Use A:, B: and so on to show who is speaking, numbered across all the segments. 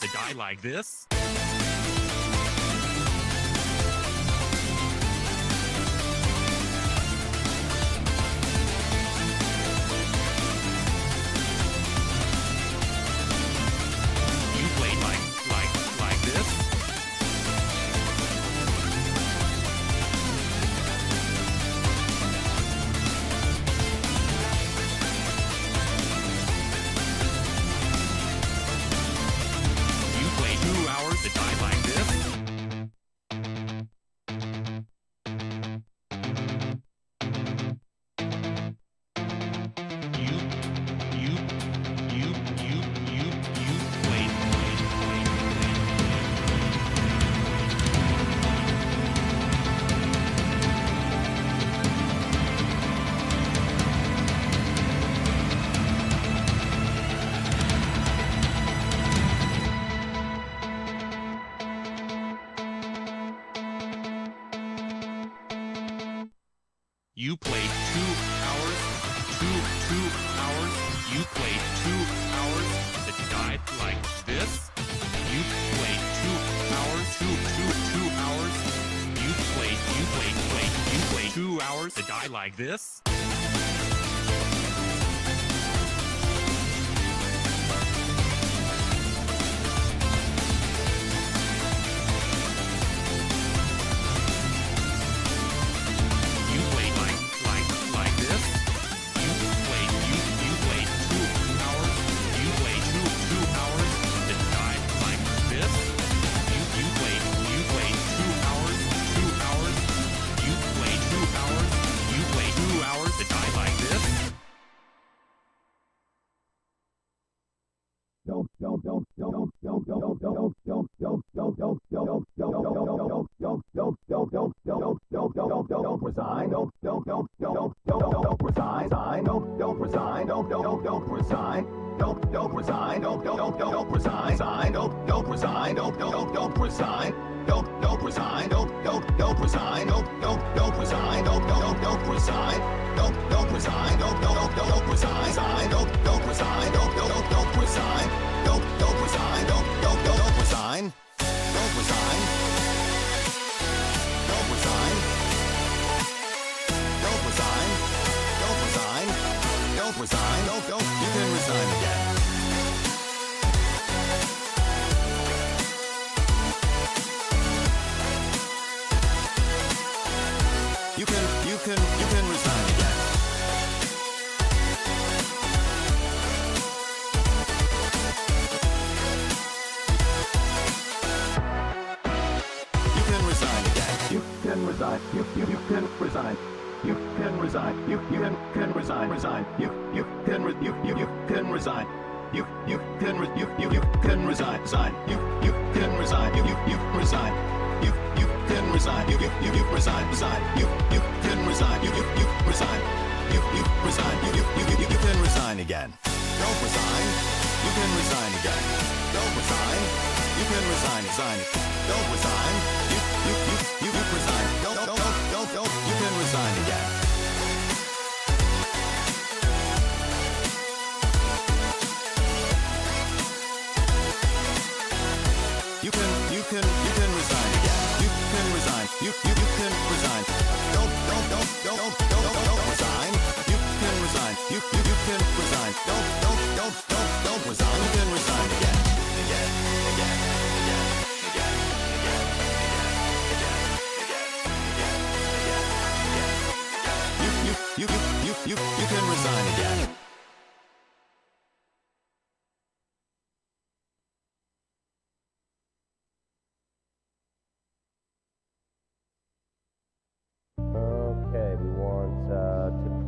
A: To die like this? You played like this? To die like this? You played 2 hours, 2 hours, you played 2 hours to die like this? You played 2 hours, 2 hours, you played 2 hours to die like this?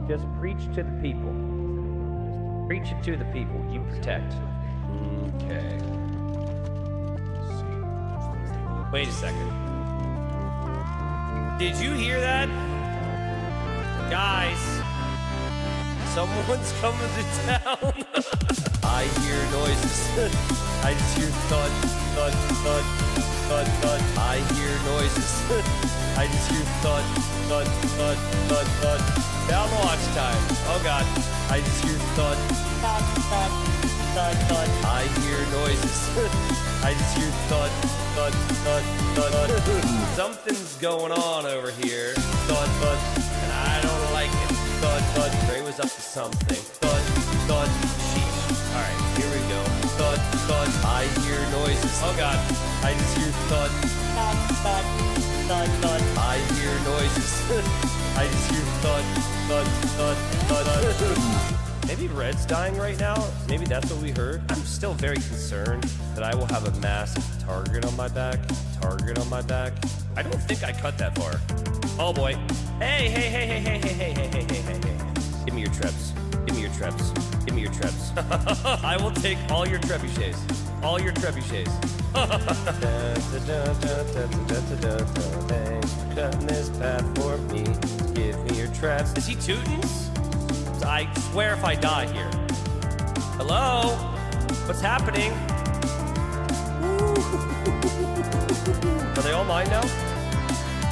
B: Just preach to the people. Preach it to the people. You protect. Okay. Wait a second. Did you hear that? Guys, someone's coming to town. I hear noises. I just hear thud, thud, thud, thud, thud. I hear noises. I just hear thud, thud, thud, thud, thud. Now watch time. Oh God. I just hear thud, thud, thud, thud, thud. I hear noises. I just hear thud, thud, thud, thud, thud. Something's going on over here. Thud, thud. And I don't like it. Thud, thud. Ray was up to something. Thud, thud. Sheesh. Alright, here we go. Thud, thud. I hear noises. Oh God. I just hear thud, thud, thud, thud, thud. I hear noises. I just hear thud, thud, thud, thud, thud. Maybe Red's dying right now. Maybe that's what we heard. I'm still very concerned that I will have a massive target on my back. Target on my back. I don't think I cut that far. Oh boy. Hey, hey, hey, hey, hey, hey, hey, hey, hey, hey, hey, hey. Give me your trebs. Give me your trebs. Give me your trebs. I will take all your trebuchets. All your trebuchets. Thanks for cutting this path for me. Give me your traps. Is he tootin'? I swear if I die here. Hello? What's happening? Are they all mine now?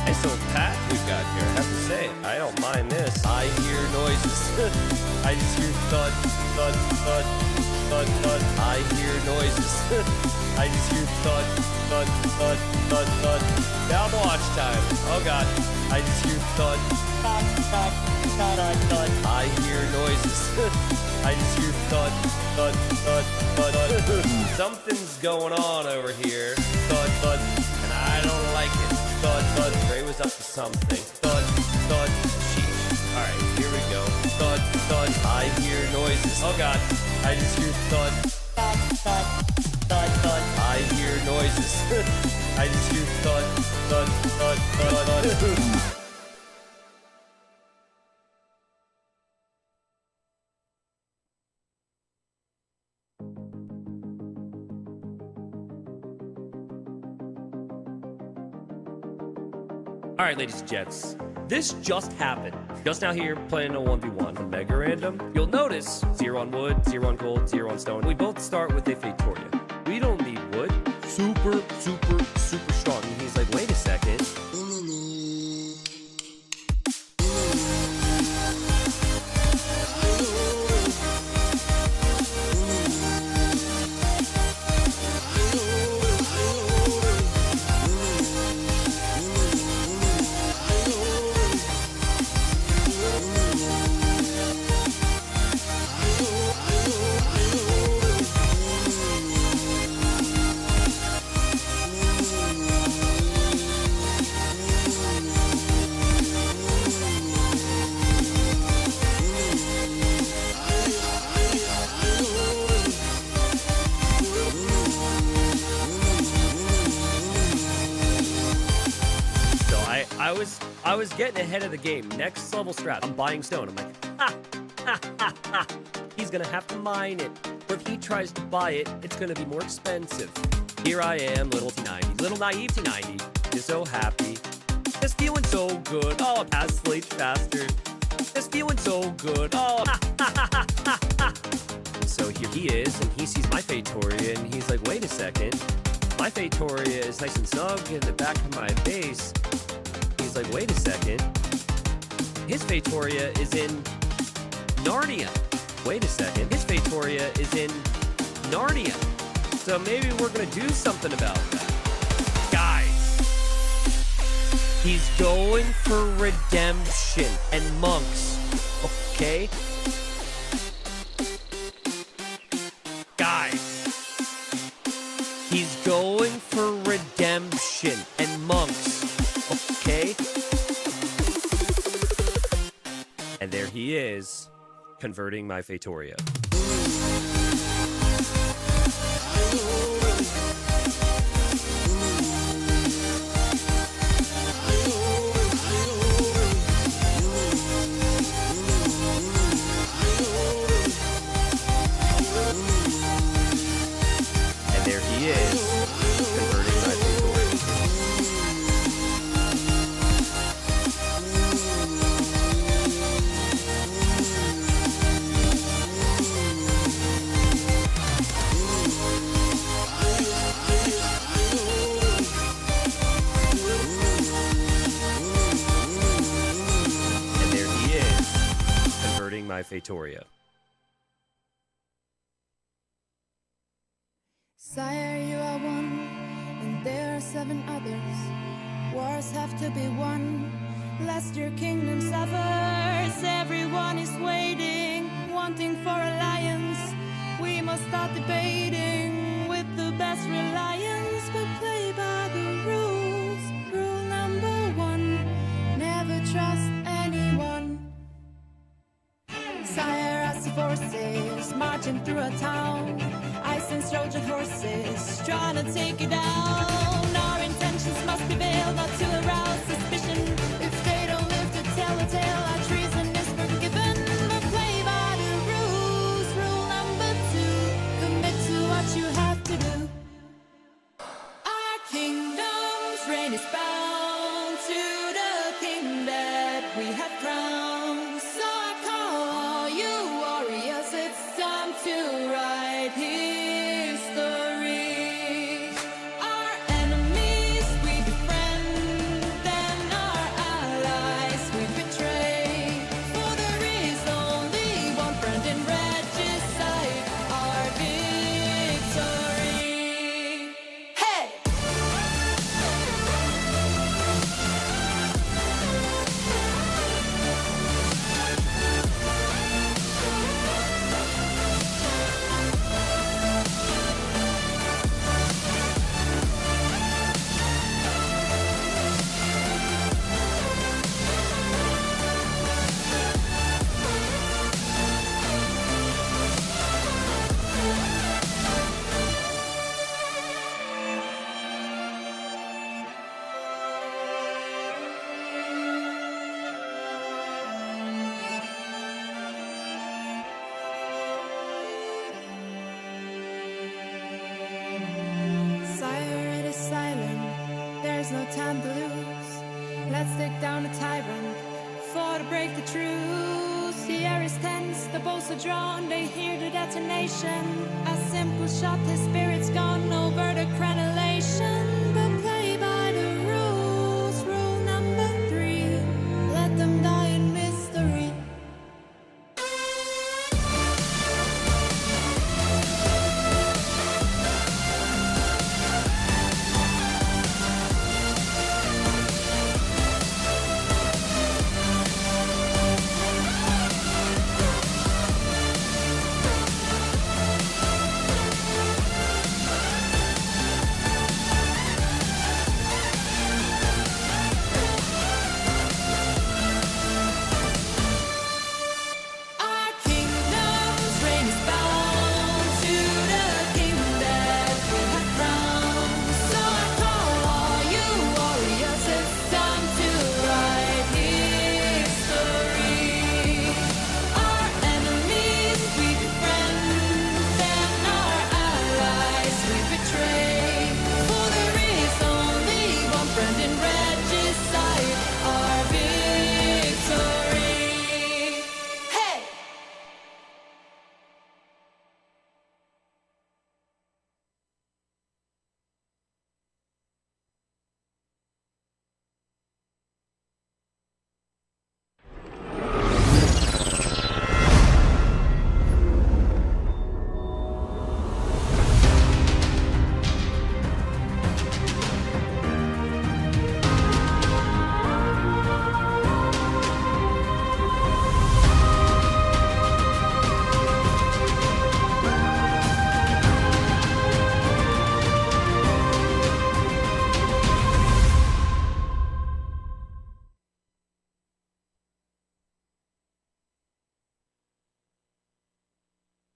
B: Nice little path we've got here, I have to say. I don't mind this. I hear noises. I just hear thud, thud, thud, thud, thud. I hear noises. I just hear thud, thud, thud, thud, thud. Now watch time. Oh God. I just hear thud, thud, thud, thud, thud. I hear noises. I just hear thud, thud, thud, thud, thud. Something's going on over here. Thud, thud. And I don't like it. Thud, thud. Ray was up to something. Thud, thud. Sheesh. Alright, here we go. Thud, thud. I hear noises. Oh God. I just hear thud, thud, thud, thud, thud. I hear noises. I just hear thud, thud, thud, thud, thud. All right, ladies and gents, this just happened. Just now here, playing a 1v1 on Mega Random. You'll notice 0 on wood, 0 on gold, 0 on stone. We both start with a Victoria. We don't need wood. Super, super, super strong. And he's like, wait a second. I was getting ahead of the game. Next level strat. I'm buying stone. I'm like, ha, ha, ha, ha. He's gonna have to mine it. Or if he tries to buy it, it's gonna be more expensive. Here I am, little T90, little naive T90. Just so happy. Just feeling so good. Oh, I passed late faster. Just feeling so good. Oh, ha, ha, ha, ha, ha, ha. So here he is, and he sees my Fatoria, and he's like, wait a second. My Fatoria is nice and snug in the back of my base. He's like, wait a second. His Fatoria is in Narnia. Wait a second. His Fatoria is in Narnia. So maybe we're gonna do something about that. Guys, he's going for redemption and monks. Okay? Guys, he's going for redemption and monks. Okay? And there he is, converting my Fatoria. Dragonite Fatoria.
C: Sire, you are one, and there are 7 others. Wars have to be won, lest your kingdom suffers. Everyone is waiting, wanting for alliance. We must start debating with the best reliance, but play by the rules. Rule number 1, never trust anyone. Sire, I see forces marching through a town. Ice and Trojan horses trying to take you down. Our intentions must prevail, not to arouse suspicion. If they don't live to tell a tale, our treason is forgiven. But play by the rules. Rule number 2, commit to what you have to do. Our kingdom's reign is bound to the king that we have crowned. So I call all you warriors, it's time to write history. Our enemies we befriend, then our allies we betray. For there is only one friend in Regicide, our victory. Hey! Sire, it is silent, there's no time to lose. Let's take down the tyrant, for to break the truce. The air is tense, the bows are drawn, they hear the detonation. A simple shot, his spirit's gone over the crenellation. But play by the rules. Rule number 3, let them die in mystery. Our kingdom's reign is bound to the king that we have crowned. So I call all you warriors, it's time to write history. Our enemies we befriend, then our allies we betray. For there is only one friend in Regicide, our victory. Hey!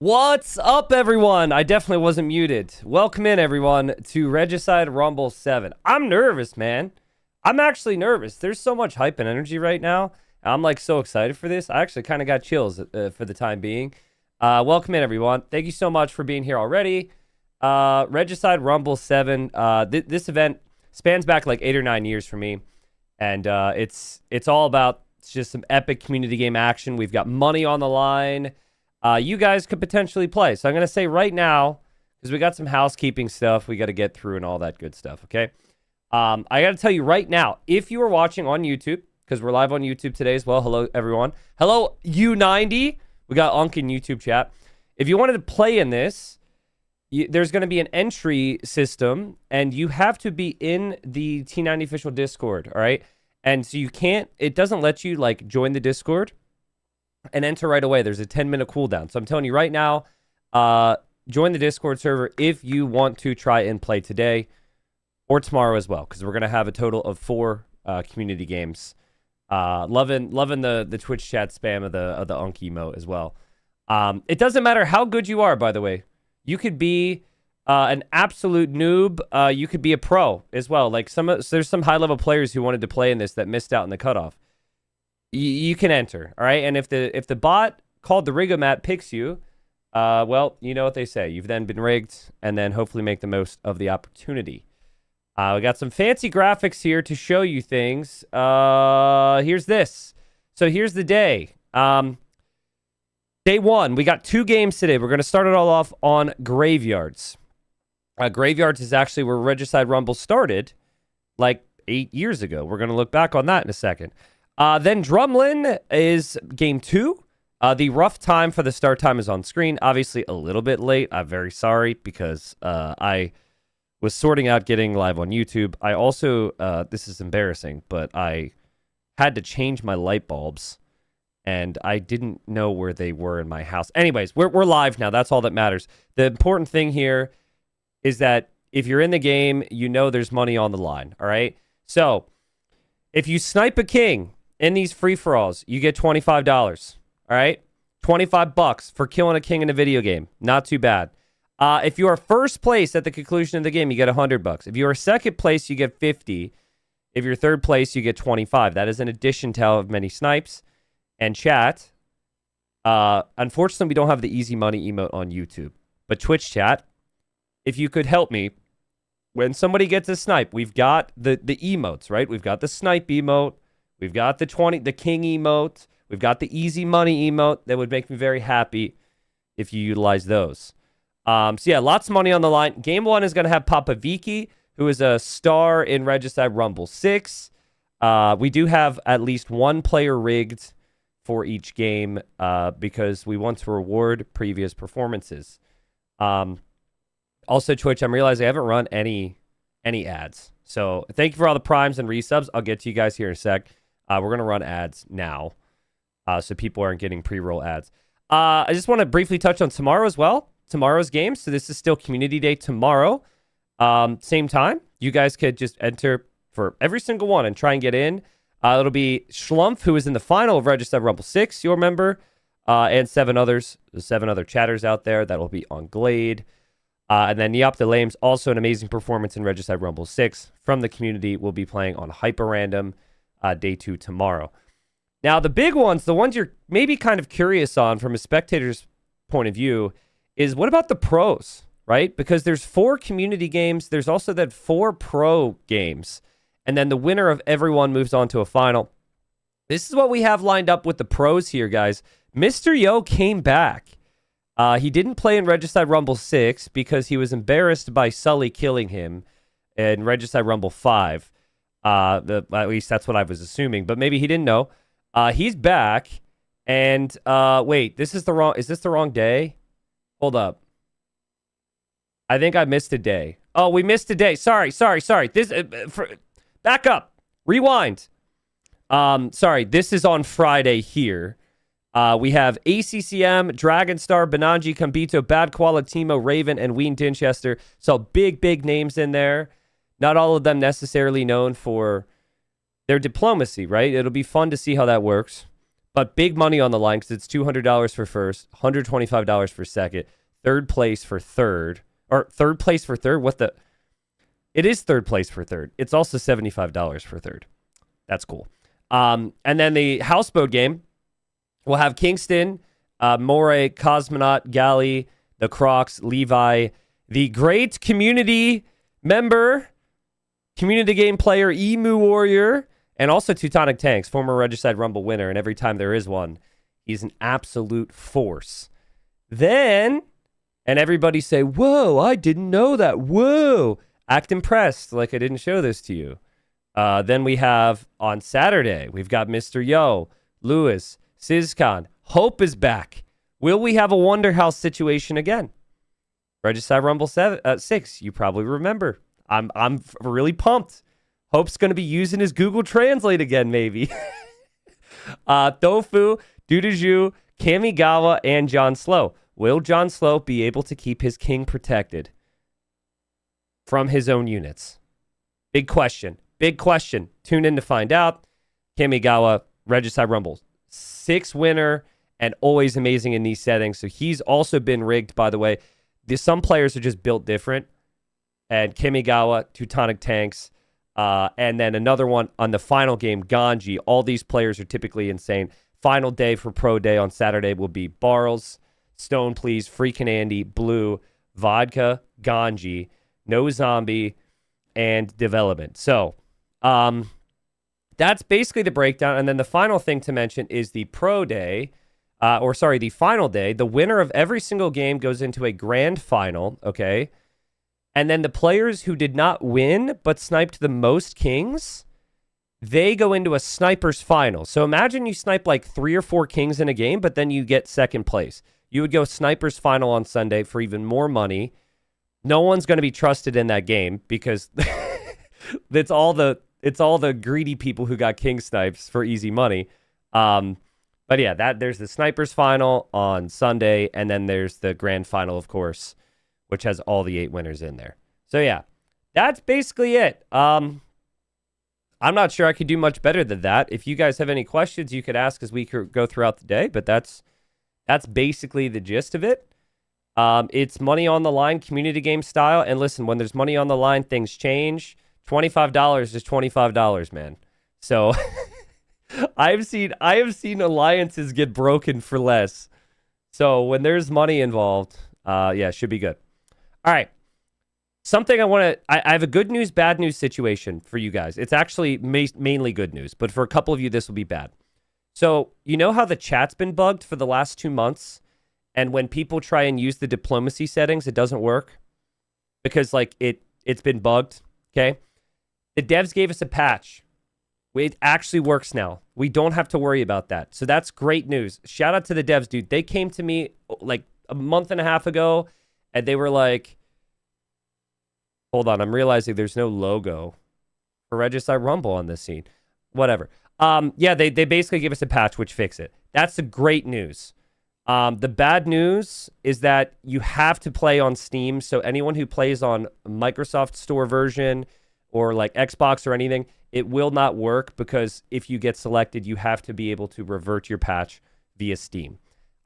B: What's up, everyone? I definitely wasn't muted. Welcome in, everyone, to Regicide Rumble 7. I'm nervous, man. I'm actually nervous. There's so much hype and energy right now. I'm, like, so excited for this. I actually kind of got chills for the time being. Welcome in, everyone. Thank you so much for being here already. Regicide Rumble 7. This event spans back, like, 8 or 9 years for me. And it's all about just some epic community game action. We've got money on the line. You guys could potentially play. So I'm going to say right now, because we got some housekeeping stuff we got to get through and all that good stuff, okay? I got to tell you right now, if you are watching on YouTube, because we're live on YouTube today as well. Hello, everyone. Hello, U90. We got Unk in YouTube chat. If you wanted to play in this, there's going to be an entry system, and you have to be in the T90 official Discord, all right? And so you can't, it doesn't let you, like, join the Discord and enter right away. There's a 10-minute cooldown. So I'm telling you right now, join the Discord server if you want to try and play today or tomorrow as well, because we're going to have a total of 4 community games. Loving the Twitch chat spam of the Unk emote as well. It doesn't matter how good you are, by the way. You could be an absolute noob. You could be a pro as well. Like there's some high level players who wanted to play in this that missed out in the cutoff. You can enter, all right. And if the bot called the Rigomat picks you, well, you know what they say. You've then been rigged, and then hopefully make the most of the opportunity. We got some fancy graphics here to show you things. Here's this. So here's the day. Day 1, we got 2 games today. We're going to start it all off on Graveyards. Graveyards is actually where Regicide Rumble started, like 8 years ago. We're going to look back on that in a second. Then Drumlin is game 2. The rough time for the start time is on screen. Obviously, a little bit late. I'm very sorry because I was sorting out getting live on YouTube. I also, this is embarrassing, but I had to change my light bulbs, and I didn't know where they were in my house. Anyways, we're live now. That's all that matters. The important thing here is that if you're in the game, you know there's money on the line, all right? So, if you snipe a king in these free-for-alls, you get $25, all right? $25 for killing a king in a video game. Not too bad. If you are first place at the conclusion of the game, you get $100. If you are second place, you get 50. If you're third place, you get 25. That is an addition to how many snipes. And chat, unfortunately, we don't have the easy money emote on YouTube. But Twitch chat, if you could help me, when somebody gets a snipe, we've got the emotes, right? We've got the snipe emote. We've got the king emote. We've got the easy money emote. That would make me very happy if you utilize those. So yeah, lots of money on the line. Game 1 is going to have Papa Viki, who is a star in Regicide Rumble 6. We do have at least 1 player rigged for each game because we want to reward previous performances. Also, Twitch, I'm realizing I haven't run any ads. So thank you for all the primes and resubs. I'll get to you guys here in a sec. We're going to run ads now so people aren't getting pre-roll ads. I just want to briefly touch on tomorrow as well. Tomorrow's game. So this is still Community Day tomorrow. Same time. You guys could just enter for every single one and try and get in. It'll be Schlumpf, who is in the final of Regicide Rumble 6, you'll remember, and 7 others. There's 7 other chatters out there that will be on Glade. And then Yop the Lames, also an amazing performance in Regicide Rumble 6 from the community, will be playing on Hyper Random Day 2 tomorrow. Now, the big ones, the ones you're maybe kind of curious on from a spectator's point of view, is what about the pros, right? Because there's 4 community games. There's also that 4 pro games. And then the winner of every one moves on to a final. This is what we have lined up with the pros here, guys. Mr. Yo came back. He didn't play in Regicide Rumble 6 because he was embarrassed by Sully killing him in Regicide Rumble 5. At least that's what I was assuming. But maybe he didn't know. He's back. And wait, is this the wrong day? Hold up. I think I missed a day. Oh, we missed a day. Sorry. This back up. Rewind. Sorry, this is on Friday here. We have ACCM, Dragonstar, Benanji, Kambito, Bad Koala, Timo, Raven, and Ween Dinchester. So big names in there. Not all of them necessarily known for their diplomacy, right? It'll be fun to see how that works. But big money on the line because it's $200 for first, $125 for second, third place for third. Or third place for third? What the... It is third place for third. It's also $75 for third. That's cool. And then the houseboat game will have Kingston, Moray, Cosmonaut, Galley, the Crocs, Levi, the great community member, community game player, Emu Warrior, and also Teutonic Tanks, former Regicide Rumble winner. And every time there is one, he's an absolute force. Then, and everybody say, whoa, I didn't know that. Whoa. Act impressed like I didn't show this to you. Then we have on Saturday, we've got Mr. Yo, Lewis, Sizcon. Hope is back. Will we have a Wonder House situation again? Regicide Rumble 6, you probably remember. I'm really pumped. Hope's going to be using his Google Translate again, maybe. Tofu, Dudaju, Kamigawa, and John Slow. Will John Slow be able to keep his king protected from his own units? Big question. Big question. Tune in to find out. Kamigawa, Regicide Rumble 6 winner, and always amazing in these settings. So he's also been rigged, by the way. Some players are just built different. And Kamigawa, Teutonic Tanks, and then another one on the final game, Ganji. All these players are typically insane. Final day for Pro Day on Saturday will be Barles, Stone Please, Freakin' Andy, Blue, Vodka, Ganji, No Zombie, and Development. So that's basically the breakdown. And then the final thing to mention is the Pro Day, the final day. The winner of every single game goes into a grand final, okay? And then the players who did not win but sniped the most kings, they go into a sniper's final. So imagine you snipe like 3 or 4 kings in a game, but then you get second place. You would go sniper's final on Sunday for even more money. No one's going to be trusted in that game because it's all the greedy people who got king snipes for easy money. But yeah, there's the sniper's final on Sunday, and then there's the grand final, of course, which has all the 8 winners in there. So yeah, that's basically it. I'm not sure I could do much better than that. If you guys have any questions, you could ask as we could go throughout the day, but that's basically the gist of it. It's money on the line, community game style. And listen, when there's money on the line, things change. $25 is $25, man. So I have seen alliances get broken for less. So when there's money involved, yeah, it should be good. All right. Something I have a good news, bad news situation for you guys. It's actually mainly good news, but for a couple of you, this will be bad. So you know how the chat's been bugged for the last 2 months? And when people try and use the diplomacy settings, it doesn't work because like it's been bugged. Okay. The devs gave us a patch. It actually works now. We don't have to worry about that. So that's great news. Shout out to the devs, dude. They came to me like a month and a half ago and they were like, hold on, I'm realizing there's no logo for Regicide Rumble on this scene. Whatever. Yeah, they basically gave us a patch which fixed it. That's the great news. The bad news is that you have to play on Steam. So anyone who plays on Microsoft Store version or like Xbox or anything, it will not work because if you get selected, you have to be able to revert your patch via Steam.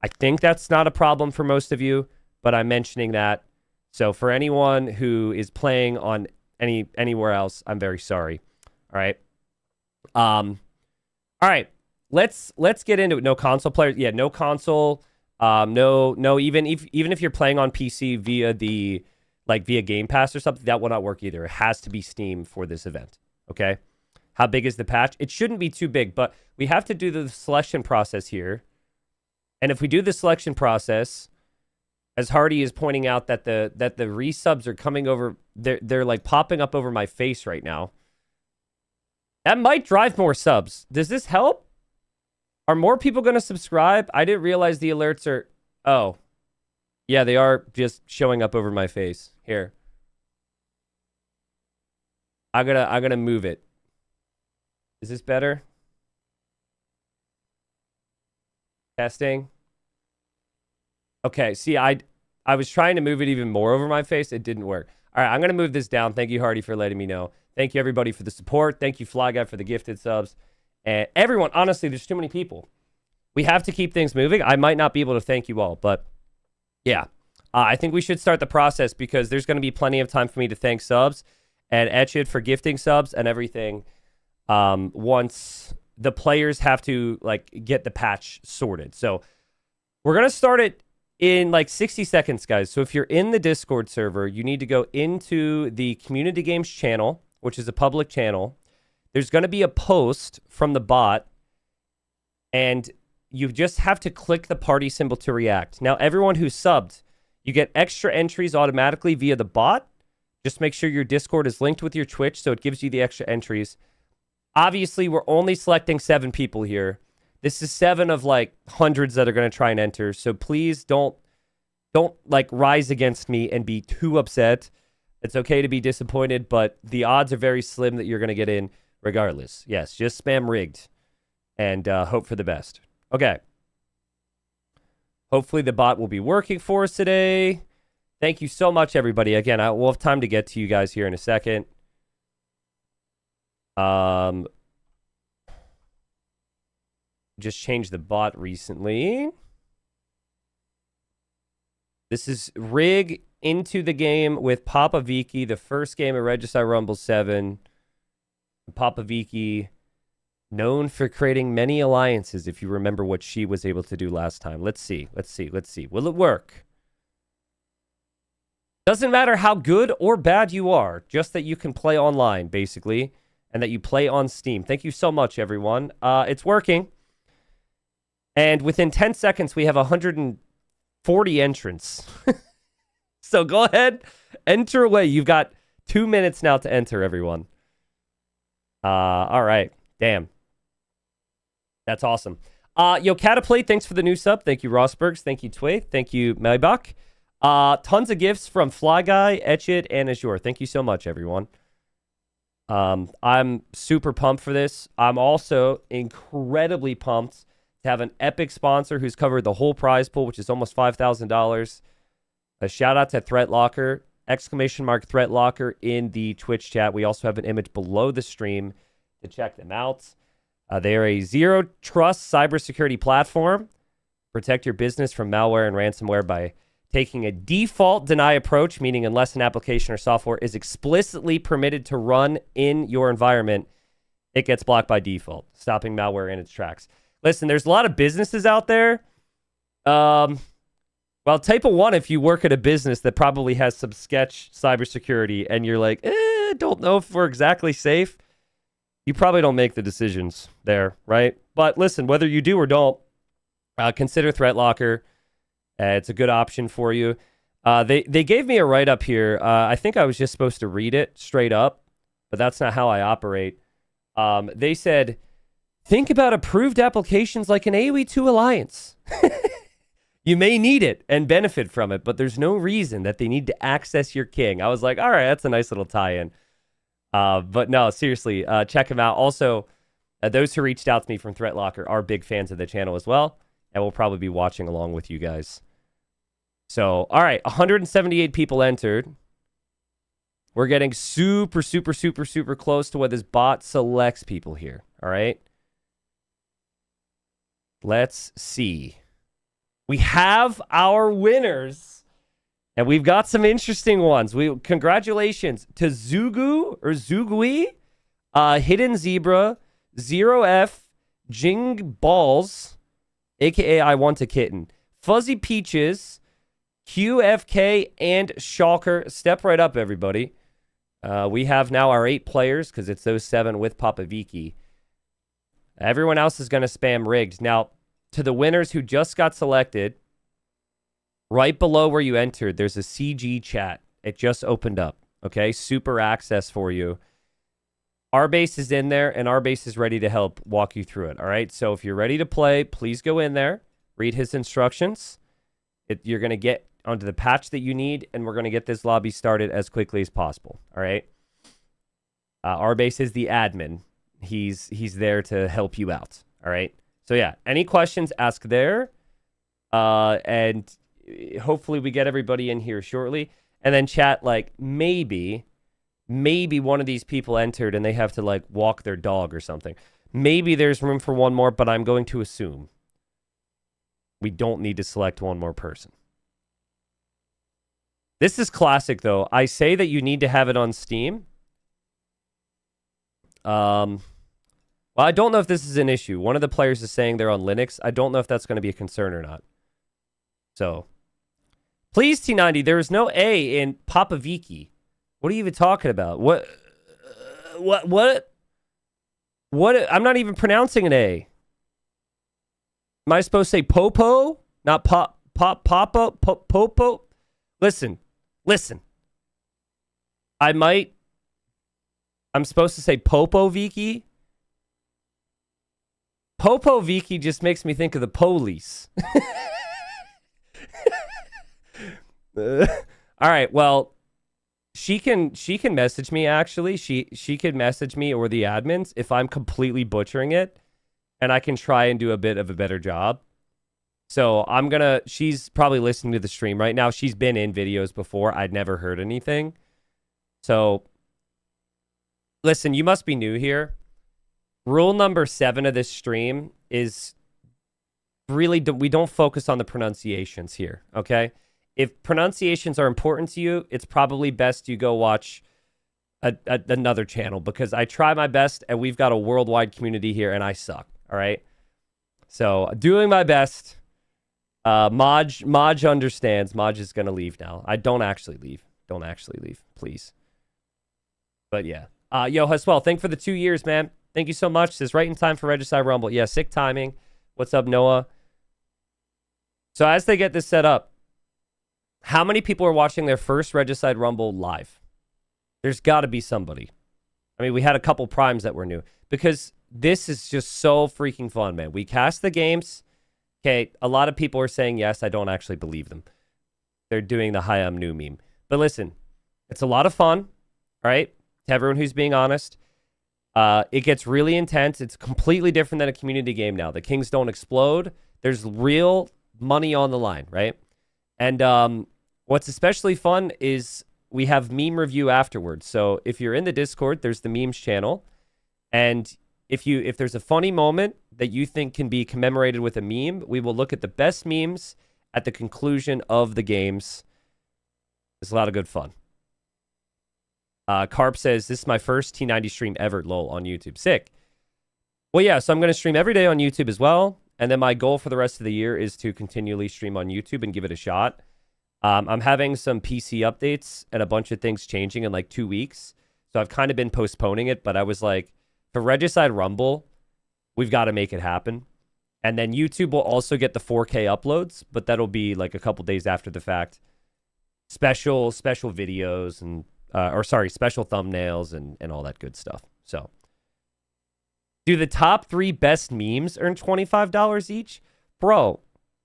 B: I think that's not a problem for most of you, but I'm mentioning that. So for anyone who is playing on anywhere else, I'm very sorry. All right. All right. Let's get into it. No console players. Yeah, no console. No. Even if you're playing on PC via Game Pass or something, that will not work either. It has to be Steam for this event. Okay. How big is the patch? It shouldn't be too big, but we have to do the selection process here. And if we do the selection process, as Hardy is pointing out that the resubs are coming over, they're like popping up over my face right now. That might drive more subs. Does this help? Are more people going to subscribe? I didn't realize the alerts are... Oh. Yeah, they are just showing up over my face. Here. I'm gonna move it. Is this better? Testing. Okay, see, I was trying to move it even more over my face. It didn't work. All right, I'm going to move this down. Thank you, Hardy, for letting me know. Thank you, everybody, for the support. Thank you, Fly Guy, for the gifted subs. And everyone, honestly, there's too many people. We have to keep things moving. I might not be able to thank you all, but yeah. I think we should start the process because there's going to be plenty of time for me to thank subs and Etchid for gifting subs and everything once the players have to like get the patch sorted. So we're going to start it in like 60 seconds, guys. So if you're in the Discord server, you need to go into the Community Games channel, which is a public channel. There's going to be a post from the bot, and you just have to click the party symbol to react. Now, everyone who's subbed, you get extra entries automatically via the bot. Just make sure your Discord is linked with your Twitch, so it gives you the extra entries. Obviously, we're only selecting 7 people here. This is 7 of like hundreds that are going to try and enter. So please don't like rise against me and be too upset. It's okay to be disappointed, but the odds are very slim that you're going to get in regardless. Yes, just spam rigged and hope for the best. Okay. Hopefully the bot will be working for us today. Thank you so much, everybody. Again, we'll have time to get to you guys here in a second. Just changed the bot recently. This is Rig into the game with Papa Viki, the first game of Regicide Rumble 7. Papa Viki, known for creating many alliances, if you remember what she was able to do last time. Let's see. Will it work? Doesn't matter how good or bad you are, just that you can play online, basically, and that you play on Steam. Thank you so much, everyone. It's working. And within 10 seconds, we have 140 entrants. So go ahead, enter away. You've got 2 minutes now to enter, everyone. All right. Damn. That's awesome. Yo, Cataplate, thanks for the new sub. Thank you, Rossbergs. Thank you, Tway. Thank you, Maybach. Tons of gifts from Fly Guy, Etchit, and Azure. Thank you so much, everyone. I'm super pumped for this. I'm also incredibly pumped to have an epic sponsor who's covered the whole prize pool, which is almost $5,000. A shout out to Threat Locker, !Threat Locker in the Twitch chat. We also have an image below the stream to check them out. They are a zero trust cybersecurity platform. Protect your business from malware and ransomware by taking a default deny approach, meaning unless an application or software is explicitly permitted to run in your environment, it gets blocked by default, stopping malware in its tracks. Listen, there's a lot of businesses out there. Well, type of one if you work at a business that probably has some sketch cybersecurity and you're like, don't know if we're exactly safe. You probably don't make the decisions there, right? But listen, whether you do or don't, consider Threat Locker. It's a good option for you. They gave me a write-up here. I think I was just supposed to read it straight up, but that's not how I operate. They said, think about approved applications like an AOE2 Alliance. You may need it and benefit from it, but there's no reason that they need to access your king. I was like, all right, that's a nice little tie-in. But no, seriously, check them out. Also, those who reached out to me from Threat Locker are big fans of the channel as well, and will probably be watching along with you guys. So, all right, 178 people entered. We're getting super close to where this bot selects people here, all right? Let's see. We have our winners, and we've got some interesting ones. Congratulations to Zugu or Zugui, Hidden Zebra, Zero F, Jing Balls, aka I Want a Kitten, Fuzzy Peaches, QFK, and Shulker. Step right up, everybody. We have now our 8 players because it's those 7 with Papa Viki. Everyone else is going to spam rigged. Now, to the winners who just got selected, right below where you entered, there's a CG chat. It just opened up, okay? Super access for you. Our base is in there, and our base is ready to help walk you through it, all right? So if you're ready to play, please go in there, read his instructions. You're going to get onto the patch that you need, and we're going to get this lobby started as quickly as possible, all right? Our base is the admin. He's there to help you out, all right? So yeah, any questions, ask there. And hopefully we get everybody in here shortly. And then chat, like, maybe one of these people entered and they have to, like, walk their dog or something. Maybe there's room for one more, but I'm going to assume we don't need to select one more person. This is classic, though. I say that you need to have it on Steam. Well, I don't know if this is an issue. One of the players is saying they're on Linux. I don't know if that's going to be a concern or not. So, please, T90, there is no A in Papa Viki. What are you even talking about? What? I'm not even pronouncing an A. Am I supposed to say Popo? Not Papa? Popo? Listen. I'm supposed to say Popo Viki? Popo Viki just makes me think of the police. All right, well, she can message me, actually. She could message me or the admins if I'm completely butchering it, and I can try and do a bit of a better job. So she's probably listening to the stream right now. She's been in videos before. I'd never heard anything. So, listen, you must be new here. Rule number 7 of this stream is really, we don't focus on the pronunciations here, okay? If pronunciations are important to you, it's probably best you go watch another channel, because I try my best and we've got a worldwide community here and I suck, all right? So, doing my best. Maj understands. Maj is going to leave now. I don't actually leave. Don't actually leave, please. But yeah. Yo, Haswell, thank for the 2 years, man. Thank you so much. This is right in time for Regicide Rumble. Yeah, sick timing. What's up, Noah? So as they get this set up, how many people are watching their first Regicide Rumble live? There's got to be somebody. I mean, we had a couple primes that were new, because this is just so freaking fun, man. We cast the games. Okay, a lot of people are saying yes. I don't actually believe them. They're doing the hi, I'm new meme. But listen, it's a lot of fun, right? To everyone who's being honest. It gets really intense. It's completely different than a community game now. The kings don't explode. There's real money on the line, right? And what's especially fun is we have meme review afterwards. So if you're in the Discord, there's the memes channel. And if there's a funny moment that you think can be commemorated with a meme, we will look at the best memes at the conclusion of the games. It's a lot of good fun. Carp says, this is my first T90 stream ever, lol, on YouTube. Sick. Well, yeah, so I'm going to stream every day on YouTube as well. And then my goal for the rest of the year is to continually stream on YouTube and give it a shot. I'm having some PC updates and a bunch of things changing in like 2 weeks. So I've kind of been postponing it, but I was like, for Regicide Rumble, we've got to make it happen. And then YouTube will also get the 4K uploads, but that'll be like a couple days after the fact. Special videos and, special thumbnails and all that good stuff. So, do the top 3 best memes earn $25 each? Bro,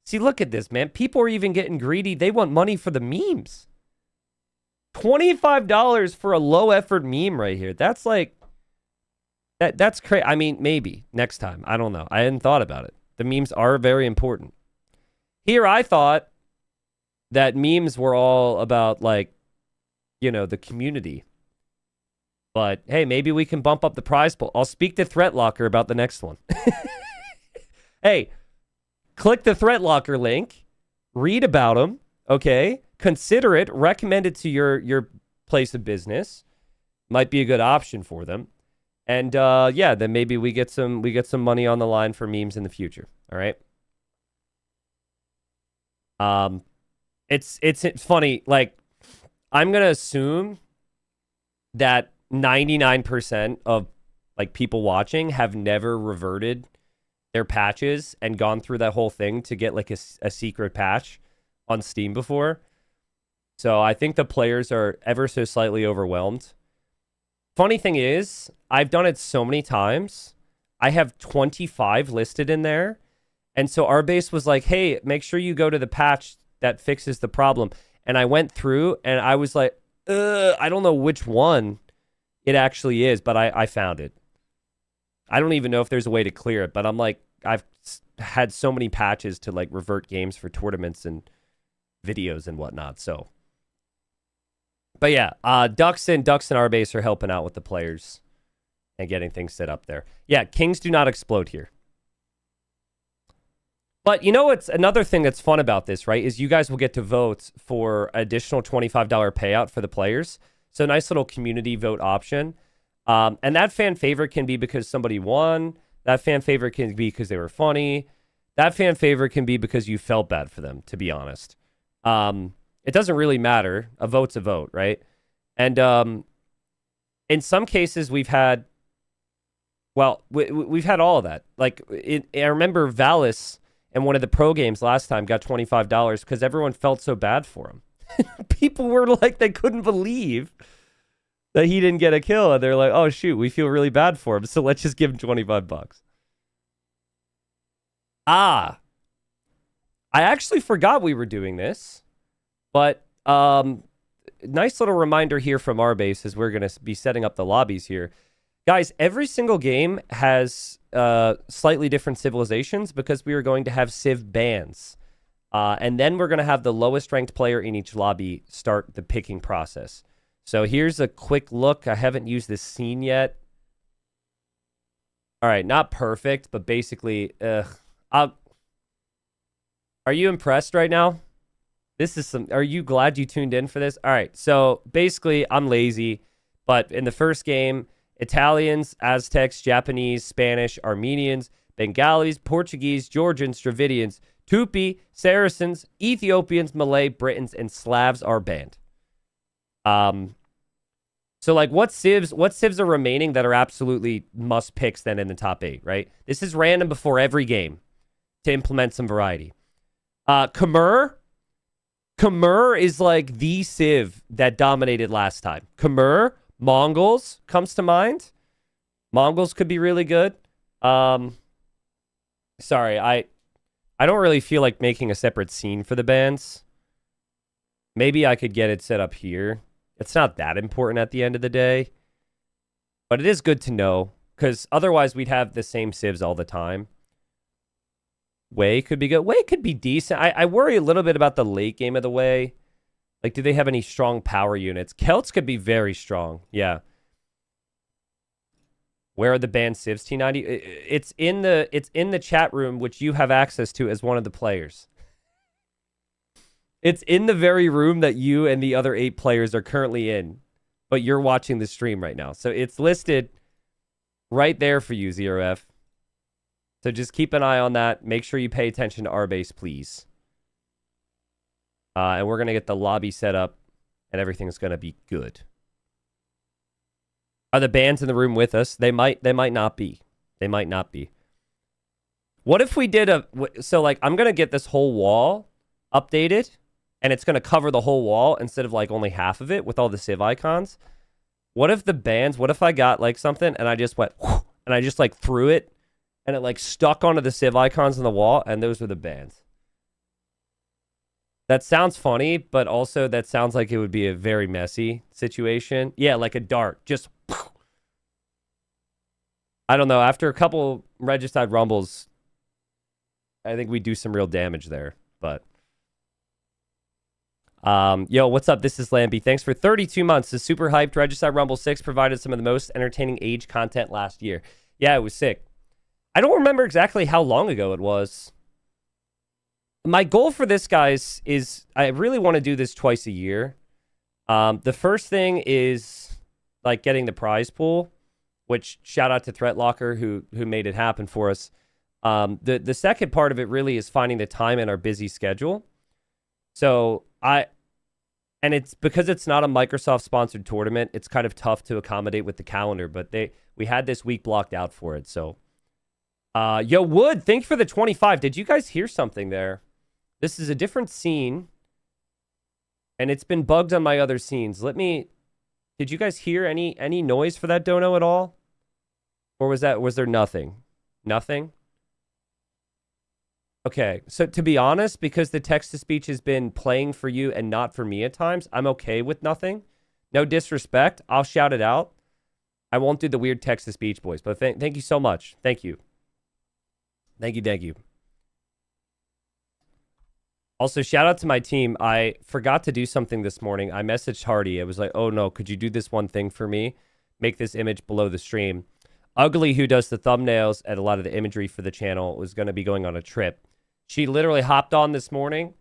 B: see, look at this, man. People are even getting greedy. They want money for the memes. $25 for a low effort meme right here. That's like, that's crazy. I mean, maybe next time. I don't know. I hadn't thought about it. The memes are very important. Here, I thought that memes were all about, like, you know, the community. But, hey, maybe we can bump up the prize pool. I'll speak to Threat Locker about the next one. Hey, click the Threat Locker link. Read about them, okay? Consider it. Recommend it to your place of business. Might be a good option for them. And, yeah, then maybe we get some money on the line for memes in the future, all right? It's funny, like, I'm going to assume that 99% of, like, people watching have never reverted their patches and gone through that whole thing to get, like, a secret patch on Steam before. So I think the players are ever so slightly overwhelmed. Funny thing is, I've done it so many times. I have 25 listed in there. And so our base was like, hey, make sure you go to the patch that fixes the problem. And I went through and I was like, I don't know which one it actually is, but I found it. I don't even know if there's a way to clear it, but I'm like, I've had so many patches to like revert games for tournaments and videos and whatnot. So, but yeah, Ducks and our base are helping out with the players and getting things set up there. Yeah, kings do not explode here. But you know what's another thing that's fun about this, right, is you guys will get to vote for additional $25 payout for the players. So nice little community vote option. And that fan favorite can be because somebody won. That fan favorite can be because they were funny. That fan favorite can be because you felt bad for them, to be honest. It doesn't really matter. A vote's a vote, right? And in some cases, we've had, well, we've had all of that. Like, I remember Valis in one of the pro games last time got $25 because everyone felt so bad for him. People were like, they couldn't believe that he didn't get a kill. And they're like, oh, shoot, we feel really bad for him. So let's just give him $25. I actually forgot we were doing this, but nice little reminder here from our base as we're going to be setting up the lobbies here. Guys, every single game has slightly different civilizations because we are going to have civ bans. And then we're going to have the lowest ranked player in each lobby start the picking process. So here's a quick look. I haven't used this scene yet. All right, not perfect, but basically, are you impressed right now? This is are you glad you tuned in for this? All right, so basically, I'm lazy, but in the first game, Italians, Aztecs, Japanese, Spanish, Armenians, Bengalis, Portuguese, Georgians, Dravidians, Tupi, Saracens, Ethiopians, Malay, Britons, and Slavs are banned. So like what civs are remaining that are absolutely must picks then in the top 8, right? This is random before every game to implement some variety. Khmer is like the civ that dominated last time. Khmer, Mongols comes to mind. Mongols could be really good. Sorry, I don't really feel like making a separate scene for the bands. Maybe I could get it set up here. It's not that important at the end of the day. But it is good to know, because otherwise we'd have the same civs all the time. Wei could be good. Wei could be decent. I worry a little bit about the late game of the Wei. Like, do they have any strong power units? Celts could be very strong. Yeah. Where are the banned civs, T90? It's in the chat room, which you have access to as one of the players. It's in the very room that you and the other 8 players are currently in, but you're watching the stream right now. So it's listed right there for you, 0F. So just keep an eye on that. Make sure you pay attention to our base, please. And we're going to get the lobby set up, and everything's going to be good. Are the bands in the room with us? They might not be. They might not be. What if we did so like, I'm going to get this whole wall updated, and it's going to cover the whole wall instead of like only half of it with all the civ icons. What if the bands, what if I got like something and I just went, and I just like threw it, and it like stuck onto the civ icons on the wall, and those were the bands. That sounds funny, but also that sounds like it would be a very messy situation. Yeah, like a dart. Just, I don't know. After a couple Regicide Rumbles, I think we do some real damage there. But, yo, what's up? This is Lambie. Thanks for 32 months. The super hyped Regicide Rumble 6 provided some of the most entertaining age content last year. Yeah, it was sick. I don't remember exactly how long ago it was. My goal for this, guys, is I really want to do this twice a year. The first thing is like getting the prize pool, which shout out to Threat Locker who made it happen for us. The second part of it really is finding the time in our busy schedule. So and it's because it's not a Microsoft sponsored tournament, it's kind of tough to accommodate with the calendar, but we had this week blocked out for it. So yo, Wood, thanks for the 25. Did you guys hear something there? This is a different scene, and it's been bugged on my other scenes. Did you guys hear any noise for that dono at all? Or was there nothing? Nothing? Okay, so to be honest, because the text-to-speech has been playing for you and not for me at times, I'm okay with nothing. No disrespect. I'll shout it out. I won't do the weird text-to-speech, boys, but thank you so much. Thank you. Thank you. Also, shout out to my team. I forgot to do something this morning. I messaged Hardy. I was like, oh no, could you do this one thing for me? Make this image below the stream. Ugly, who does the thumbnails and a lot of the imagery for the channel, was going to be going on a trip. She literally hopped on this morning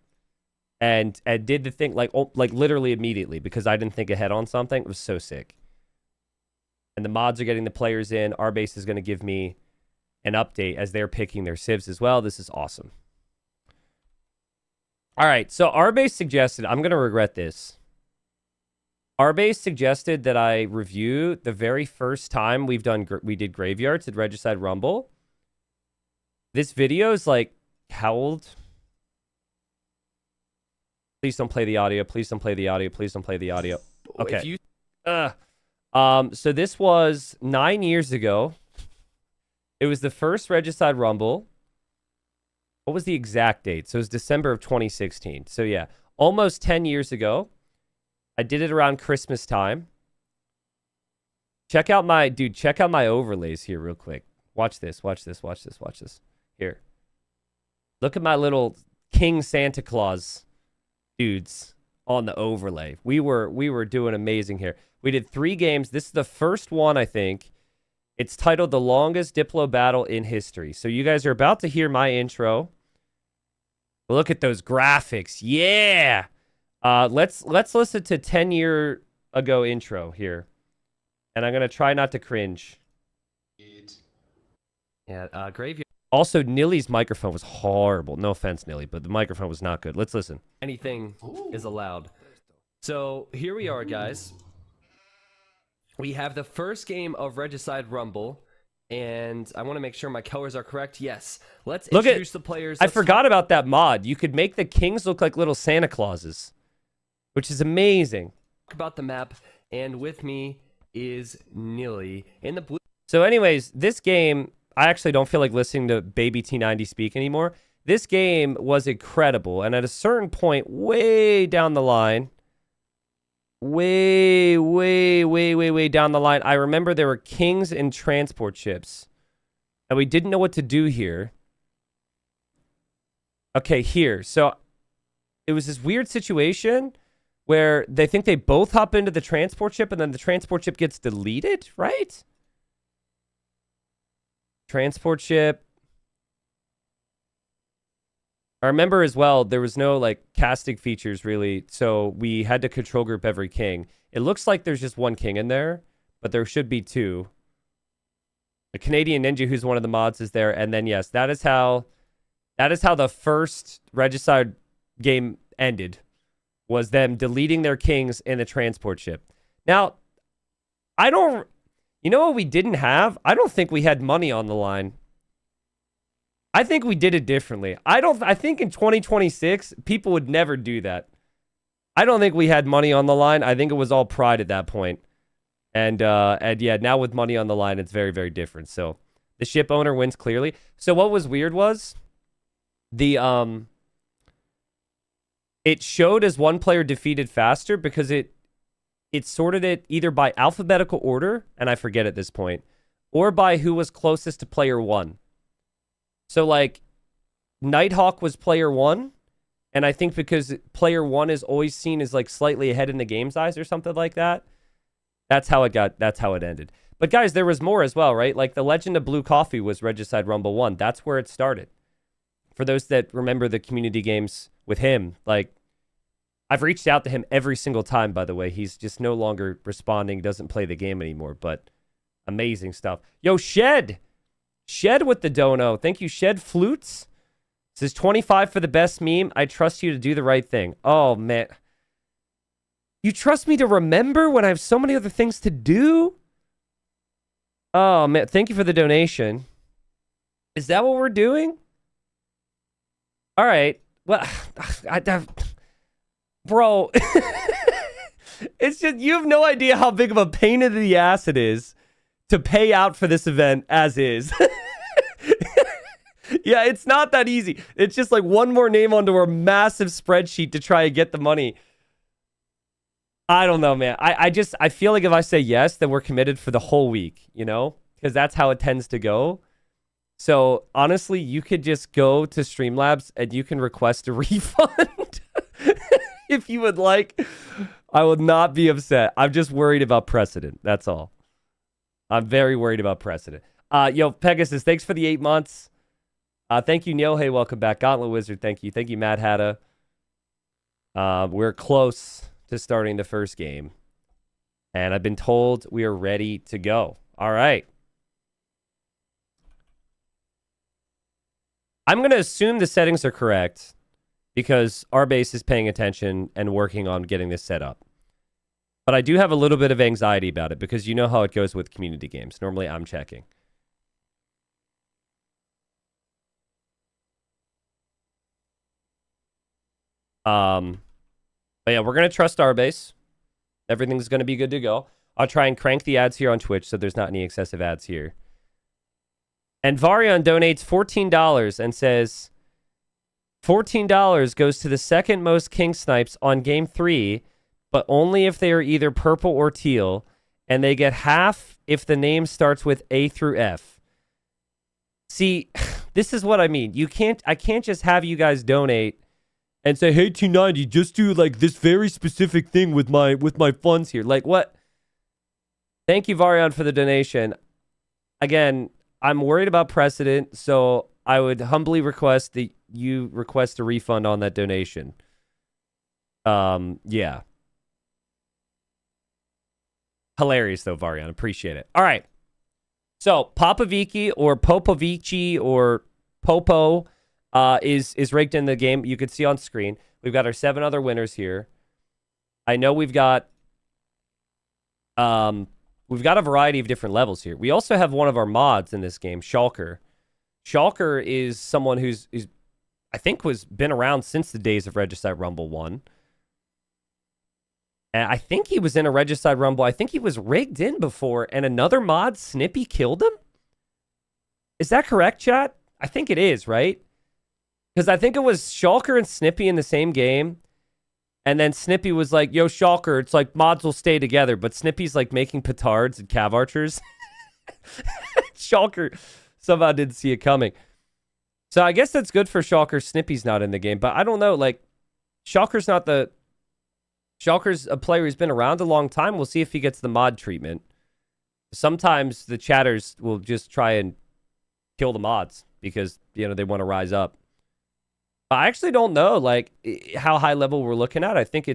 B: and did the thing like literally immediately because I didn't think ahead on something. It was so sick. And the mods are getting the players in. Our base is going to give me an update as they're picking their civs as well. This is awesome. All right, so Arbase suggested, I'm going to regret this. Arbase suggested that I review the very first time we did Graveyards at Regicide Rumble. This video is like, how old? Please don't play the audio. Please don't play the audio. Please don't play the audio. Okay. So this was 9 years ago. It was the first Regicide Rumble. What was the exact date? So it was December of 2016. So yeah, almost 10 years ago. I did it around Christmas time. Check out my overlays here real quick. Watch this. Here. Look at my little King Santa Claus dudes on the overlay. We were doing amazing here. We did 3 games. This is the first one, I think. It's titled The Longest Diplo Battle in History. So you guys are about to hear my intro. Look at those graphics. Yeah. Let's listen to 10-year ago intro here. And I'm going to try not to cringe. Yeah, Graveyard. Also, Nilly's microphone was horrible. No offense, Nilly, but the microphone was not good. Let's listen. Anything is allowed. So here we are, guys. We have the first game of Regicide Rumble, and I want to make sure my colors are correct. Yes. Let's introduce the players. I forgot about that mod. You could make the kings look like little Santa Clauses, which is amazing. Talk about the map, and with me is Nilly in the blue. So anyways, this game, I actually don't feel like listening to Baby T90 speak anymore. This game was incredible, and at a certain point, way down the line, way down the line, I remember there were kings and transport ships, and we didn't know what to do here. Okay, here. So it was this weird situation where they think they both hop into the transport ship, and then the transport ship gets deleted, right? Transport ship. I remember as well, there was no like casting features really, so we had to control group every king. It looks like there's just one king in there, but there should be 2. The Canadian Ninja, who's one of the mods, is there, and then yes, that is how the first Regicide game ended, was them deleting their kings in the transport ship. Now, you know what we didn't have? I don't think we had money on the line. I think we did it differently. I think in 2026, people would never do that. I don't think we had money on the line. I think it was all pride at that point. And yeah, now with money on the line, it's very, very different. So the ship owner wins clearly. So what was weird was it showed as one player defeated faster because it sorted it either by alphabetical order, and I forget at this point, or by who was closest to player 1. So, like, Nighthawk was player 1, and I think because player 1 is always seen as, like, slightly ahead in the game's eyes or something like that, that's how it ended. But, guys, there was more as well, right? Like, the Legend of Blue Coffee was Regicide Rumble 1. That's where it started. For those that remember the community games with him, like, I've reached out to him every single time, by the way. He's just no longer responding, doesn't play the game anymore, but amazing stuff. Yo, Shed with the dono. Thank you, Shed Flutes. Says 25 for the best meme. I trust you to do the right thing. Oh, man. You trust me to remember when I have so many other things to do? Oh, man. Thank you for the donation. Is that what we're doing? All right. Well, bro, it's just, you have no idea how big of a pain in the ass it is to pay out for this event as is. Yeah, it's not that easy. It's just like one more name onto our massive spreadsheet to try and get the money. I don't know, man. I feel like if I say yes, then we're committed for the whole week, you know? Because that's how it tends to go. So, honestly, you could just go to Streamlabs and you can request a refund. If you would like. I would not be upset. I'm just worried about precedent. That's all. I'm very worried about precedent. Yo, Pegasus, thanks for the 8 months. Thank you, Neil. Hey, welcome back. Gauntlet Wizard, thank you. Thank you, Mad Hatta. We're close to starting the first game. And I've been told we are ready to go. All right. I'm going to assume the settings are correct because our base is paying attention and working on getting this set up. But I do have a little bit of anxiety about it because you know how it goes with community games. Normally, I'm checking. But yeah, we're going to trust our base. Everything's going to be good to go. I'll try and crank the ads here on Twitch so there's not any excessive ads here. And Varian donates $14 and says, $14 goes to the second most king snipes on game 3, but only if they are either purple or teal, and they get half if the name starts with A through F. See, this is what I mean. I can't just have you guys donate and say, hey, T90, just do like this very specific thing with my funds here. Like what? Thank you, Varian, for the donation. Again, I'm worried about precedent, so I would humbly request that you request a refund on that donation. Yeah. Hilarious, though, Varian. Appreciate it. All right. So, Popovici or Popovici or Popo is rigged in the game. You can see on screen. We've got our 7 other winners here. I know we've got a variety of different levels here. We also have one of our mods in this game, Shulker. Shulker is someone who's I think been around since the days of Regicide Rumble 1. And I think he was in a Regicide Rumble. I think he was rigged in before, and another mod, Snippy, killed him? Is that correct, chat? I think it is, right? Because I think it was Shulker and Snippy in the same game, and then Snippy was like, yo, Shulker, it's like mods will stay together, but Snippy's like making petards and cav archers. Shulker somehow didn't see it coming. So I guess that's good for Shulker. Snippy's not in the game, but I don't know, like, Shulker's a player who's been around a long time. We'll see if he gets the mod treatment. Sometimes the chatters will just try and kill the mods because, you know, they want to rise up. I actually don't know, like, how high level we're looking at. I think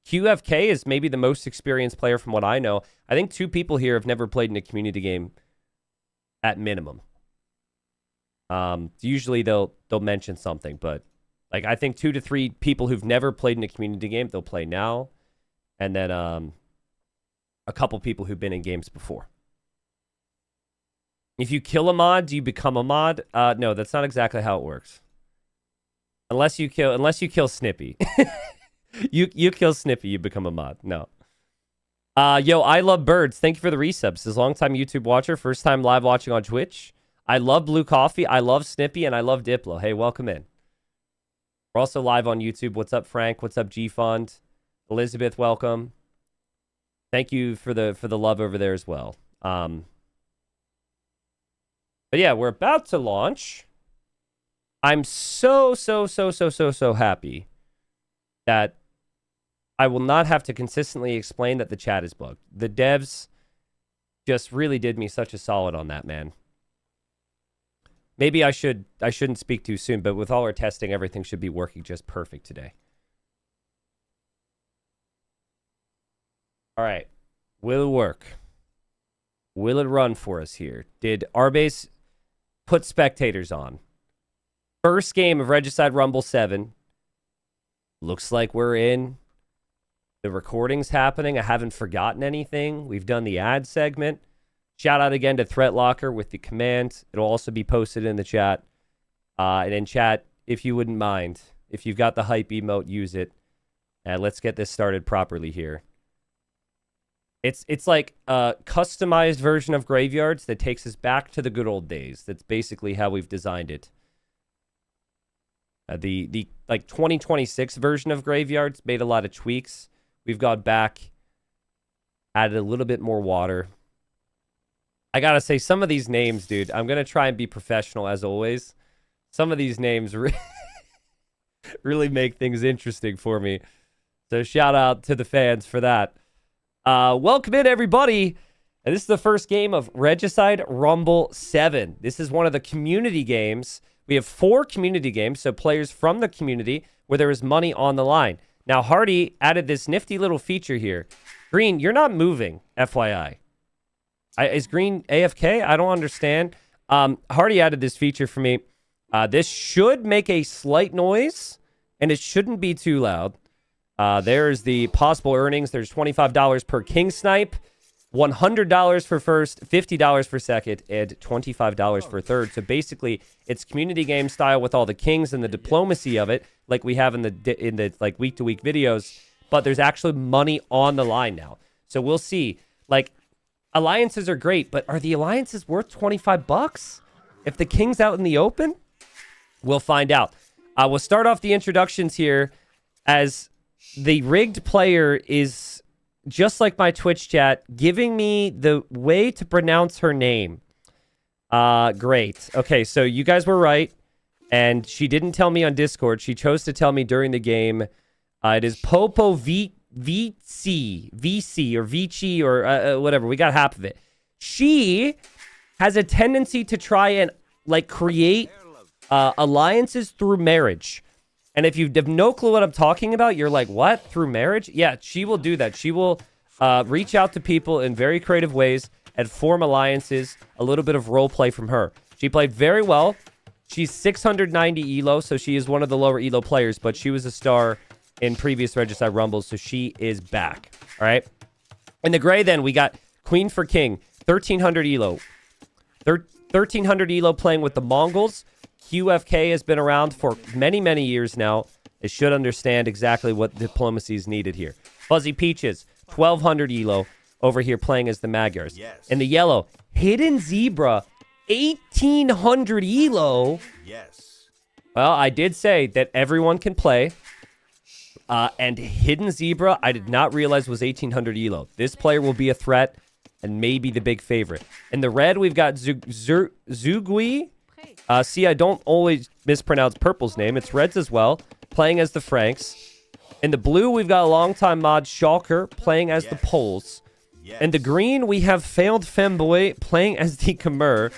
B: QFK is maybe the most experienced player from what I know. I think 2 people here have never played in a community game at minimum. Usually they'll mention something, but like, I think 2 to 3 people who've never played in a community game, they'll play now. And then a couple people who've been in games before. If you kill a mod, do you become a mod? No, that's not exactly how it works. Unless you kill Snippy. you kill Snippy, you become a mod. No. Yo, I love birds. Thank you for the resubs. As long-time YouTube watcher, first time live watching on Twitch. I love Blue Coffee. I love Snippy, and I love Diplo. Hey, welcome in. We're also live on YouTube. What's up, Frank? What's up, G Fund? Elizabeth, welcome. Thank you for the love over there as well. But yeah, we're about to launch. I'm so happy that I will not have to consistently explain that the chat is bugged. The devs just really did me such a solid on that, man. Maybe I shouldn't speak too soon, but with all our testing, everything should be working just perfect today. All right. Will it work? Will it run for us here? Did Arbase put spectators on? First game of Regicide Rumble 7. Looks like we're in. The recording's happening. I haven't forgotten anything. We've done the ad segment. Shout out again to Threat Locker with the command. It'll also be posted in the chat. And in chat, if you wouldn't mind, if you've got the hype emote, use it. And let's get this started properly here. It's like a customized version of Graveyards that takes us back to the good old days. That's basically how we've designed it. The like 2026 version of Graveyards made a lot of tweaks. We've gone back, added a little bit more water. I gotta say, some of these names, dude, I'm gonna try and be professional as always. Some of these names really make things interesting for me. So shout out to the fans for that. Welcome in, everybody. And this is the first game of Regicide Rumble 7. This is one of the community games. We have 4 community games, so players from the community where there is money on the line. Now, Hardy added this nifty little feature here. Green, you're not moving, FYI. Is Green AFK? I don't understand. Hardy added this feature for me. This should make a slight noise, and it shouldn't be too loud. There's the possible earnings. There's $25 per king snipe, $100 for first, $50 for second, and $25 for third. So basically, it's community game style with all the kings and the diplomacy of it, like we have in the like week-to-week videos. But there's actually money on the line now. So we'll see. Like, alliances are great, but are the alliances worth $25? If the king's out in the open, we'll find out. We'll start off the introductions here as the rigged player is, just like my Twitch chat, giving me the way to pronounce her name. Great. Okay, so you guys were right. And she didn't tell me on Discord. She chose to tell me during the game. It is Popo VC or Vici or whatever. We got half of it. She has a tendency to try and like create alliances through marriage. And if you have no clue what I'm talking about, you're like, what? Through marriage? Yeah, she will do that. She will reach out to people in very creative ways and form alliances. A little bit of role play from her. She played very well. She's 690 elo, so she is one of the lower elo players, but she was a star in previous Regicide Rumbles, so she is back. All right. In the gray, then, we got Queen for King, 1300 elo. 1300 elo playing with the Mongols. QFK has been around for many, many years now. They should understand exactly what diplomacy is needed here. Fuzzy Peaches, 1200 elo over here playing as the Magyars.
D: Yes.
B: In the yellow, Hidden Zebra, 1800 elo.
D: Yes.
B: Well, I did say that everyone can play. And Hidden Zebra, I did not realize was 1800 elo. This player will be a threat and maybe the big favorite. In the red, we've got Zugui. See, I don't always mispronounce Purple's name. It's Reds as well, playing as the Franks. In the blue, we've got a longtime mod, Shulker, playing as the Poles.
D: Yes.
B: In the green, we have Failed Femboy playing as the Khmer.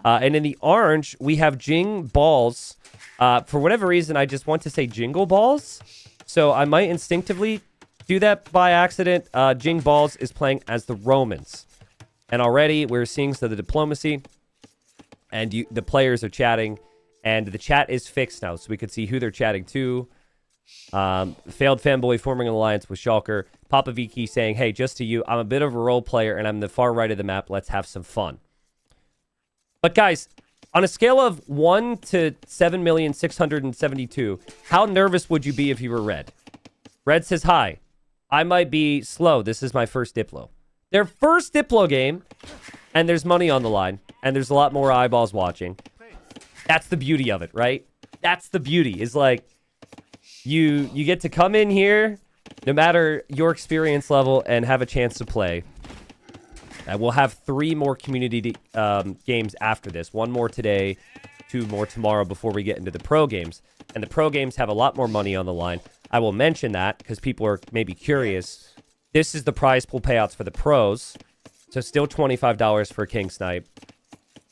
B: And in the orange, we have Jing Balls. For whatever reason, I just want to say Jingle Balls. So I might instinctively do that by accident. Jing Balls is playing as the Romans. And already we're seeing the diplomacy. And the players are chatting. And the chat is fixed now. So we can see who they're chatting to. Failed Fanboy forming an alliance with Shulker. Papa Viki saying, hey, just to you, I'm a bit of a role player and I'm the far right of the map. Let's have some fun. But guys, on a scale of 1 to 7,672,000, how nervous would you be if you were Red? Red says, hi, I might be slow. This is my first Diplo. Their first Diplo game, and there's money on the line, and there's a lot more eyeballs watching. That's the beauty of it, right? That's the beauty, is like, you get to come in here, no matter your experience level, and have a chance to play. We'll have 3 more community games after this. 1 more today, 2 more tomorrow before we get into the pro games. And the pro games have a lot more money on the line. I will mention that because people are maybe curious. This is the prize pool payouts for the pros. So still $25 for a King Snipe.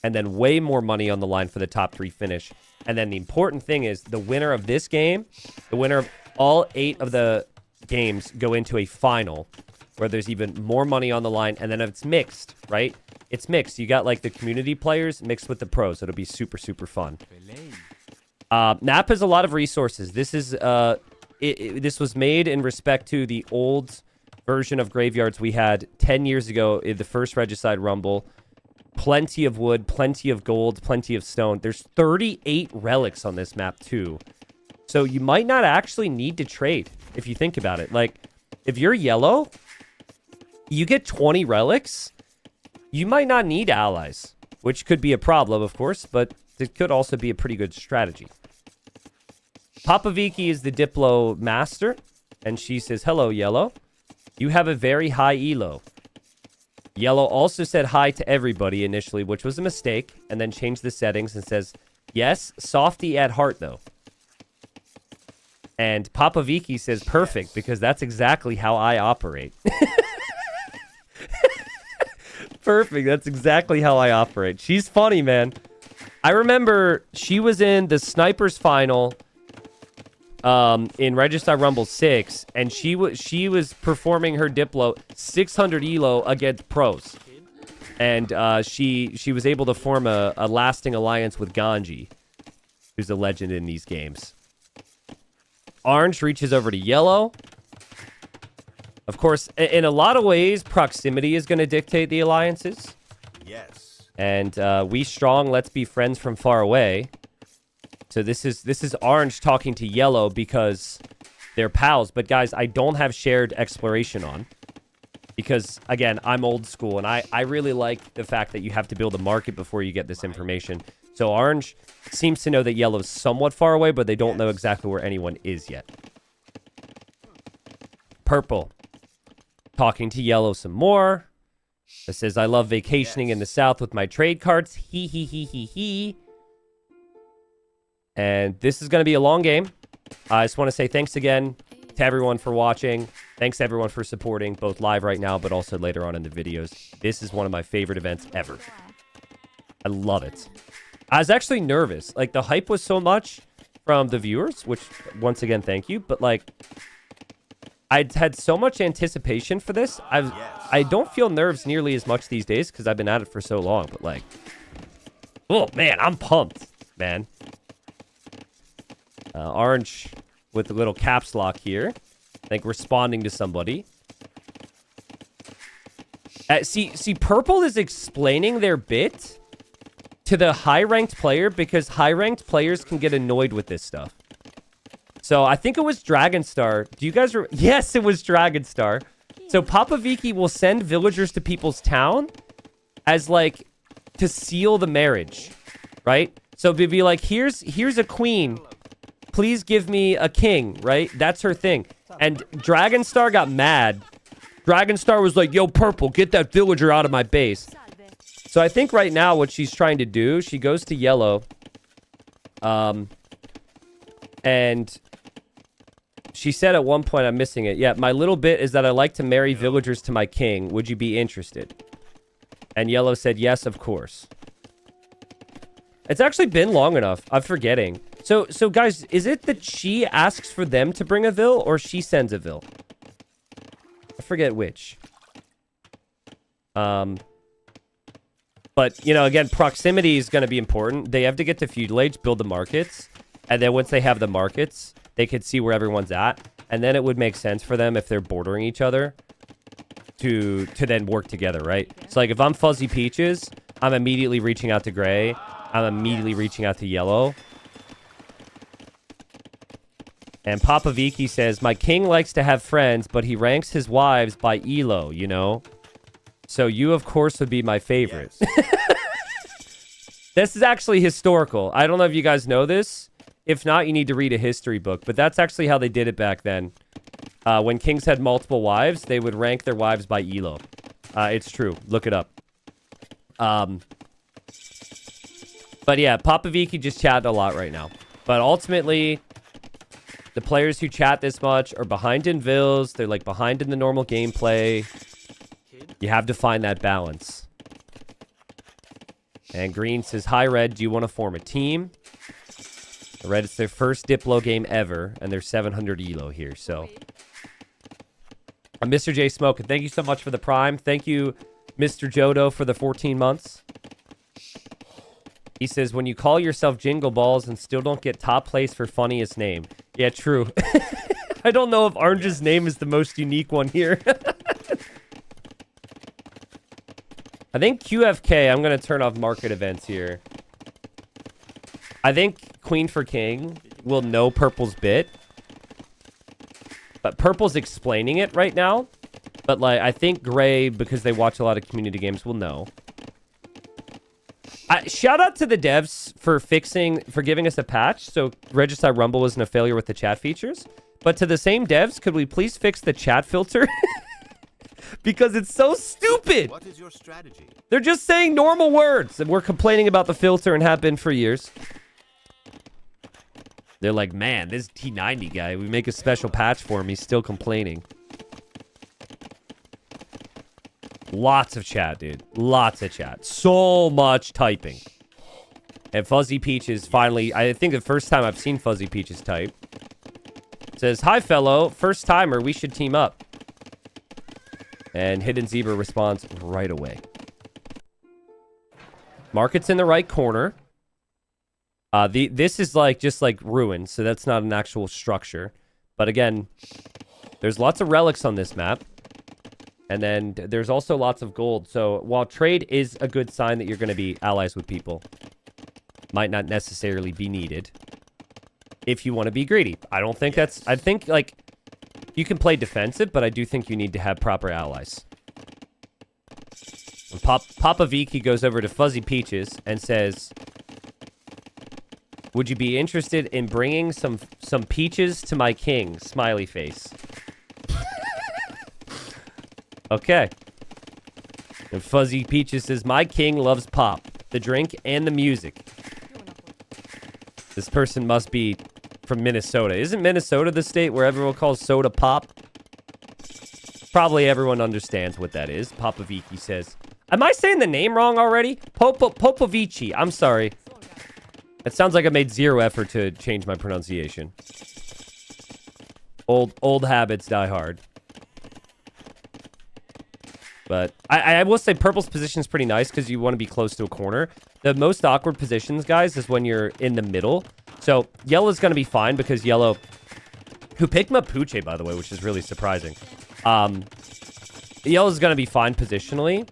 B: And then way more money on the line for the top 3 finish. And then the important thing is the winner of this game, the winner of all 8 of the games go into a final where there's even more money on the line. And then it's mixed, right? It's mixed. You got like the community players mixed with the pros. It'll be super, super fun. Nap has a lot of resources. This is this was made in respect to the old version of graveyards we had 10 years ago in the first Regicide Rumble. Plenty of wood, plenty of gold, plenty of stone. There's 38 relics on this map too. So you might not actually need to trade if you think about it. Like, if you're yellow, you get 20 relics. You might not need allies, which could be a problem, of course, but it could also be a pretty good strategy. Papa Viki is the Diplo master, and she says, hello, Yellow. You have a very high elo. Yellow also said hi to everybody initially, which was a mistake, and then changed the settings and says, yes, softy at heart, though. And Papa Viki says, perfect, because that's exactly how I operate. Perfect, that's exactly how I operate. She's funny, man. I remember she was in the Snipers final in Regicide Rumble 6, and she was performing her Diplo 600 elo against pros. And she was able to form a lasting alliance with Ganji, who's a legend in these games. Orange reaches over to yellow. Of course, in a lot of ways, proximity is going to dictate the alliances.
D: Yes.
B: And we strong, let's be friends from far away. So this is Orange talking to Yellow because they're pals. But guys, I don't have shared exploration on. Because, again, I'm old school. And I really like the fact that you have to build a market before you get this information. So orange seems to know that yellow's somewhat far away, but they don't know exactly where anyone is yet. Purple. Talking to yellow some more. It says, I love vacationing in the south with my trade cards. He, he, he, he, he. And this is going to be a long game. I just want to say thanks again to everyone for watching. Thanks to everyone for supporting, both live right now, but also later on in the videos. This is one of my favorite events ever. I love it. I was actually nervous. Like, the hype was so much from the viewers, which, once again, thank you. But, like, I'd had so much anticipation for this. I don't feel nerves nearly as much these days because I've been at it for so long. But, like, oh, man, I'm pumped, man. Orange with the little caps lock here. I think responding to somebody. See, purple is explaining their bit to the high-ranked player because high-ranked players can get annoyed with this stuff. So I think it was Dragonstar. Do you guys... Yes, it was Dragonstar. So Papa Viki will send villagers to people's town as, like, to seal the marriage, right? So they'd be like, here's a queen. Please give me a king, right? That's her thing. And Dragonstar got mad. Dragonstar was like, yo, Purple, get that villager out of my base. So I think right now what she's trying to do, she goes to yellow. And she said at one point, I'm missing it. Yeah, my little bit is that I like to marry villagers to my king. Would you be interested? And yellow said, yes, of course. It's actually been long enough. I'm forgetting. So guys, is it that she asks for them to bring a vill or she sends a vill? I forget which. But, you know, again, proximity is going to be important. They have to get to feudal age, build the markets. And then once they have the markets, they could see where everyone's at. And then it would make sense for them if they're bordering each other to then work together, right? So, like, if I'm Fuzzy Peaches, I'm immediately reaching out to Gray. I'm immediately reaching out to Yellow. And Papa Viki says, my king likes to have friends, but he ranks his wives by Elo, you know? So you, of course, would be my favorite. Yes. This is actually historical. I don't know if you guys know this. If not, you need to read a history book. But that's actually how they did it back then. When kings had multiple wives, they would rank their wives by Elo. It's true. Look it up. But yeah, Papa Viki just chatted a lot right now. But ultimately, the players who chat this much are behind in vills. They're like behind in the normal gameplay. You have to find that balance. And Green says, hi, Red. Do you want to form a team? Red, it's their first Diplo game ever. And they're 700 Elo here. So, Mr. J Smoke, thank you so much for the prime. Thank you, Mr. Jodo, for the 14 months. He says, when you call yourself Jingle Balls and still don't get top place for funniest name. Yeah, true. I don't know if Orange's name is the most unique one here. I think QFK, I'm going to turn off market events here. I think Queen for King will know Purple's bit. But Purple's explaining it right now. But, like, I think Gray, because they watch a lot of community games, will know. Shout out to the devs for giving us a patch. So Regicide Rumble wasn't a failure with the chat features. But to the same devs, could we please fix the chat filter? Because it's so stupid.
D: What is your strategy?
B: They're just saying normal words. And we're complaining about the filter and have been for years. They're like, man, this T90 guy, we make a special patch for him. He's still complaining. Lots of chat, dude. Lots of chat. So much typing. And Fuzzy Peaches finally... I think the first time I've seen Fuzzy Peaches type. Says, hi, fellow. First timer. We should team up. And Hidden Zebra responds right away. Market's in the right corner. This is like just like ruins. So that's not an actual structure. But again, there's lots of relics on this map. And then there's also lots of gold. So while trade is a good sign that you're going to be allies with people, might not necessarily be needed if you want to be greedy. I don't think that's... I think, like, you can play defensive, but I do think you need to have proper allies. And Papa Viki goes over to Fuzzy Peaches and says, Would you be interested in bringing some peaches to my king? Smiley face. Okay. And Fuzzy Peaches says, my king loves pop, the drink, and the music. This person must be from Minnesota. Isn't Minnesota the state where everyone calls soda pop? Probably everyone understands what that is. Popovici says. Am I saying the name wrong already? Popovici. I'm sorry. It sounds like I made zero effort to change my pronunciation. Old habits die hard. But I will say purple's position is pretty nice because you want to be close to a corner. The most awkward positions, guys, is when you're in the middle. So yellow's going to be fine because yellow, who picked Mapuche, by the way, which is really surprising. Yellow's going to be fine positionally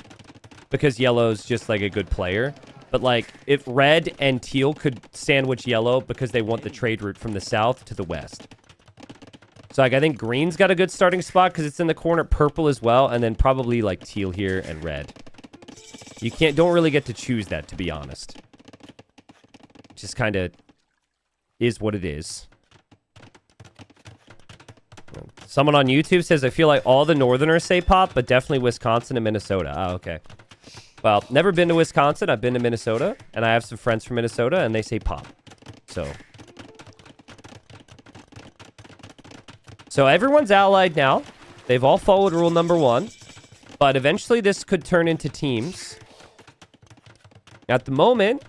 B: because yellow's just like a good player. But like if red and teal could sandwich yellow because they want the trade route from the south to the west. So like I think green's got a good starting spot because it's in the corner, purple as well, and then probably like teal here and red. You don't really get to choose that, to be honest. Just kind of is what it is. Someone on YouTube says, I feel like all the northerners say pop, but definitely Wisconsin and Minnesota. Oh, okay. Well, never been to Wisconsin. I've been to Minnesota, and I have some friends from Minnesota, and they say pop. So everyone's allied now. They've all followed rule number 1. But eventually this could turn into teams. At the moment,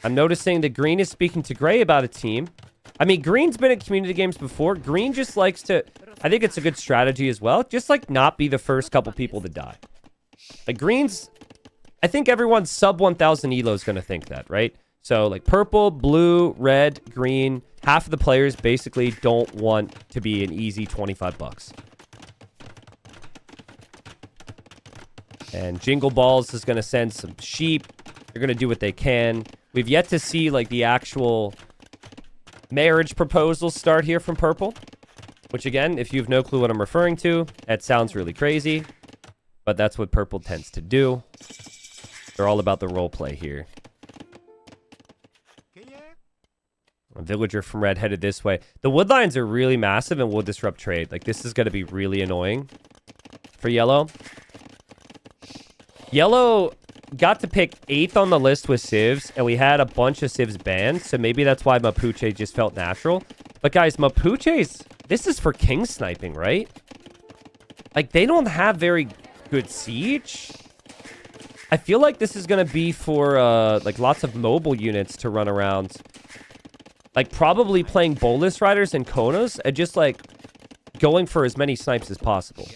B: I'm noticing that green is speaking to gray about a team. I mean, green's been at community games before. Green just likes to... I think it's a good strategy as well. Just, like, not be the first couple people to die. Like, green's... I think everyone sub 1,000 elo is going to think that, right? So, like, purple, blue, red, green... Half of the players basically don't want to be an easy 25 bucks. And Jingle Balls is going to send some sheep. They're going to do what they can. We've yet to see, like, the actual marriage proposals start here from purple. Which, again, if you have no clue what I'm referring to, that sounds really crazy. But that's what purple tends to do. They're all about the role play here. A villager from red headed this way. The wood lines are really massive and will disrupt trade. Like, this is going to be really annoying for yellow. Yellow got to pick 8th on the list with civs, and we had a bunch of civs banned, so maybe that's why Mapuche just felt natural. But guys, Mapuche's... This is for king sniping, right? Like, they don't have very good siege. I feel like this is going to be for, like, lots of mobile units to run around... Like, probably playing Bolus Riders and Konas and just, like, going for as many snipes as possible.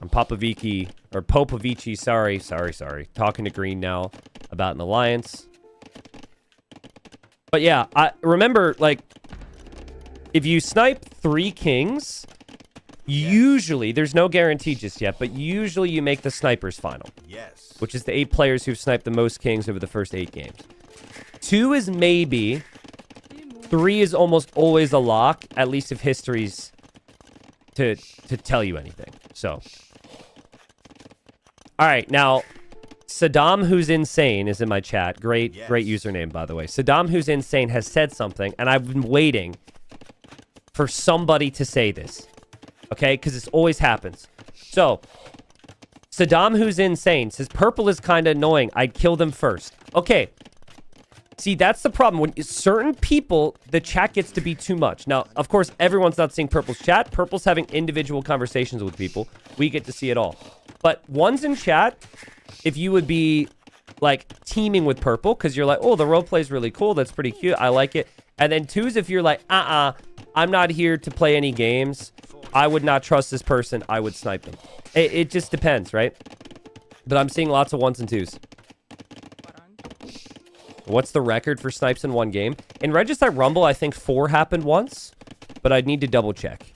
B: And Popovici, sorry. Talking to green now about an alliance. But yeah, I remember, like, if you snipe 3 kings, usually, there's no guarantee just yet, but usually you make the snipers final.
D: Yes.
B: Which is the 8 players who've sniped the most kings over the first 8 games. 2 is maybe. 3 is almost always a lock, at least if history's to tell you anything. So. All right, now, Saddam Who's Insane is in my chat. Great username, by the way. Saddam Who's Insane has said something, and I've been waiting for somebody to say this. Okay? Because this always happens. So, Saddam Who's Insane says, purple is kind of annoying. I'd kill them first. Okay. See, that's the problem. When certain people, the chat gets to be too much. Now, of course, everyone's not seeing Purple's chat. Purple's having individual conversations with people. We get to see it all. But ones in chat, if you would be, like, teaming with Purple, because you're like, oh, the roleplay is really cool. That's pretty cute. I like it. And then 2s, if you're like, I'm not here to play any games. I would not trust this person. I would snipe them. It just depends, right? But I'm seeing lots of 1s and 2s. What's the record for snipes in one game? In Regicide Rumble, I think 4 happened once, but I'd need to double check.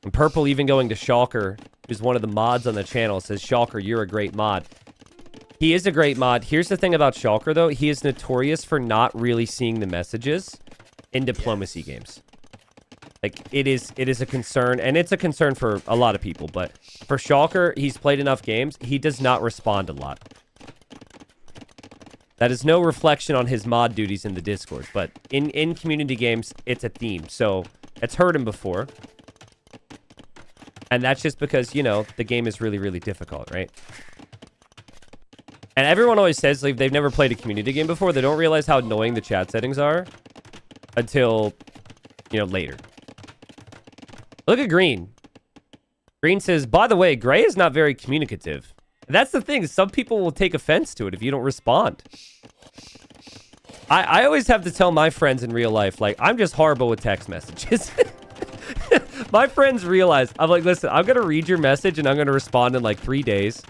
B: And Purple even going to Shulker, who's one of the mods on the channel, says, Shulker, you're a great mod. He is a great mod. Here's the thing about Shulker, though. He is notorious for not really seeing the messages in diplomacy games. Like, it is a concern, and it's a concern for a lot of people, but for Shulker, he's played enough games. He does not respond a lot. That is no reflection on his mod duties in the Discord, but in community games, it's a theme. So it's heard him before. And that's just because, you know, the game is really, really difficult, right? And everyone always says, like, they've never played a community game before. They don't realize how annoying the chat settings are until, you know, later. Look at Green. Green says, by the way, Gray is not very communicative. And that's the thing. Some people will take offense to it if you don't respond. I always have to tell my friends in real life, like, I'm just horrible with text messages. My friends realize, I'm like, listen, I'm going to read your message and I'm going to respond in like 3 days.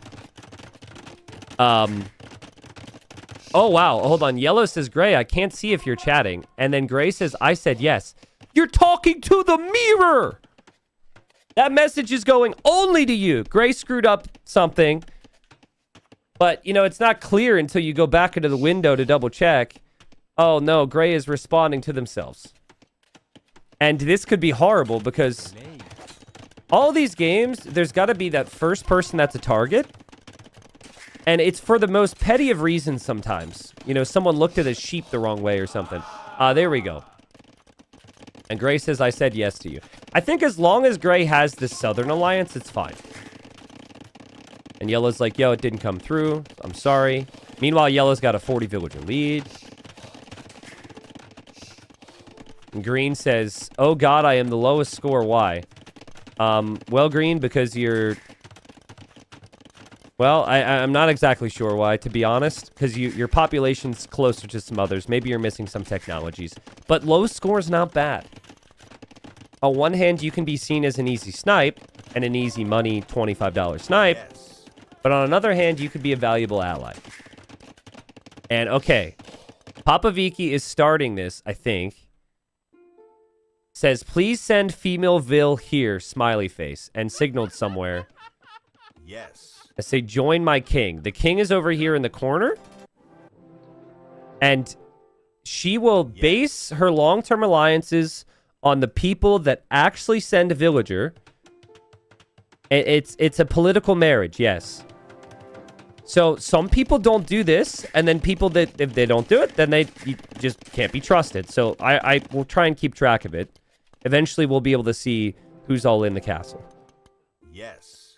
B: Oh, wow. Hold on. Yellow says, Gray, I can't see if you're chatting. And then Gray says, I said yes. You're talking to the mirror. That message is going only to you. Gray screwed up something. But, you know, it's not clear until you go back into the window to double check. Oh, no. Gray is responding to themselves. And this could be horrible because all these games, there's got to be that first person that's a target. And it's for the most petty of reasons sometimes. You know, someone looked at a sheep the wrong way or something. There we go. And Gray says, I said yes to you. I think as long as Gray has the Southern Alliance, it's fine. And Yellow's like, yo, it didn't come through. I'm sorry. Meanwhile, Yellow's got a 40 villager lead. And Green says, oh God, I am the lowest score. Why? Well, Green, because you're... Well, I'm not exactly sure why, to be honest. Because your population's closer to some others. Maybe you're missing some technologies. But low score's not bad. On one hand, you can be seen as an easy snipe. And an easy money $25 snipe.
D: Yes.
B: But on another hand, you could be a valuable ally. And, okay. Papa Viki is starting this, I think. Says, please send female Vil here, smiley face, and signaled somewhere.
D: Yes.
B: I say, join my king. The king is over here in the corner. And she will base her long-term alliances on the people that actually send a villager. It's a political marriage, yes. So some people don't do this, and then people that, if they don't do it, then you just can't be trusted. So I will try and keep track of it. Eventually, we'll be able to see who's all in the castle.
D: Yes.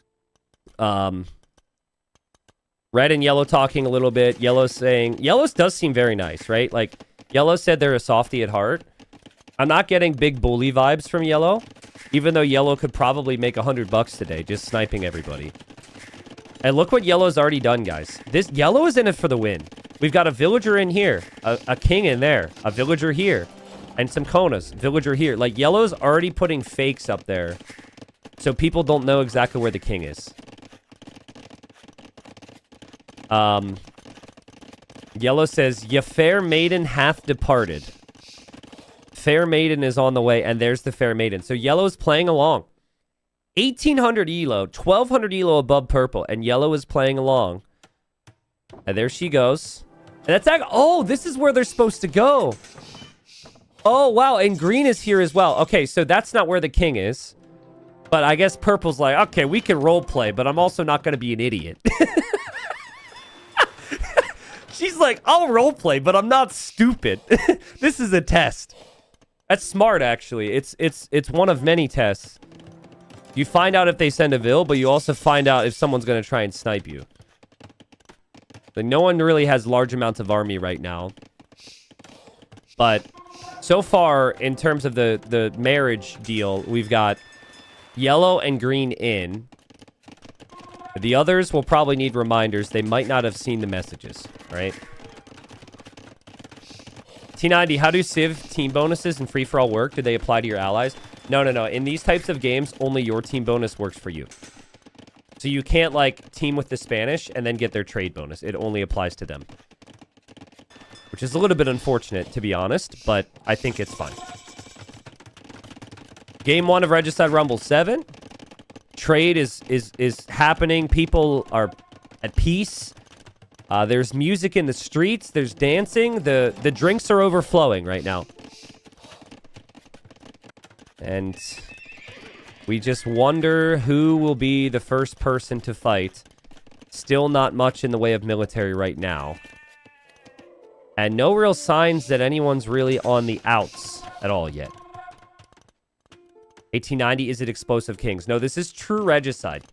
B: Red and Yellow talking a little bit. Yellow saying... Yellow's does seem very nice, right? Like, Yellow said they're a softie at heart. I'm not getting big bully vibes from Yellow. Even though Yellow could probably make $100 today just sniping everybody. And look what Yellow's already done, guys. This Yellow is in it for the win. We've got a villager in here. A king in there. A villager here. And some Konas. Villager here. Like, Yellow's already putting fakes up there. So people don't know exactly where the king is. Yellow says, "Ye fair maiden hath departed." Fair maiden is on the way, and there's the fair maiden. So Yellow's playing along. 1,800 elo, 1,200 elo above purple, and Yellow is playing along. And there she goes. And that's oh, this is where they're supposed to go. Oh, wow, and green is here as well. Okay, so that's not where the king is. But I guess purple's like, okay, we can role play, but I'm also not going to be an idiot. She's like, I'll role play, but I'm not stupid. This is a test. That's smart, actually. It's one of many tests. You find out if they send a Vil, but you also find out if someone's going to try and snipe you. Like, no one really has large amounts of army right now. But so far, in terms of the marriage deal, we've got yellow and green in. The others will probably need reminders. They might not have seen the messages, right? T90, how do Civ team bonuses and free-for-all work? Do they apply to your allies? No. In these types of games, only your team bonus works for you. So you can't, like, team with the Spanish and then get their trade bonus. It only applies to them. Which is a little bit unfortunate, to be honest, but I think it's fine. Game 1 of Regicide Rumble 7. Trade is happening. People are at peace. There's music in the streets. There's dancing. The drinks are overflowing right now. And we just wonder who will be the first person to fight. Still not much in the way of military right now. And no real signs that anyone's really on the outs at all yet. 1890, is it Explosive Kings? No, this is true Regicide.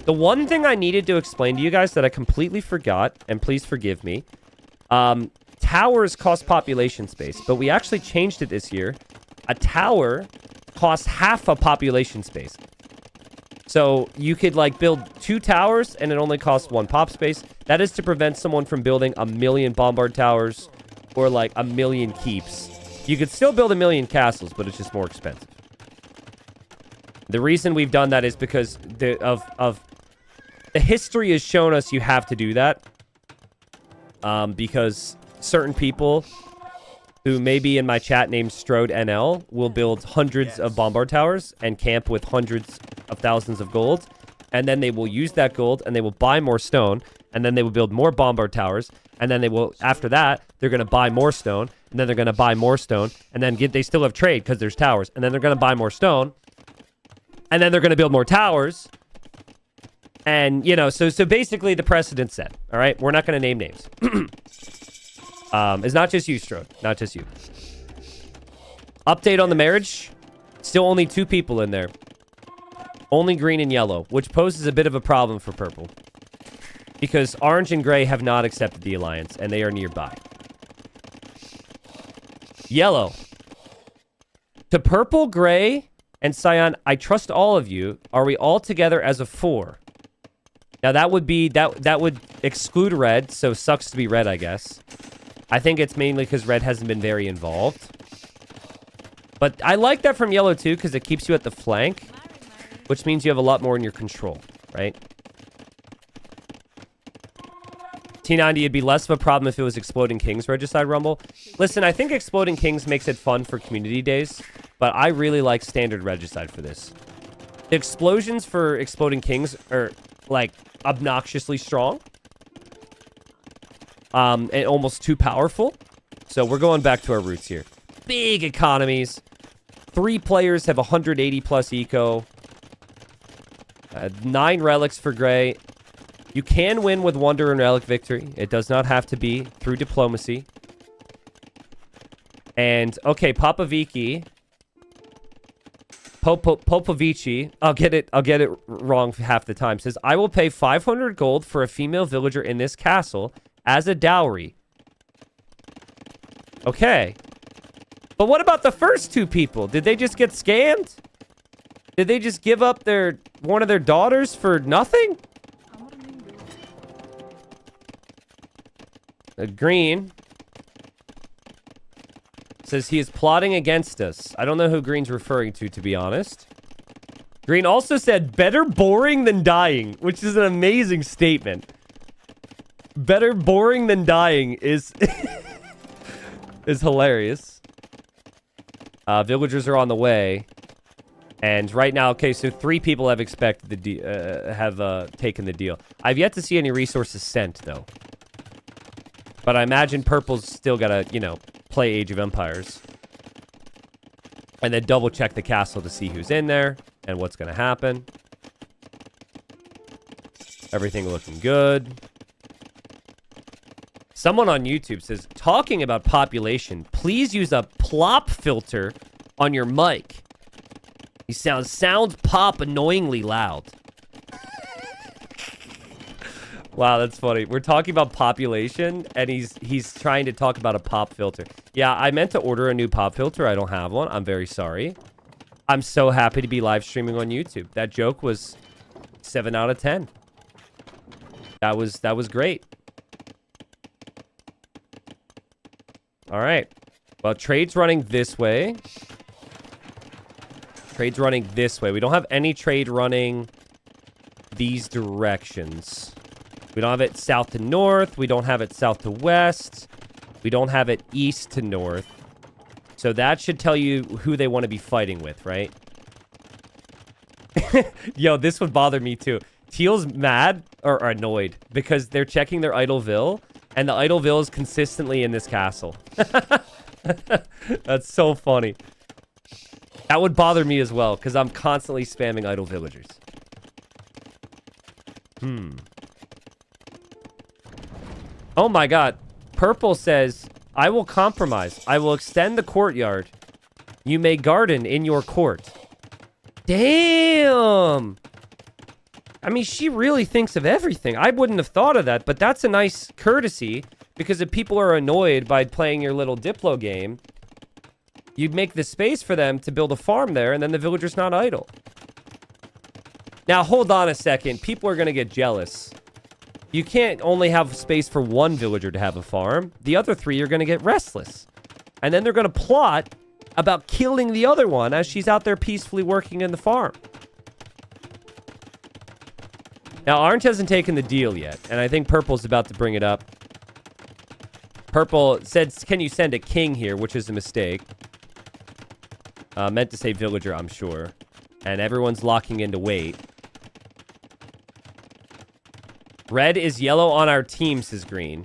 B: The one thing I needed to explain to you guys that I completely forgot, and please forgive me. Towers cost population space, but we actually changed it this year. A tower costs half a population space. So you could like build 2 towers and it only costs 1 pop space. That is to prevent someone from building 1,000,000 bombard towers or like 1,000,000 keeps. You could still build 1,000,000 castles, but it's just more expensive. The reason we've done that is because the history has shown us you have to do that. Because certain people who may be in my chat named Strode NL will build hundreds of bombard towers and camp with hundreds of thousands of gold. And then they will use that gold and they will buy more stone. And then they will build more bombard towers. And then they will, after that, they're going to buy more stone. And then they're going to buy more stone. And then they still have trade because there's towers. And then they're going to buy more stone. And then they're going to build more towers. And, you know, so basically the precedent's set. All right? We're not going to name names. It's not just you, Strode. Not just you. Update on the marriage. Still only 2 people in there. Only green and yellow, which poses a bit of a problem for purple. Because orange and gray have not accepted the alliance, and they are nearby. Yellow. To purple, gray, and cyan, I trust all of you. Are we all together as a 4? Now that would be that would exclude red, so sucks to be red, I guess. I think it's mainly because red hasn't been very involved. But I like that from yellow too, because it keeps you at the flank, which means you have a lot more in your control, right? T90, it'd be less of a problem if it was Exploding Kings Regicide Rumble. Listen, I think Exploding Kings makes it fun for community days, but I really like standard Regicide for this. The explosions for Exploding Kings are, like, obnoxiously strong. And almost too powerful. So we're going back to our roots here. Big economies. 3 players have 180 plus eco. 9 relics for gray. You can win with Wonder and Relic Victory. It does not have to be through diplomacy. And, okay, Popovici. Popovici. I'll get it wrong half the time. Says, I will pay 500 gold for a female villager in this castle as a dowry. Okay. But what about the first 2 people? Did they just get scammed? Did they just give up one of their daughters for nothing? Green says he is plotting against us. I don't know who Green's referring to be honest. Green also said, better boring than dying, which is an amazing statement. Better boring than dying is is hilarious. Villagers are on the way. And right now, okay, so 3 people have expected the taken the deal. I've yet to see any resources sent, though. But I imagine purple's still gotta, you know, play Age of Empires. And then double check the castle to see who's in there and what's gonna happen. Everything looking good. Someone on YouTube says, talking about population, please use a plop filter on your mic. He sounds pop annoyingly loud. Wow, that's funny. We're talking about population, and he's trying to talk about a pop filter. Yeah, I meant to order a new pop filter. I don't have one. I'm very sorry. I'm so happy to be live streaming on YouTube. That joke was 7 out of 10. That was great. All right. Well, trade's running this way. Trade's running this way. We don't have any trade running these directions. We don't have it south to north. We don't have it south to west. We don't have it east to north. So that should tell you who they want to be fighting with, right? Yo, this would bother me too. Teal's mad or annoyed because they're checking their Idleville, and the Idleville is consistently in this castle. That's so funny. That would bother me as well, because I'm constantly spamming idle villagers. Oh my god. Purple says, I will compromise. I will extend the courtyard. You may garden in your court. Damn. I mean, she really thinks of everything. I wouldn't have thought of that, but that's a nice courtesy because if people are annoyed by playing your little Diplo game, you'd make the space for them to build a farm there, and then the villager's not idle. Now, hold on a second. People are going to get jealous. You can't only have space for one villager to have a farm. The other three are going to get restless. And then they're going to plot about killing the other one as she's out there peacefully working in the farm. Now, Orange hasn't taken the deal yet, and I think Purple's about to bring it up. Purple said, can you send a king here, which is a mistake. Meant to say villager, I'm sure. And everyone's locking in to wait. Red is yellow on our team, says Green.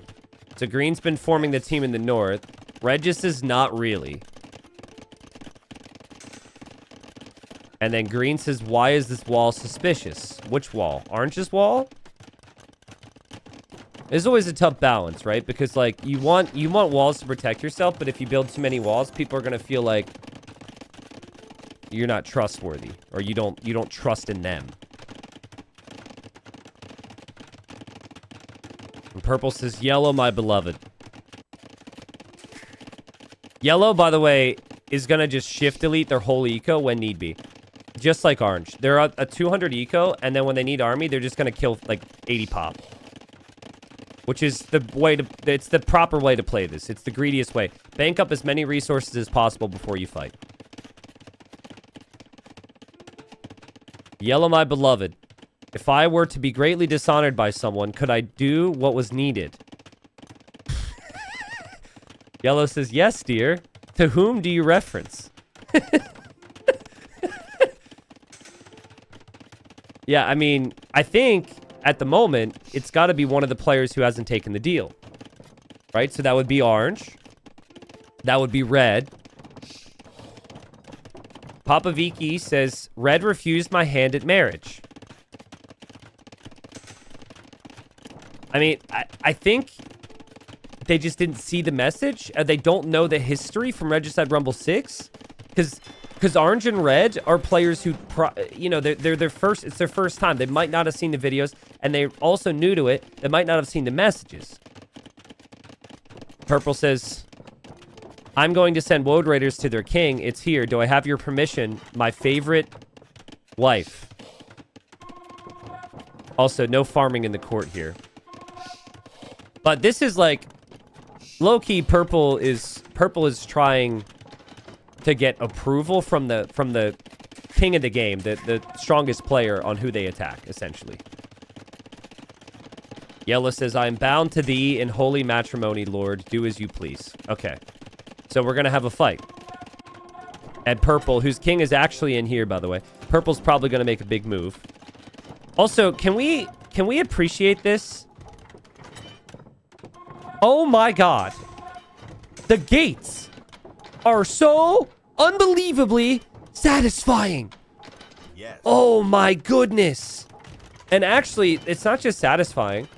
B: So Green's been forming the team in the north. Red just is not really. And then Green says, why is this wall suspicious? Which wall? Orange's wall? It's always a tough balance, right? Because, like, you want walls to protect yourself, but if you build too many walls, people are going to feel like you're not trustworthy, or you don't trust in them. And Purple says, yellow, my beloved. Yellow, by the way, is going to just shift delete their whole eco when need be. Just like Orange. They're a 200 eco, and then when they need army, they're just going to kill, like, 80 pop. Which is the way to... It's the proper way to play this. It's the greediest way. Bank up as many resources as possible before you fight. Yellow, my beloved. If I were to be greatly dishonored by someone, could I do what was needed? Yellow says, yes, dear. To whom do you reference? Yeah, I mean, I think at the moment, it's got to be one of the players who hasn't taken the deal. Right? So that would be Orange. That would be Red. Papa Viki says, Red refused my hand at marriage. I mean, I think they just didn't see the message. They don't know the history from Regicide Rumble 6. Because Orange and Red are players who, they're their first, it's their first time. They might not have seen the videos, and they're also new to it. They might not have seen the messages. Purple says, I'm going to send Woad Raiders to their king. It's here. Do I have your permission? My favorite wife. Also, no farming in the court here. But this is like, low-key, Purple is trying to get approval from the king of the game, the strongest player on who they attack, essentially. Yellow says, I am bound to thee in holy matrimony, Lord. Do as you please. Okay. So we're going to have a fight. And Purple, whose king is actually in here, by the way. Purple's probably going to make a big move. Also, can we appreciate this? Oh my god. The gates are so unbelievably satisfying.
D: Yes.
B: Oh my goodness. And actually, it's not just satisfying.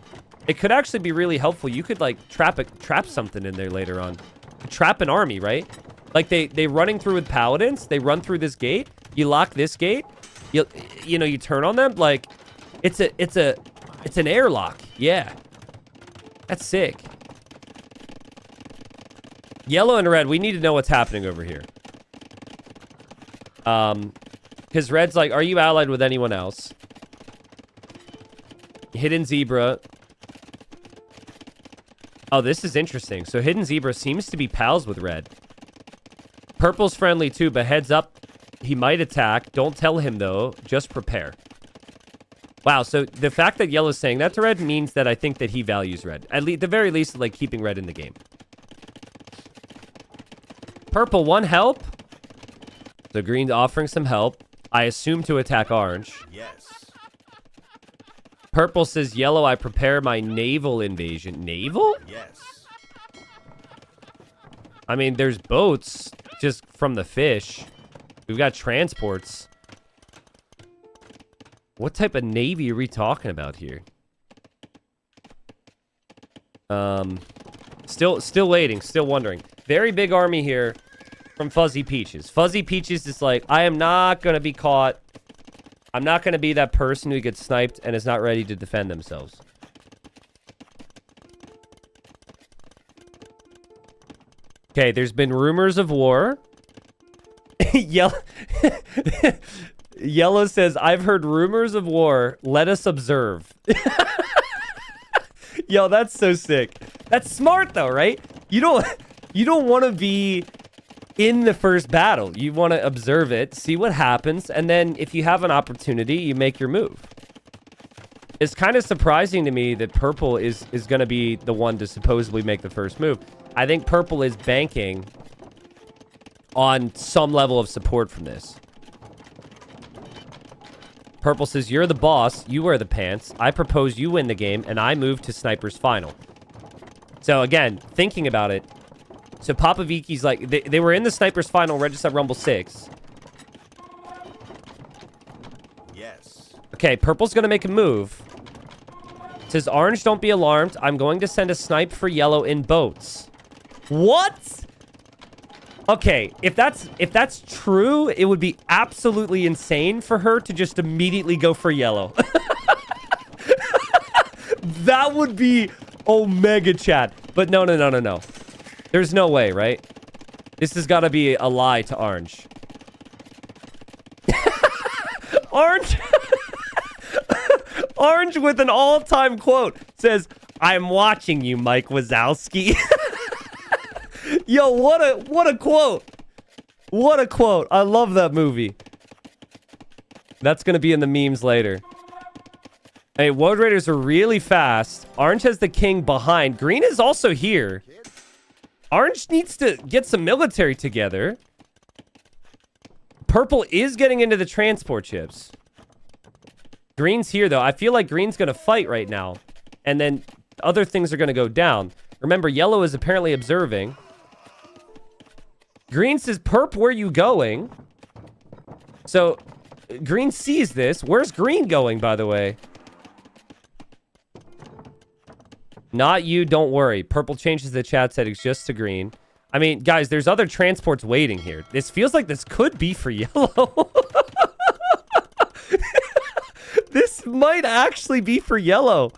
B: It could actually be really helpful. You could like trap something in there later on. Trap an army, right? Like they running through with paladins. They run through this gate. You lock this gate. You turn on them. Like it's an airlock. Yeah. That's sick. Yellow and Red, we need to know what's happening over here. Because Red's like, are you allied with anyone else? Hidden Zebra. Oh, this is interesting. So Hidden Zebra seems to be pals with Red. Purple's friendly too, but heads up, he might attack. Don't tell him though. Just prepare. Wow, so the fact that Yellow's saying that to Red means that I think that he values Red. At the very least, like keeping Red in the game. Purple, one help. So Green's offering some help. I assume to attack Orange.
D: Yes.
B: Purple says, Yellow, I prepare my naval invasion. Naval?
D: Yes.
B: I mean, there's boats just from the fish. We've got transports. What type of navy are we talking about here? Still waiting. Still wondering. Very big army here from Fuzzy Peaches. Fuzzy Peaches is like, I am not going to be caught. I'm not going to be that person who gets sniped and is not ready to defend themselves. Okay, there's been rumors of war. Yellow... Yellow says, I've heard rumors of war. Let us observe. Yo, that's so sick. That's smart though, right? You don't want to be in the first battle. You want to observe it, see what happens, and then if you have an opportunity, you make your move. It's kind of surprising to me that purple is going to be the one to supposedly make the first move. I think purple is banking on some level of support from this. Purple says, you're the boss, you wear the pants. I propose you win the game, and I move to Sniper's Final. So again, thinking about it. So Papa Viki's like, they were in the Sniper's Final, Regicide Rumble 6.
D: Yes.
B: Okay, purple's going to make a move. Says, orange, don't be alarmed. I'm going to send a snipe for yellow in boats. What? Okay, if that's true, it would be absolutely insane for her to just immediately go for yellow. That would be omega chat. But no. There's no way, right? This has got to be a lie to orange. Orange... Orange with an all-time quote says, I'm watching you, Mike Wazowski. Yo, what a quote. What a quote. I love that movie. That's going to be in the memes later. Hey, World Raiders are really fast. Orange has the king behind. Green is also here. Orange needs to get some military together. Purple is getting into the transport ships. Green's here, though. I feel like green's going to fight right now. And then other things are going to go down. Remember, yellow is apparently observing. Green says, Perp, where you going? So, green sees this. Where's green going, by the way? Not you, don't worry. Purple changes the chat settings just to green. I mean, guys, there's other transports waiting here. This feels like this could be for yellow. This might actually be for yellow.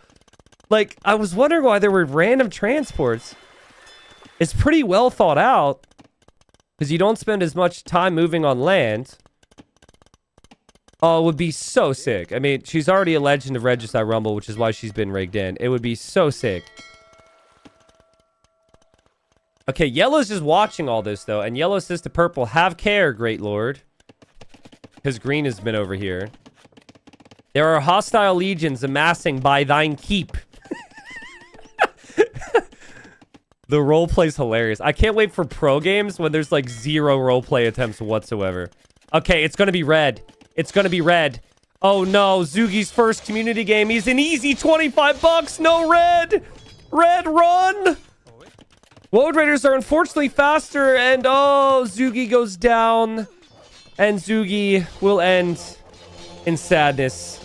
B: Like, I was wondering why there were random transports. It's pretty well thought out. Because you don't spend as much time moving on land. Oh, it would be so sick. I mean, she's already a legend of Regicide Rumble, which is why she's been rigged in. It would be so sick. Okay, yellow's just watching all this, though. And yellow says to purple, have care, great lord. Because green has been over here. There are hostile legions amassing by thine keep. The roleplay's hilarious. I can't wait for pro games when there's like 0 roleplay attempts whatsoever. Okay, it's gonna be red. It's gonna be red. Oh no, Zugi's first community game. He's an easy 25 bucks. No red. Red, run. World Raiders are unfortunately faster. And oh, Zugi goes down. And Zugi will end in sadness.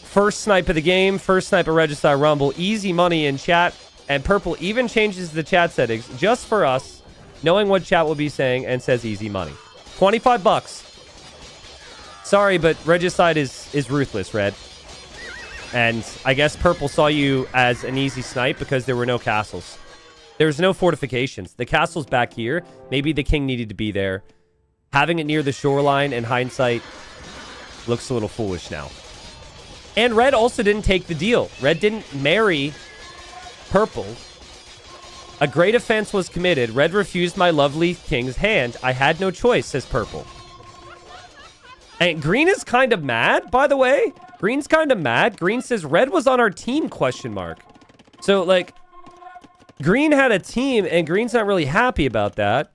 B: First snipe of the game. First snipe of Regicide Rumble. Easy money in chat. And purple even changes the chat settings just for us, knowing what chat will be saying, and says easy money. 25 bucks. Sorry, but Regicide is ruthless, Red. And I guess purple saw you as an easy snipe because there were no castles. There's no fortifications. The castle's back here. Maybe the king needed to be there. Having it near the shoreline, in hindsight, looks a little foolish now. And red also didn't take the deal. Red didn't marry purple. A great offense was committed. Red refused my lovely king's hand. I had no choice, says purple. And green is kind of mad, by the way. Green's kind of mad. Green says red was on our team, question mark. So, like, green had a team, and green's not really happy about that.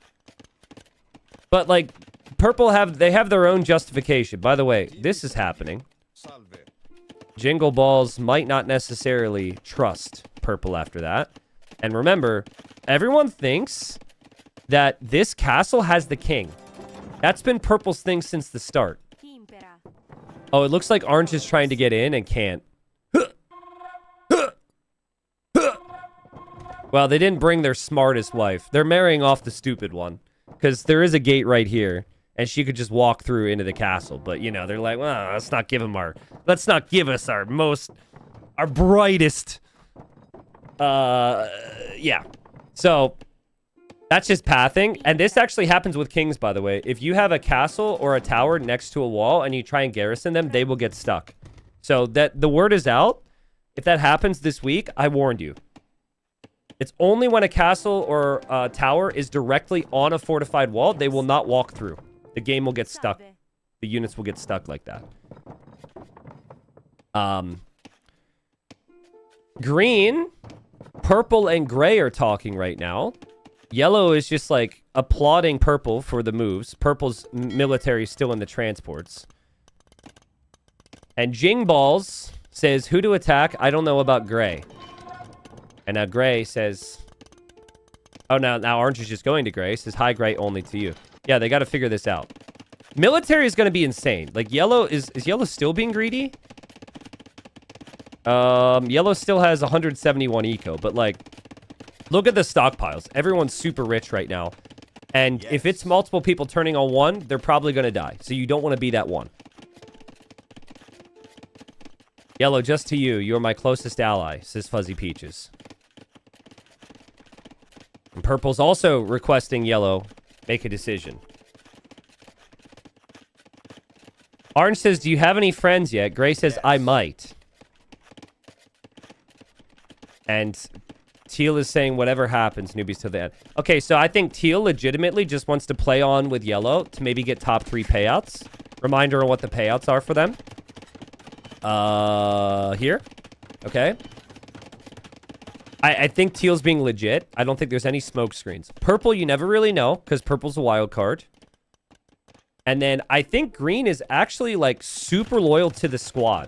B: But, like, purple have their own justification. By the way, this is happening. Jingle Balls might not necessarily trust purple after that. And remember, everyone thinks that this castle has the king. That's been purple's thing since the start. Oh, it looks like orange is trying to get in and can't. Well, they didn't bring their smartest wife. They're marrying off the stupid one. Because there is a gate right here. And she could just walk through into the castle. But, you know, they're like, well, let's not give us our brightest. Yeah. So, that's just pathing. And this actually happens with kings, by the way. If you have a castle or a tower next to a wall and you try and garrison them, they will get stuck. So, that the word is out. If that happens this week, I warned you. It's only when a castle or a tower is directly on a fortified wall, they will not walk through. The game will get stuck. The units will get stuck like that. Green, purple, and gray are talking right now. Yellow is just like applauding purple for the moves. Purple's military still in the transports. And Jing Balls says, who to attack? I don't know about gray. And now Gray says... Oh, now Orange is just going to Gray. Says, hi, Gray, only to you. Yeah, they got to figure this out. Military is going to be insane. Like, Yellow... Is Yellow still being greedy? Yellow still has 171 eco. But, like, look at the stockpiles. Everyone's super rich right now. And if it's multiple people turning on one, they're probably going to die. So you don't want to be that one. Yellow, just to you. You're my closest ally, says Fuzzy Peaches. And Purple's also requesting Yellow make a decision. Orange says, do you have any friends yet? Gray says, I might. And Teal is saying, whatever happens, newbies till the end. Okay, so I think Teal legitimately just wants to play on with Yellow to maybe get top 3 payouts. Reminder on what the payouts are for them. Here. Okay. I think Teal's being legit. I don't think there's any smoke screens. Purple, you never really know, because Purple's a wild card. And then I think Green is actually, like, super loyal to the squad.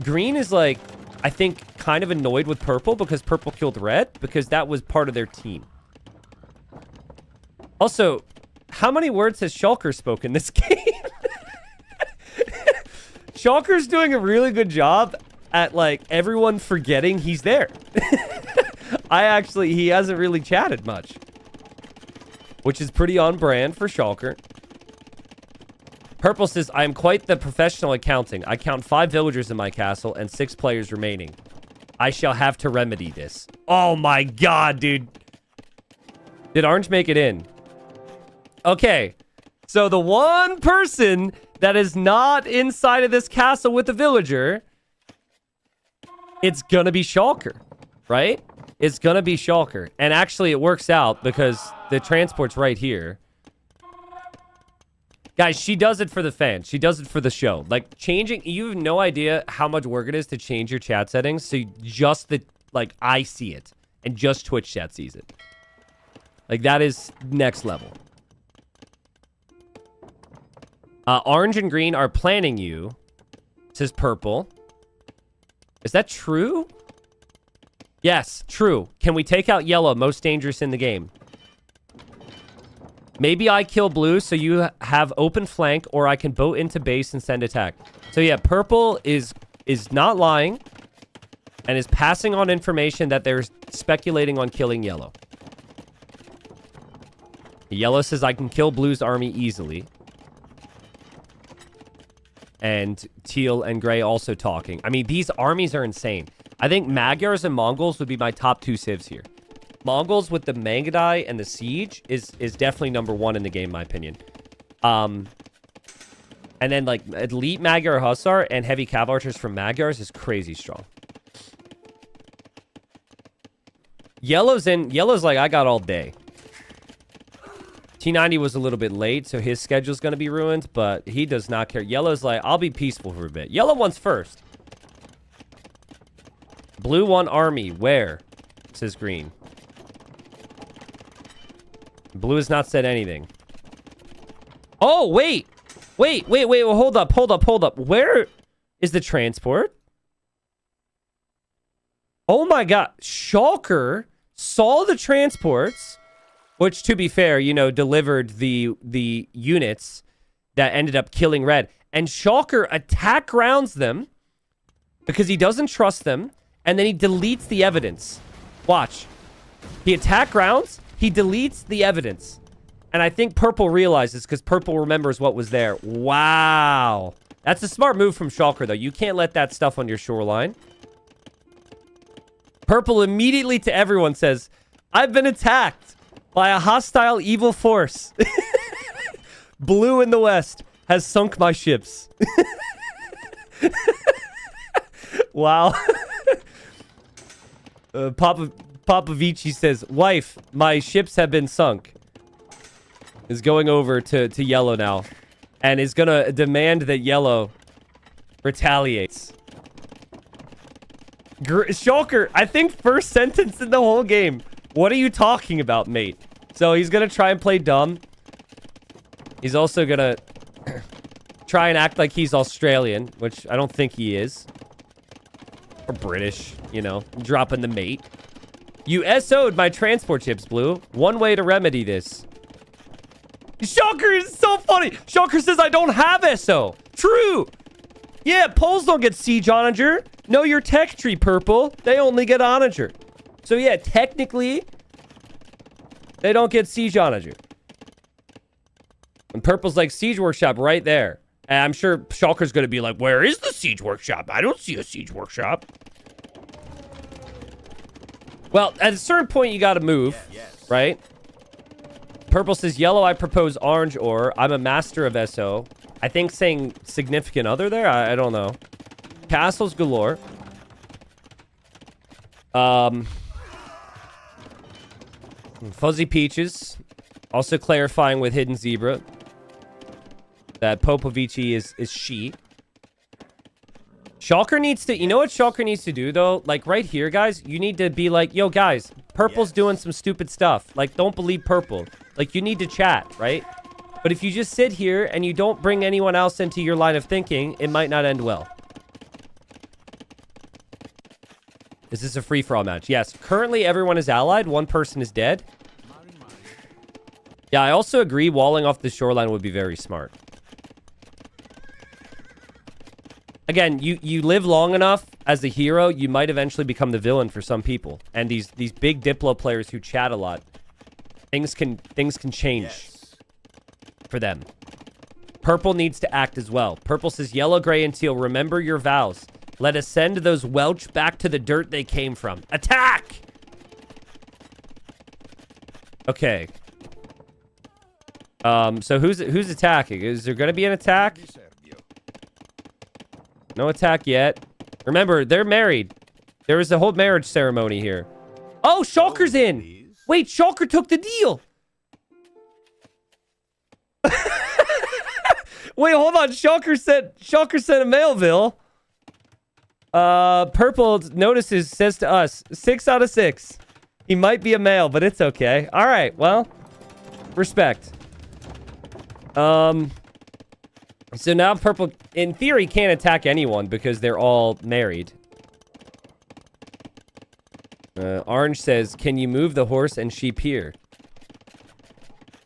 B: Green is, like, I think, kind of annoyed with Purple because Purple killed Red, because that was part of their team. Also, how many words has Shulker spoken this game? Shulker's doing a really good job at, like, everyone forgetting he's there. He hasn't really chatted much. Which is pretty on brand for Shulker. Purple says, I am quite the professional at counting. I count 5 villagers in my castle and 6 players remaining. I shall have to remedy this. Oh my god, dude. Did Orange make it in? Okay. So the one person that is not inside of this castle with the villager, it's gonna be Shulker, right? It's gonna be Shulker. And actually, it works out because the transport's right here. Guys, she does it for the fans. She does it for the show. Like, changing... You have no idea how much work it is to change your chat settings. So, just the... Like, I see it. And just Twitch chat sees it. Like, that is next level. Orange and green are planning you. Says Purple. Is that true? Yes, true. Can we take out Yellow, most dangerous in the game? Maybe I kill Blue so you have open flank, or I can boat into base and send attack. So yeah, Purple is not lying and is passing on information that they're speculating on killing Yellow. Yellow says I can kill Blue's army easily. And Teal and Gray also talking. I mean, these armies are insane. I think Magyars and Mongols would be my top 2 civs here. Mongols with the Mangadai and the Siege is definitely number 1 in the game, in my opinion. And then, like, Elite Magyar Hussar and Heavy Cav Archers from Magyars is crazy strong. Yellow's like, I got all day. T90 was a little bit late, so his schedule's going to be ruined, but he does not care. Yellow's like, I'll be peaceful for a bit. Yellow wants first. Blue won army. Where? Says green. Blue has not said anything. Oh, wait. Wait. Hold up. Where is the transport? Oh my god. Shulker saw the transports, which, to be fair, you know, delivered the units that ended up killing Red. And Shulker attack grounds them because he doesn't trust them, and then he deletes the evidence. Watch. He attack grounds. He deletes the evidence. And I think purple realizes because purple remembers what was there. Wow. That's a smart move from Shulker, though. You can't let that stuff on your shoreline. Purple immediately to everyone says, I've been attacked by a hostile evil force. Blue in the west has sunk my ships. Wow. Popovici says, wife, my ships have been sunk. Is going over to yellow now. And is going to demand that yellow retaliates. Shulker, I think first sentence in the whole game. What are you talking about, mate? So he's going to try and play dumb. He's also going to try and act like he's Australian, which I don't think he is. Or British, you know, dropping the mate. You SO'd my transport ships, Blue. One way to remedy this. Shulker is so funny. Shulker says I don't have SO. True. Yeah, Poles don't get siege onager. No, your tech tree, Purple. They only get onager. So yeah, technically, they don't get siege onager. And Purple's like, siege workshop right there. And I'm sure Shulker's going to be like, where is the siege workshop? I don't see a siege workshop. Well, at a certain point, you got to move, right? Purple says, yellow, I propose orange ore. I'm a master of SO. I think saying significant other there? I don't know. Castles galore. Fuzzy Peaches. Also clarifying with Hidden Zebra that Popovici is she. Shulker needs to... You know what Shulker needs to do, though? Like, right here, guys, you need to be like, yo, guys, Purple's doing some stupid stuff. Like, don't believe Purple. Like, you need to chat, right? But if you just sit here and you don't bring anyone else into your line of thinking, it might not end well. Is this a free-for-all match? Yes. Currently, everyone is allied. One person is dead. Yeah, I also agree walling off the shoreline would be very smart. Again, you live long enough as a hero, you might eventually become the villain for some people. And these big Diplo players who chat a lot, things can change for them. Purple needs to act as well. Purple says, yellow, gray, and teal, remember your vows. Let us send those Welch back to the dirt they came from. Attack! Okay. So who's attacking? Is there going to be an attack? No attack yet. Remember, they're married. There was a whole marriage ceremony here. Oh, Shulker's in. Wait, Shulker took the deal. Wait, hold on. Shulker sent a Mailville. Purple notices, says to us, 6 out of 6. He might be a male, but it's okay. All right, well, respect. So now Purple, in theory, can't attack anyone because they're all married. Orange says, can you move the horse and sheep here?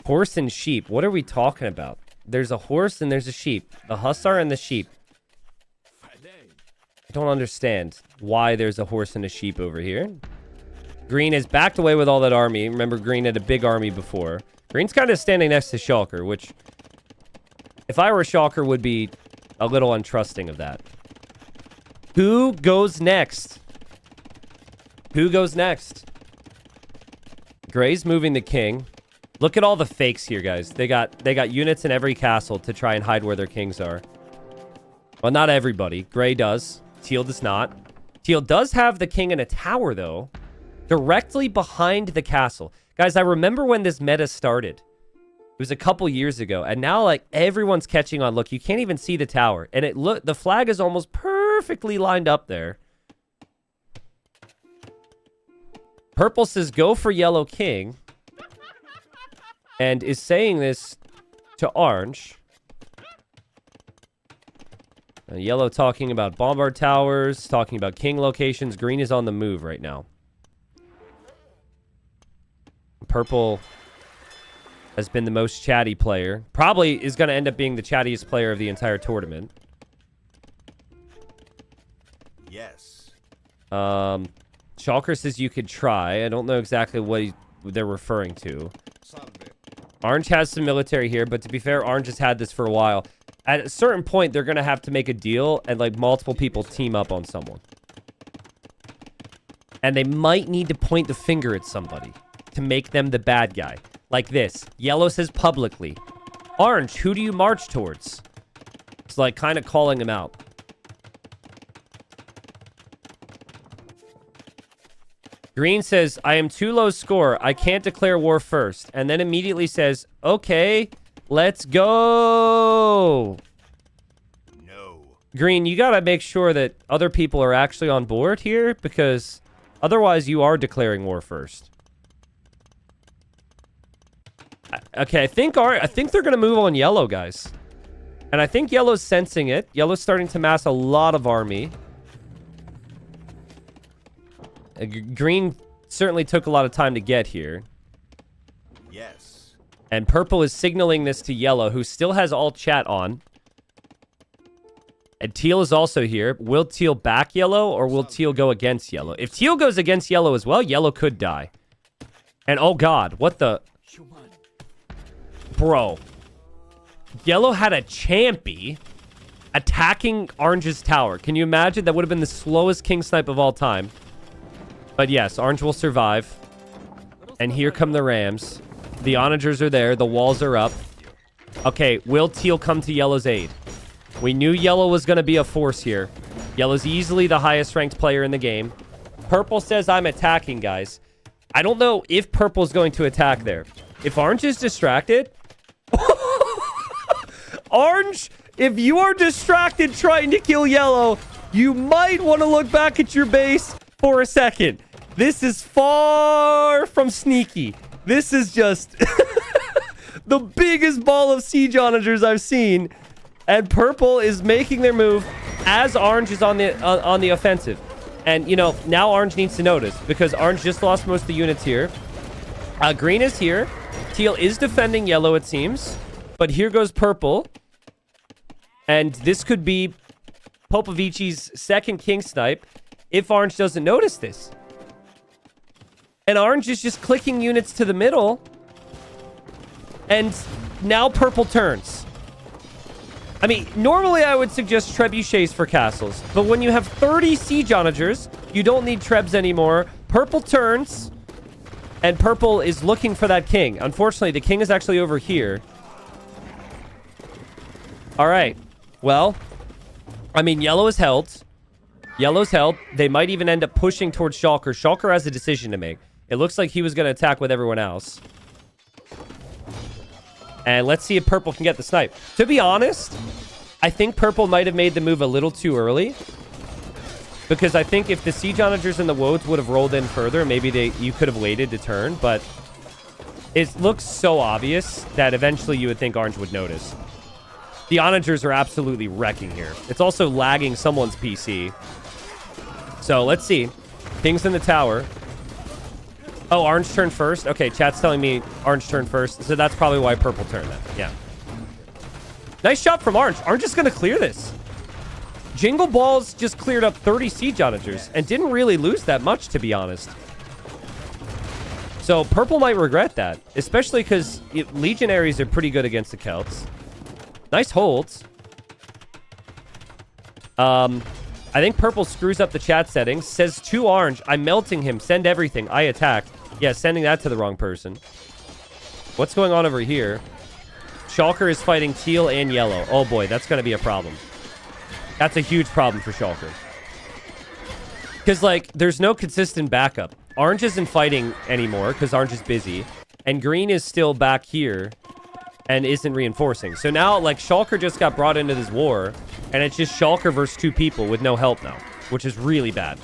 B: Horse and sheep. What are we talking about? There's a horse and there's a sheep. The hussar and the sheep. I don't understand why there's a horse and a sheep over here. Green has backed away with all that army. Remember, Green had a big army before. Green's kind of standing next to Shulker, which... If I were Shulker, would be a little untrusting of that. Who goes next? Who goes next? Gray's moving the king. Look at all the fakes here, guys. They got units in every castle to try and hide where their kings are. Well, not everybody. Gray does. Teal does not. Teal does have the king in a tower, though. Directly behind the castle. Guys, I remember when this meta started. It was a couple years ago, and now like everyone's catching on. Look, you can't even see the tower, and the flag is almost perfectly lined up there. Purple says go for yellow king, and is saying this to orange. Yellow talking about bombard towers, talking about king locations. Green is on the move right now. Purple has been the most chatty player. Probably is going to end up being the chattiest player of the entire tournament.
D: Yes.
B: Shulker says you could try. I don't know exactly what they're referring to. Orange has some military here, but to be fair, Orange has had this for a while. At a certain point, they're going to have to make a deal and like multiple people team up on someone. And they might need to point the finger at somebody to make them the bad guy. Like this. Yellow says publicly. Orange, who do you march towards? It's like kind of calling him out. Green says, I am too low score. I can't declare war first. And then immediately says, okay, let's go.
D: No.
B: Green, you got to make sure that other people are actually on board here, because otherwise you are declaring war first. Okay, I think they're going to move on yellow, guys. And I think yellow's sensing it. Yellow's starting to mass a lot of army. Green certainly took a lot of time to get here.
D: Yes.
B: And purple is signaling this to yellow, who still has all chat on. And teal is also here. Will teal back yellow, or will teal go against yellow? If teal goes against yellow as well, yellow could die. And oh god, what the... Bro. Yellow had a champy attacking Orange's tower. Can you imagine? That would have been the slowest king snipe of all time. But yes, Orange will survive. And here come the Rams. The onagers are there. The walls are up. Okay, will teal come to yellow's aid? We knew yellow was going to be a force here. Yellow's easily the highest ranked player in the game. Purple says I'm attacking, guys. I don't know if purple's going to attack there. If orange is distracted... Orange, if you are distracted trying to kill yellow, you might want to look back at your base for a second. This is far from sneaky. This is just the biggest ball of siege onagers I've seen. And purple is making their move as orange is on the offensive. And, you know, now orange needs to notice, because orange just lost most of the units here. Green is here. Teal is defending yellow, it seems. But here goes purple. And this could be Popovici's second king snipe if orange doesn't notice this. And orange is just clicking units to the middle. And now purple turns. I mean, normally I would suggest trebuchets for castles. But when you have 30 siege onagers, you don't need trebs anymore. Purple turns. And purple is looking for that king. Unfortunately, the king is actually over here. All right. Well, I mean, yellow is held. Yellow's held. They might even end up pushing towards Shulker. Shulker has a decision to make. It looks like he was going to attack with everyone else. And let's see if purple can get the snipe. To be honest, I think purple might have made the move a little too early. Because I think if the siege onagers and the woads would have rolled in further, maybe you could have waited to turn. But it looks so obvious that eventually you would think orange would notice. The onagers are absolutely wrecking here. It's also lagging someone's PC. So let's see. King's in the tower. Oh, orange turned first. Okay, chat's telling me orange turned first. So that's probably why purple turned then. Yeah. Nice shot from orange. Orange is going to clear this. Jingle Balls just cleared up 30 siege onagers and didn't really lose that much, to be honest. So purple might regret that, especially because legionaries are pretty good against the Celts. Nice holds. I think purple screws up the chat settings. Says to orange, I'm melting him. Send everything. I attacked. Yeah, sending that to the wrong person. What's going on over here? Shulker is fighting teal and yellow. Oh boy, that's going to be a problem. That's a huge problem for Shulker. Because, like, there's no consistent backup. Orange isn't fighting anymore because orange is busy. And green is still back here and isn't reinforcing. So now, like, Shulker just got brought into this war, and it's just Shulker versus two people with no help now, which is really bad.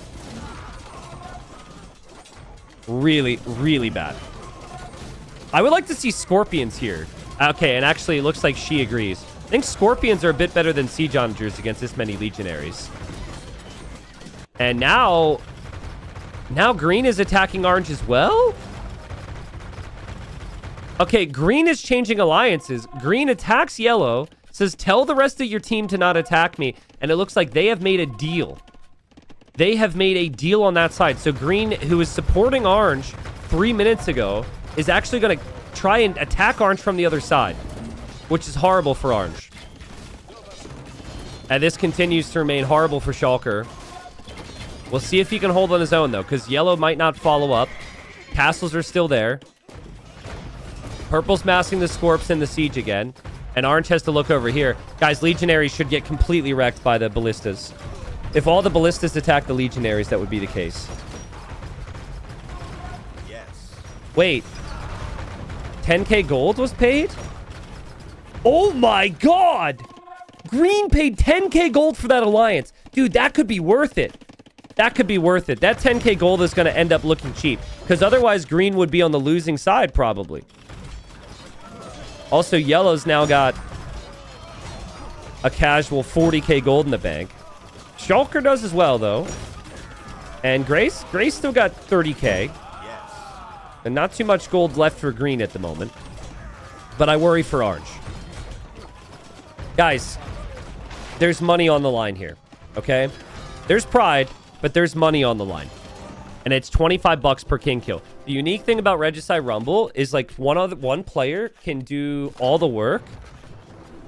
B: Really, really bad. I would like to see Scorpions here. Okay, and actually, it looks like she agrees. I think Scorpions are a bit better than Siege Onagers against this many Legionaries. And now green is attacking orange as well? Okay, green is changing alliances. Green attacks yellow, says, tell the rest of your team to not attack me. And it looks like they have made a deal. They have made a deal on that side. So green, who was supporting orange 3 minutes ago, is actually going to try and attack orange from the other side, which is horrible for orange. And this continues to remain horrible for Shulker. We'll see if he can hold on his own, though, because yellow might not follow up. Castles are still there. Purple's massing the Scorps in the siege again. And orange has to look over here. Guys, Legionaries should get completely wrecked by the ballistas. If all the ballistas attack the Legionaries, that would be the case.
D: Yes.
B: Wait. 10k gold was paid? Oh my god! Green paid 10k gold for that alliance. Dude, that could be worth it. That could be worth it. That 10k gold is going to end up looking cheap. Because otherwise, green would be on the losing side, probably. Also, yellow's now got a casual 40k gold in the bank. Shulker does as well, though. And Grace still got 30k.
D: Yes.
B: And not too much gold left for green at the moment. But I worry for orange. Guys, there's money on the line here, okay? There's pride, but there's money on the line. And it's 25 bucks per king kill. The unique thing about Regicide Rumble is like one player can do all the work,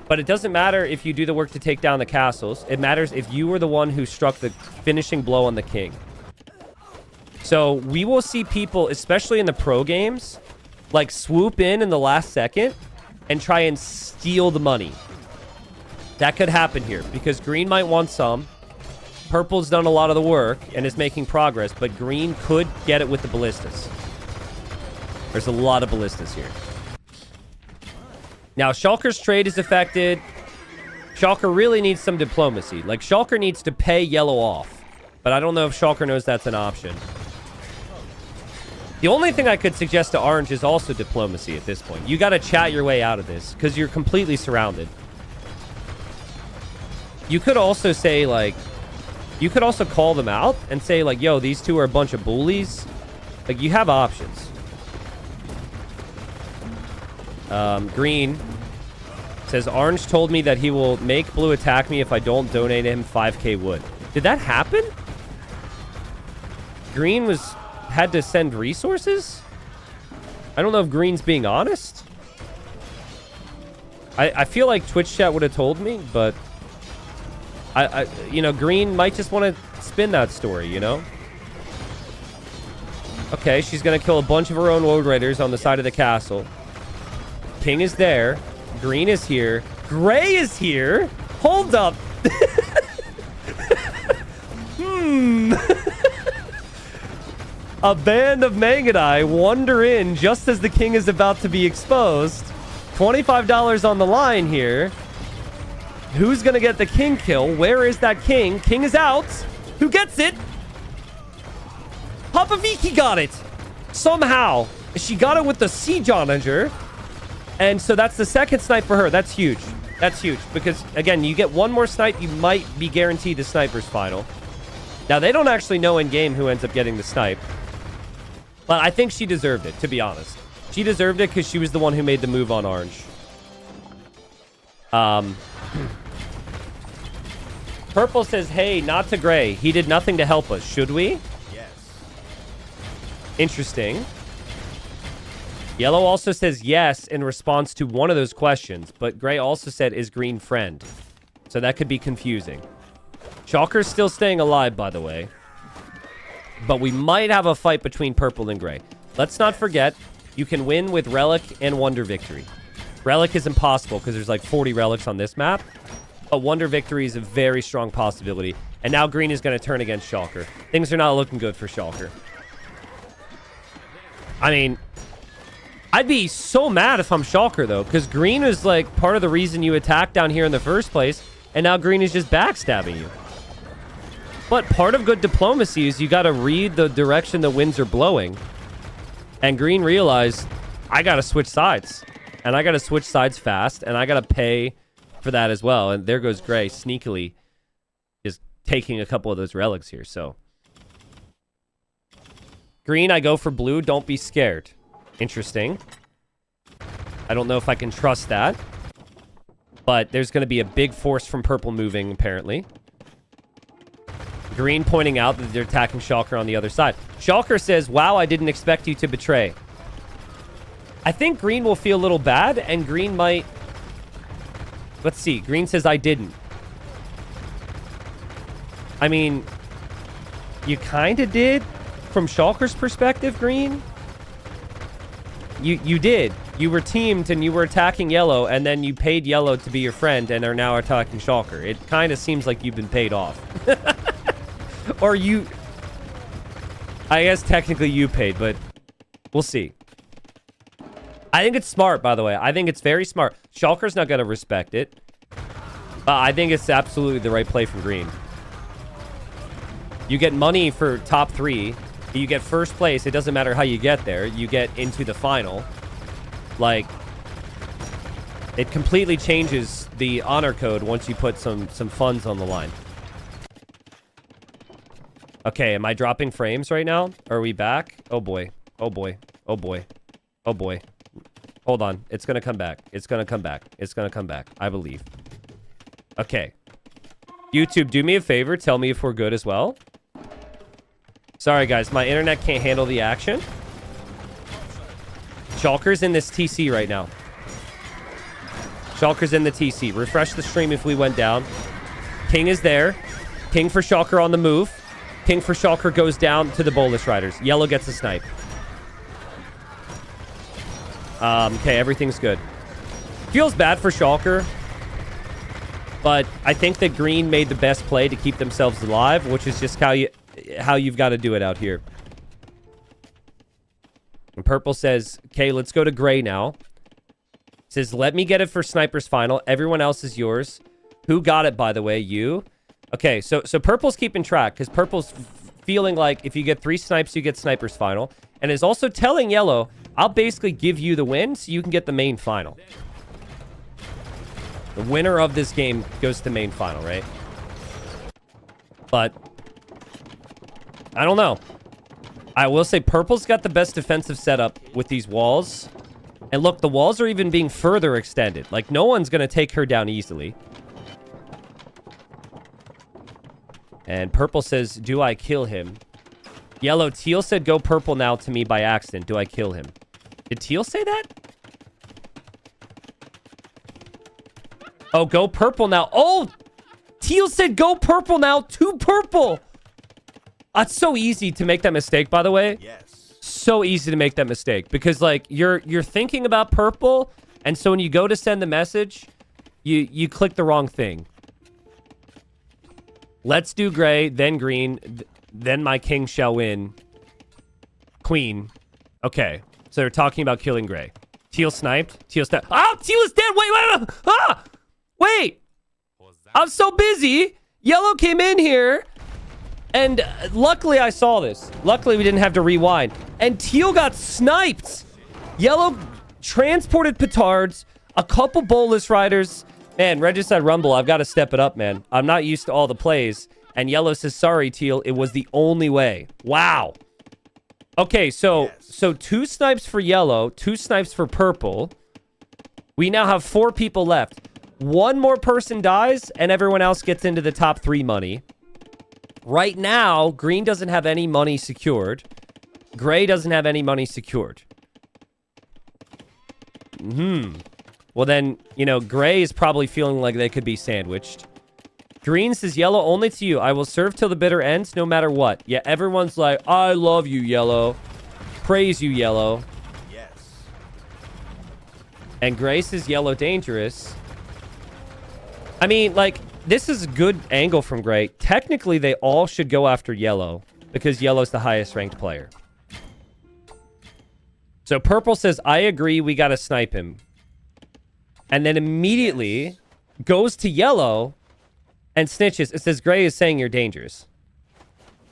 B: but it doesn't matter if you do the work to take down the castles. It matters if you were the one who struck the finishing blow on the king. So we will see people, especially in the pro games, like swoop in the last second and try and steal the money. That could happen here because green might want some. Purple's done a lot of the work and is making progress, but green could get it with the ballistas. There's a lot of ballistas here. Now, Shulker's trade is affected. Shulker really needs some diplomacy. Like, Shulker needs to pay yellow off, but I don't know if Shulker knows that's an option. The only thing I could suggest to orange is also diplomacy at this point. You got to chat your way out of this because you're completely surrounded. You could also say, like, you could also call them out and say, like, yo, these two are a bunch of bullies. Like, you have options. Green says, orange told me that he will make blue attack me if I don't donate him 5k wood. Did that happen? Green had to send resources? I don't know if green's being honest. I feel like Twitch chat would have told me, but you know, green might just want to spin that story, you know? Okay, she's going to kill a bunch of her own Woad Raiders on the side of the castle. King is there. Green is here. Gray is here. Hold up. A band of Mangadai wander in just as the king is about to be exposed. $25 on the line here. Who's going to get the king kill? Where is that king? King is out. Who gets it? Papaviki got it. Somehow. She got it with the siege onager. And so that's the second snipe for her. That's huge. That's huge. Because, again, you get one more snipe, you might be guaranteed the sniper's final. Now, they don't actually know in-game who ends up getting the snipe. But I think she deserved it, to be honest. She deserved it because she was the one who made the move on orange. Purple says, hey, not to gray. He did nothing to help us. Should we?
D: Yes.
B: Interesting. Yellow also says yes in response to one of those questions, but gray also said, is green friend? So that could be confusing. Shulker's still staying alive, by the way. But we might have a fight between purple and gray. Let's not forget, you can win with Relic and Wonder Victory. Relic is impossible because there's like 40 relics on this map. But Wonder Victory is a very strong possibility. And now green is going to turn against Shulker. Things are not looking good for Shulker. I mean, I'd be so mad if I'm Shulker, though, because green is like part of the reason you attacked down here in the first place. And now green is just backstabbing you. But part of good diplomacy is you got to read the direction the winds are blowing. And green realized, I got to switch sides. And I got to switch sides fast. And I got to pay for that as well. And there goes gray sneakily just taking a couple of those relics here. So green, I go for blue. Don't be scared. Interesting. I don't know if I can trust that. But there's going to be a big force from purple moving, apparently. Green pointing out that they're attacking Shulker on the other side. Shulker says, wow, I didn't expect you to betray. I think Green will feel a little bad, and Green might... Let's see. Green says, I didn't. I mean, you kind of did from Shulker's perspective, Green. You did. You were teamed and you were attacking Yellow, and then you paid Yellow to be your friend and are now attacking Shulker. It kind of seems like you've been paid off. Or you... I guess technically you paid, but we'll see. I think it's smart, by the way. I think it's very smart. Shulker's not going to respect it. I think it's absolutely the right play from Green. You get money for top 3. You get first place. It doesn't matter how you get there. You get into the final. Like, it completely changes the honor code once you put some funds on the line. Okay, am I dropping frames right now? Are we back? Oh boy. Oh boy. Oh boy. Oh boy. Hold on. It's gonna come back. It's gonna come back. It's gonna come back. I believe. Okay. YouTube, do me a favor. Tell me if we're good as well. Sorry, guys. My internet can't handle the action. Shulker's in this TC right now. Shulker's in the TC. Refresh the stream if we went down. King is there. King for Shulker on the move. King for Shulker goes down to the Bolus Riders. Yellow gets a snipe. Okay, everything's good. Feels bad for Shulker. But I think that Green made the best play to keep themselves alive, which is just how you've got to do it out here. And Purple says, okay, let's go to Gray now. Says, let me get it for Sniper's Final. Everyone else is yours. Who got it, by the way? You. Okay, so Purple's keeping track, because Purple's feeling like if you get 3 snipes, you get Sniper's Final. And is also telling Yellow, I'll basically give you the win so you can get the main final. The winner of this game goes to main final, right? But I don't know. I will say Purple's got the best defensive setup with these walls. And look, the walls are even being further extended. Like, no one's going to take her down easily. And Purple says, do I kill him? Yellow, Teal said go Purple now to me by accident. Do I kill him? Did Teal say that? Oh, go Purple now. Oh! Teal said go Purple now to Purple! It's so easy to make that mistake, by the way.
D: Yes.
B: So easy to make that mistake. Because, like, you're thinking about Purple, and so when you go to send the message, you click the wrong thing. Let's do Gray, then Green, then my king shall win. Queen. Okay. So they're talking about killing Gray. Teal sniped. Teal sniped. Oh, Teal is dead. Wait. Ah! Wait. I'm so busy. Yellow came in here. And luckily I saw this. Luckily we didn't have to rewind. And Teal got sniped. Yellow transported petards. A couple Bolus Riders. Man, Regicide Rumble, I've got to step it up, man. I'm not used to all the plays. And Yellow says, sorry, Teal. It was the only way. Wow. Okay, so 2 snipes for Yellow, 2 snipes for Purple. We now have 4 people left. 1 more person dies, and everyone else gets into the top 3 money. Right now, Green doesn't have any money secured. Gray doesn't have any money secured. Well, then, you know, Gray is probably feeling like they could be sandwiched. Green says, Yellow, only to you. I will serve till the bitter ends, no matter what. Yeah, everyone's like, I love you, Yellow. Praise you, Yellow.
D: Yes.
B: And Gray says, Yellow dangerous. I mean, like, this is a good angle from Gray. Technically, they all should go after Yellow, because Yellow's the highest ranked player. So Purple says, I agree, we gotta snipe him. And then immediately goes to Yellow and snitches. It says, Gray is saying you're dangerous.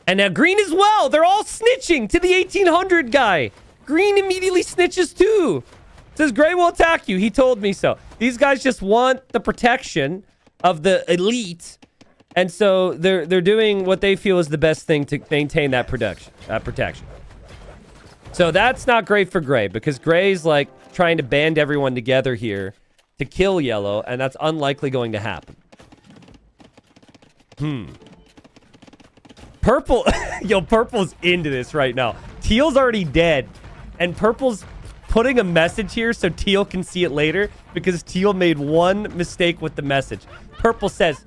B: And now Green as well. They're all snitching to the 1800 guy. Green immediately snitches too. It says, Gray will attack you. He told me so. These guys just want the protection of the elite. And so they're doing what they feel is the best thing to maintain that protection. So that's not great for Gray, because Gray's like trying to band everyone together here to kill Yellow, and that's unlikely going to happen. Purple, yo, purple's into this right now. Teal's already dead, and purple's putting a message here so teal can see it later because teal made one mistake with the message. Purple says,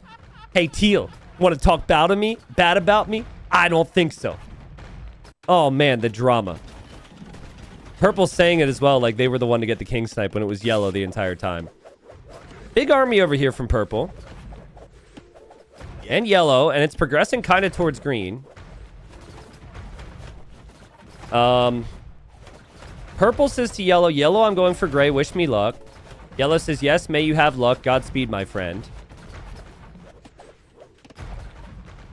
B: "Hey, teal, want to talk bad about me? I don't think so." Oh man, the drama. Purple's saying it as well, like they were the one to get the king snipe when it was yellow the entire time. Big army over here from purple. And yellow, and it's progressing kind of towards green. Purple says to yellow, "Yellow, I'm going for gray. Wish me luck." Yellow says, "Yes, may you have luck. Godspeed, my friend."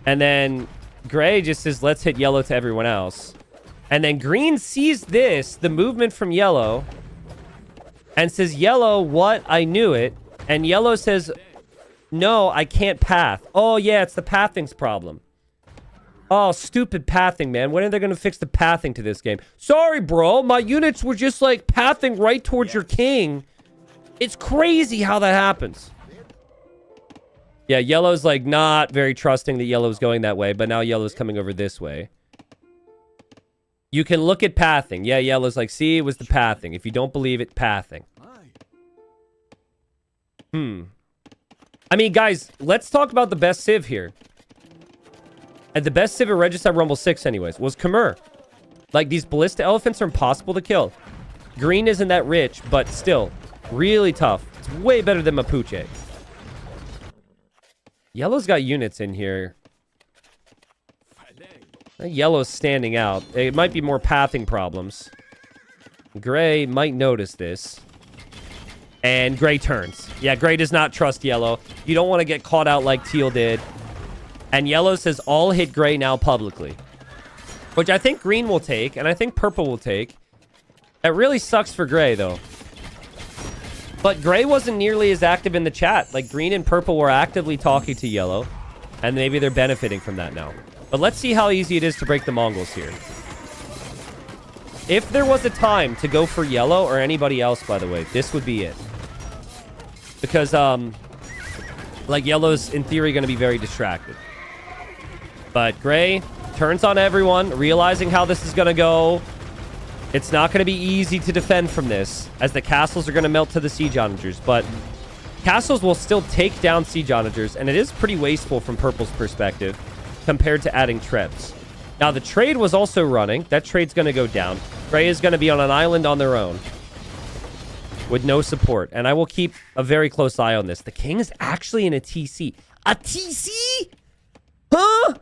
B: And then gray just says, "Let's hit yellow to everyone else." And then green sees this, the movement from yellow, and says, "Yellow, what? I knew it." And yellow says, "No, I can't path." Oh, yeah, it's the pathing's problem. Oh, stupid pathing, man. When are they going to fix the pathing to this game? Sorry, bro. My units were just, like, pathing right towards your king. It's crazy how that happens. Yeah, yellow's, like, not very trusting that yellow's going that way, but now yellow's coming over this way. You can look at pathing. Yeah, yellow's like, "See, it was the pathing. If you don't believe it, pathing." I mean, guys, let's talk about the best civ here. And the best civ at Regicide Rumble 6 anyways was Khmer. Like, these ballista elephants are impossible to kill. Green isn't that rich, but still, really tough. It's way better than Mapuche. Yellow's got units in here. Yellow's standing out. It might be more pathing problems. Gray might notice this. And gray turns. Yeah, gray does not trust yellow. You don't want to get caught out like teal did. And yellow says, "All hit gray now publicly." Which I think green will take, and I think purple will take. It really sucks for gray, though. But gray wasn't nearly as active in the chat. Like, green and purple were actively talking to yellow. And maybe they're benefiting from that now. But let's see how easy it is to break the Mongols here. If there was a time to go for yellow or anybody else, by the way, this would be it. Because, like, yellow's, in theory, going to be very distracted. But gray turns on everyone, realizing how this is going to go. It's not going to be easy to defend from this, as the castles are going to melt to the siege onagers. But castles will still take down siege onagers, and it is pretty wasteful from purple's perspective compared to adding trebs. Now, the trade was also running. That trade's going to go down. Gray is going to be on an island on their own with no support. And I will keep a very close eye on this. The king is actually in a TC. A TC? Huh?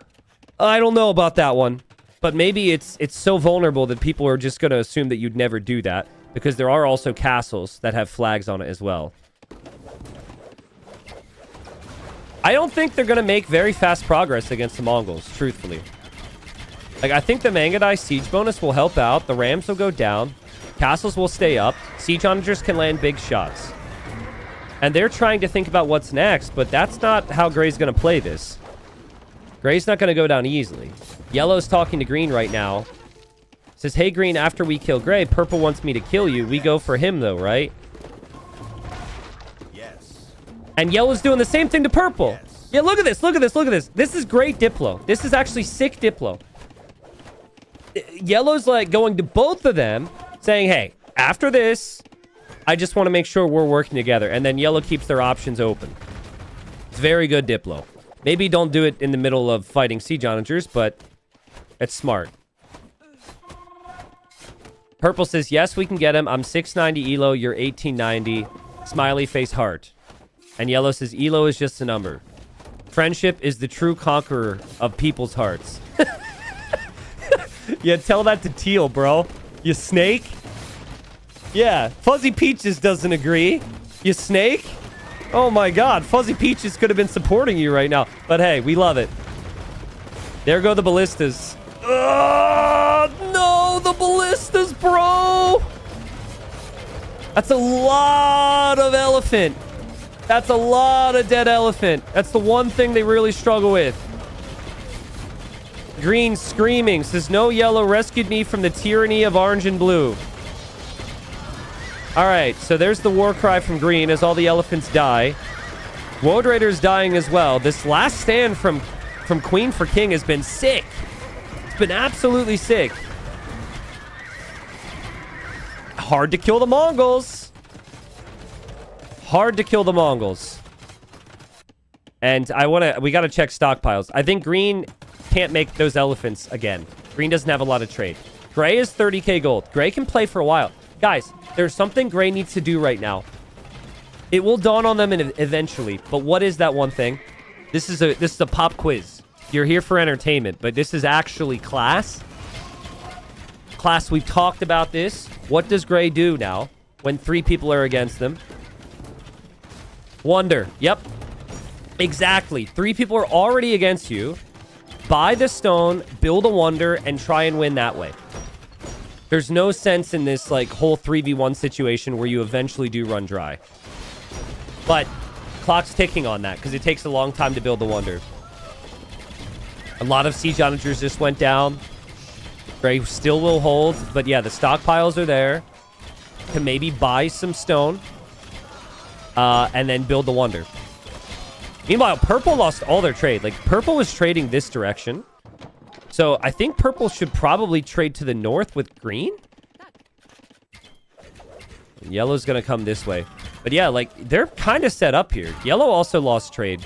B: I don't know about that one. But maybe it's so vulnerable that people are just going to assume that you'd never do that. Because there are also castles that have flags on it as well. I don't think they're going to make very fast progress against the Mongols, truthfully. Like, I think the Mangadai siege bonus will help out. The Rams will go down. Castles will stay up. Siege onagers can land big shots. And they're trying to think about what's next, but that's not how Gray's going to play this. Gray's not going to go down easily. Yellow's talking to Green right now. Says, "Hey, Green, after we kill Gray, Purple wants me to kill you. We go for him, though, right?"
D: Yes.
B: And Yellow's doing the same thing to Purple.
D: Yes.
B: Yeah, look at this. Look at this. Look at this. This is great Diplo. This is actually sick Diplo. Yellow's like going to both of them saying, "Hey, after this, I just want to make sure we're working together." And then yellow keeps their options open. It's very good Diplo. Maybe don't do it in the middle of fighting siege onagers, but it's smart. Purple says, "Yes, we can get him. I'm 690 Elo. You're 1890. Smiley face heart." And yellow says, "Elo is just a number. Friendship is the true conqueror of people's hearts." Yeah, tell that to teal, bro. You snake? Yeah, Fuzzy Peaches doesn't agree. You snake? Oh my god, Fuzzy Peaches could have been supporting you right now. But hey, we love it. There go the ballistas. No, the ballistas, bro! That's a lot of elephant. That's a lot of dead elephant. That's the one thing they really struggle with. Green screaming says, "No, yellow rescued me from the tyranny of orange and blue." All right, so there's the war cry from green as all the elephants die. Woad Raider's dying as well. This last stand from from queen for king has been sick. It's been absolutely sick. Hard to kill the Mongols. Hard to kill the Mongols. And we got to check stockpiles. I think green can't make those elephants again. Green doesn't have a lot of trade. Gray is 30k gold. Gray can play for a while. Guys, there's something Gray needs to do right now. It will dawn on them eventually. But what is that one thing? This is a pop quiz. You're here for entertainment, but this is actually class. Class, we've talked about this. What does Gray do now when 3 people are against them? Wonder. Yep. Exactly. 3 people are already against you. Buy the stone, build a wonder, and try and win that way. There's no sense in this like whole 3v1 situation where you eventually do run dry. But clock's ticking on that because it takes a long time to build the wonder. A lot of siege onagers just went down. Gray still will hold, but yeah, the stockpiles are there to maybe buy some stone and then build the wonder. Meanwhile, purple lost all their trade. Like, purple was trading this direction. So I think purple should probably trade to the north with green. And yellow's going to come this way. But yeah, like, they're kind of set up here. Yellow also lost trade.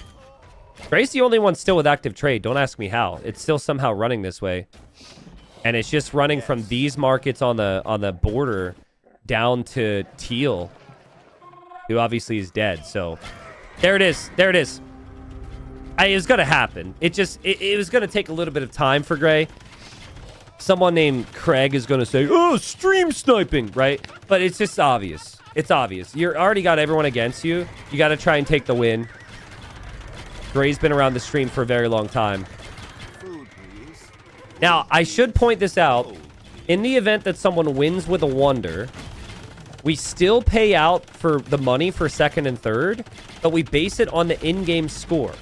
B: Gray's the only one still with active trade. Don't ask me how. It's still somehow running this way. And it's just running from these markets on the border down to teal, who obviously is dead. So there it is. There it is. It was going to happen. It was going to take a little bit of time for Gray. Someone named Craig is going to say, oh, stream sniping, right? But it's just obvious. It's obvious. You already got everyone against you. You got to try and take the win. Gray's been around the stream for a very long time.
D: Food, please.
B: Now, I should point this out. In the event that someone wins with a wonder, we still pay out for the money for second and third, but we base it on the in-game score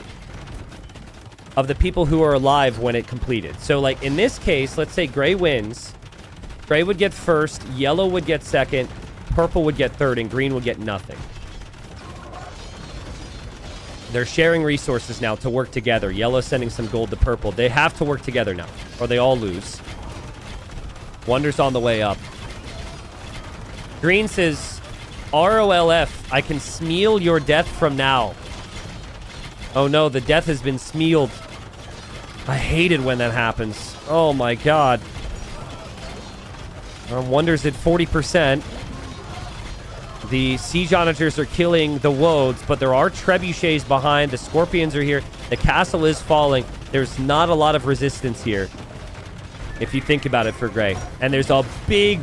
B: of the people who are alive when it completed. So, like, in this case, let's say Gray wins. Gray would get first, yellow would get second, purple would get third, and green would get nothing. They're sharing resources now to work together. Yellow sending some gold to purple. They have to work together now, or they all lose. Wonder's on the way up. Green says, ROLF, I can smeal your death from now. Oh no, the death has been smealed. I hate it when that happens. Oh my god. Wonder's at 40%. The siege onagers are killing the woads, but there are trebuchets behind. The scorpions are here. The castle is falling. There's not a lot of resistance here, if you think about it, for Gray. And there's a big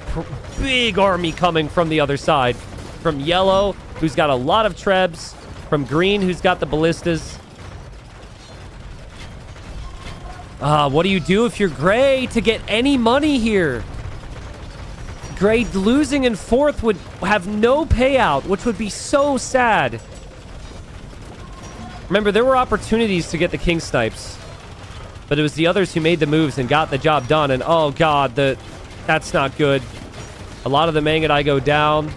B: army coming from the other side. From yellow, who's got a lot of trebs. From green, who's got the ballistas. What do you do if you're Gray to get any money here? Gray losing in fourth would have no payout, which would be so sad. Remember, there were opportunities to get the king snipes, but it was the others who made the moves and got the job done. And oh god, that's not good. A lot of the Mangadai go down.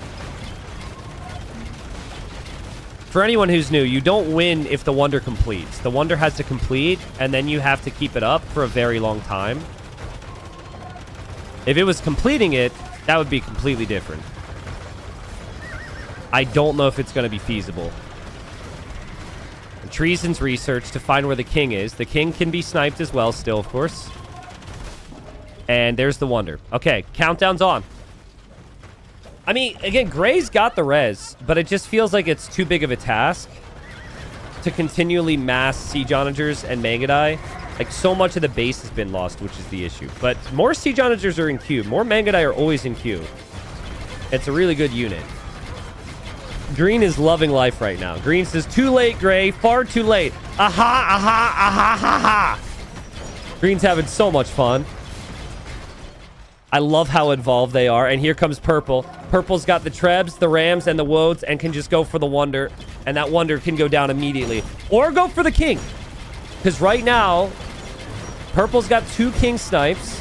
B: For anyone who's new, you don't win if the wonder completes. The wonder has to complete, and then you have to keep it up for a very long time. If it was completing it, that would be completely different. I don't know if it's going to be feasible. Treason's research to find where the king is. The king can be sniped as well still, of course. And there's the wonder. Okay, countdown's on. I mean, again, Gray's got the res, but it just feels like it's too big of a task to continually mass siege onagers and Mangadai. Like, so much of the base has been lost, which is the issue. But more siege onagers are in queue. More Mangadai are always in queue. It's a really good unit. Green is loving life right now. Green says, too late, Gray. Far too late. Aha, aha, aha, ha, ha. Green's having so much fun. I love how involved they are. And here comes purple. Purple's got the trebs, the rams, and the woads, and can just go for the wonder. And that wonder can go down immediately. Or go for the king. Because right now, purple's got 2 king snipes.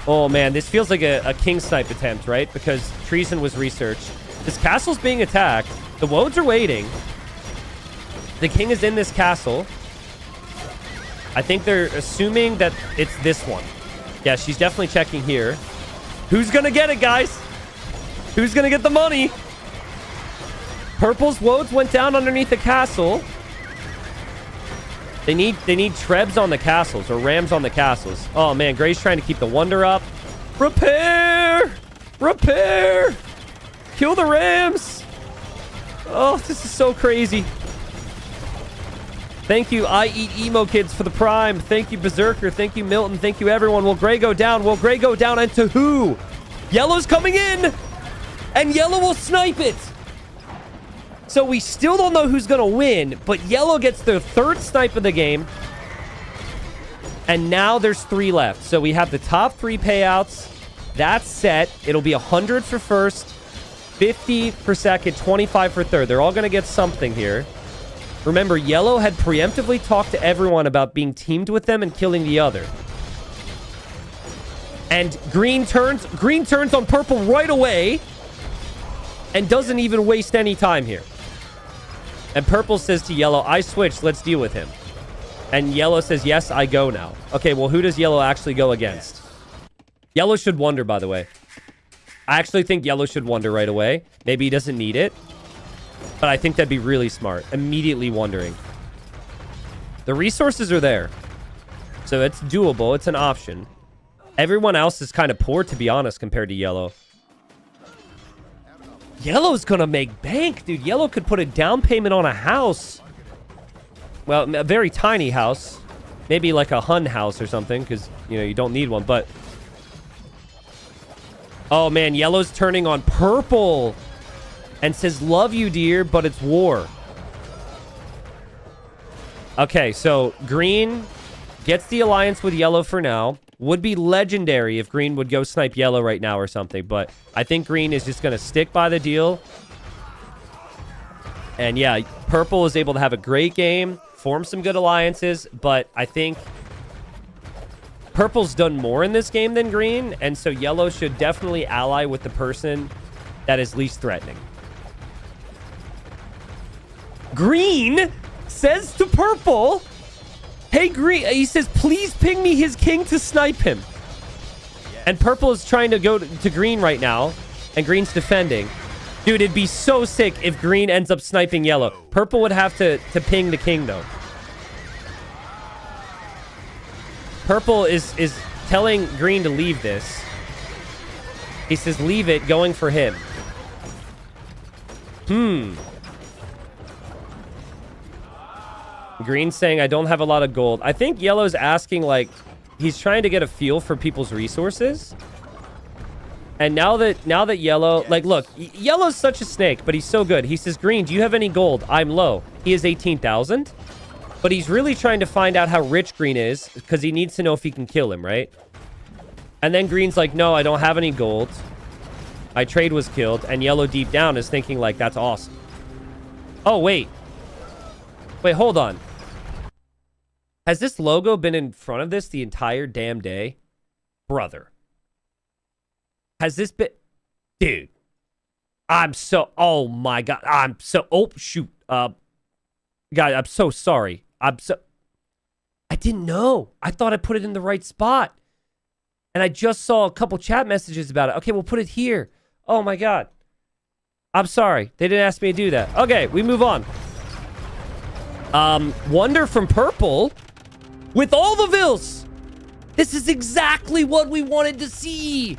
B: Oh, man. This feels like a king snipe attempt, right? Because treason was researched. This castle's being attacked. The woads are waiting. The king is in this castle. I think they're assuming that it's this one. Yeah, she's definitely checking here. Who's gonna get it, guys? Who's gonna get the money? Purple's woads went down underneath the castle. They need trebs on the castles or rams on the castles. Oh man, Gray's trying to keep the wonder up. Repair! Repair! Kill the rams! Oh, this is so crazy. Thank you, I Eat Emo Kids, for the prime. Thank you, Berserker. Thank you, Milton. Thank you, everyone. Will Gray go down? Will Gray go down? And to who? Yellow's coming in! And Yellow will snipe it! So we still don't know who's going to win, but Yellow gets their third snipe of the game. And now there's 3 left. So we have the top 3 payouts. That's set. It'll be 100 for first, 50 for second, 25 for third. They're all going to get something here. Remember, Yellow had preemptively talked to everyone about being teamed with them and killing the other. And Green turns on Purple right away and doesn't even waste any time here. And Purple says to Yellow, I switched, let's deal with him. And Yellow says, yes, I go now. Okay, well, who does Yellow actually go against? Yellow should wonder, by the way. I actually think Yellow should wonder right away. Maybe he doesn't need it. But I think that'd be really smart. Immediately wondering. The resources are there. So it's doable. It's an option. Everyone else is kind of poor, to be honest, compared to Yellow. Yellow's gonna make bank, dude. Yellow could put a down payment on a house. Well, a very tiny house. Maybe like a Hun house or something, because, you know, you don't need one, but... Oh, man, Yellow's turning on Purple and says, love you, dear, but it's war. Okay, so Green gets the alliance with Yellow for now. Would be legendary if Green would go snipe Yellow right now or something, but I think Green is just going to stick by the deal. And yeah, Purple is able to have a great game, form some good alliances, but I think Purple's done more in this game than Green, and so Yellow should definitely ally with the person that is least threatening. Green says to Purple, hey, Green, he says, please ping me his king to snipe him. And Purple is trying to go to Green right now, and Green's defending. Dude, it'd be so sick if Green ends up sniping Yellow. Purple would have to ping the king, though. Purple is telling Green to leave this. He says, leave it, going for him. Green's saying, I don't have a lot of gold. I think Yellow's asking, like, he's trying to get a feel for people's resources. And now that Yellow, like, look, Yellow's such a snake, but he's so good. He says, Green, do you have any gold? I'm low. He has 18,000. But he's really trying to find out how rich Green is, because he needs to know if he can kill him, right? And then Green's like, no, I don't have any gold. My trade was killed. And Yellow deep down is thinking, like, that's awesome. Oh, wait. Wait, hold on. Has this logo been in front of this the entire damn day? Brother. Has this been... Dude. I'm so... Oh, my God. I'm so... Oh, shoot. God, I'm so sorry. I didn't know. I thought I put it in the right spot. And I just saw a couple chat messages about it. Okay, we'll put it here. Oh, my God. I'm sorry. They didn't ask me to do that. Okay, we move on. Wonder from Purple with all the vills. This is exactly what we wanted to see.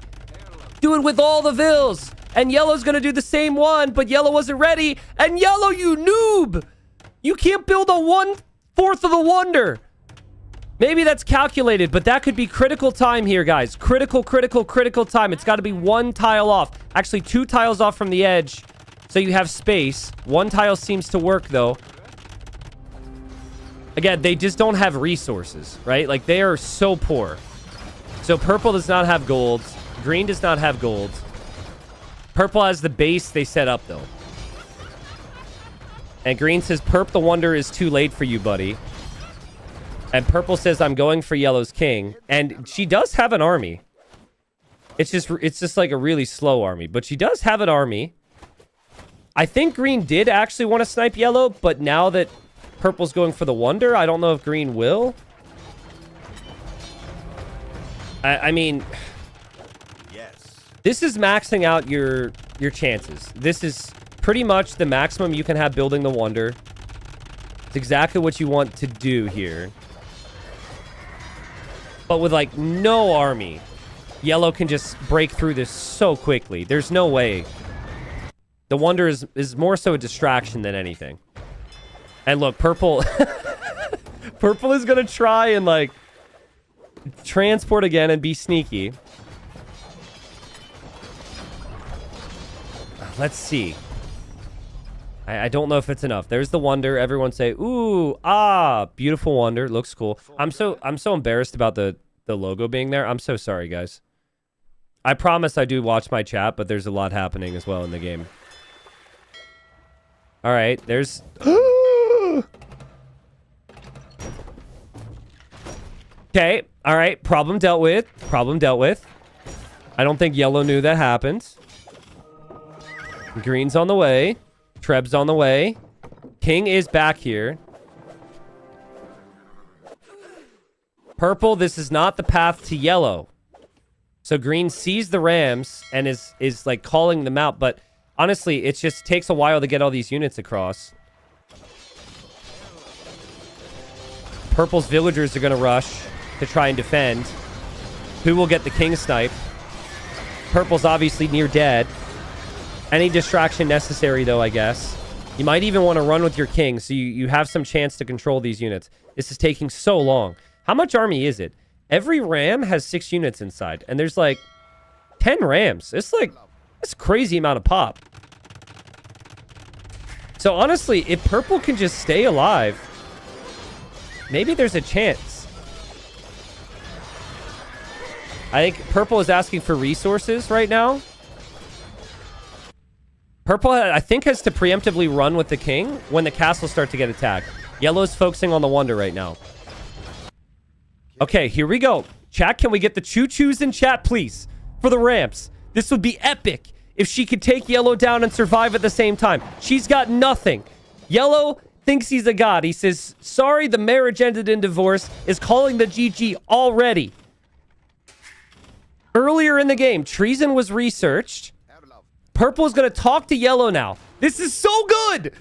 B: Do it with all the vills. And Yellow's going to do the same one, but Yellow wasn't ready. And Yellow, you noob. You can't build a 1/4 of the wonder. Maybe that's calculated, but that could be critical time here, guys. Critical time. It's got to be 1 tile off. Actually, 2 tiles off from the edge, so you have space. 1 tile seems to work, though. Again, they just don't have resources, right? Like, they are so poor. So Purple does not have gold. Green does not have gold. Purple has the base they set up, though. And Green says, Perp the Wonder is too late for you, buddy. And Purple says, I'm going for Yellow's king. And she does have an army. It's just like a really slow army. But she does have an army. I think Green did actually want to snipe Yellow, but now that Purple's going for the Wonder, I don't know if Green will. I mean,
D: Yes.
B: this is maxing out your chances. This is pretty much the maximum you can have building the wonder. It's exactly what you want to do here. But with, like, no army, yellow can just break through this so quickly. There's no way. The wonder is more so a distraction than anything. And look, purple... purple is going to try and, like, transport again and be sneaky. Let's see. I don't know if it's enough. There's the wonder. Everyone say, ooh, ah, beautiful wonder. Looks cool. I'm so embarrassed about the logo being there. I'm so sorry, guys. I promise I do watch my chat, but there's a lot happening as well in the game. All right, there's... Okay, all right, problem dealt with. Problem dealt with. I don't think yellow knew that happened. Green's on the way. Treb's on the way. King is back here. Purple, this is not the path to yellow. So green sees the rams and is like calling them out, but honestly, it just takes a while to get all these units across. Purple's villagers are going to rush to try and defend. Who will get the king snipe? Purple's obviously near dead. Any distraction necessary, though, I guess. You might even want to run with your king, so you have some chance to control these units. This is taking so long. How much army is it? Every ram has 6 units inside, and there's like 10 rams. It's like, it's a crazy amount of pop. So honestly, if purple can just stay alive, maybe there's a chance. I think purple is asking for resources right now. Purple, I think, has to preemptively run with the king when the castles start to get attacked. Yellow's focusing on the wonder right now. Okay, here we go. Chat, can we get the choo-choos in chat, please? For the ramps. This would be epic if she could take yellow down and survive at the same time. She's got nothing. Yellow thinks he's a god. He says, sorry, the marriage ended in divorce, is calling the GG already. Earlier in the game, treason was researched. Purple is going to talk to yellow now. This is so good.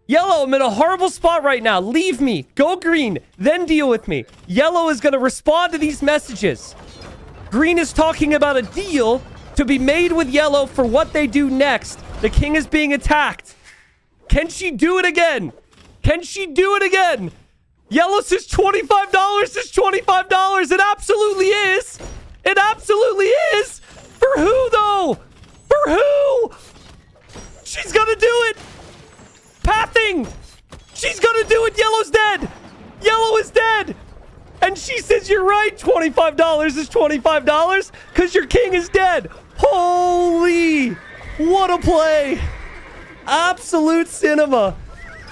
B: Yellow, I'm in a horrible spot right now. Leave me. Go green. Then deal with me. Yellow is going to respond to these messages. Green is talking about a deal to be made with yellow for what they do next. The king is being attacked. Can she do it again? Can she do it again? Yellow says $25 is $25. It absolutely is. It absolutely is. For who, though? For who? She's gonna do it. Pathing. She's gonna do it. Yellow's dead. Yellow is dead. And she says, you're right. $25 is $25 because your king is dead. Holy. What a play. Absolute cinema.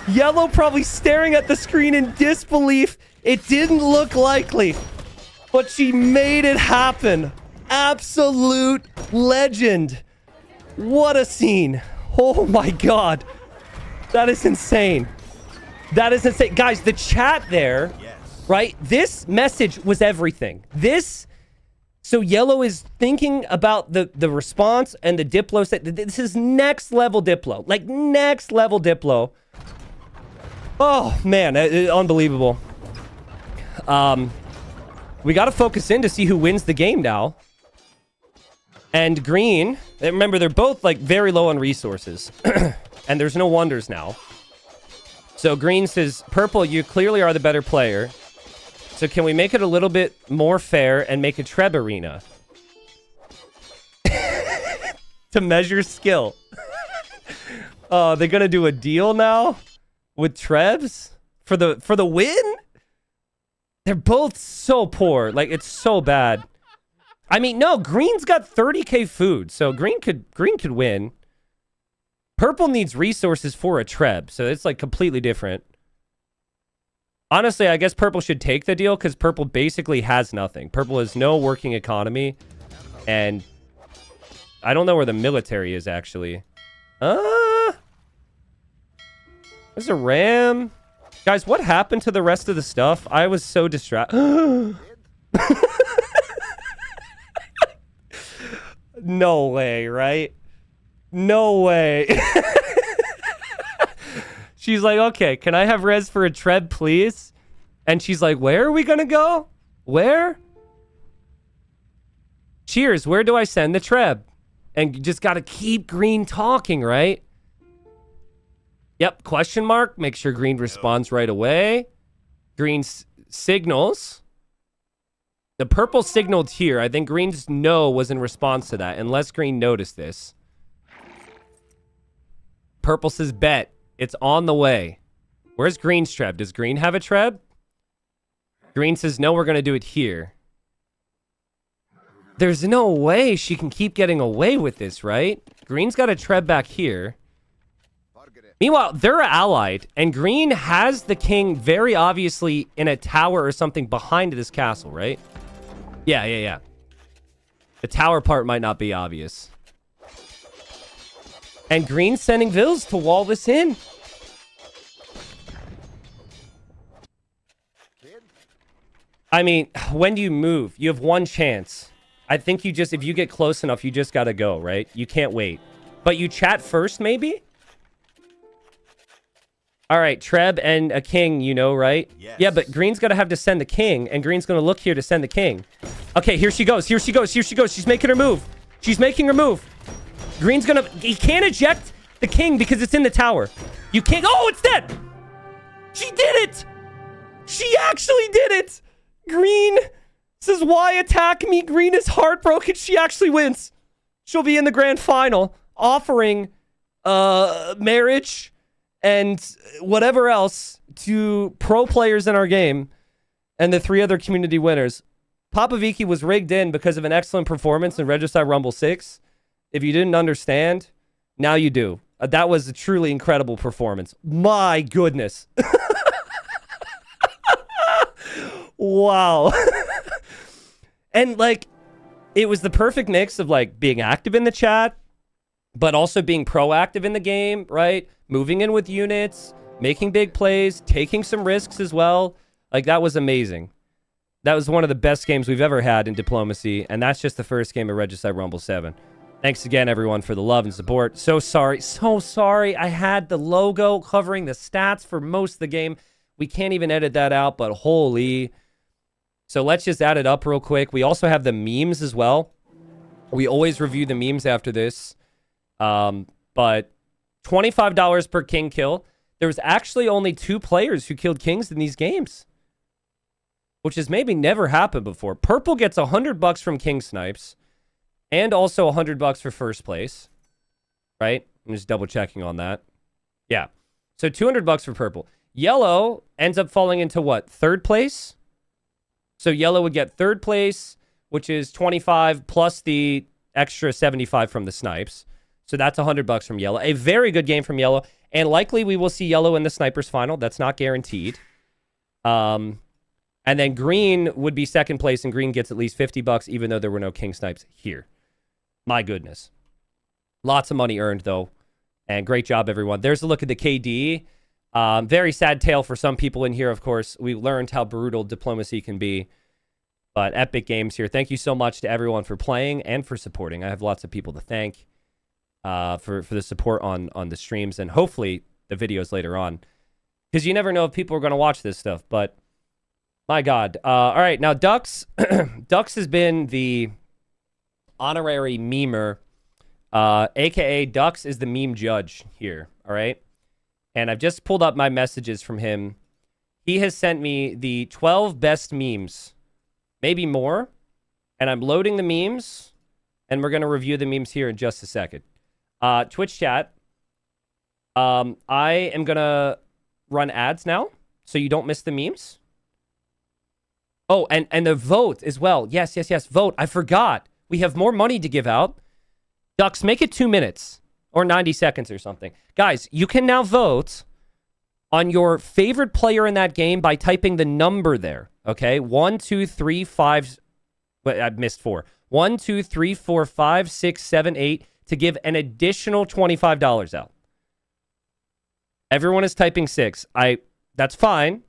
B: Yellow probably staring at the screen in disbelief. It didn't look likely, but she made it happen. Absolute legend. What a scene. Oh my god. That is insane. That is insane. Guys, the chat there, right? This message was everything. So yellow is thinking about the response and the Diplo. This is next level Diplo. Like, next level Diplo. Oh, man. Unbelievable. We got to focus in to see who wins the game now. And green, remember, they're both, like, very low on resources. And there's no wonders now. So green says, purple, you clearly are the better player. So can we make it a little bit more fair and make a Treb arena? To measure skill. Oh, they're going to do a deal now with Trebs for the win? They're both so poor. Like, it's so bad. I mean, no, green's got 30k food, so green could win. Purple needs resources for a Treb, so it's like completely different. Honestly, I guess purple should take the deal because purple basically has nothing. Purple has no working economy, and I don't know where the military is actually. There's a ram. Guys, what happened to the rest of the stuff? I was so distracted. No way, right? No way. She's like, okay, can I have res for a treb, please? And she's like, where are we gonna go? Where? Cheers, where do I send the treb? And you just gotta keep green talking, right? Yep, question mark. Make sure green responds right away. Green signals. The purple signaled here. I think green's no was in response to that, unless green noticed this. Purple says bet. It's on the way. Where's green's treb? Does green have a treb? Green says no, we're going to do it here. There's no way she can keep getting away with this, right? Green's got a treb back here. Meanwhile, they're allied, and green has the king very obviously in a tower or something behind this castle, right? Yeah. The tower part might not be obvious. And green's sending vills to wall this in. I mean, when do you move? You have one chance. I think you just, if you get close enough, you just gotta go, right? You can't wait. But you chat first, maybe? All right, Treb and a king, you know, right?
D: Yes.
B: Yeah, but green's got to have to send the king, and green's going to look here to send the king. Okay, here she goes. She's making her move. She's making her move. Green's going to... He can't eject the king because it's in the tower. You can't... Oh, it's dead! She did it! She actually did it! Green says, why attack me? Green is heartbroken. She actually wins. She'll be in the grand final, offering marriage... and whatever else to pro players in our game and the 3 other community winners. Popoviki was rigged in because of an excellent performance in Regicide Rumble 6. If you didn't understand, now you do. That was a truly incredible performance. My goodness. Wow. And like, it was the perfect mix of like being active in the chat, but also being proactive in the game, right? Moving in with units, making big plays, taking some risks as well. Like, that was amazing. That was one of the best games we've ever had in Diplomacy, and that's just the first game of Regicide Rumble 7. Thanks again, everyone, for the love and support. So sorry. I had the logo covering the stats for most of the game. We can't even edit that out, but holy. So let's just add it up real quick. We also have the memes as well. We always review the memes after this. But $25 per king kill. There was actually only 2 players who killed kings in these games, which has maybe never happened before. Purple gets $100 from king snipes and also $100 for first place, right? I'm just double checking on that. Yeah. So $200 for purple. Yellow ends up falling into what? 3rd place? So yellow would get 3rd place, which is 25 plus the extra 75 from the snipes. So that's $100 from yellow. A very good game from yellow. And likely we will see yellow in the snipers final. That's not guaranteed. And then green would be 2nd place, and green gets at least $50, even though there were no king snipes here. My goodness. Lots of money earned, though. And great job, everyone. There's a look at the KD. Very sad tale for some people in here, of course. We learned how brutal Diplomacy can be. But epic games here. Thank you so much to everyone for playing and for supporting. I have lots of people to thank. For the support on the streams and hopefully the videos later on, because you never know if people are going to watch this stuff. But my God. All right, now Dux Dux has been the honorary memer, aka Dux is the meme judge here. All right, and I've just pulled up my messages from him. He has sent me the 12 best memes, maybe more, and I'm loading the memes, and we're going to review the memes here in just a second. Twitch chat. I am gonna run ads now, so you don't miss the memes. Oh, and the vote as well. Yes. Vote. I forgot. We have more money to give out. Ducks, make it 2 minutes or 90 seconds or something. Guys, you can now vote on your favorite player in that game by typing the number there. Okay, 1, 2, 3, 5. But I missed 4. 1, 2, 3, 4, 5, 6, 7, 8. To give an additional $25 out. Everyone is typing 6. That's fine.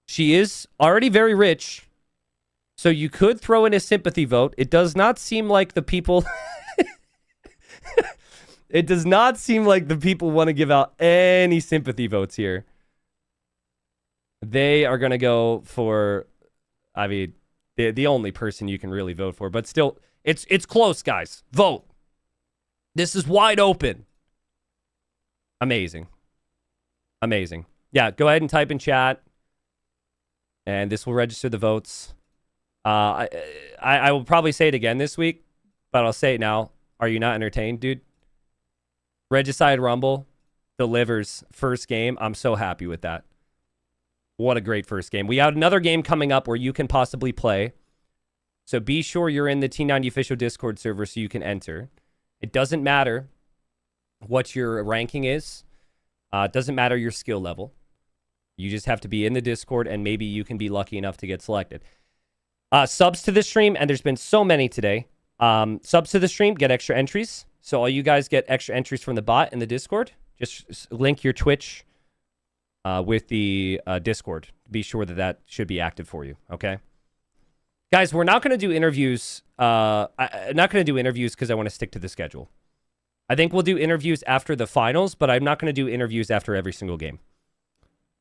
B: She is already very rich. So you could throw in a sympathy vote. It does not seem like the people It does not seem like the people want to give out any sympathy votes here. They are going to go for, I mean, the only person you can really vote for. But still, it's close, guys. Vote. This is wide open. Amazing. Amazing. Yeah, go ahead and type in chat. And this will register the votes. I will probably say it again this week, but I'll say it now. Are you not entertained, dude? Regicide Rumble delivers first game. I'm so happy with that. What a great first game. We have another game coming up where you can possibly play. So be sure you're in the T90 official Discord server so you can enter. It doesn't matter what your ranking is. It doesn't matter your skill level. You just have to be in the Discord, and maybe you can be lucky enough to get selected. Subs to the stream, and there's been so many today. Subs to the stream get extra entries. So all you guys get extra entries from the bot in the Discord. Just link your Twitch with the Discord. Be sure that should be active for you, okay? Guys, we're not going to do interviews. I'm not going to do interviews because I want to stick to the schedule. I think we'll do interviews after the finals, but I'm not going to do interviews after every single game.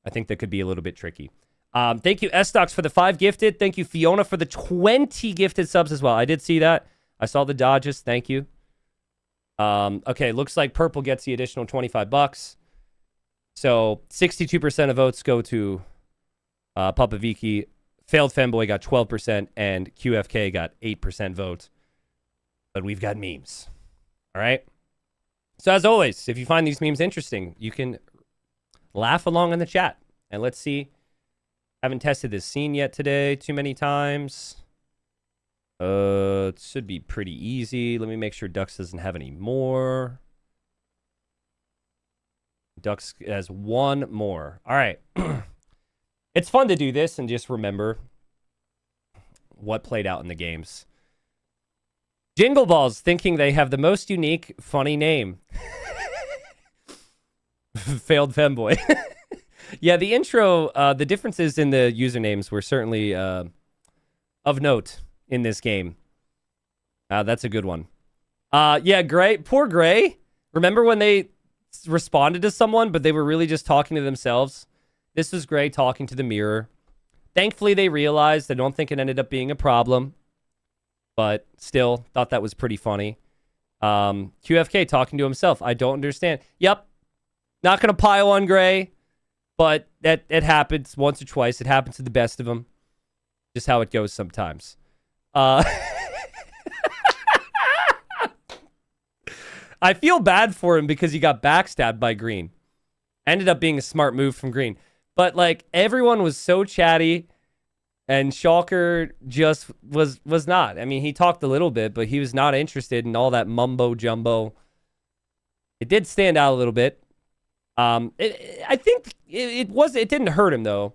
B: I think that could be a little bit tricky. Thank you, S-Stocks, for the 5 gifted. Thank you, Fiona, for the 20 gifted subs as well. I did see that. I saw the dodges. Thank you. Okay, looks like Purple gets the additional $25. So 62% of votes go to Papa Viki. Failed Femboy got 12%, and QFK got 8% vote. But we've got memes. All right? So as always, if you find these memes interesting, you can laugh along in the chat. And let's see. Haven't tested this scene yet today too many times. It should be pretty easy. Let me make sure Dux doesn't have any more. Dux has 1 more. All right. It's fun to do this and just remember what played out in the games. Jingle Balls thinking they have the most unique, funny name. Failed Femboy. Yeah, the intro, the differences in the usernames were certainly of note in this game. That's a good one. Yeah, Gray. Poor Gray. Remember when they responded to someone, but they were really just talking to themselves? This was Gray talking to the mirror. Thankfully, they realized. I don't think it ended up being a problem. But still, thought that was pretty funny. QFK talking to himself. I don't understand. Yep. Not going to pile on Gray. But it happens once or twice. It happens to the best of them. Just how it goes sometimes. I feel bad for him because he got backstabbed by Green. Ended up being a smart move from Green. But, like, everyone was so chatty, and Shulker just was not. I mean, he talked a little bit, but he was not interested in all that mumbo-jumbo. It did stand out a little bit. I think it didn't hurt him, though,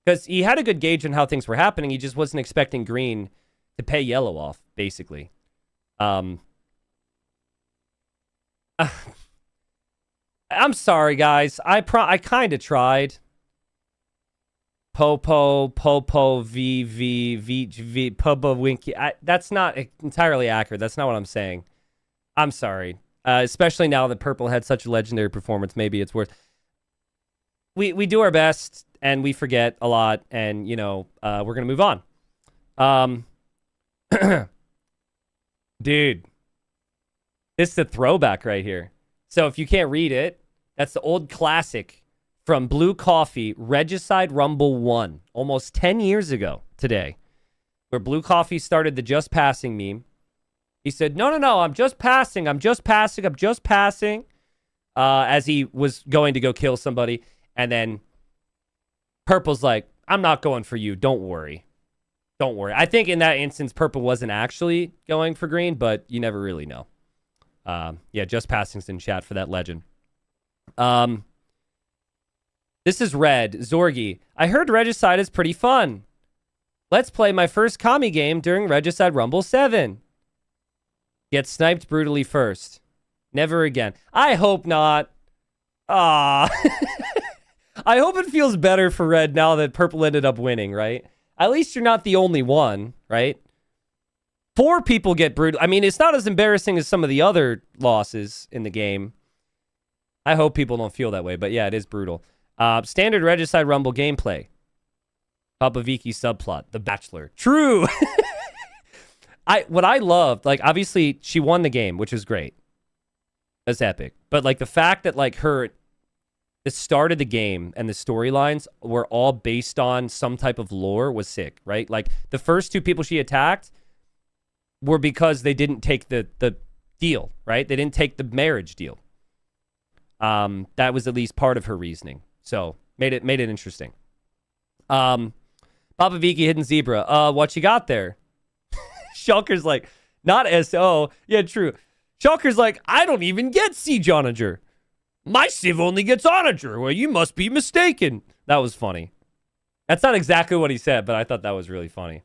B: because he had a good gauge on how things were happening. He just wasn't expecting Green to pay Yellow off, basically. I'm sorry, guys. I kind of tried. Popo, V, Popo, Winky. That's not entirely accurate. That's not what I'm saying. I'm sorry. Especially now that Purple had such a legendary performance, maybe it's worth. We do our best, and we forget a lot, and, you know, we're going to move on. Dude. This is a throwback right here. So if you can't read it, that's the old classic from Blue Coffee, Regicide Rumble 1, almost 10 years ago today, where Blue Coffee started the just passing meme. He said, no, I'm just passing. As he was going to go kill somebody. And then Purple's like, I'm not going for you. Don't worry. I think in that instance, Purple wasn't actually going for Green, but you never really know. Yeah, just passing's in chat for that legend. This is Red. Zorgi. I heard Regicide is pretty fun. Let's play my first Kami game during Regicide Rumble 7. Get sniped brutally first. Never again. I hope not. I hope it feels better for Red now that Purple ended up winning, right? At least you're not the only one, right? 4 people get brutal. I mean, it's not as embarrassing as some of the other losses in the game. I hope people don't feel that way, but yeah, it is brutal. Standard Regicide Rumble gameplay. Papa Vicky subplot. The Bachelor. True. What I loved, like, obviously she won the game, which is great. That's epic. But like the fact that like the start of the game and the storylines were all based on some type of lore was sick, right? Like the first 2 people she attacked were because they didn't take the deal, right? They didn't take the marriage deal. That was at least part of her reasoning. So made it interesting. Papa Vicky Hidden Zebra. What you got there? Shulker's like, not SO. Yeah, true. Shulker's like, I don't even get Siege Onager. My Civ only gets Onager. Well, you must be mistaken. That was funny. That's not exactly what he said, but I thought that was really funny.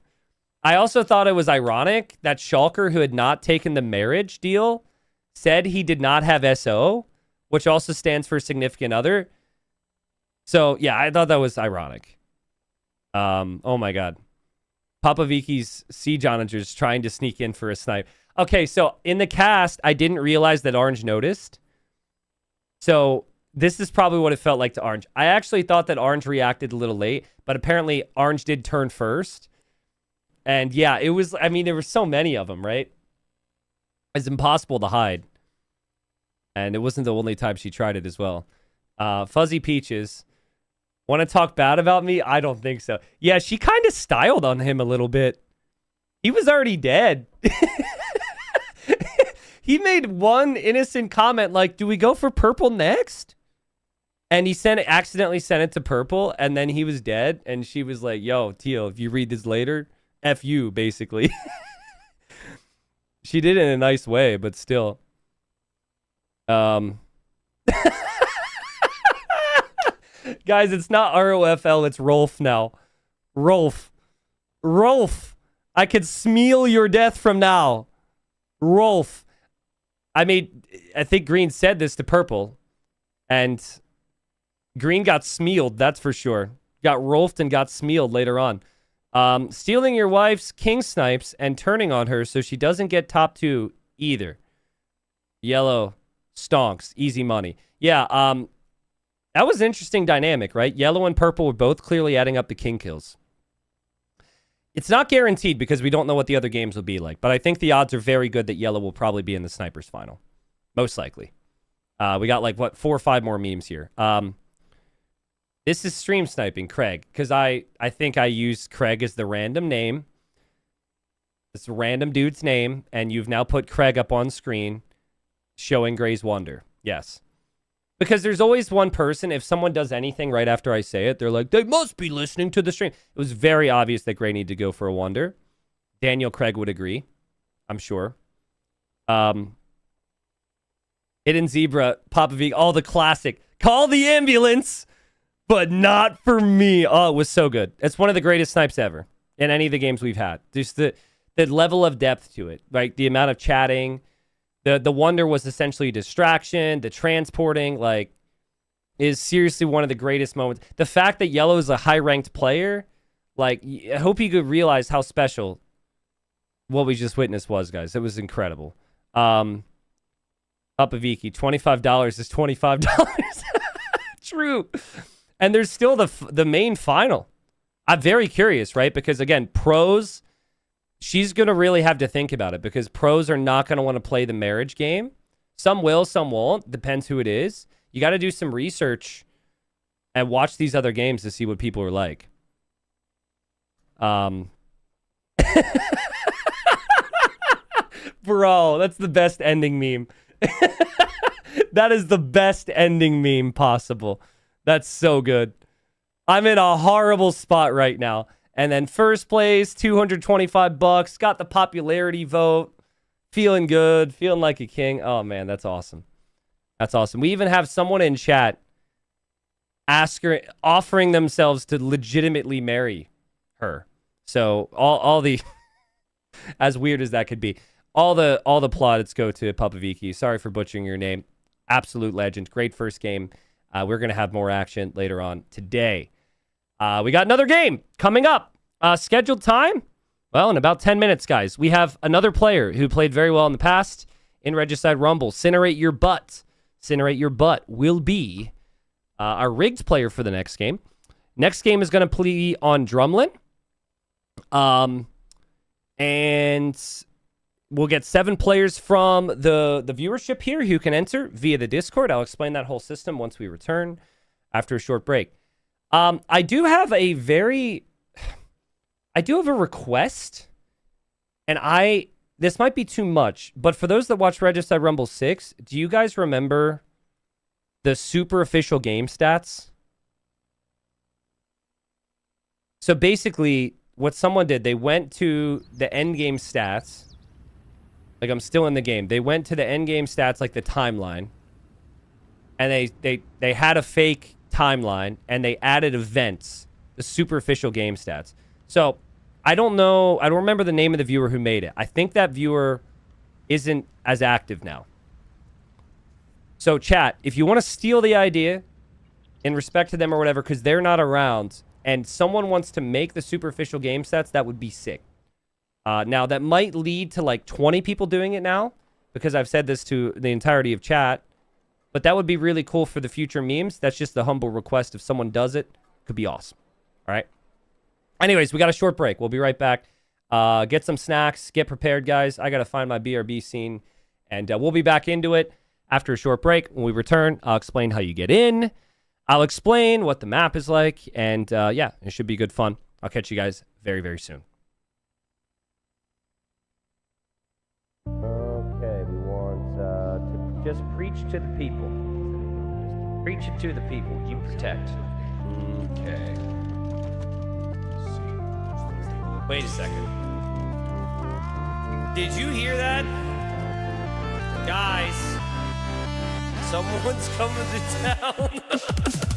B: I also thought it was ironic that Shulker, who had not taken the marriage deal, said he did not have SO, which also stands for significant other. So, yeah, I thought that was ironic. Oh, my God. Papa Vicky's Siege Onagers trying to sneak in for a snipe. Okay, so in the cast, I didn't realize that Orange noticed. So this is probably what it felt like to Orange. I actually thought that Orange reacted a little late, but apparently Orange did turn first. And yeah, it was, I mean, there were so many of them, right? It's impossible to hide. And it wasn't the only time she tried it as well. Fuzzy Peaches. Want to talk bad about me? I don't think so. Yeah, she kind of styled on him a little bit. He was already dead. He made one innocent comment like, do we go for purple next? And he accidentally sent it to purple, and then he was dead. And she was like, yo, Teal, if you read this later, F you, basically. She did it in a nice way, but still. Guys, it's not ROFL, it's Rolf now. Rolf. I could smeal your death from now. Rolf. I mean, I think Green said this to Purple. And Green got smealed, that's for sure. Got Rolfed and got smealed later on. Stealing your wife's king snipes and turning on her so she doesn't get top 2 either. Yellow stonks. Easy money. Yeah, that was an interesting dynamic, right? Yellow and purple were both clearly adding up the king kills. It's not guaranteed because we don't know what the other games will be like, but I think the odds are very good that yellow will probably be in the snipers final. Most likely. We got like, 4 or 5 more memes here. This is stream sniping, Craig, because I think I used Craig as the random name. It's a random dude's name, and you've now put Craig up on screen showing Gray's Wonder. Yes. Because there's always one person, if someone does anything right after I say it, they're like, they must be listening to the stream. It was very obvious that Gray needed to go for a Wonder. Daniel Craig would agree, I'm sure. Hidden Zebra, Papa V, all the classic. Call the ambulance, but not for me. Oh, it was so good. It's one of the greatest snipes ever in any of the games we've had. Just the level of depth to it, right? The amount of chatting. The Wonder was essentially a distraction. The transporting, like, is seriously one of the greatest moments. The fact that Yellow is a high-ranked player, like, I hope you could realize how special what we just witnessed was, guys. It was incredible. Papa Vicky, $25 is $25. True. And there's still the main final. I'm very curious, right? Because, again, pros... She's going to really have to think about it because pros are not going to want to play the marriage game. Some will, some won't. Depends who it is. You got to do some research and watch these other games to see what people are like. Bro, that's the best ending meme. That is the best ending meme possible. That's so good. I'm in a horrible spot right now. And then first place, $225. Got the popularity vote. Feeling good. Feeling like a king. Oh, man, that's awesome. That's awesome. We even have someone in chat offering themselves to legitimately marry her. So all the, as weird as that could be, all the plaudits go to Papa Vicky. Sorry for butchering your name. Absolute legend. Great first game. We're going to have more action later on today. We got another game coming up. Scheduled time, Well, in about 10 minutes, guys, we have another player who played very well in the past in Regicide Rumble. Cinerate Your Butt. Cinerate Your Butt will be our rigged player for the next game. Next game is going to play on Drumlin. And we'll get 7 players from the viewership here who can enter via the Discord. I'll explain that whole system once we return after a short break. I do have a request, and this might be too much, but for those that watch Regicide Rumble 6, do you guys remember the super official game stats? So basically, what someone did, they went to the end game stats. Like, I'm still in the game. They went to the end game stats, like the timeline, and they had a fake timeline, and they added events, the superficial game stats. So I don't know. I don't remember the name of the viewer who made it. I think that viewer isn't as active now. So chat, if you want to steal the idea in respect to them or whatever, because they're not around, and someone wants to make the superficial game stats, that would be sick. Now, that might lead to like 20 people doing it now, because I've said this to the entirety of chat. But that would be really cool for the future memes. That's just the humble request. If someone does it, could be awesome. All right. Anyways, we got a short break. We'll be right back. Get some snacks. Get prepared, guys. I got to find my BRB scene. And we'll be back into it after a short break. When we return, I'll explain how you get in. I'll explain what the map is like. And yeah, it should be good fun. I'll catch you guys very, very soon. Okay, we want to just preach to the people. Preach it to the people. You protect. Okay. Wait a second. Did you hear that? Guys, someone's coming to town.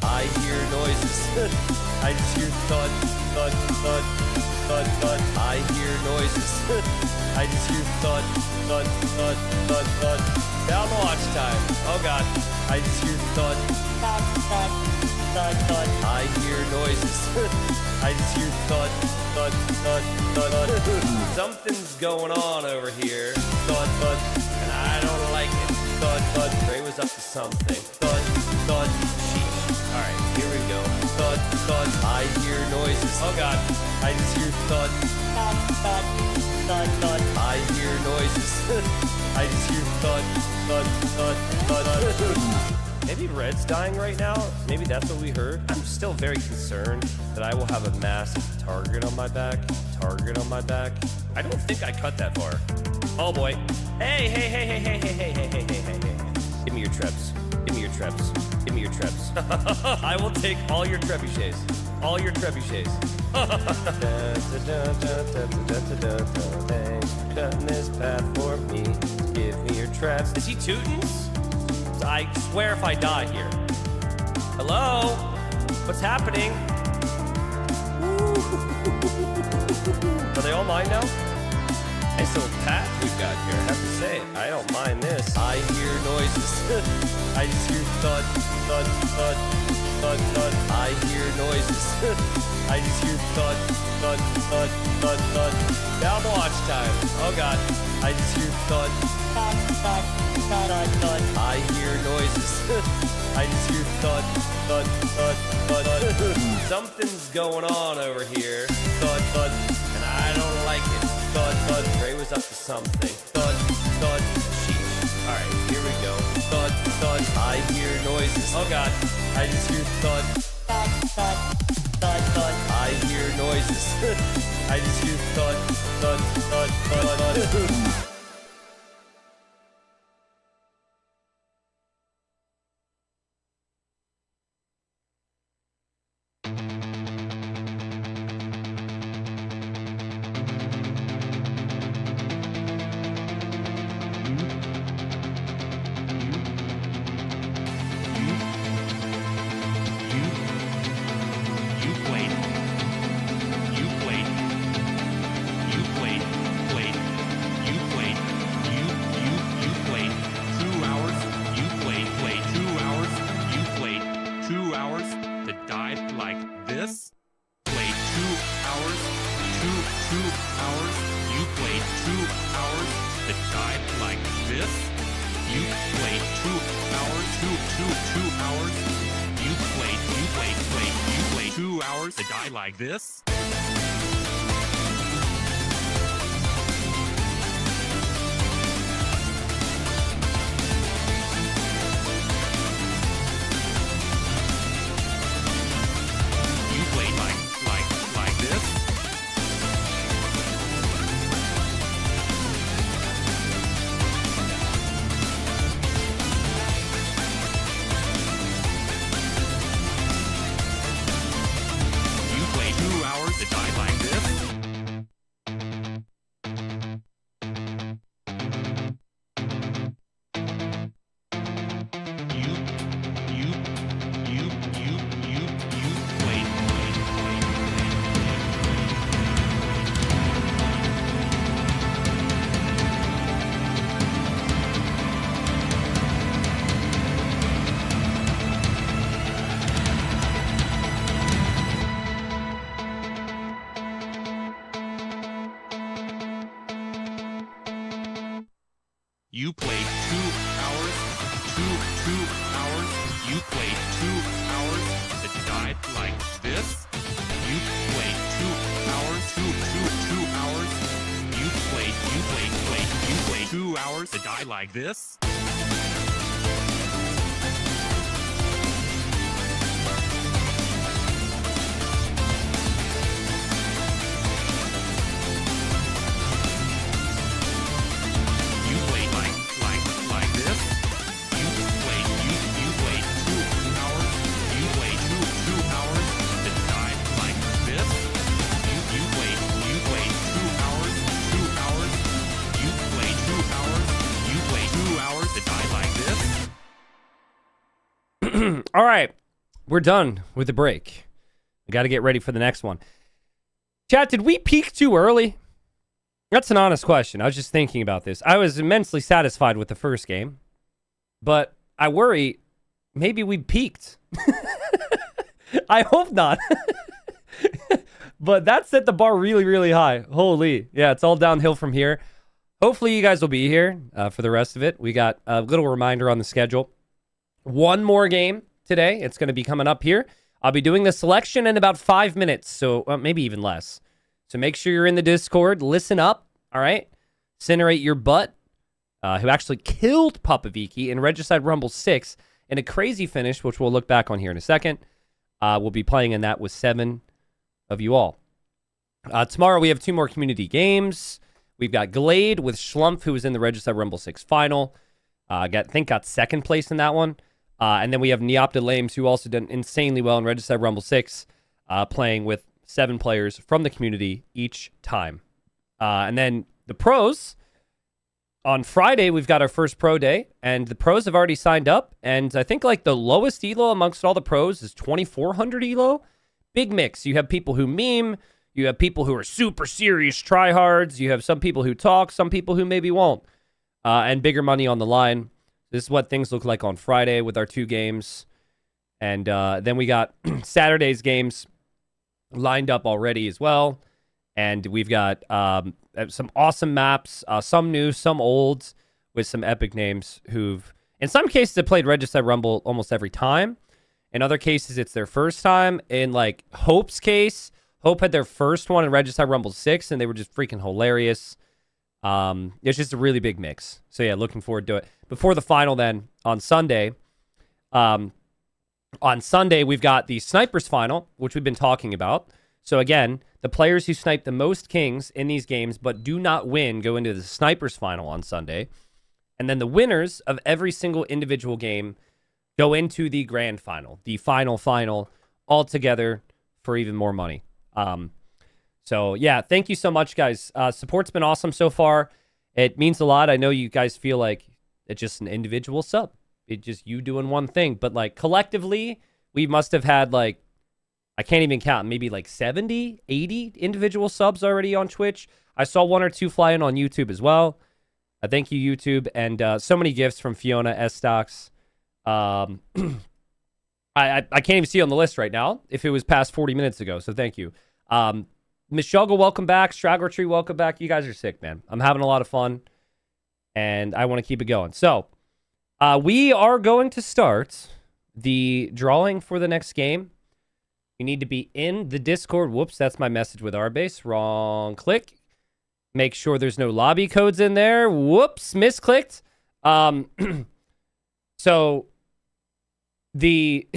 B: I hear noises. I just hear thud, thud, thud, thud, thud. I hear noises. I just hear thud, thud, thud, thud, thud. Down the watch time. Oh god. I just hear thud, thud, thud, thud, thud. I hear noises. I just hear thud, thud, thud, thud, thud. Something's going on over here. Thud, thud, and I don't like it. Thud, thud. Ray was up to something. Thud, thud. Sheesh. All right, here we go. Thud, thud. I hear noises. Oh god. I just hear thud, thud, thud, thud, thud. I hear noises. I just hear thud, thud, thud, thud, thud. Maybe Red's dying right now. Maybe that's what we heard. I'm still very concerned that I will have a massive target on my back. Target on my back. I don't think I cut that far. Oh boy. Hey, hey, hey, hey, hey, hey, hey, hey, hey, hey, hey, hey. Give me your traps. Give me your traps. Give me your traps. I will take all your trebuchets. All your trebuchets. Thanks for cutting this path for me. Give me your traps. Is he tootin'? I swear if I die here. Hello? What's happening? Are they all mine now? Nice little path we've got here, I have to say. I don't mind this. I hear noises. I just hear thud, thud, thud, thud, thud. I hear noises. I just hear thud, thud, thud, thud, thud. Down the watch time. Oh god. I just hear thud, thud, thud, thud, thud. I hear noises. I just hear thud, thud, thud, thud, thud. Something's going on over here. Thud, thud, and I don't like it. Thud, thud. Ray was up to something. Thud, thud. Sheesh. All right, here we go. Thud, thud. I hear noises. Oh god. I just hear thud, thud, thud, thud, thud. I hear noises. I just hear thud, thud, thud, thud, thud.
A: Like this, play 2 hours, two hours, that died like this. You played 2 hours, 2 hours. You played 2 hours that died like this. You played like this. You played 2 hours that died like this. You played. You played 2 hours, 2 hours. You played 2 hours that died like this. You played 2 hours, 2 hours. You played 2 hours that died like this. You played like this. You played 2 hours. You played 2 hours that died like this. You played 2 hours, 2 hours. You played 2 hours. You played 2 hours that died like this.
B: All right, we're done with the break. We got to get ready for the next one. Chat, did we peak too early? That's an honest question. I was just thinking about this. I was immensely satisfied with the first game, but I worry maybe we peaked. I hope not. But that set the bar really, really high. Holy. Yeah, it's all downhill from here. Hopefully you guys will be here for the rest of it. We got a little reminder on the schedule. One more game today. It's going to be coming up here. I'll be doing the selection in about 5 minutes, so maybe even less. So make sure you're in the Discord. Listen up, all right? Incinerate your butt, who actually killed Papaviki in Regicide Rumble 6 in a crazy finish, which we'll look back on here in a second. We'll be playing in that with 7 of you all. Tomorrow we have 2 more community games. We've got Glade with Schlumpf, who was in the Regicide Rumble 6 final. I think got 2nd place in that one. And then we have Neopta Lames, who also did insanely well in Regicide Rumble 6, playing with 7 players from the community each time. And then the pros, on Friday, we've got our first pro day, and the pros have already signed up. And I think like the lowest elo amongst all the pros is 2,400 elo. Big mix. You have people who meme. You have people who are super serious tryhards. You have some people who talk, some people who maybe won't. And bigger money on the line. This is what things look like on Friday with our 2 games. And then we got Saturday's games lined up already as well. And we've got some awesome maps, some new, some old, with some epic names who've, in some cases, have played Regicide Rumble almost every time. In other cases, it's their first time. In like Hope's case, Hope had their first one in Regicide Rumble 6, and they were just freaking hilarious. It's just a really big mix. So yeah, looking forward to it. Before the final then, on Sunday, we've got the Snipers final, which we've been talking about. So again, the players who snipe the most kings in these games but do not win go into the Snipers final on Sunday. And then the winners of every single individual game go into the grand final, the final, all together for even more money. So yeah, thank you so much, guys. Support's been awesome so far. It means a lot. I know you guys feel like it's just an individual sub. It's just you doing one thing. But like collectively, we must have had like, I can't even count, maybe like 70, 80 individual subs already on Twitch. I saw 1 or 2 fly in on YouTube as well. Thank you, YouTube. And so many gifts from Fiona S. Stocks. I can't even see on the list right now if it was past 40 minutes ago. So thank you. Miss Shuggle, welcome back. Straggler Tree, welcome back. You guys are sick, man. I'm having a lot of fun. and I want to keep it going. So, we are going to start the drawing for the next game. You need to be in the Discord. Whoops, that's my message with Arbase. Wrong click. Make sure there's no lobby codes in there. Whoops, misclicked. So the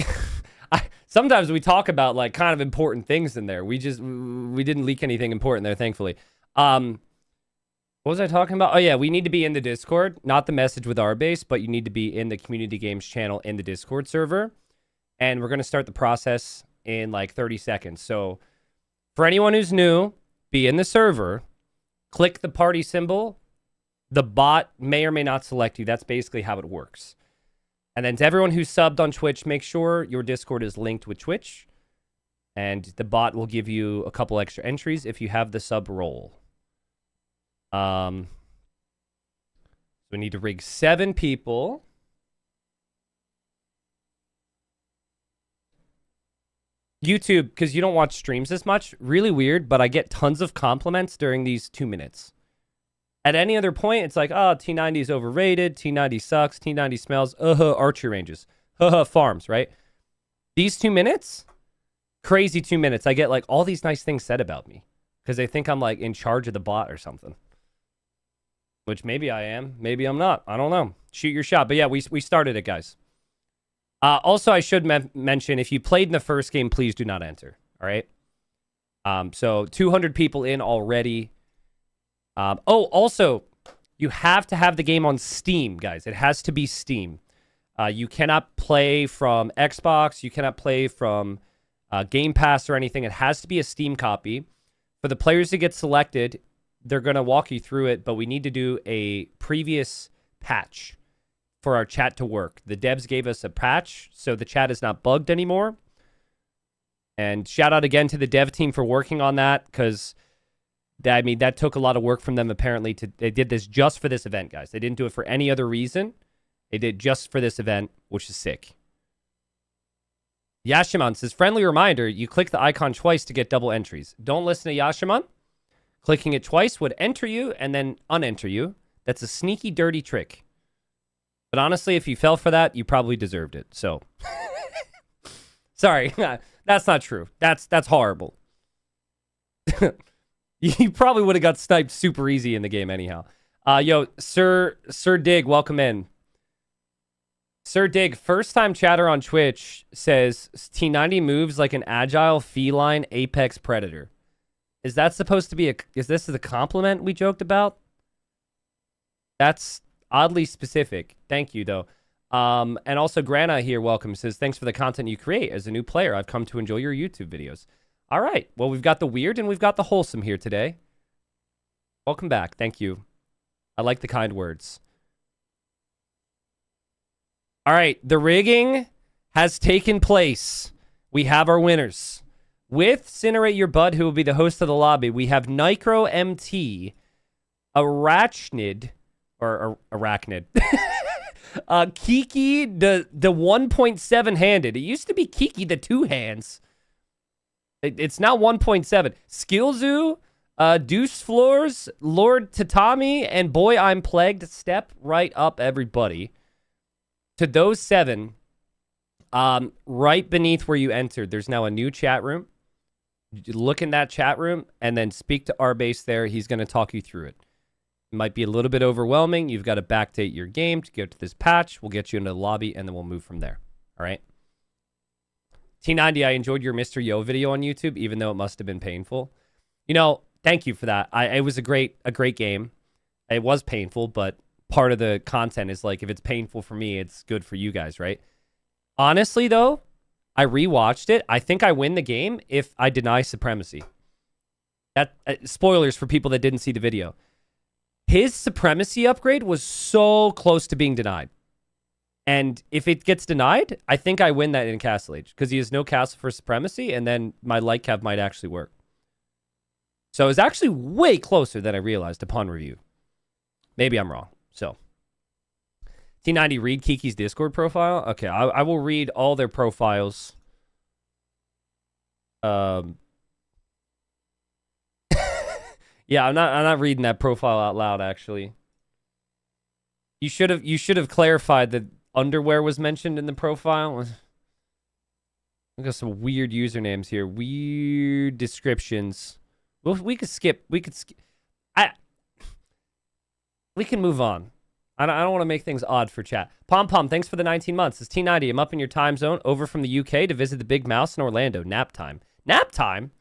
B: sometimes we talk about like kind of important things in there. We didn't leak anything important there, thankfully. What was I talking about? Oh yeah, we need to be in the Discord, not the message with Arbase, but you need to be in the community games channel in the Discord server. And we're going to start the process in like 30 seconds. So for anyone who's new, be in the server, click the party symbol. The bot may or may not select you. That's basically how it works. And then to everyone who's subbed on Twitch, make sure your Discord is linked with Twitch. And the bot will give you a couple extra entries if you have the sub role. So we need to rig 7 people. YouTube, because you don't watch streams as much, really weird, but I get tons of compliments during these 2 minutes. At any other point, it's like, oh, T90 is overrated, T90 sucks, T90 smells, archery ranges, farms, right? These 2 minutes, crazy 2 minutes, I get like all these nice things said about me because they think I'm like in charge of the bot or something. Which maybe I am, maybe I'm not, I don't know. Shoot your shot, but yeah, we started it, guys. Also, I should mention, if you played in the first game, please do not enter, all right? So 200 people in already. Also, you have to have the game on Steam, guys. It has to be Steam. You cannot play from Xbox. You cannot play from Game Pass or anything. It has to be a Steam copy. For the players to get selected, they're going to walk you through it, but we need to do a previous patch for our chat to work. The devs gave us a patch, so the chat is not bugged anymore. And shout out again to the dev team for working on that, because that took a lot of work from them, apparently. They did this just for this event, guys. They didn't do it for any other reason. They did just for this event, which is sick. Yashiman says, friendly reminder, you click the icon twice to get double entries. Don't listen to Yashiman. Clicking it twice would enter you and then unenter you. That's a sneaky, dirty trick. But honestly, if you fell for that, you probably deserved it. So, sorry, that's not true. That's horrible. You probably would have got sniped super easy in the game anyhow. Yo, Sir Dig, welcome in. Sir Dig, first time chatter on Twitch, says T90 moves like an agile feline apex predator. Is that supposed to be is this the compliment we joked about? That's oddly specific. Thank you, though. And also, Grana here, welcome, says, thanks for the content you create. As a new player, I've come to enjoy your YouTube videos. All right. Well, we've got the weird and we've got the wholesome here today. Welcome back. Thank you. I like the kind words. All right. The rigging has taken place. We have our winners. With Cinerate Your Bud, who will be the host of the lobby, we have Nicro MT, Arachnid, or Arachnid. Kiki, the 1.7 handed. It used to be Kiki, the 2 hands. It's now 1.7. Skillzoo, Deuce Floors, Lord Tatami, and Boy I'm Plagued. Step right up, everybody. To those 7, right beneath where you entered, there's now a new chat room. Look in that chat room and then speak to Arbase there. He's going to talk you through it. It might be a little bit overwhelming. You've got to backdate your game to get to this patch. We'll get you into the lobby, and then we'll move from there. All right? T90, I enjoyed your Mr. Yo video on YouTube, even though it must have been painful. You know, thank you for that. It was a great game. It was painful, but part of the content is like, if it's painful for me, it's good for you guys, right? Honestly, though, I rewatched it. I think I win the game if I deny supremacy. That spoilers for people that didn't see the video. His supremacy upgrade was so close to being denied. And if it gets denied, I think I win that in Castle Age, because he has no castle for supremacy, and then my light cav might actually work. So it was actually way closer than I realized upon review. Maybe I'm wrong. So T90, read Kiki's Discord profile. Okay, I will read all their profiles. Yeah, I'm not reading that profile out loud, actually. You should have clarified that underwear was mentioned in the profile. We got some weird usernames here. Weird descriptions. Well, we could skip. We can move on. I don't want to make things odd for chat. Pom Pom, thanks for the 19 months. It's T90. I'm up in your time zone, over from the UK to visit the Big Mouse in Orlando. Nap time. Nap time?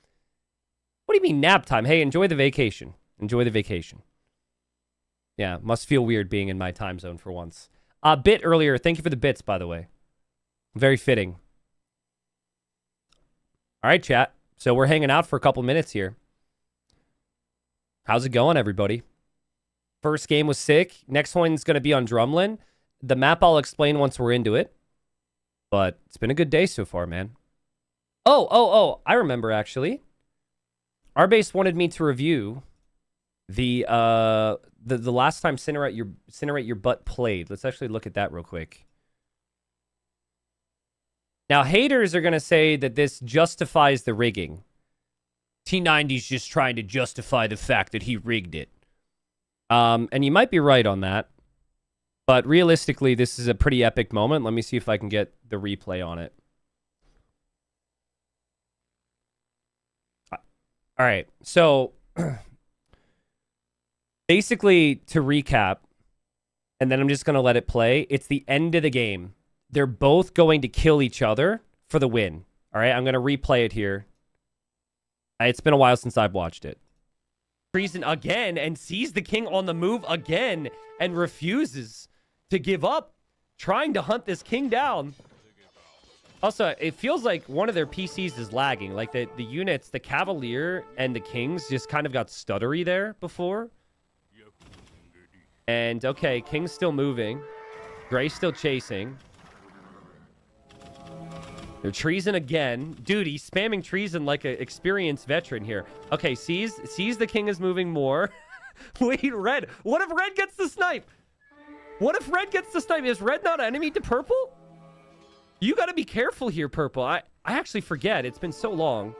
B: What do you mean nap time? Hey, enjoy the vacation. Enjoy the vacation. Yeah, must feel weird being in my time zone for once. A bit earlier. Thank you for the bits, by the way. Very fitting. All right, chat. So we're hanging out for a couple minutes here. How's it going, everybody? First game was sick. Next one's going to be on Drumlin. The map I'll explain once we're into it. But it's been a good day so far, man. Oh, I remember, actually. Arbase wanted me to review the last time Cinerate Your Butt played. Let's actually look at that real quick. Now, haters are going to say that this justifies the rigging. T90's just trying to justify the fact that he rigged it. And you might be right on that. But realistically, this is a pretty epic moment. Let me see if I can get the replay on it. All right. So, basically, to recap, and then I'm just going to let it play, it's the end of the game. They're both going to kill each other for the win. All right? I'm going to replay it here. It's been a while since I've watched it. Treason again and sees the king on the move again and refuses to give up, trying to hunt this king down. Also, it feels like one of their PCs is lagging. Like the units, the Cavalier and the Kings just kind of got stuttery there before. And okay, King's still moving. Gray's still chasing. They're treason again. Dude, he's spamming treason like an experienced veteran here. Okay, sees the king is moving more. Wait, Red. What if Red gets the snipe? What if Red gets the snipe? Is Red not enemy to Purple? You got to be careful here, Purple. I actually forget. It's been so long.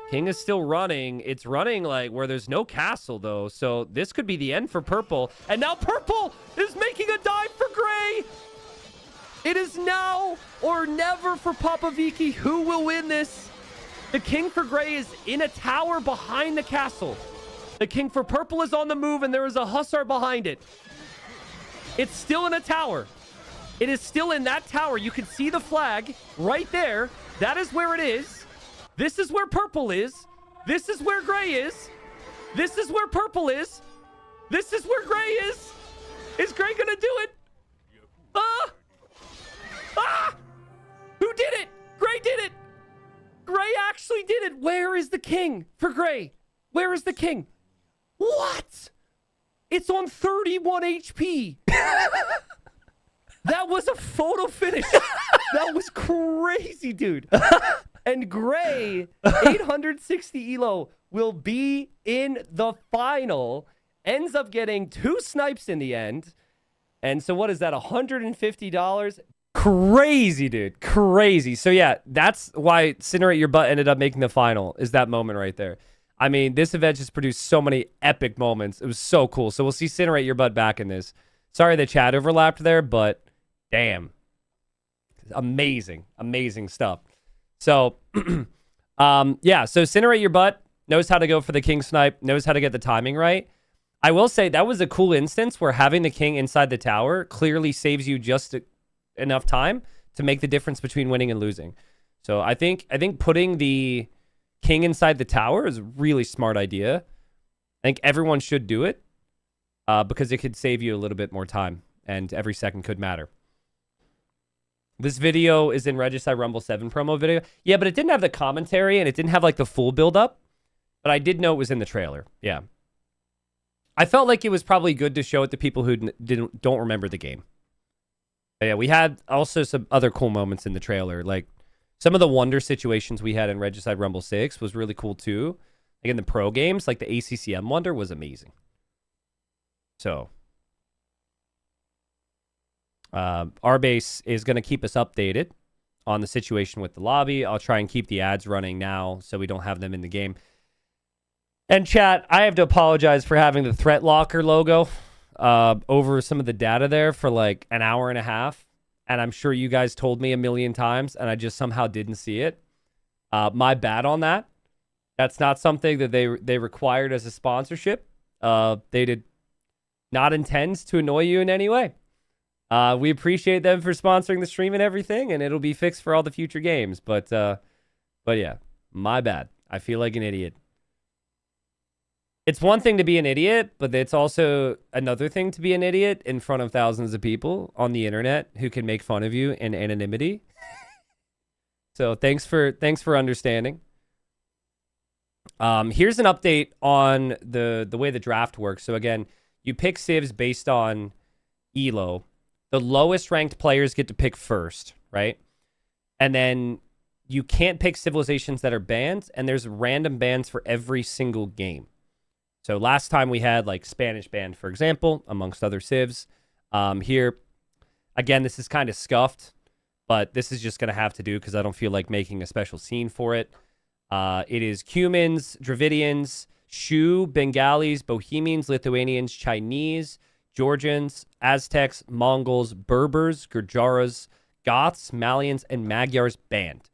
B: King is still running. It's running like where there's no castle, though. So this could be the end for Purple. And now Purple is making a dive for Gray. It is now or never for Papa Vicky. Who will win this? The king for Gray is in a tower behind the castle. The king for Purple is on the move, and there is a hussar behind it. It's still in a tower. It is still in that tower. You can see the flag right there. That is where it is. This is where Purple is. This is where Gray is. This is where Purple is. This is where Gray is. Is Gray gonna do it? Who did it? Gray did it. Gray actually did it. Where is the king for Gray? Where is the king? What? It's on 31 HP. That was a photo finish. That was crazy, dude. And Gray, 860 elo, will be in the final. Ends up getting 2 snipes in the end. And so what is that, $150? Crazy, dude. Crazy. So yeah, that's why Cinerate Your Butt ended up making the final, is that moment right there. I mean, this event just produced so many epic moments. It was so cool. So we'll see Cinerate Your Butt back in this. Sorry the chat overlapped there, but damn. Amazing. Amazing stuff. So, yeah. So Cinerate Your Butt knows how to go for the king snipe, knows how to get the timing right. I will say that was a cool instance where having the king inside the tower clearly saves you just enough time to make the difference between winning and losing. So I think putting the king inside the tower is a really smart idea. I think everyone should do it because it could save you a little bit more time and every second could matter. This video is in Regicide Rumble 7 promo video. Yeah, but it didn't have the commentary and it didn't have like the full build up, but I did know it was in the trailer. Yeah. I felt like it was probably good to show it to people who don't remember the game. But yeah, we had also some other cool moments in the trailer. Like some of the wonder situations we had in Regicide Rumble 6 was really cool too. Like in the pro games, like the ACCM wonder was amazing. So, Arbase is going to keep us updated on the situation with the lobby. I'll try and keep the ads running now so we don't have them in the game. And chat, I have to apologize for having the Threat Locker logo over some of the data there for like an hour and a half. And I'm sure you guys told me a million times, and I just somehow didn't see it. My bad on that. That's not something that they required as a sponsorship. They did not intend to annoy you in any way. We appreciate them for sponsoring the stream and everything, and it'll be fixed for all the future games. But yeah, my bad. I feel like an idiot. It's one thing to be an idiot, but it's also another thing to be an idiot in front of thousands of people on the internet who can make fun of you in anonymity. So thanks for understanding. Here's an update on the way the draft works. So again, you pick civs based on elo. The lowest ranked players get to pick first, right? And then you can't pick civilizations that are banned, and there's random bans for every single game. So last time we had like Spanish banned, for example, amongst other civs. Here, again, this is kind of scuffed, but this is just going to have to do because I don't feel like making a special scene for it. It is Cumans, Dravidians, Shu, Bengalis, Bohemians, Lithuanians, Chinese, Georgians, Aztecs, Mongols, Berbers, Gurjaras, Goths, Malians, and Magyars banned.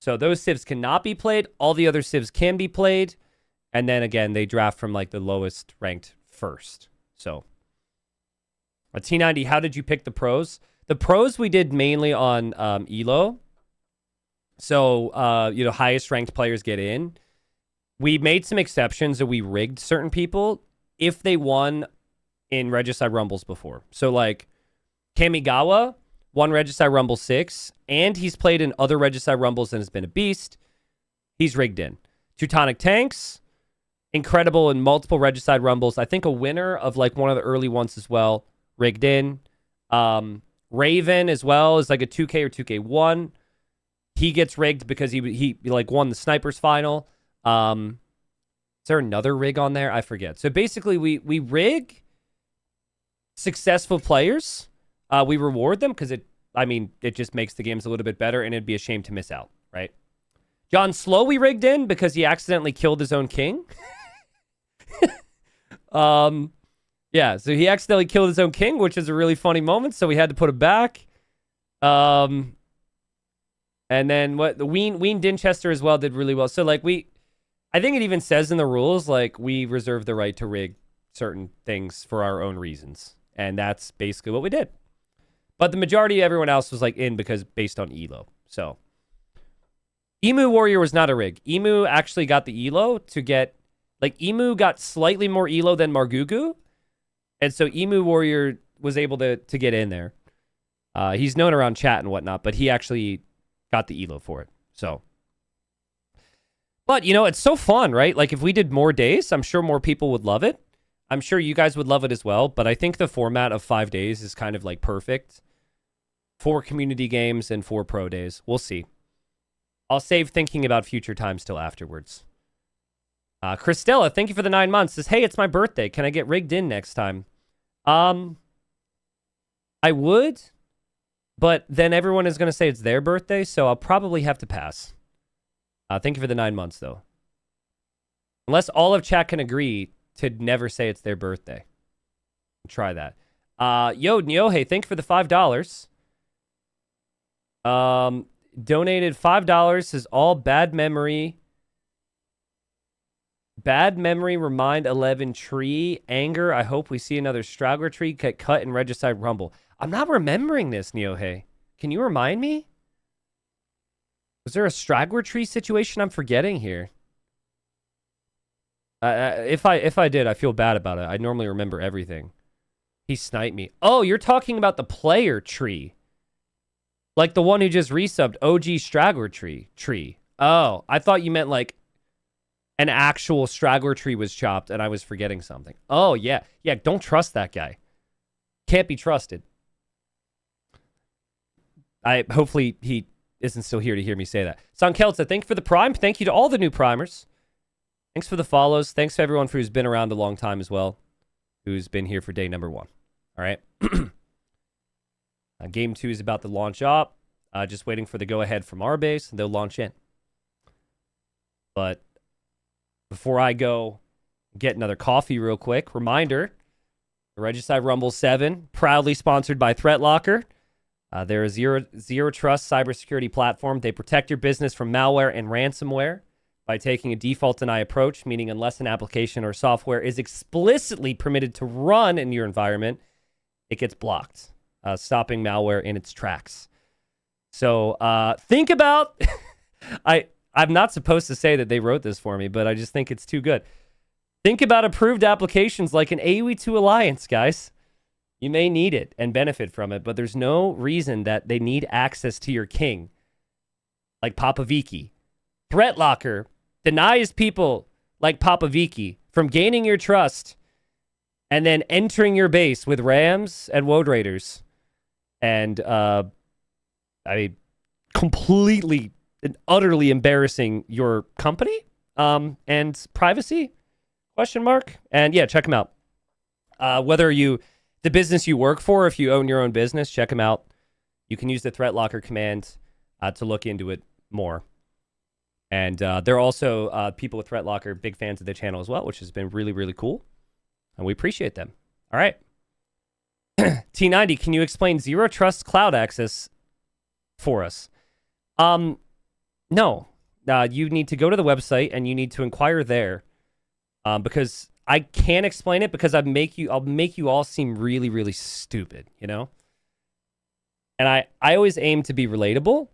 B: So those civs cannot be played. All the other civs can be played. And then again, they draft from like the lowest ranked first. So T90, how did you pick the pros? The pros we did mainly on elo. So, highest ranked players get in. We made some exceptions that we rigged certain people if they won in Regicide Rumbles before. So like Kamigawa won Regicide Rumble 6, and he's played in other Regicide Rumbles and has been a beast. He's rigged in. Teutonic Tanks, incredible in multiple Regicide Rumbles. I think a winner of like one of the early ones as well, rigged in. Raven as well is like a 2K or 2K1. He gets rigged because he like won the snipers final. Is there another rig on there? I forget. So basically we rig successful players. We reward them because it just makes the games a little bit better, and it'd be a shame to miss out, right? John Slow we rigged in because he accidentally killed his own king. Yeah, so he accidentally killed his own king, which is a really funny moment, so we had to put it back. And then the Ween Dinchester as well did really well. So like I think it even says in the rules, like we reserve the right to rig certain things for our own reasons. And that's basically what we did. But the majority of everyone else was like in because based on elo. So Emu Warrior was not a rig. Emu actually got the elo to get, like Emu got slightly more elo than Margugu. And so Emu Warrior was able to get in there. He's known around chat and whatnot, but he actually got the elo for it. So, but it's so fun, right? Like if we did more days, I'm sure more people would love it. I'm sure you guys would love it as well, but I think the format of 5 days is kind of like perfect for community games and for pro days. We'll see. I'll save thinking about future times till afterwards. Christella, thank you for the 9 months. Says, hey, it's my birthday. Can I get rigged in next time? I would, but then everyone is going to say it's their birthday, so I'll probably have to pass. Thank you for the 9 months, though. Unless all of chat can agree to never say it's their birthday. Try that. Yo, Nyohe, thank you for the $5. Donated $5. Says, all bad memory. Bad memory, remind 11 tree. Anger, I hope we see another straggler tree get cut in Regicide Rumble. I'm not remembering this, Nyohe. Can you remind me? Was there a straggler tree situation I'm forgetting here? If I did, I feel bad about it. I normally remember everything. He sniped me. Oh, you're talking about the player tree. Like the one who just resubbed, OG straggler tree. Oh, I thought you meant like an actual straggler tree was chopped and I was forgetting something. Oh, yeah. Yeah, don't trust that guy. Can't be trusted. Hopefully he isn't still here to hear me say that. Sankelza, thank you for the prime. Thank you to all the new primers. Thanks for the follows. Thanks to everyone who's been around a long time as well, who's been here for day number 1. All right. Game 2 is about to launch up. Just waiting for the go-ahead from our base, and they'll launch in. But
E: before I go get another coffee real quick, reminder, the Regicide Rumble 7, proudly sponsored by ThreatLocker. They're a zero trust cybersecurity platform. They protect your business from malware and ransomware by taking a default deny approach, meaning unless an application or software is explicitly permitted to run in your environment, it gets blocked, stopping malware in its tracks. So think about, I'm not supposed to say that they wrote this for me, but I just think it's too good. Think about approved applications like an AoE2 Alliance, guys. You may need it and benefit from it, but there's no reason that they need access to your king, like Papa Viki. ThreatLocker denies people like Papa Viki from gaining your trust and then entering your base with Rams and Woad Raiders. And, completely and utterly embarrassing your company and privacy, ? And yeah, check them out. Whether the business you work for, if you own your own business, check them out. You can use the ThreatLocker command to look into it more. And they're also, people with ThreatLocker, big fans of the channel as well, which has been really, really cool. And we appreciate them. All right. T90, can you explain Zero Trust Cloud Access for us? No. You need to go to the website and you need to inquire there. Because I can't explain it because I'll make you all seem really, really stupid, you know? And I always aim to be relatable.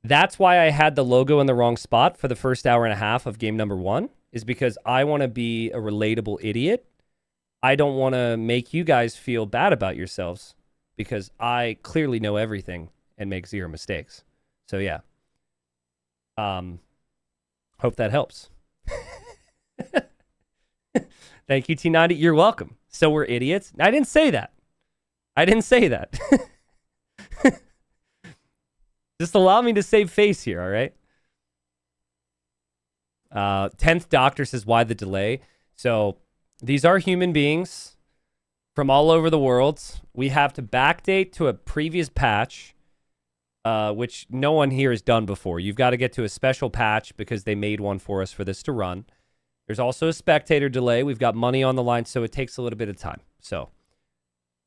E: That's why I had the logo in the wrong spot for the first hour and a half of game number 1, is because I want to be a relatable idiot. I don't want to make you guys feel bad about yourselves because I clearly know everything and make zero mistakes. So yeah. Hope that helps. Thank you, T90. You're welcome. So we're idiots. I didn't say that. Just allow me to save face here, all right? 10th Doctor says, why the delay? So these are human beings from all over the world. We have to backdate to a previous patch, which no one here has done before. You've got to get to a special patch because they made one for us for this to run. There's also a spectator delay. We've got money on the line, so it takes a little bit of time. So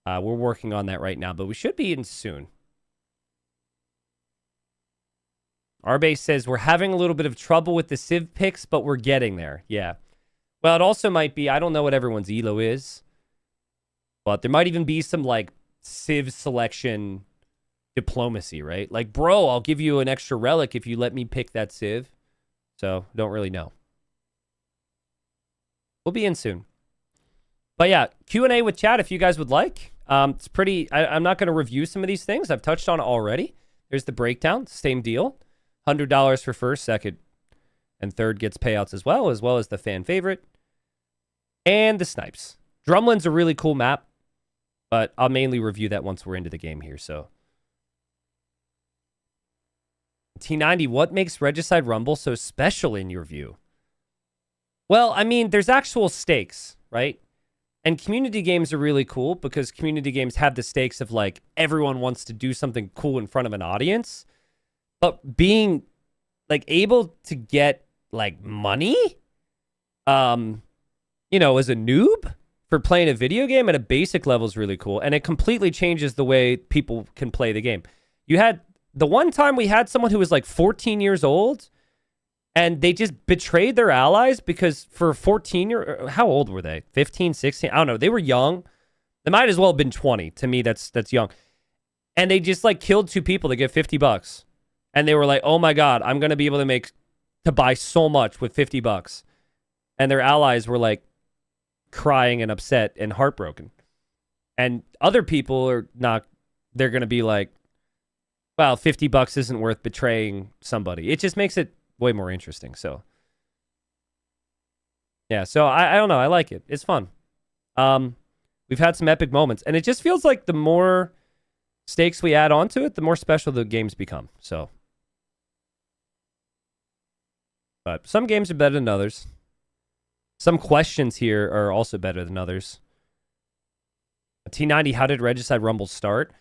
E: we're working on that right now, but we should be in soon. Arbase says, we're having a little bit of trouble with the Civ picks, but we're getting there. Yeah. Well, it also might be, I don't know what everyone's elo is, but there might even be some, like, Civ selection diplomacy, right? Like, bro, I'll give you an extra relic if you let me pick that Civ. So, don't really know. We'll be in soon. But yeah, Q&A with chat if you guys would like. It's pretty, I'm not going to review some of these things. I've touched on it already. There's the breakdown, same deal. $100 for first, second, and third gets payouts as well as the fan favorite. And the snipes. Drumlin's a really cool map, but I'll mainly review that once we're into the game here, so. T90, what makes Regicide Rumble so special in your view? Well, I mean, there's actual stakes, right? And community games are really cool because community games have the stakes of, like, everyone wants to do something cool in front of an audience. But being, like, able to get, like, money, you know, as a noob for playing a video game at a basic level is really cool. And it completely changes the way people can play the game. You had, the one time we had someone who was, like, 14 years old, and they just betrayed their allies because for how old were they? 15, 16? I don't know. They were young. They might as well have been 20. To me, that's young. And they just, like, killed 2 people to get $50. And they were like, oh my God, I'm going to be able to buy so much with $50. And their allies were, like, crying and upset and heartbroken. And other people are not, they're going to be like, well, $50 isn't worth betraying somebody. It just makes it way more interesting. So yeah, so I don't know. I like it. It's fun. We've had some epic moments, and it just feels like the more stakes we add onto it, the more special the games become. So, but some games are better than others. Some questions here are also better than others. T90, how did Regicide Rumble start?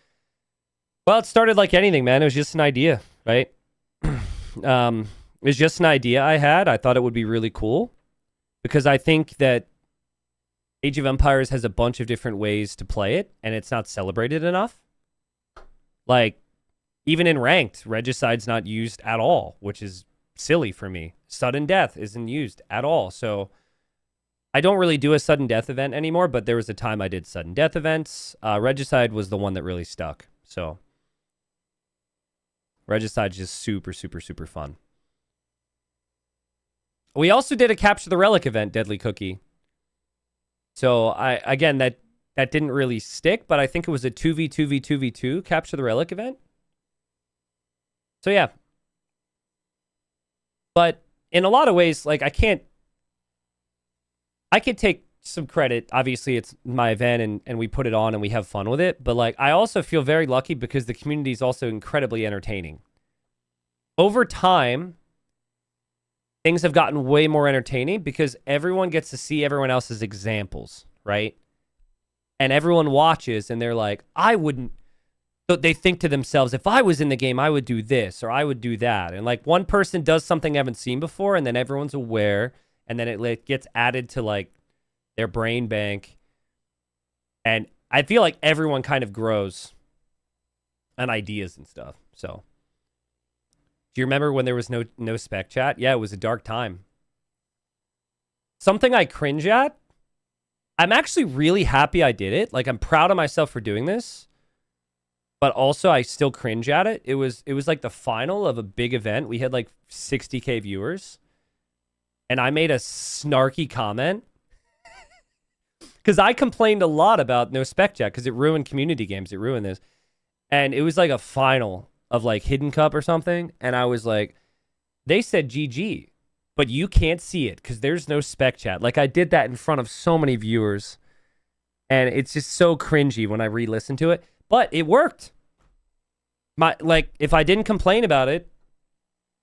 E: Well, it started like anything, man. It was just an idea, right? It was just an idea I had. I thought it would be really cool because I think that Age of Empires has a bunch of different ways to play it, and it's not celebrated enough. Like, even in ranked, Regicide's not used at all, which is silly for me. Sudden death isn't used at all. So I don't really do a sudden death event anymore, but there was a time I did sudden death events. Regicide was the one that really stuck. So Regicide's just super, super, super fun. We also did a Capture the Relic event, Deadly Cookie. So again, that didn't really stick, but I think it was a 2v2v2v2 Capture the Relic event. So yeah. But in a lot of ways, like I could take some credit. Obviously, it's my event and we put it on and we have fun with it. But like I also feel very lucky because the community is also incredibly entertaining. Over time, things have gotten way more entertaining because everyone gets to see everyone else's examples, right? And everyone watches and they're like, I wouldn't. So they think to themselves, if I was in the game, I would do this or I would do that. And like one person does something I haven't seen before and then everyone's aware and then it gets added to like their brain bank. And I feel like everyone kind of grows on ideas and stuff. So do you remember when there was no spec chat? Yeah, it was a dark time. Something I cringe at. I'm actually really happy I did it. Like I'm proud of myself for doing this. But also, I still cringe at it. It was like the final of a big event. We had like 60K viewers. And I made a snarky comment. Because I complained a lot about no spec chat because it ruined community games. It ruined this. And it was like a final of like Hidden Cup or something. And I was like, they said GG. But you can't see it because there's no spec chat. Like I did that in front of so many viewers. And it's just so cringy when I re-listen to it. But it worked. Like, if I didn't complain about it,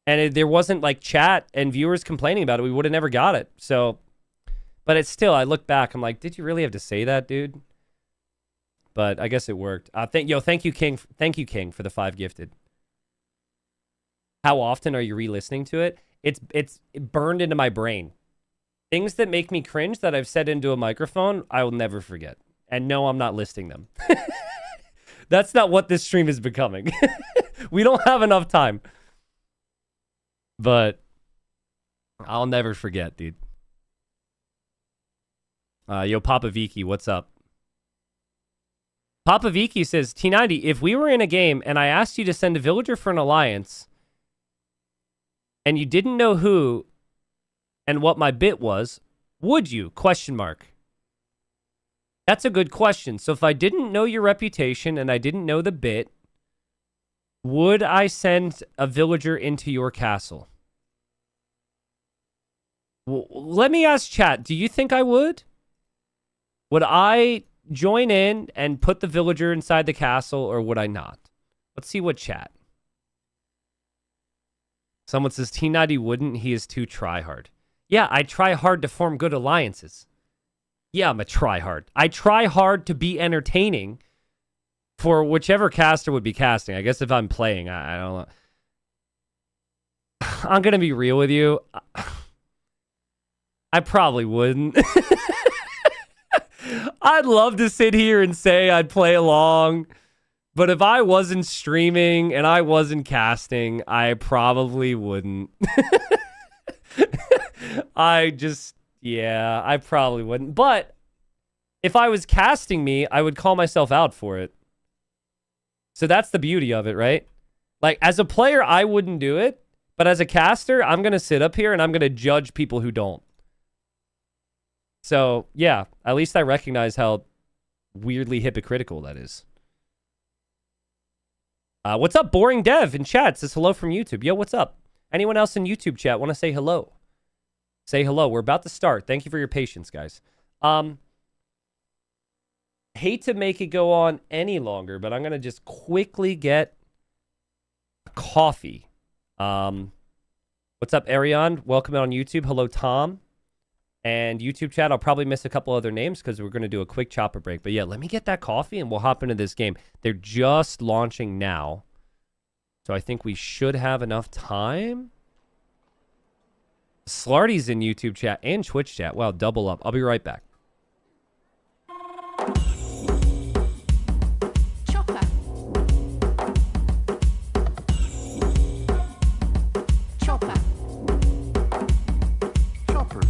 E: and there wasn't, like, chat and viewers complaining about it, we would have never got it. So, but it's still, I look back, I'm like, did you really have to say that, dude? But I guess it worked. Thank you, King. Thank you, King, for the 5 gifted. How often are you re-listening to it? It's burned into my brain. Things that make me cringe that I've said into a microphone, I will never forget. And no, I'm not listing them. That's not what this stream is becoming. We don't have enough time. But I'll never forget, dude. Yo, Papa Viki, what's up? Papa Viki says, T90, if we were in a game and I asked you to send a villager for an alliance and you didn't know who and what my bit was, would you? Question mark. That's a good question. So if I didn't know your reputation and I didn't know the bit, would I send a villager into your castle? Well, let me ask chat. Do you think I would? Would I join in and put the villager inside the castle or would I not? Let's see what chat. Someone says T90 wouldn't. He is too try-hard. Yeah, I try hard to form good alliances. Yeah, I'm a try-hard. I try hard to be entertaining for whichever caster would be casting. I guess if I'm playing, I don't know. I'm going to be real with you. I probably wouldn't. I'd love to sit here and say I'd play along. But if I wasn't streaming and I wasn't casting, I probably wouldn't. Yeah, I probably wouldn't. But if I was casting me, I would call myself out for it. So that's the beauty of it, right? Like, as a player, I wouldn't do it. But as a caster, I'm going to sit up here and I'm going to judge people who don't. So, yeah, at least I recognize how weirdly hypocritical that is. What's up, Boring Dev in chat? Says hello from YouTube. Yo, what's up? Anyone else in YouTube chat want to say hello? Say hello. We're about to start. Thank you for your patience, guys. Hate to make it go on any longer, but I'm going to just quickly get coffee. What's up, Ariane? Welcome on YouTube. Hello, Tom. And YouTube chat, I'll probably miss a couple other names because we're going to do a quick chopper break. But yeah, let me get that coffee and we'll hop into this game. They're just launching now. So I think we should have enough time. Slarty's in YouTube chat and Twitch chat. Wow, double up. I'll be right back.
C: Chopper. Chopper.
D: Chopper.
C: Chopper.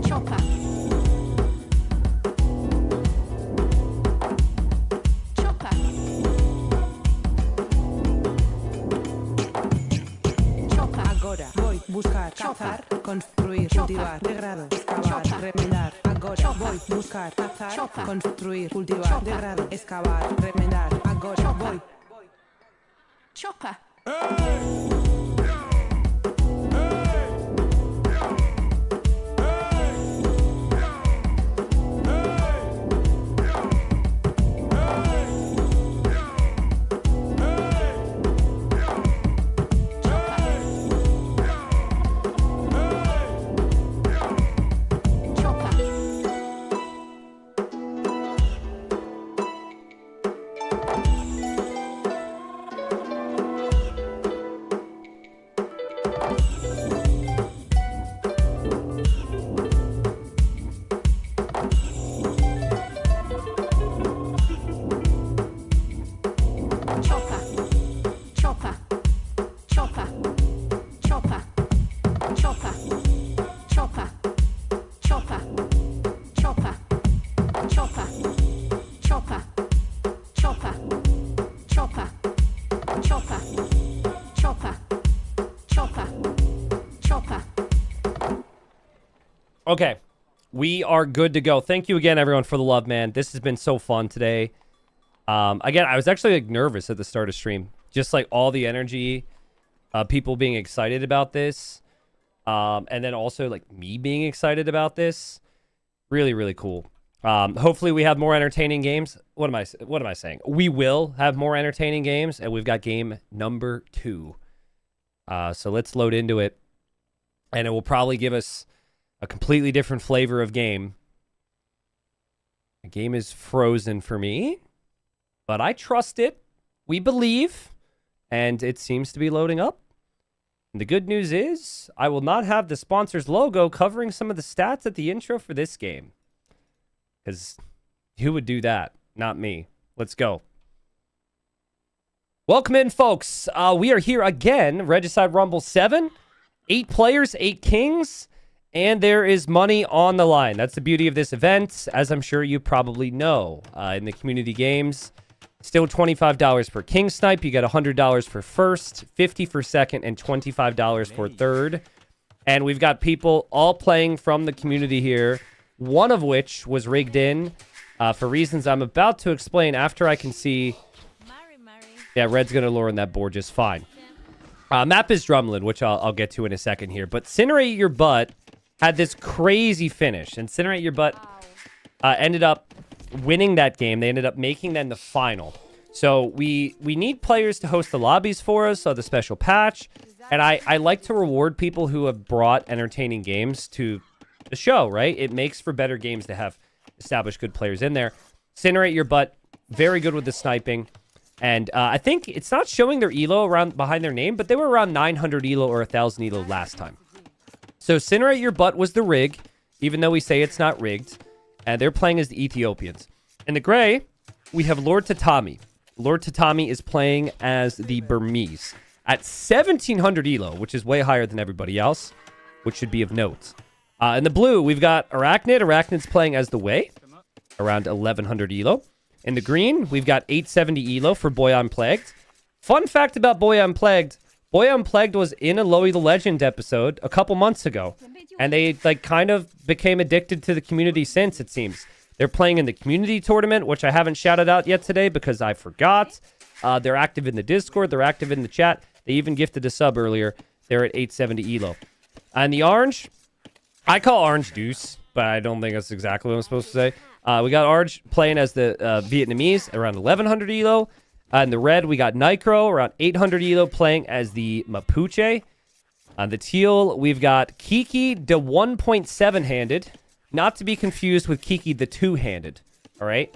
C: Chopper. Chopper.
F: Agora voy buscar, cazar, construir, cultivar, degradar, excavar, remendar. Agora voy buscar, cazar, construir, cultivar, degradar, excavar, remendar. Agora voy.
C: Chopper. Chopper. Chopper. Chopper. Chopper. Chopper. Chopper. Chopper. Chopper. Chopper. Chopper. Chopper. Chopper. Chopper. Chopper. Chopper. Chopper.
E: Okay. We are good to go. Thank you again, everyone, for the love, man. This has been so fun today. Again, I was actually like nervous at the start of stream. Just like all the energy, people being excited about this. And then also like me being excited about this. Really, really cool. Hopefully we have more entertaining games. What am I saying? We will have more entertaining games, and we've got game number 2. So let's load into it. And it will probably give us a completely different flavor of game. The game is frozen for me, but I trust it. We believe, and it seems to be loading up. And the good news is I will not have the sponsor's logo covering some of the stats at the intro for this game. Because who would do that? Not me. Let's go. Welcome in, folks. We are here again. Regicide Rumble 7. 8 players, 8 kings. And there is money on the line. That's the beauty of this event, as I'm sure you probably know. In the community games, still $25 per king snipe. You get $100 for first, $50 for second, and $25 for third. And we've got people all playing from the community here, one of which was rigged in for reasons I'm about to explain after I can see. Yeah, red's going to lure on that board just fine. Map is Drumlin, which I'll get to in a second here. But Incinerate Your Butt had this crazy finish. Incinerate Your Butt ended up winning that game. They ended up making that in the final. So we need players to host the lobbies for us, so the special patch. And I like to reward people who have brought entertaining games to the show, right? It makes for better games to have established good players in there. Incinerate Your Butt, very good with the sniping. And I think it's not showing their elo around behind their name, but they were around 900 elo or 1,000 elo last time. So Incinerate Your Butt was the rig, even though we say it's not rigged. And they're playing as the Ethiopians. In the gray, we have Lord Tatami. Lord Tatami is playing as the Burmese at 1,700 elo, which is way higher than everybody else, which should be of note. In the blue, we've got Arachnid. Arachnid's playing as the Way, around 1,100 elo. In the green, we've got 870 elo for Boy Unplagued. Fun fact about Boy Unplagued. Boy Unplagued was in a Loey the Legend episode a couple months ago. And they like kind of became addicted to the community since, it seems. They're playing in the community tournament, which I haven't shouted out yet today because I forgot. They're active in the Discord. They're active in the chat. They even gifted a sub earlier. They're at 870 elo. And the orange, I call orange Deuce, but I don't think that's exactly what I'm supposed to say. We got orange playing as the Vietnamese, around 1,100 elo. In the red, we got Nicro, around 800 elo, playing as the Mapuche. On the teal, we've got Kiki de 1.7-handed, Not to be confused with Kiki the two-handed. All right?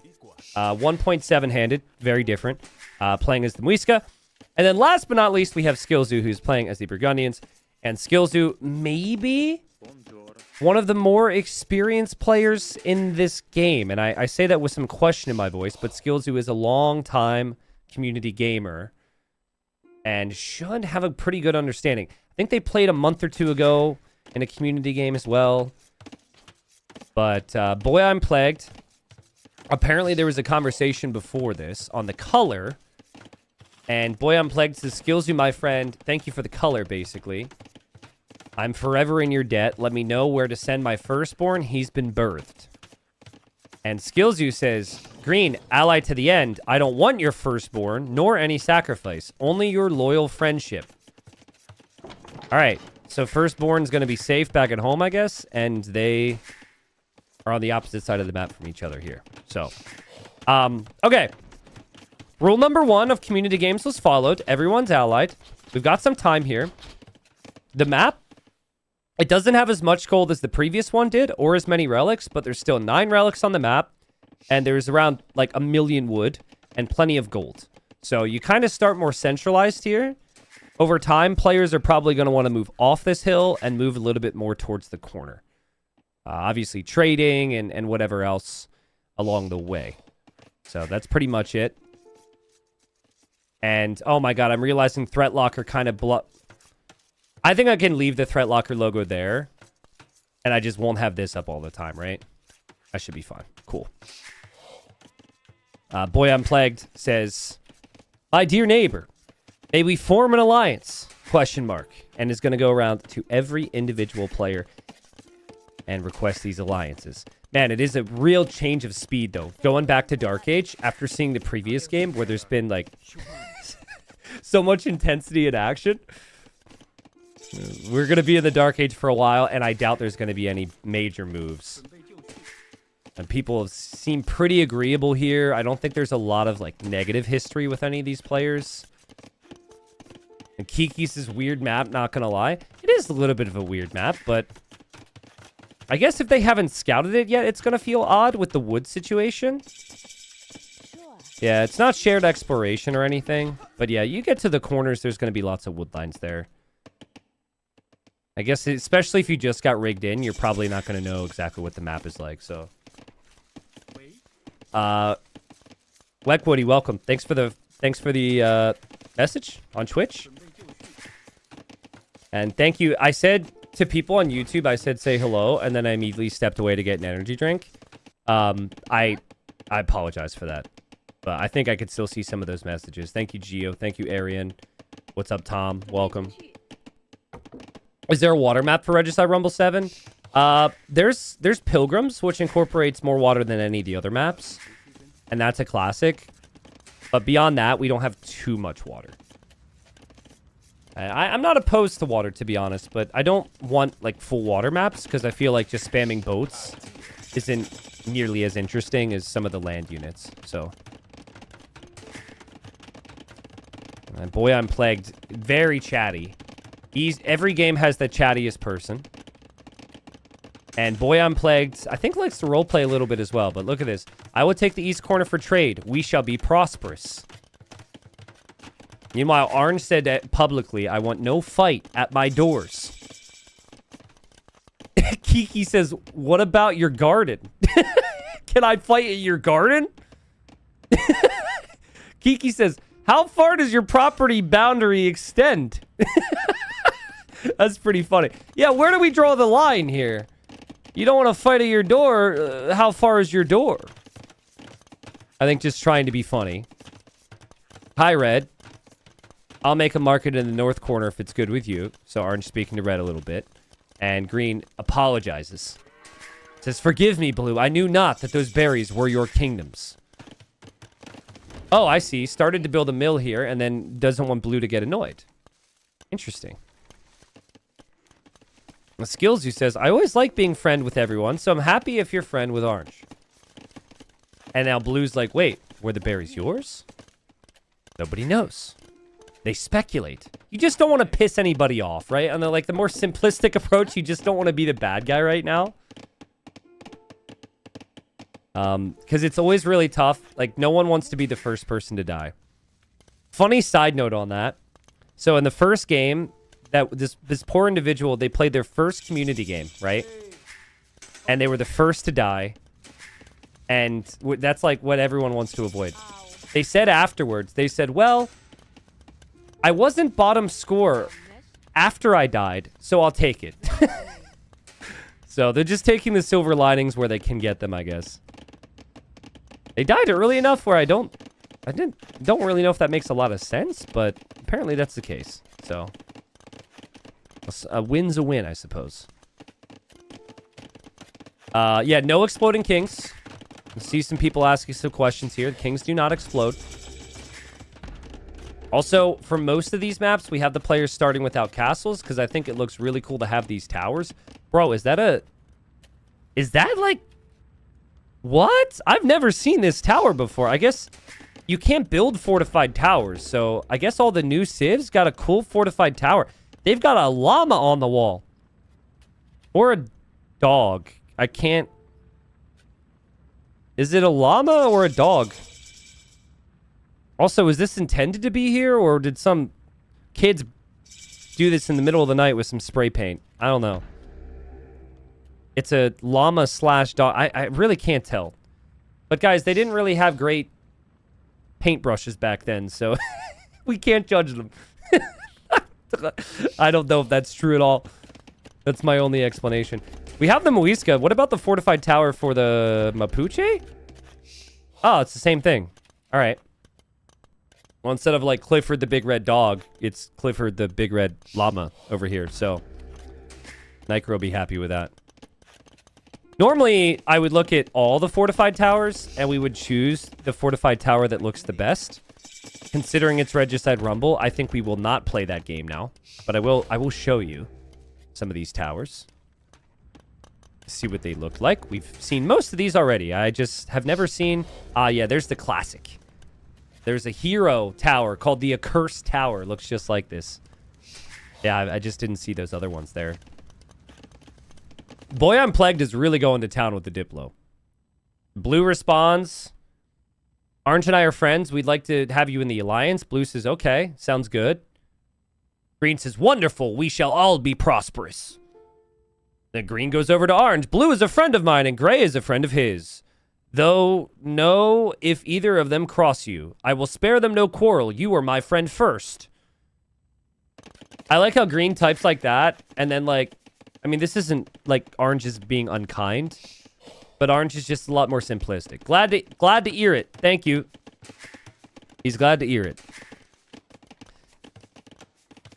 E: 1.7-handed. Very different. Playing as the Muisca. And then last but not least, we have Skillzoo, who's playing as the Burgundians. And Skillzoo, maybe one of the more experienced players in this game. And I say that with some question in my voice, but Skillzoo is a long-time community gamer and should have a pretty good understanding. I think they played a month or two ago in a community game as well. But boy, I'm plagued. Apparently, there was a conversation before this on the color. And boy, I'm plagued says, Skillzoo, my friend. Thank you for the color, basically. I'm forever in your debt. Let me know where to send my firstborn. He's been birthed. And Skillzoo says, Green, ally to the end. I don't want your firstborn, nor any sacrifice. Only your loyal friendship. All right. So firstborn's going to be safe back at home, I guess. And they are on the opposite side of the map from each other here. So, okay. Rule number 1 of community games was followed. Everyone's allied. We've got some time here. The map, it doesn't have as much gold as the previous one did, or as many relics, but there's still 9 relics on the map, and there's around like 1 million wood and plenty of gold. So you kind of start more centralized here. Over time, players are probably going to want to move off this hill and move a little bit more towards the corner. Obviously trading and whatever else along the way. So that's pretty much it. And, oh my god, I'm realizing Threat Locker kind of I think I can leave the Threat Locker logo there. And I just won't have this up all the time, right? I should be fine. Cool. Boy, I'm Plagued says, my dear neighbor, may we form an alliance? Question mark. And is going to go around to every individual player and request these alliances. Man, it is a real change of speed, though. Going back to Dark Age, after seeing the previous game, where there's been, like, so much intensity and action. We're going to be in the Dark Age for a while, and I doubt there's going to be any major moves. And people have seemed pretty agreeable here. I don't think there's a lot of, like, negative history with any of these players. And Kiki's this weird map, not going to lie. It is a little bit of a weird map, but I guess if they haven't scouted it yet, it's going to feel odd with the wood situation. Yeah, it's not shared exploration or anything. But yeah, you get to the corners, there's going to be lots of wood lines there. I guess, especially if you just got rigged in, you're probably not going to know exactly what the map is like, so. Weckwoody, welcome. Thanks for the message on Twitch. And thank you. I said to people on YouTube, I said say hello, and then I immediately stepped away to get an energy drink. I apologize for that. But I think I could still see some of those messages. Thank you, Gio. Thank you, Arian. What's up, Tom? Welcome. Is there a water map for Regicide Rumble 7? There's Pilgrims, which incorporates more water than any of the other maps. And that's a classic. But beyond that, we don't have too much water. I'm not opposed to water, to be honest, but I don't want, like, full water maps, because I feel like just spamming boats isn't nearly as interesting as some of the land units, so. And boy, I'm Plagued. Very chatty. Every game has the chattiest person. And boy, I'm Plagued. I think likes to roleplay a little bit as well, but look at this. I will take the east corner for trade. We shall be prosperous. Meanwhile, Orange said that publicly, I want no fight at my doors. Kiki says, what about your garden? Can I fight in your garden? Kiki says, how far does your property boundary extend? That's pretty funny. Yeah, where do we draw the line here? You don't want to fight at your door. How far is your door? I think just trying to be funny. Hi, Red. I'll make a market in the north corner if it's good with you. So Orange speaking to Red a little bit. And Green apologizes. Says, forgive me, Blue. I knew not that those berries were your kingdoms. Oh, I see. Started to build a mill here and then doesn't want Blue to get annoyed. Interesting. The Skills who says, I always like being friend with everyone, so I'm happy if you're friend with Orange. And now Blue's like, wait, were the berries yours? Nobody knows. They speculate. You just don't want to piss anybody off, right? On the more simplistic approach, you just don't want to be the bad guy right now. Because it's always really tough. Like, no one wants to be the first person to die. Funny side note on that. So in the first game, that this poor individual, they played their first community game, right? And they were the first to die. And that's like what everyone wants to avoid. They said afterwards, they said, well, I wasn't bottom score after I died, so I'll take it. So they're just taking the silver linings where they can get them, I guess. They died early enough where I don't really know if that makes a lot of sense, but apparently that's the case. So a win's a win, I suppose. Yeah, no exploding kings. I see some people asking some questions here. The kings do not explode. Also, for most of these maps, we have the players starting without castles because I think it looks really cool to have these towers. Bro, is that like... What? I've never seen this tower before. I guess you can't build fortified towers, so I guess all the new civs got a cool fortified tower. They've got a llama on the wall. Or a dog. I can't... Is it a llama or a dog? Also, is this intended to be here, or did some kids do this in the middle of the night with some spray paint? I don't know. It's a llama slash dog. I really can't tell. But guys, they didn't really have great paintbrushes back then, so we can't judge them. I don't know if that's true at all. That's my only explanation. We have the Muisca. What about the fortified tower for the Mapuche? Oh, it's the same thing. All right. Well, instead of like Clifford the Big Red Dog, it's Clifford the Big Red Llama over here. So Nycro will be happy with that. Normally, I would look at all the fortified towers, and we would choose the fortified tower that looks the best. Considering it's Regicide Rumble, I think we will not play that game now. But I will show you some of these towers. See what they look like. We've seen most of these already. I just have never seen... yeah, there's the classic. There's a hero tower called the Accursed Tower. Looks just like this. Yeah, I just didn't see those other ones there. Boy I'm Plagued is really going to town with the Diplo. Blue responds. Orange and I are friends. We'd like to have you in the alliance. Blue says, okay, sounds good. Green says, wonderful. We shall all be prosperous. Then Green goes over to Orange. Blue is a friend of mine and Gray is a friend of his. Though, no, if either of them cross you, I will spare them no quarrel. You are my friend first. I like how Green types like that. And then, like, I mean, this isn't like Orange is being unkind, but Orange is just a lot more simplistic. Glad to hear it. Thank you. He's glad to hear it.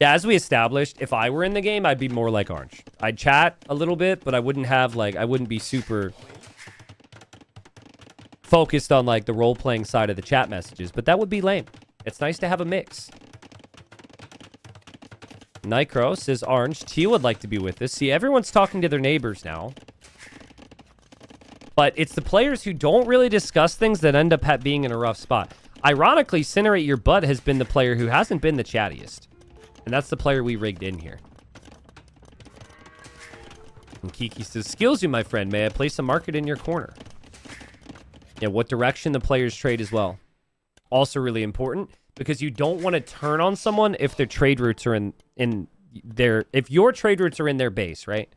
E: Yeah, as we established, if I were in the game, I'd be more like Orange. I'd chat a little bit, but I wouldn't have, like, I wouldn't be super focused on, like, the role-playing side of the chat messages, but that would be lame. It's nice to have a mix. Nycro says Orange. T would like to be with us. See, everyone's talking to their neighbors now. But it's the players who don't really discuss things that end up being in a rough spot. Ironically, Cinerate Your Butt has been the player who hasn't been the chattiest. And that's the player we rigged in here. And Kiki says, skills you, my friend. May I place a market in your corner? Yeah, what direction the players trade as well. Also really important, because you don't want to turn on someone if their trade routes are in their... If your trade routes are in their base, right?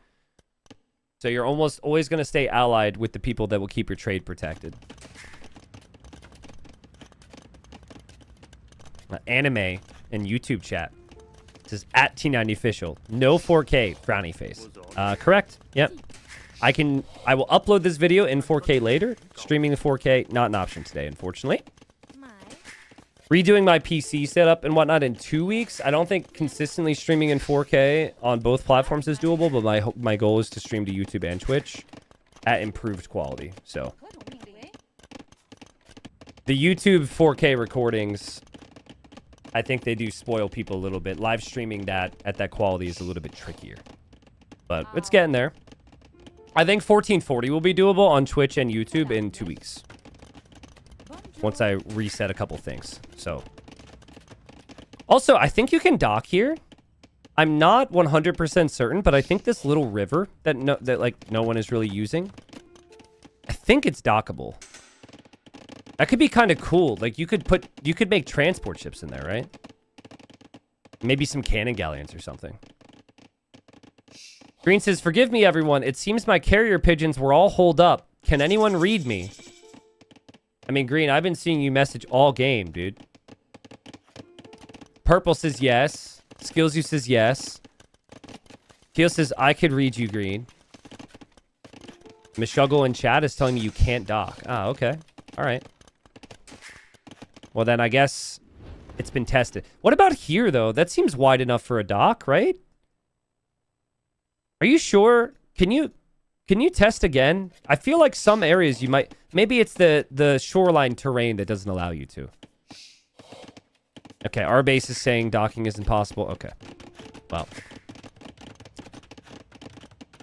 E: So you're almost always going to stay allied with the people that will keep your trade protected. Anime and YouTube chat. It says at T90official. No 4K, frowny face. Correct. Yep. I will upload this video in 4K later. Streaming the 4K, not an option today, unfortunately. Redoing my PC setup and whatnot in 2 weeks. I don't think consistently streaming in 4K on both platforms is doable, but my goal is to stream to YouTube and Twitch at improved quality. So the YouTube 4K recordings, I think they do spoil people a little bit. Live streaming that at that quality is a little bit trickier, but it's getting there. I think 1440 will be doable on Twitch and YouTube in 2 weeks. Once I reset a couple things. So also, I think you can dock here. I'm not 100% certain, but I think this little river that no one is really using, think it's dockable. That could be kind of cool. Like you could make transport ships in there, right? Maybe some cannon galleons or something. Green says, forgive me, everyone. It seems my carrier pigeons were all holed up. Can anyone read me? I mean, Green, I've been seeing you message all game, dude. Purple says yes. Skillsy says yes. Keel says, I could read you, Green. Mishuggle in chat is telling me you can't dock. Ah, okay. All right. Well, then I guess it's been tested. What about here, though? That seems wide enough for a dock, right? Are you sure? Can you test again? I feel like some areas you might... Maybe it's the shoreline terrain that doesn't allow you to. Okay, our base is saying docking is impossible. Okay. Well.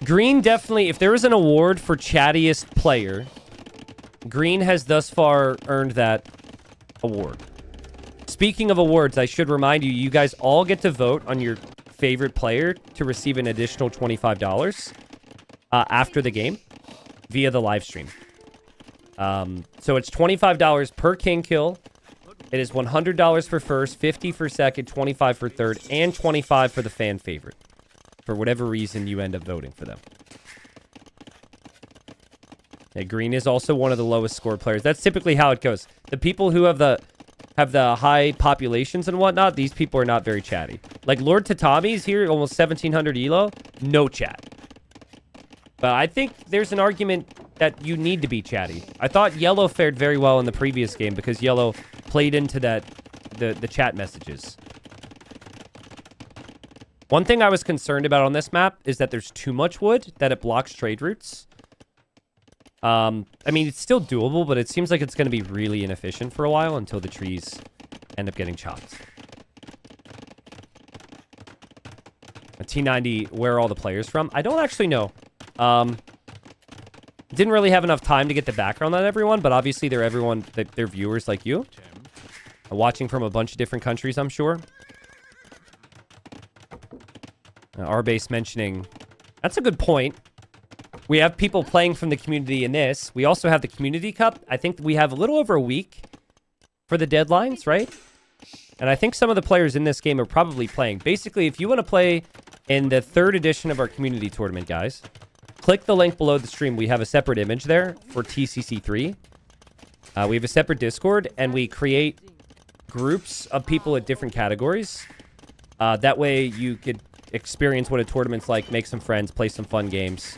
E: Green definitely... If there is an award for chattiest player, Green has thus far earned that award. Speaking of awards, I should remind you, you guys all get to vote on your favorite player to receive an additional $25 after the game via the live stream. So it's $25 per king kill. It is $100 for first, $50 for second, $25 for third, and $25 for the fan favorite. For whatever reason you end up voting for them. Okay, Green is also one of the lowest score players. That's typically how it goes. The people who have the high populations and whatnot, these people are not very chatty. Like Lord Tatami's here, almost 1700 elo, no chat. But I think there's an argument that you need to be chatty. I thought Yellow fared very well in the previous game because Yellow played into that the chat messages. One thing I was concerned about on this map is that there's too much wood, that it blocks trade routes. I mean, it's still doable, but it seems like it's going to be really inefficient for a while until the trees end up getting chopped. A T90, where are all the players from? I don't actually know. Didn't really have enough time to get the background on everyone, but obviously they're everyone, they're viewers like you. Watching from a bunch of different countries, I'm sure. Our base mentioning... That's a good point. We have people playing from the community in this. We also have the Community Cup. I think we have a little over a week for the deadlines, right? And I think some of the players in this game are probably playing. Basically, if you want to play in the 3rd edition of our community tournament, guys, click the link below the stream. We have a separate image there for TCC3. We have a separate Discord, and we create groups of people at different categories. That way you could experience what a tournament's like, make some friends, play some fun games.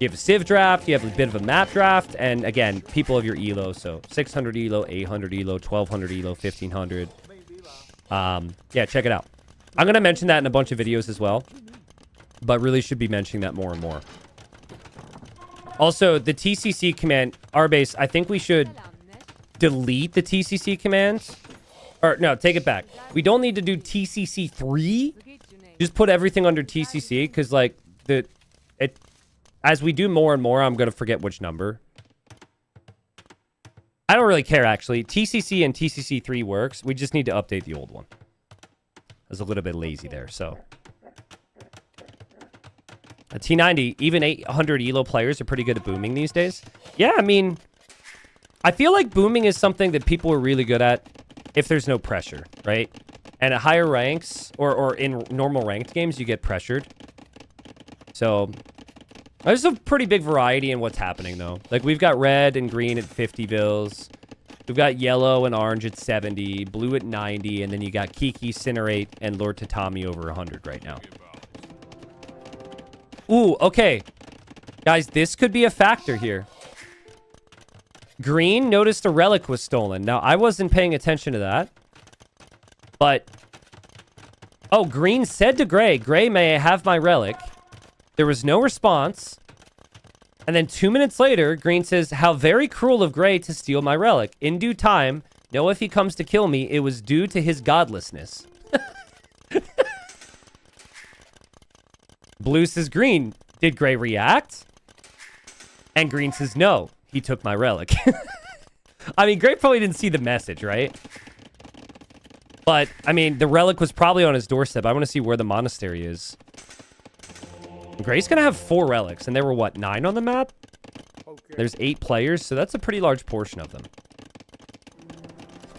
E: You have a civ draft, you have a bit of a map draft, and again, people of your elo. So 600 elo, 800 elo, 1200 elo, 1500. Yeah, check it out. I'm going to mention that in a bunch of videos as well, but really should be mentioning that more and more. Also, the TCC command, Arbase, I think we should delete the TCC command. Or, no, take it back. We don't need to do TCC 3. Just put everything under TCC, because, like, as we do more and more, I'm going to forget which number. I don't really care, actually. TCC and TCC 3 works. We just need to update the old one. I was a little bit lazy there, so. A T90, even 800 elo players are pretty good at booming these days. Yeah, I mean, I feel like booming is something that people are really good at if there's no pressure, right? And at higher ranks, or in normal ranked games, you get pressured. So, there's a pretty big variety in what's happening, though. Like, we've got red and green at 50 bills. We've got yellow and orange at 70, blue at 90, and then you got Kiki, Cinerate, and Lord Tatami over 100 right now. Ooh, okay. Guys, this could be a factor here. Green noticed a relic was stolen. Now, I wasn't paying attention to that. But, oh, Green said to Gray, Gray, may I have my relic? There was no response. And then 2 minutes later, Green says, how very cruel of Gray to steal my relic. In due time, know if he comes to kill me, it was due to his godlessness. Blue says, Green, did Gray react? And Green says, no, he took my relic. I mean, Gray probably didn't see the message, right? But, I mean, the relic was probably on his doorstep. I want to see where the monastery is. Gray's going to have 4 relics, and there were, what, 9 on the map? There's 8 players, so that's a pretty large portion of them.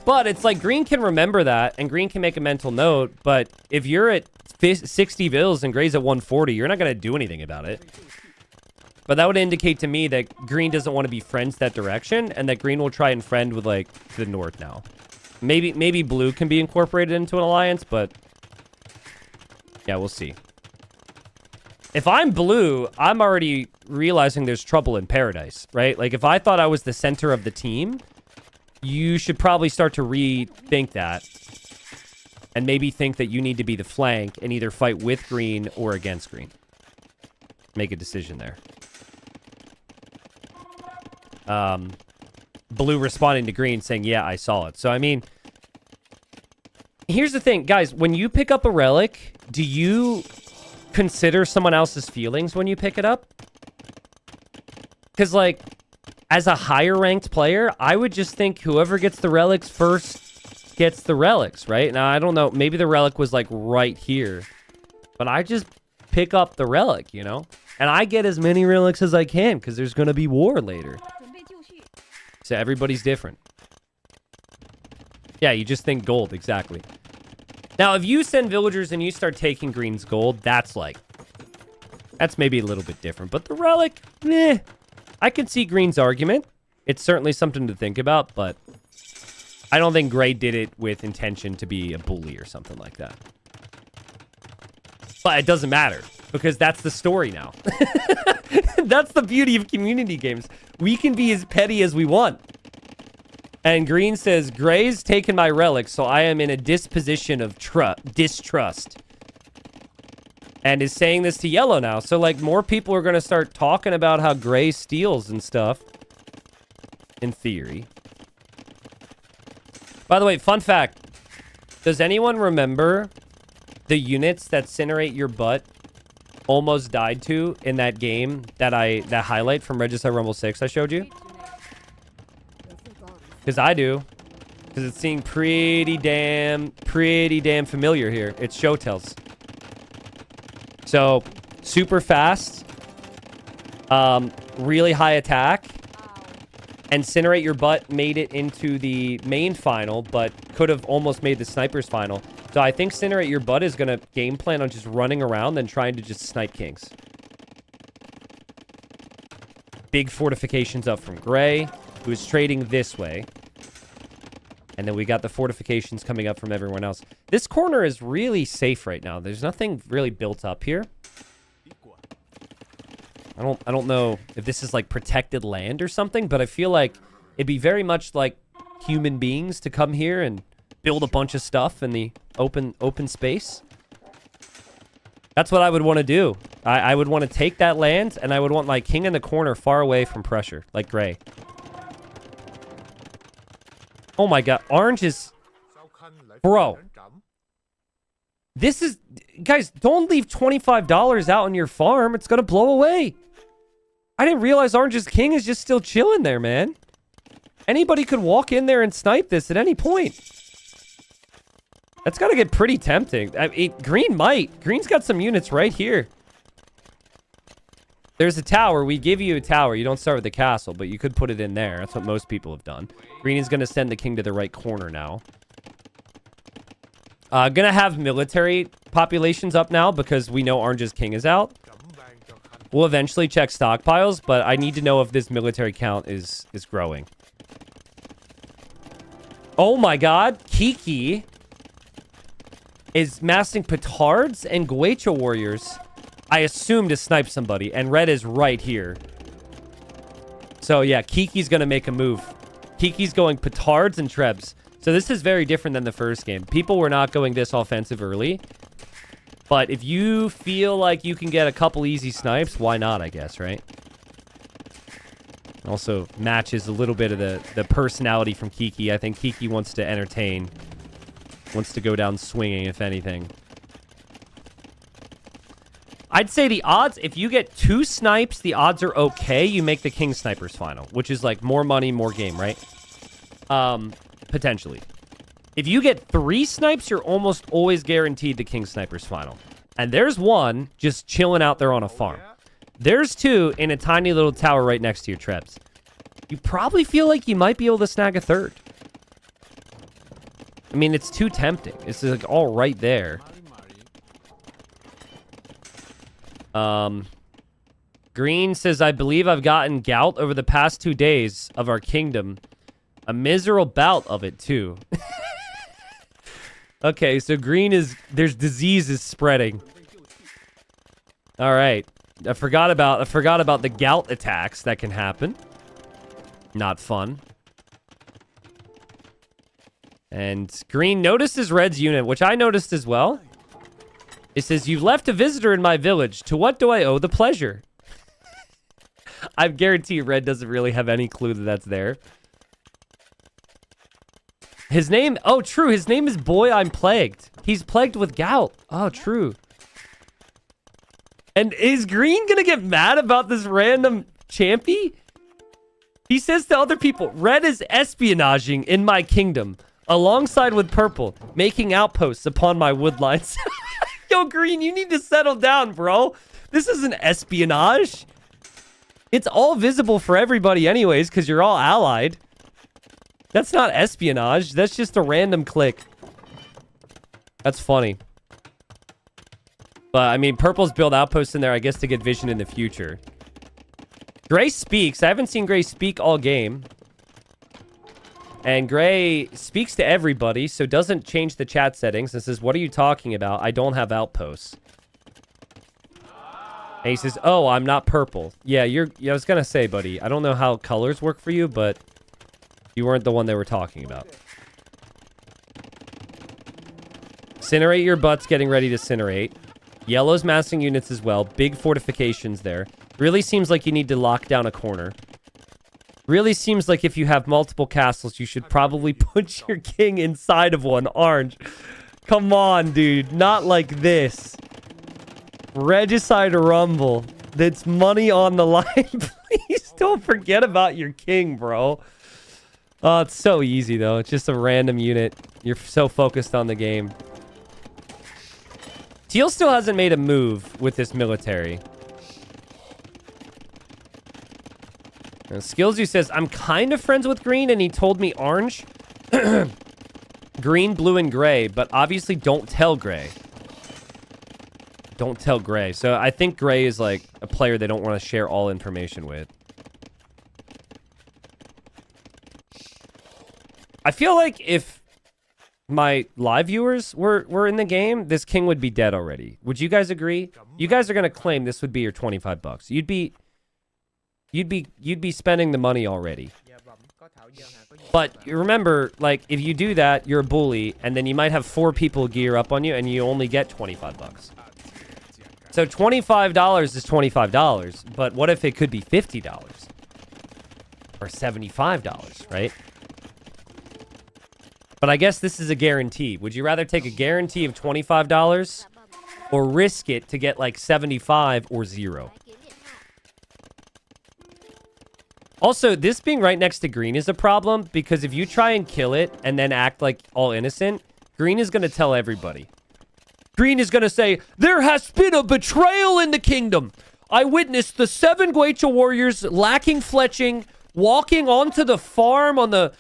E: But it's like green can remember that, and green can make a mental note, but if you're at 60 vills and gray's at 140, you're not going to do anything about it. But that would indicate to me that green doesn't want to be friends that direction, and that green will try and friend with, like, the north now. Maybe blue can be incorporated into an alliance, but yeah, we'll see. If I'm blue, I'm already realizing there's trouble in paradise, right? Like, if I thought I was the center of the team, you should probably start to rethink that. And maybe think that you need to be the flank and either fight with green or against green. Make a decision there. Blue responding to green saying, yeah, I saw it. So, I mean, here's the thing. Guys, when you pick up a relic, do you consider someone else's feelings when you pick it up? Because, like, as a higher ranked player, I would just think whoever gets the relics first gets the relics, right? Now, I don't know. Maybe the relic was, like, right here. But I just pick up the relic, you know? And I get as many relics as I can because there's going to be war later. So everybody's different. Yeah, you just think gold, exactly. Now, if you send villagers and you start taking green's gold, that's maybe a little bit different. But the relic, I can see green's argument. It's certainly something to think about, but I don't think gray did it with intention to be a bully or something like that. But it doesn't matter because that's the story now. That's the beauty of community games. We can be as petty as we want. And green says, gray's taken my relics, so I am in a disposition of distrust. And is saying this to yellow now. So, like, more people are going to start talking about how gray steals and stuff. In theory. By the way, fun fact. Does anyone remember the units that Cinerate Your Butt almost died to in that game that highlight from Regicide Rumble 6 I showed you? Because I do. Because it's seeming pretty damn familiar here. It's Showtells. So, super fast. Really high attack. Incinerate Your Butt made it into the main final, but could have almost made the Sniper's final. So I think Incinerate Your Butt is going to game plan on just running around and trying to just snipe kings. Big fortifications up from Gray, who is trading this way. And then we got the fortifications coming up from everyone else. This corner is really safe right now. There's nothing really built up here. I don't know if this is like protected land or something, but I feel like it'd be very much like human beings to come here and build a bunch of stuff in the open space. That's what I would want to do. I would want to take that land, and I would want my king in the corner far away from pressure, like gray. Oh my god, orange is... Bro. This is... Guys, don't leave $25 out on your farm. It's going to blow away. I didn't realize Orange's king is just still chilling there, man. Anybody could walk in there and snipe this at any point. That's got to get pretty tempting. I mean, green might. Green's got some units right here. There's a tower. We give you a tower. You don't start with the castle, but you could put it in there. That's what most people have done. Green is going to send the king to the right corner now. Gonna have military populations up now because we know Orange's king is out. We'll eventually check stockpiles, but I need to know if this military count is growing. Oh my god, Kiki is massing petards and Guecha warriors. I assume to snipe somebody, and red is right here. So yeah, Kiki's gonna make a move. Kiki's going petards and trebs. So this is very different than the first game. People were not going this offensive early. But if you feel like you can get a couple easy snipes, why not, I guess, right? Also matches a little bit of the personality from Kiki. I think Kiki wants to entertain. Wants to go down swinging, if anything. I'd say the odds, if you get 2 snipes, the odds are okay. You make the King Snipers final, which is like more money, more game, right? Potentially. If you get 3 snipes, you're almost always guaranteed the King Snipers final. And there's one just chilling out there on a farm. There's 2 in a tiny little tower right next to your traps. You probably feel like you might be able to snag a 3rd. I mean, it's too tempting. It's like all right there. Green says, I believe I've gotten gout over the past 2 days of our kingdom. A miserable bout of it, too. Okay, so green is... There's diseases spreading. All right. I forgot about the gout attacks that can happen. Not fun. And green notices red's unit, which I noticed as well. It says, you've left a visitor in my village. To what do I owe the pleasure? I guarantee red doesn't really have any clue that that's there. His name... Oh, true. His name is Boy I'm Plagued. He's plagued with gout. Oh, true. And is green gonna get mad about this random champy? He says to other people, red is espionaging in my kingdom, alongside with purple, making outposts upon my woodlines. Yo, green, you need to settle down, bro. This isn't espionage. It's all visible for everybody anyways, because you're all allied. That's not espionage. That's just a random click. That's funny. But, I mean, purple's build outposts in there, I guess, to get vision in the future. Gray speaks. I haven't seen Gray speak all game. And Gray speaks to everybody, so doesn't change the chat settings and says, what are you talking about? I don't have outposts. And he says, oh, I'm not purple. Yeah, I was going to say, buddy, I don't know how colors work for you, but you weren't the one they were talking about. Incinerate your butts, getting ready to incinerate. Yellow's massing units as well. Big fortifications there. Really seems like you need to lock down a corner. Really seems like if you have multiple castles, you should probably put your king inside of one. Orange. Come on, dude. Not like this. Regicide Rumble. That's money on the line. Please don't forget about your king, bro. Oh, it's so easy, though. It's just a random unit. You're so focused on the game. Teal still hasn't made a move with this military. Skillsy says, I'm kind of friends with green, and he told me orange, green, blue, and gray, but obviously don't tell gray. Don't tell gray. So I think gray is like a player they don't want to share all information with. I feel like if my live viewers were in the game, this king would be dead already. Would you guys agree? You guys are going to claim this would be your 25 bucks. You'd be spending the money already. But you remember, like, if you do that, you're a bully, and then you might have 4 people gear up on you, and you only get 25 bucks. So $25 is $25, but what if it could be $50? Or $75, right? But I guess this is a guarantee. Would you rather take a guarantee of $25 or risk it to get like 75 or 0? Also, this being right next to green is a problem because if you try and kill it and then act like all innocent, green is going to tell everybody. Green is going to say, there has been a betrayal in the kingdom. I witnessed the 7 Guacha warriors lacking fletching, walking onto the farm on the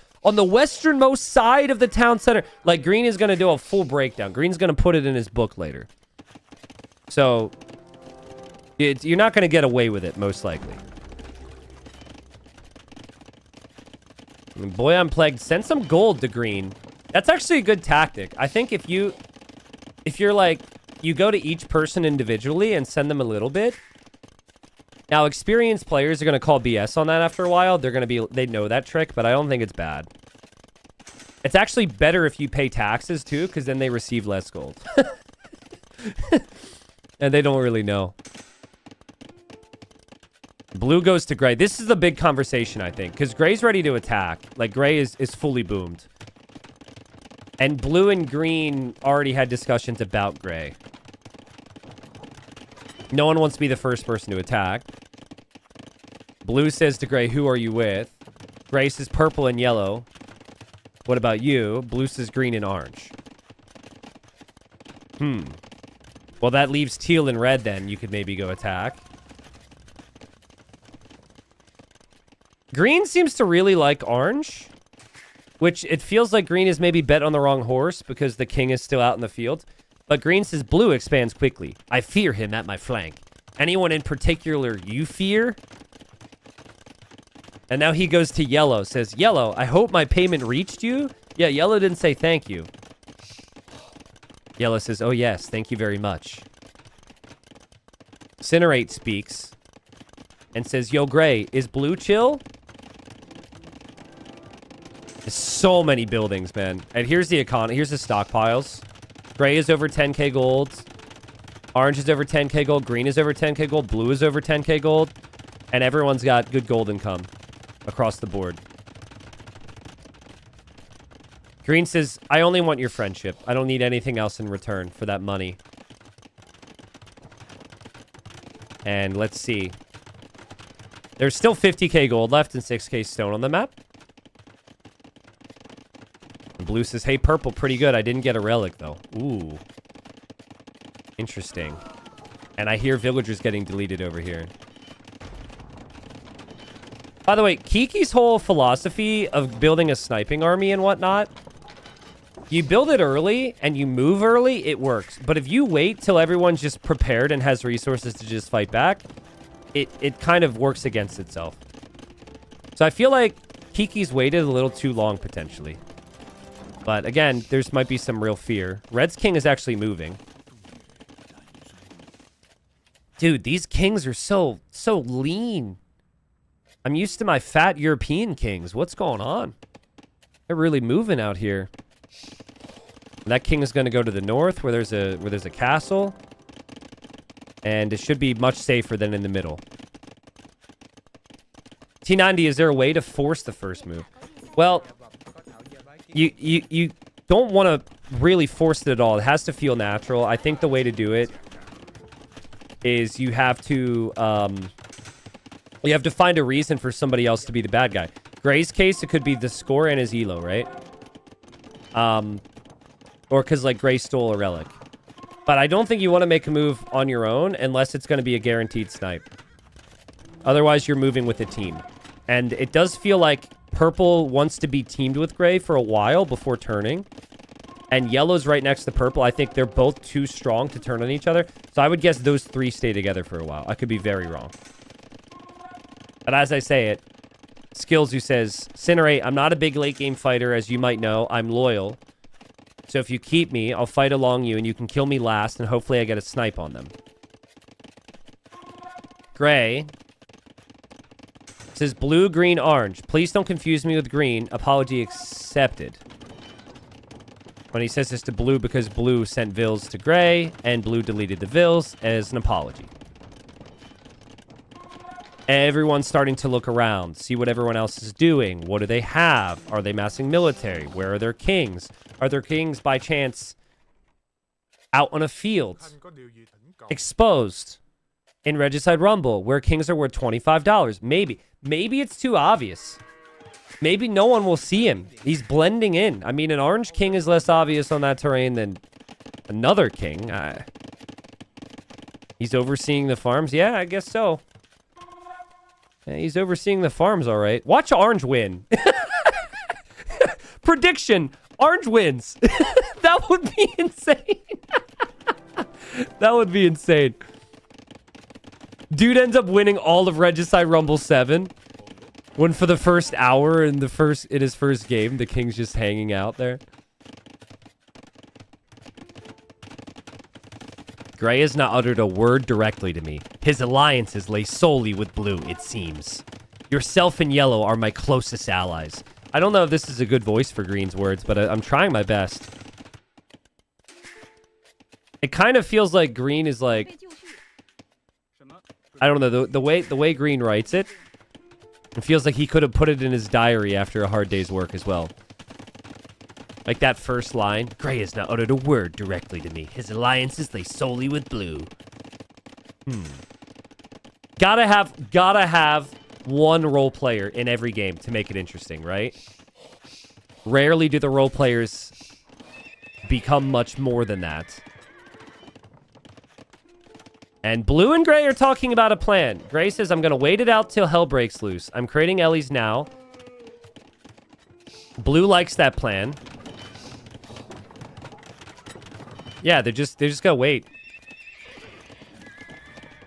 E: westernmost side of the town center. Like, green is going to do a full breakdown. Green's going to put it in his book later. So, you're not going to get away with it, most likely. Boy, I'm plagued. Send some gold to green. That's actually a good tactic. I think if you're like, you go to each person individually and send them a little bit. Now, experienced players are going to call BS on that after a while. They know that trick, but I don't think it's bad. It's actually better if you pay taxes too, because then they receive less gold. And they don't really know. Blue goes to gray. This is the big conversation, I think, because gray's ready to attack. Like, gray is fully boomed. And blue and green already had discussions about gray. No one wants to be the first person to attack. Blue says to gray, who are you with? Gray says purple and yellow. What about you? Blue says green and orange. Well, that leaves teal and red then. You could maybe go attack. Green seems to really like orange, which it feels like green is maybe bet on the wrong horse because the king is still out in the field. But green says blue expands quickly. I fear him at my flank. Anyone in particular you fear? And now he goes to yellow, says, yellow, I hope my payment reached you. Yeah, yellow didn't say thank you. Yellow says, oh yes, thank you very much. Cinerate speaks and says, yo, gray, is blue chill? There's so many buildings, man. And here's the economy. Here's the stockpiles. Gray is over 10k gold. Orange is over 10k gold. Green is over 10k gold. Blue is over 10k gold. And everyone's got good gold income across the board. Green says, I only want your friendship. I don't need anything else in return for that money. And let's see. There's still 50k gold left and 6k stone on the map. And blue says, hey, purple, pretty good. I didn't get a relic, though. Ooh. Interesting. And I hear villagers getting deleted over here. By the way, Kiki's whole philosophy of building a sniping army and whatnot, you build it early and you move early, it works. But if you wait till everyone's just prepared and has resources to just fight back, it kind of works against itself. So I feel like Kiki's waited a little too long, potentially. But again, there's might be some real fear. Red's king is actually moving. Dude, these kings are so lean. I'm used to my fat European kings. What's going on? They're really moving out here. That king is going to go to the north where there's a castle. And it should be much safer than in the middle. T90, is there a way to force the first move? Well, you don't want to really force it at all. It has to feel natural. I think the way to do it is you have to find a reason for somebody else to be the bad guy. Gray's case, it could be the score and his elo, right? Or because, like, Gray stole a relic. But I don't think you want to make a move on your own unless it's going to be a guaranteed snipe. Otherwise, you're moving with a team. And it does feel like purple wants to be teamed with gray for a while before turning. And yellow's right next to purple. I think they're both too strong to turn on each other. So I would guess those three stay together for a while. I could be very wrong. But as I say it, Skills who says, Cinerate, I'm not a big late game fighter, as you might know. I'm loyal. So if you keep me, I'll fight along you, and you can kill me last, and hopefully I get a snipe on them. Gray says, blue, green, orange. Please don't confuse me with green. Apology accepted. When he says this to blue because blue sent vills to gray, and blue deleted the vills as an apology. Everyone's starting to look around, see what everyone else is doing. What do they have? Are they massing military? Where are their kings? Are their kings, by chance, out on a field? Exposed in Regicide Rumble, where kings are worth $25. Maybe. Maybe it's too obvious. Maybe no one will see him. He's blending in. I mean, an orange king is less obvious on that terrain than another king. He's overseeing the farms? Yeah, I guess so. Yeah, he's overseeing the farms, all right. Watch orange win. Prediction. Orange wins. That would be insane. That would be insane. Dude ends up winning all of Regicide Rumble 7. When for the first hour in his first game, the king's just hanging out there. Gray has not uttered a word directly to me. His alliances lay solely with blue, it seems. Yourself and yellow are my closest allies. I don't know if this is a good voice for Green's words, but I'm trying my best. It kind of feels like Green is like... I don't know, the way Green writes it, it feels like he could have put it in his diary after a hard day's work as well. Like that first line. Gray has not uttered a word directly to me. His alliances lay solely with blue. Gotta have one role player in every game to make it interesting, right? Rarely do the role players become much more than that. And blue and gray are talking about a plan. Gray says, I'm going to wait it out till hell breaks loose. I'm creating Ellie's now. Blue likes that plan. Yeah, they're just going to wait.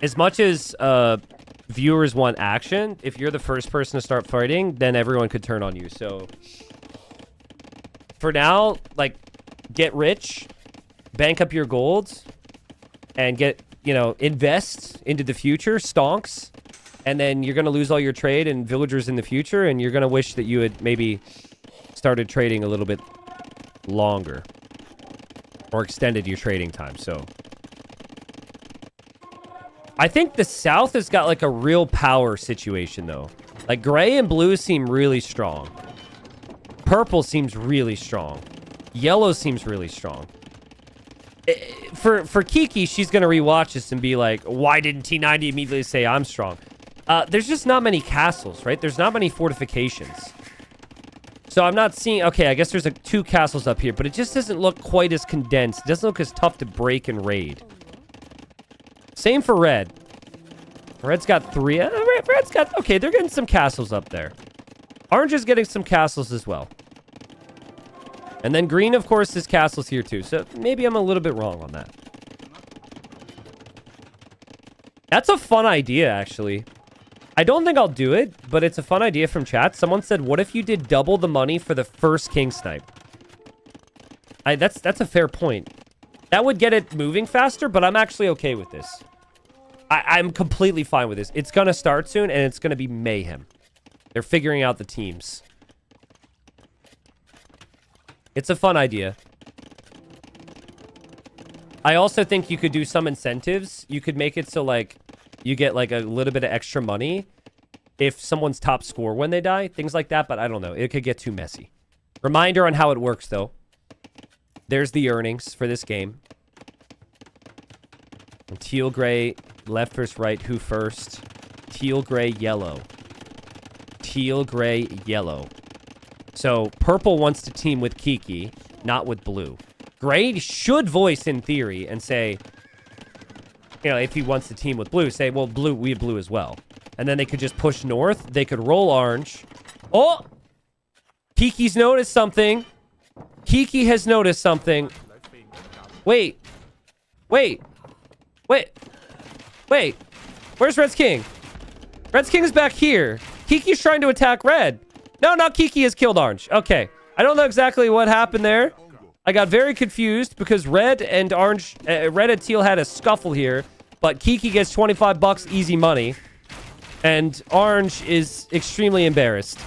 E: As much as viewers want action, if you're the first person to start fighting, then everyone could turn on you. So for now, like, get rich, bank up your gold, and get, invest into the future, stonks, and then you're going to lose all your trade and villagers in the future, and you're going to wish that you had maybe started trading a little bit longer or extended your trading time. So I think the South has got like a real power situation though. Like gray and blue seem really strong. Purple seems really strong. Yellow seems really strong. For Kiki, she's going to rewatch this and be like, why didn't T90 immediately say I'm strong? There's just not many castles, right? There's not many fortifications. So I'm not seeing... Okay, I guess there's 2 castles up here, but it just doesn't look quite as condensed. It doesn't look as tough to break and raid. Same for red. Red's got 3. Red's got... Okay, they're getting some castles up there. Orange is getting some castles as well. And then green, of course, is castles here too. So maybe I'm a little bit wrong on that. That's a fun idea, actually. I don't think I'll do it, but it's a fun idea from chat. Someone said, what if you did double the money for the first king snipe? That's a fair point. That would get it moving faster, but I'm actually okay with this. I'm completely fine with this. It's going to start soon, and it's going to be mayhem. They're figuring out the teams. It's a fun idea. I also think you could do some incentives. You could make it so, like, you get, like, a little bit of extra money if someone's top score when they die. Things like that, but I don't know. It could get too messy. Reminder on how it works, though. There's the earnings for this game. And teal, gray, left versus right. Who first? Teal, gray, yellow. Teal, gray, yellow. So, purple wants to team with Kiki, not with blue. Gray should voice in theory and say, if he wants to team with blue, say, well, blue, we have blue as well. And then they could just push north. They could roll orange. Oh! Kiki's noticed something. Kiki has noticed something. Wait. Wait. Wait. Wait. Where's Red's king? Red's king is back here. Kiki's trying to attack red. No, not Kiki has killed orange. Okay. I don't know exactly what happened there. I got very confused because red and orange, red and teal had a scuffle here, but Kiki gets $25 easy money, and orange is extremely embarrassed.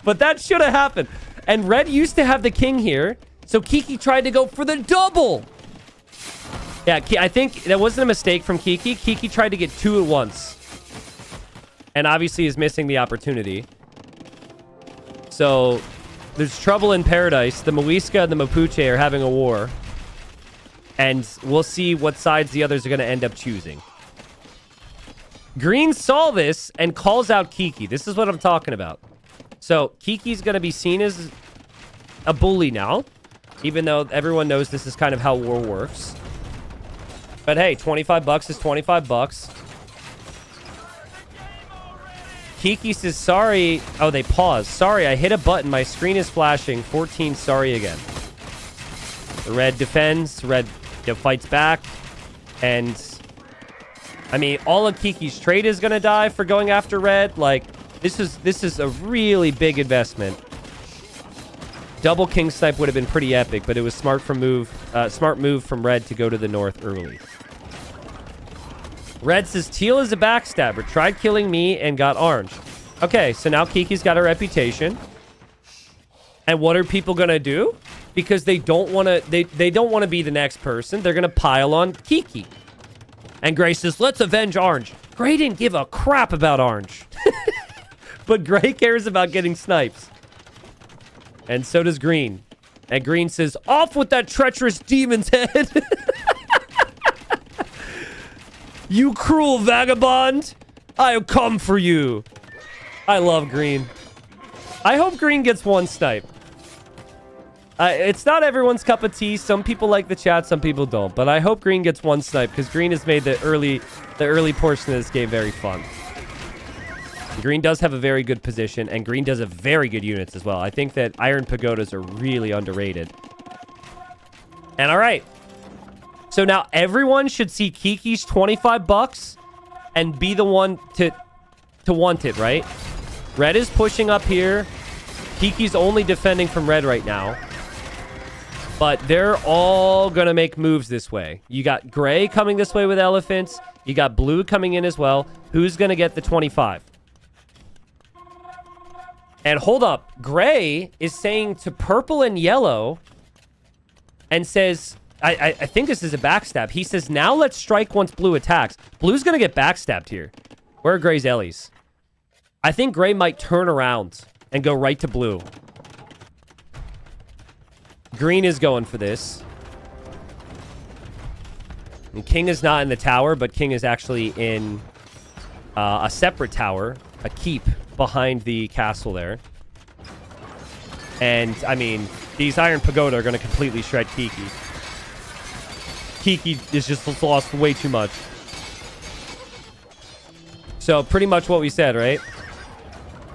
E: But that should have happened. And red used to have the king here, so Kiki tried to go for the double. Yeah, I think that wasn't a mistake from Kiki. Kiki tried to get 2 at once, and obviously is missing the opportunity. So there's trouble in paradise. The Muisca and the Mapuche are having a war. And we'll see what sides the others are going to end up choosing. Green saw this and calls out Kiki. This is what I'm talking about. So Kiki's going to be seen as a bully now. Even though everyone knows this is kind of how war works. But hey, $25 is $25. Kiki says, sorry. Oh, they paused. Sorry, I hit a button. My screen is flashing. 14, sorry again. The red defends. Red fights back. And, I mean, all of Kiki's trade is going to die for going after red. Like, this is a really big investment. Double king snipe would have been pretty epic, but it was smart move from red to go to the north early. Red says, teal is a backstabber. Tried killing me and got orange. Okay, so now Kiki's got a reputation. And what are people going to do? Because they don't want to they don't want to be the next person. They're going to pile on Kiki. And Gray says, let's avenge orange. Gray didn't give a crap about orange. But Gray cares about getting snipes. And so does Green. And Green says, off with that treacherous demon's head. You cruel vagabond! I have come for you! I love Green. I hope Green gets 1 snipe. It's not everyone's cup of tea. Some people like the chat, some people don't. But I hope green gets one snipe because green has made the early portion of this game very fun. Green does have a very good position, and green does have very good units as well. I think that iron pagodas are really underrated. And all right. So now everyone should see Kiki's 25 bucks and be the one to want it, right? Red is pushing up here. Kiki's only defending from red right now. But they're all going to make moves this way. You got gray coming this way with elephants. You got blue coming in as well. Who's going to get the 25? And hold up. Gray is saying to purple and yellow and says, I think this is a backstab. He says, now let's strike once blue attacks. Blue's going to get backstabbed here. Where are gray's Ellies? I think gray might turn around and go right to blue. Green is going for this. And king is not in the tower, but king is actually in a separate tower, a keep behind the castle there. And, I mean, these Iron Pagoda are going to completely shred Kiki. Kiki is just lost way too much. So, pretty much what we said, right?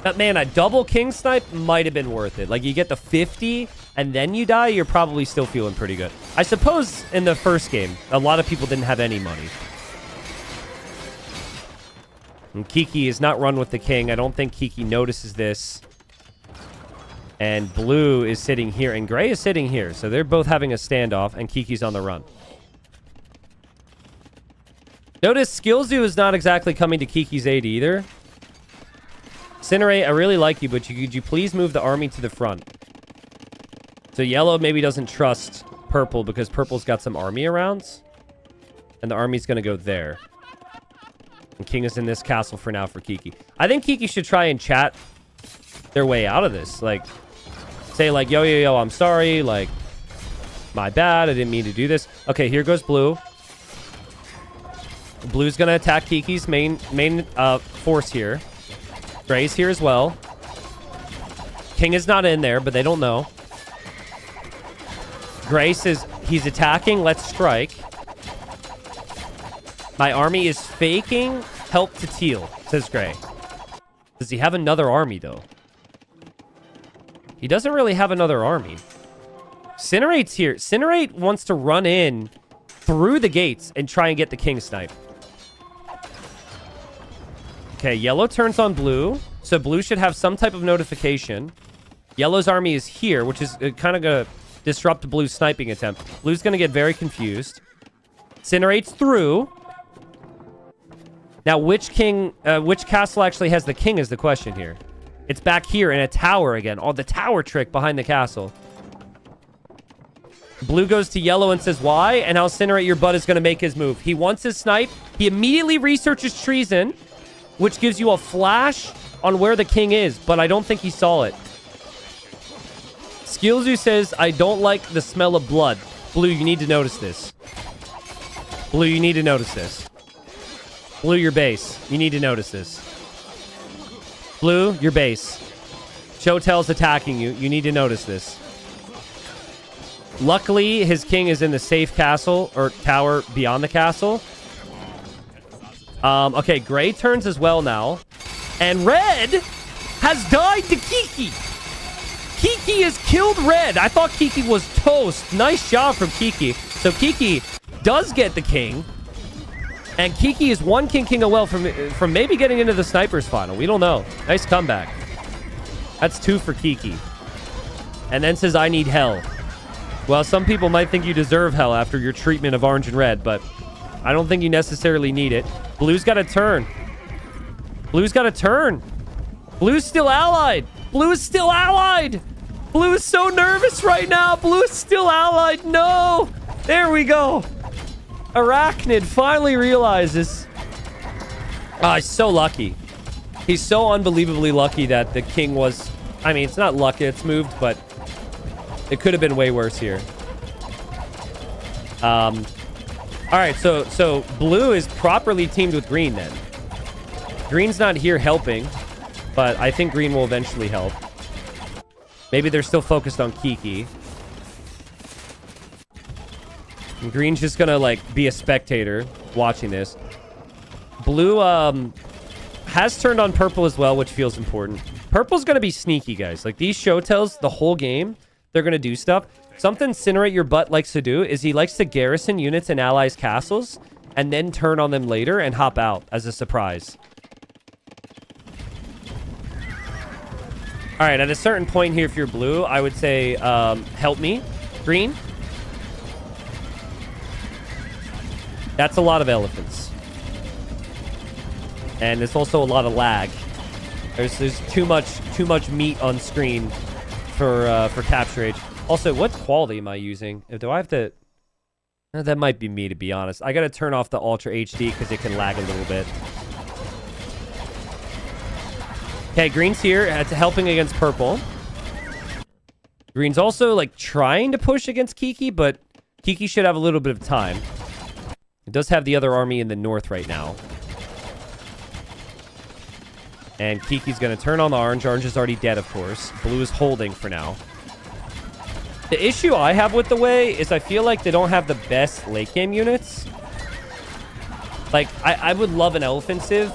E: But, man, a double king snipe might have been worth it. Like, you get the 50, and then you die, you're probably still feeling pretty good. I suppose in the first game, a lot of people didn't have any money. And Kiki is not run with the king. I don't think Kiki notices this. And blue is sitting here, and gray is sitting here. So they're both having a standoff, and Kiki's on the run. Notice Skillzoo is not exactly coming to Kiki's aid either. Incinerate, I really like you, but could you please move the army to the front? So yellow maybe doesn't trust purple because purple's got some army around. And the army's going to go there. And king is in this castle for now for Kiki. I think Kiki should try and chat their way out of this. Like, say like, yo, I'm sorry. Like, my bad. I didn't mean to do this. Okay, here goes blue. Blue's going to attack Kiki's main force here. Gray's here as well. King is not in there, but they don't know. Gray says he's attacking. Let's strike. My army is faking help to Teal, says Gray. Does he have another army, though? He doesn't really have another army. Cinerate's here. Cinerate wants to run in through the gates and try and get the king snipe. Okay, yellow turns on blue. So blue should have some type of notification. Yellow's army is here, which is kind of going to disrupt blue's sniping attempt. Blue's going to get very confused. Cinerate's through. Now, which castle actually has the king is the question here. It's back here in a tower again. Oh, the tower trick behind the castle. Blue goes to yellow and says, why? And now Incinerate your butt is going to make his move. He wants his snipe. He immediately researches treason, which gives you a flash on where the king is, but I don't think he saw it. Skillzoo says, I don't like the smell of blood. Blue, you need to notice this. Blue, you need to notice this. Blue, your base. You need to notice this. Blue, your base. Chotel's attacking you. You need to notice this. Luckily, his king is in the safe castle or tower beyond the castle. Okay, gray turns as well now. And red has died to Kiki. Kiki has killed red. I thought Kiki was toast. Nice job from Kiki. So Kiki does get the king. And Kiki is one king away from maybe getting into the snipers final. We don't know. Nice comeback. That's 2 for Kiki. And then says, I need hell. Well, some people might think you deserve hell after your treatment of orange and red, but I don't think you necessarily need it. Blue's got a turn. Blue's got a turn. Blue's still allied. Blue is still allied. Blue is so nervous right now. Blue is still allied. No. There we go. Arachnid finally realizes. Ah, he's so lucky. He's so unbelievably lucky that the king was... I mean, it's not lucky it's moved, but it could have been way worse here. All right, so blue is properly teamed with green then. Green's not here helping, but I think green will eventually help. Maybe they're still focused on Kiki. And green's just gonna like be a spectator watching this. Blue has turned on purple as well, which feels important. Purple's gonna be sneaky, guys. Like these show tells the whole game, they're gonna do stuff. Something Incinerate Your Butt likes to do is he likes to garrison units in allies' castles and then turn on them later and hop out as a surprise. All right, at a certain point here, if you're blue, I would say help me. Green. That's a lot of elephants. And there's also a lot of lag. There's too much meat on screen for capture age. Also, what quality am I using? Do I have to... That might be me, to be honest. I gotta turn off the Ultra HD because it can lag a little bit. Okay, green's here. It's helping against purple. Green's also, like, trying to push against Kiki, but Kiki should have a little bit of time. It does have the other army in the north right now. And Kiki's going to turn on the orange. Orange is already dead, of course. Blue is holding for now. The issue I have with the way is I feel like they don't have the best late game units. Like, I would love an elephant civ.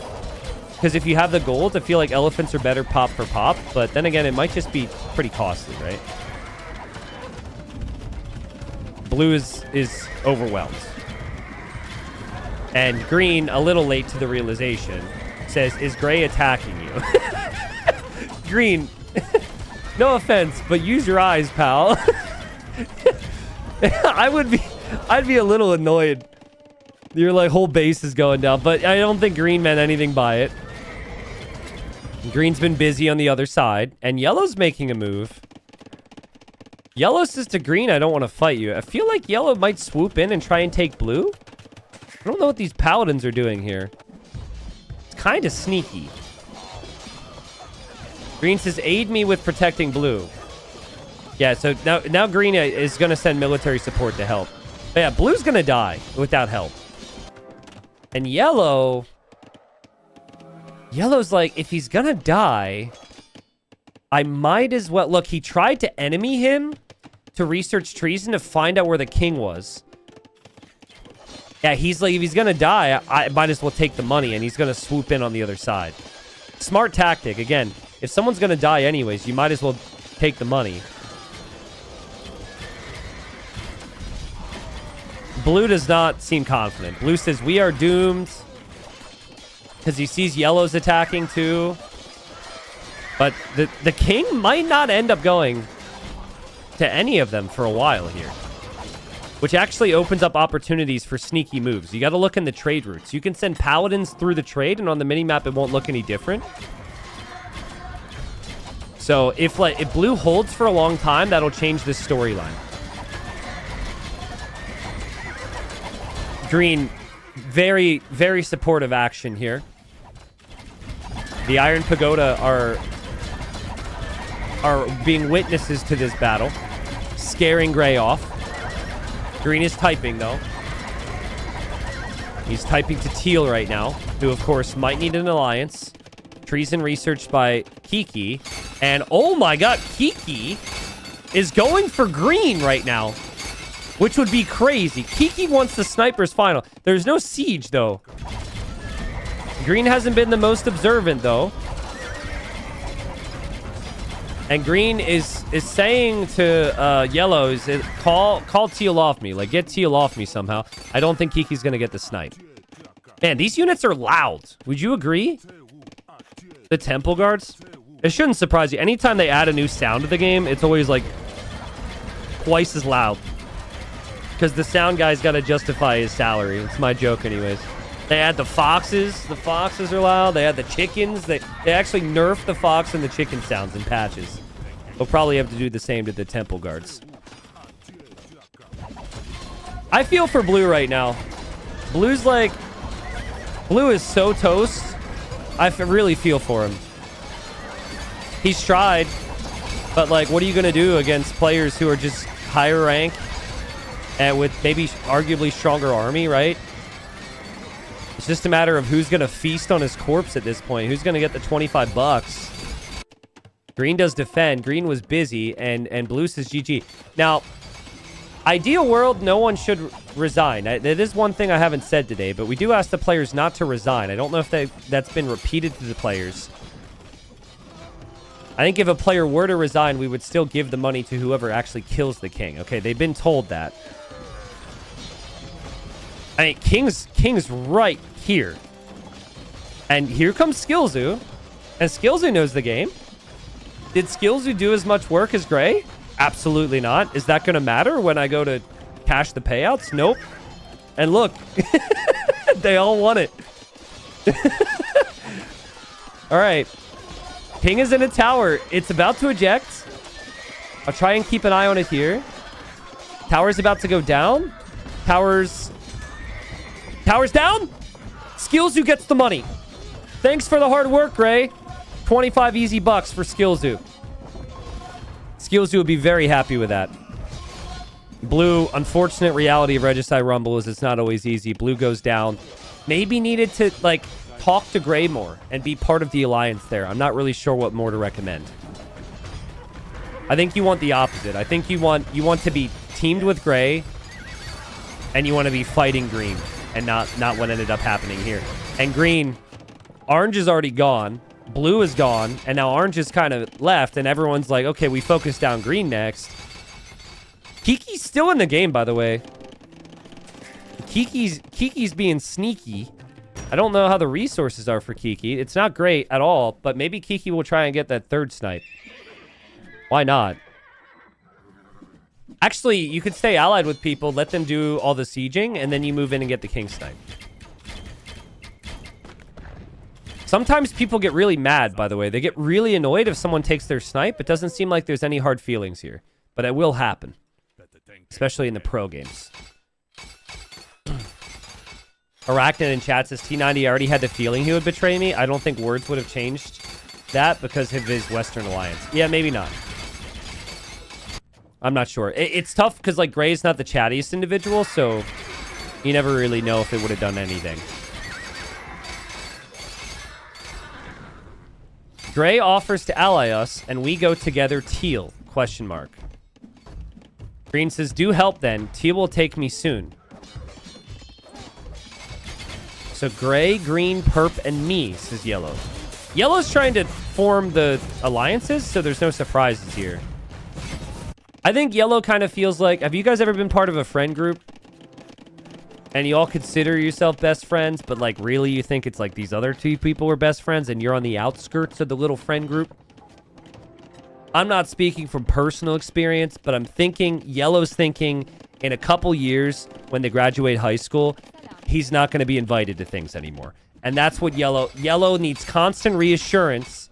E: Because if you have the gold, I feel like elephants are better pop for pop. But then again, it might just be pretty costly, right? Blue is overwhelmed. And green, a little late to the realization, says, is gray attacking you? Green, no offense, but use your eyes, pal. I'd be a little annoyed. Your like whole base is going down, but I don't think green meant anything by it. Green's been busy on the other side, and yellow's making a move. Yellow says to green, I don't want to fight you. I feel like yellow might swoop in and try and take blue. I don't know what these paladins are doing here. It's kind of sneaky. Green says, aid me with protecting blue. Yeah, so now green is going to send military support to help. But yeah, blue's going to die without help. And yellow's like, if he's going to die, I might as well... Look, he tried to enemy him to research treason to find out where the king was. Yeah, he's like, if he's going to die, I might as well take the money, and he's going to swoop in on the other side. Smart tactic. Again, if someone's going to die anyways, you might as well take the money. Blue does not seem confident. Blue says, we are doomed. Because he sees yellow's attacking too. But the king might not end up going to any of them for a while here. Which actually opens up opportunities for sneaky moves. You got to look in the trade routes. You can send paladins through the trade, and on the minimap, it won't look any different. So if blue holds for a long time, that'll change this storyline. Green, very, very supportive action here. The Iron Pagoda are being witnesses to this battle, scaring gray off. Green is typing, though. He's typing to teal right now, who, of course, might need an alliance. Treason researched by Kiki. And, oh my god, Kiki is going for green right now, which would be crazy. Kiki wants the sniper's final. There's no siege, though. Green hasn't been the most observant, though. And green is saying to yellow, call teal off me. Like, get teal off me somehow. I don't think Kiki's going to get the snipe. Man, these units are loud. Would you agree? The temple guards? It shouldn't surprise you. Anytime they add a new sound to the game, it's always, like, twice as loud. Because the sound guy's got to justify his salary. It's my joke anyways. They add the foxes. The foxes are loud. They add the chickens. They actually nerf the fox and the chicken sounds in patches. They'll probably have to do the same to the temple guards. I feel for blue right now. Blue is so toast. I really feel for him. He's tried. But, like, what are you going to do against players who are just higher rank and with maybe arguably stronger army, right? It's just a matter of who's going to feast on his corpse at this point. Who's going to get the 25 bucks? Green does defend. Green was busy, and blue says GG. Now, Ideal world, no one should resign. It is one thing I haven't said today, but we do ask the players not to resign. I don't know if that's been repeated to the players. I think if a player were to resign, we would still give the money to whoever actually kills the king. Okay, they've been told that. I mean, King's right here. And here comes Skillzoo. And Skillzoo knows the game. Did Skillzoo do as much work as Gray? Absolutely not. Is that going to matter when I go to cash the payouts? Nope. And look, they all want it. All right. King is in a tower. It's about to eject. I'll try and keep an eye on it here. Tower's about to go down. Tower's down. Skillzoo gets the money. Thanks for the hard work, Gray. 25 easy bucks for Skillzoo. Skillzoo would be very happy with that. Blue, unfortunate reality of Regicide Rumble is it's not always easy. Blue goes down. Maybe needed to, like, talk to Gray more and be part of the alliance there. I'm not really sure what more to recommend. I think you want the opposite. I think you want to be teamed with Gray and you want to be fighting Green and not what ended up happening here. And Green, Orange is already gone. Blue is gone, and now Orange is kind of left, and everyone's like, okay, we focus down Green next. Kiki's still in the game, by the way. Kiki's being sneaky. I don't know how the resources are for Kiki. It's not great at all, but maybe Kiki will try and get that third snipe. Why not? Actually, you could stay allied with people, let them do all the sieging, and then you move in and get the king snipe. Sometimes people get really mad, by the way. They get really annoyed if someone takes their snipe. It doesn't seem like there's any hard feelings here. But it will happen. Especially in the pro games. Arachnid in chat says, T90 already had the feeling he would betray me. I don't think words would have changed that because of his Western Alliance. Yeah, maybe not. I'm not sure. It's tough because, like, Gray's not the chattiest individual, so you never really know if it would have done anything. Gray offers to ally us, and we go together teal, question mark. Green says, do help then. Teal will take me soon. So Gray, Green, Perp, and me, says Yellow. Yellow's trying to form the alliances, so there's no surprises here. I think Yellow kind of feels like... Have you guys ever been part of a friend group? And you all consider yourself best friends, but, like, really you think it's like these other two people were best friends and you're on the outskirts of the little friend group? I'm not speaking from personal experience, but I'm thinking, Yellow's thinking, in a couple years, when they graduate high school, he's not going to be invited to things anymore. And that's what Yellow needs constant reassurance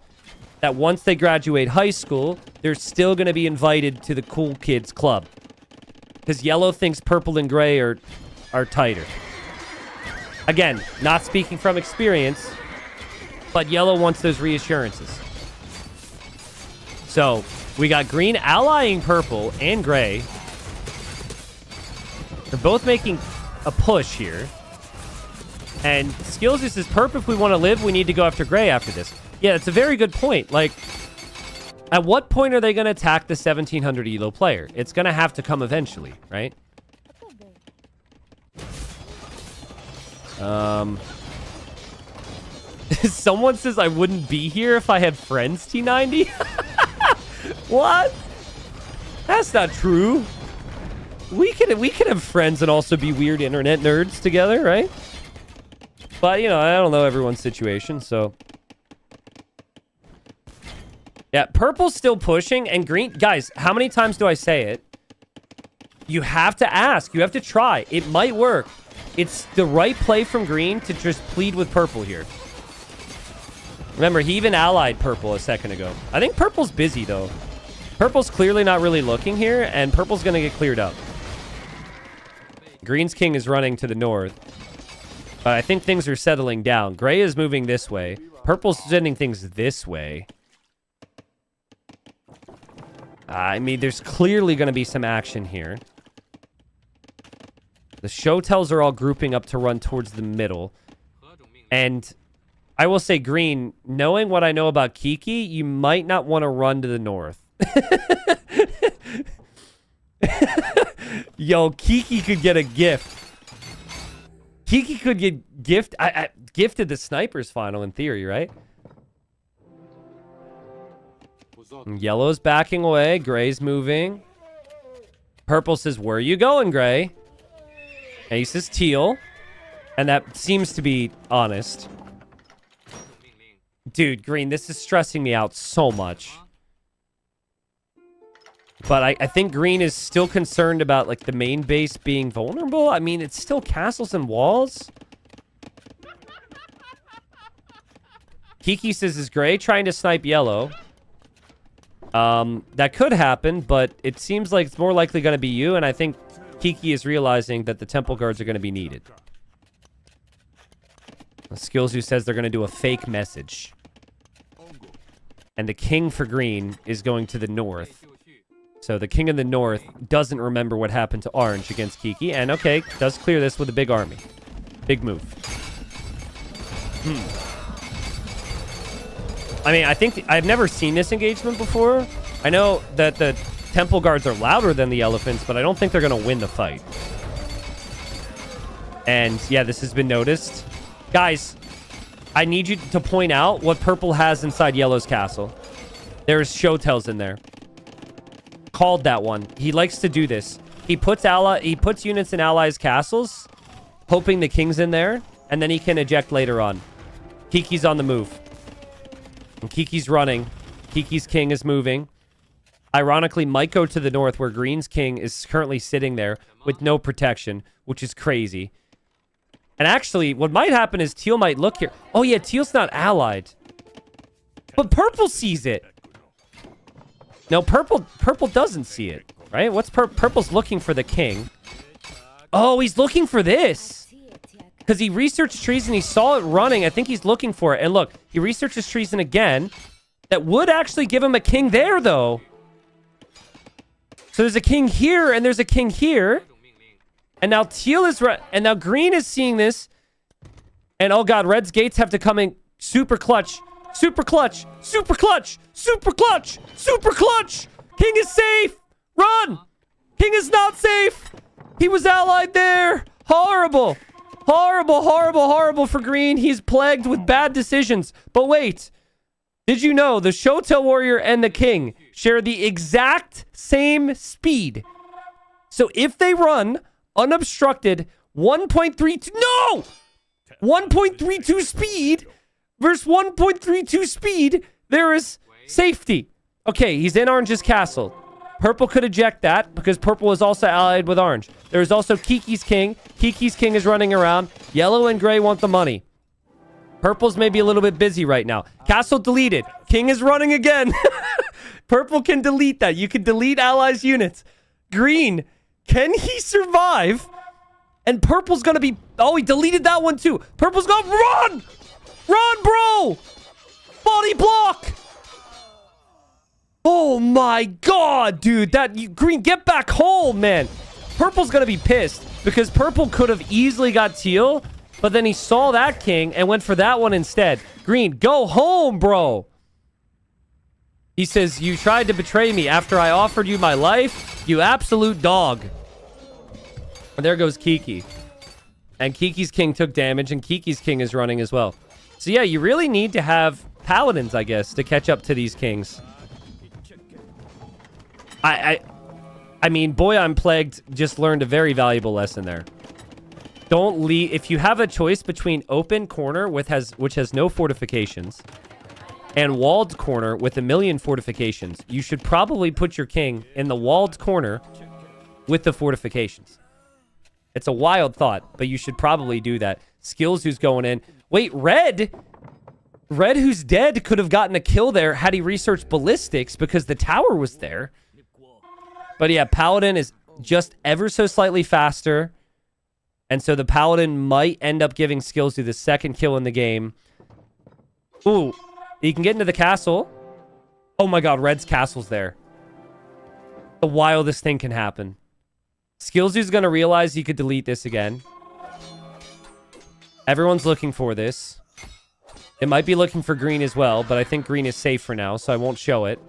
E: that once they graduate high school, they're still going to be invited to the cool kids club. Because Yellow thinks Purple and Gray are tighter. Again, not speaking from experience, but Yellow wants those reassurances. So, we got Green allying Purple and Gray. They're both making a push here. And Skills just says, Perp, if we want to live, we need to go after Gray after this. Yeah, it's a very good point. Like, at what point are they going to attack the 1700 ELO player? It's going to have to come eventually, right? Someone says I wouldn't be here if I had friends, T90. What? That's not true. We could have friends and also be weird internet nerds together, right? But, you know, I don't know everyone's situation, so... Yeah, Purple's still pushing, and Green... Guys, how many times do I say it? You have to ask. You have to try. It might work. It's the right play from Green to just plead with Purple here. Remember, he even allied Purple a second ago. I think Purple's busy, though. Purple's clearly not really looking here, and Purple's going to get cleared up. Green's king is running to the north. But I think things are settling down. Gray is moving this way. Purple's sending things this way. I mean, there's clearly going to be some action here. The Showtells are all grouping up to run towards the middle. And I will say, Green, knowing what I know about Kiki, you might not want to run to the north. Yo, Kiki could get a gift. Kiki could get gifted the sniper's final in theory, right? Yellow's backing away. Gray's moving. Purple says, where are you going, Gray? Ace is teal. And that seems to be honest. Dude, green, this is stressing me out so much. But I think green is still concerned about, like, the main base being vulnerable. I mean, it's still castles and walls. Kiki says, is gray trying to snipe yellow? That could happen, but it seems like it's more likely going to be you, and I think Kiki is realizing that the temple guards are going to be needed. Skills who says they're going to do a fake message. And the king for green is going to the north. So the king in the north doesn't remember what happened to orange against Kiki. And okay, does clear this with a big army. Big move. I mean, I think I've never seen this engagement before. I know that the temple guards are louder than the elephants, but I don't think they're going to win the fight. And yeah, this has been noticed. Guys, I need you to point out what purple has inside yellow's castle. There's showtells in there. Called that one. He likes to do this. He puts units in allies' castles, hoping the king's in there, and then he can eject later on. Kiki's on the move. And Kiki's running. Kiki's king is moving. Ironically, might go to the north where green's king is currently sitting there with no protection, which is crazy. And actually, what might happen is teal might look here. Oh yeah, teal's not allied. But purple sees it. No, purple doesn't see it, right? What's purple's looking for the king? Oh, he's looking for this. Because he researched treason, he saw it running. I think he's looking for it. And look, he researches treason again. That would actually give him a king there, though. So there's a king here, and there's a king here. And now teal is and now green is seeing this. And oh god, red's gates have to come in super clutch. Super clutch. Super clutch. Super clutch. Super clutch. King is safe. Run. King is not safe. He was allied there. Horrible. Horrible, horrible, horrible for green. He's plagued with bad decisions. But wait. Did you know the Shotel Warrior and the King share the exact same speed? So if they run unobstructed 1.32... No! 1.32 speed versus 1.32 speed, there is safety. Okay, he's in orange's castle. Purple could eject that because purple is also allied with orange. There is also Kiki's king. Kiki's king is running around. Yellow and gray want the money. Purple's maybe a little bit busy right now. Castle deleted. King is running again. Purple can delete that. You can delete allies' units. Green, can he survive? And purple's gonna be... Oh, he deleted that one too. Purple's gonna... Run! Run, bro! Body block! Oh my god, dude. Green, get back home, man. Purple's gonna be pissed because purple could have easily got teal, but then he saw that king and went for that one instead. Green, go home, bro. He says, you tried to betray me after I offered you my life, you absolute dog. And there goes Kiki. And Kiki's king took damage, and Kiki's king is running as well. So yeah, you really need to have paladins, I guess, to catch up to these kings. I mean, boy, I'm plagued just learned a very valuable lesson there. Don't leave. If you have a choice between open corner which has no fortifications and walled corner with 1,000,000 fortifications, you should probably put your king in the walled corner with the fortifications. It's a wild thought, but you should probably do that. Skills who's going in. Wait, red who's dead could have gotten a kill there had he researched ballistics because the tower was there. But yeah, paladin is just ever so slightly faster. And so the paladin might end up giving skills to the second kill in the game. Ooh, he can get into the castle. Oh my god, red's castle's there. The wildest thing can happen. Skillsy's going to realize he could delete this again. Everyone's looking for this. It might be looking for green as well, but I think green is safe for now, so I won't show it.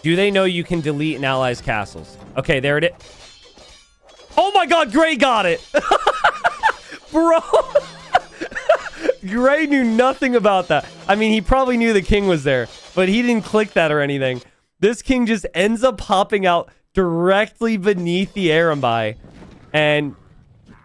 E: Do they know you can delete an ally's castles? Okay, there it is. Oh my god, Gray got it! Bro! Gray knew nothing about that. I mean, he probably knew the king was there, but he didn't click that or anything. This king just ends up popping out directly beneath the Arambai. And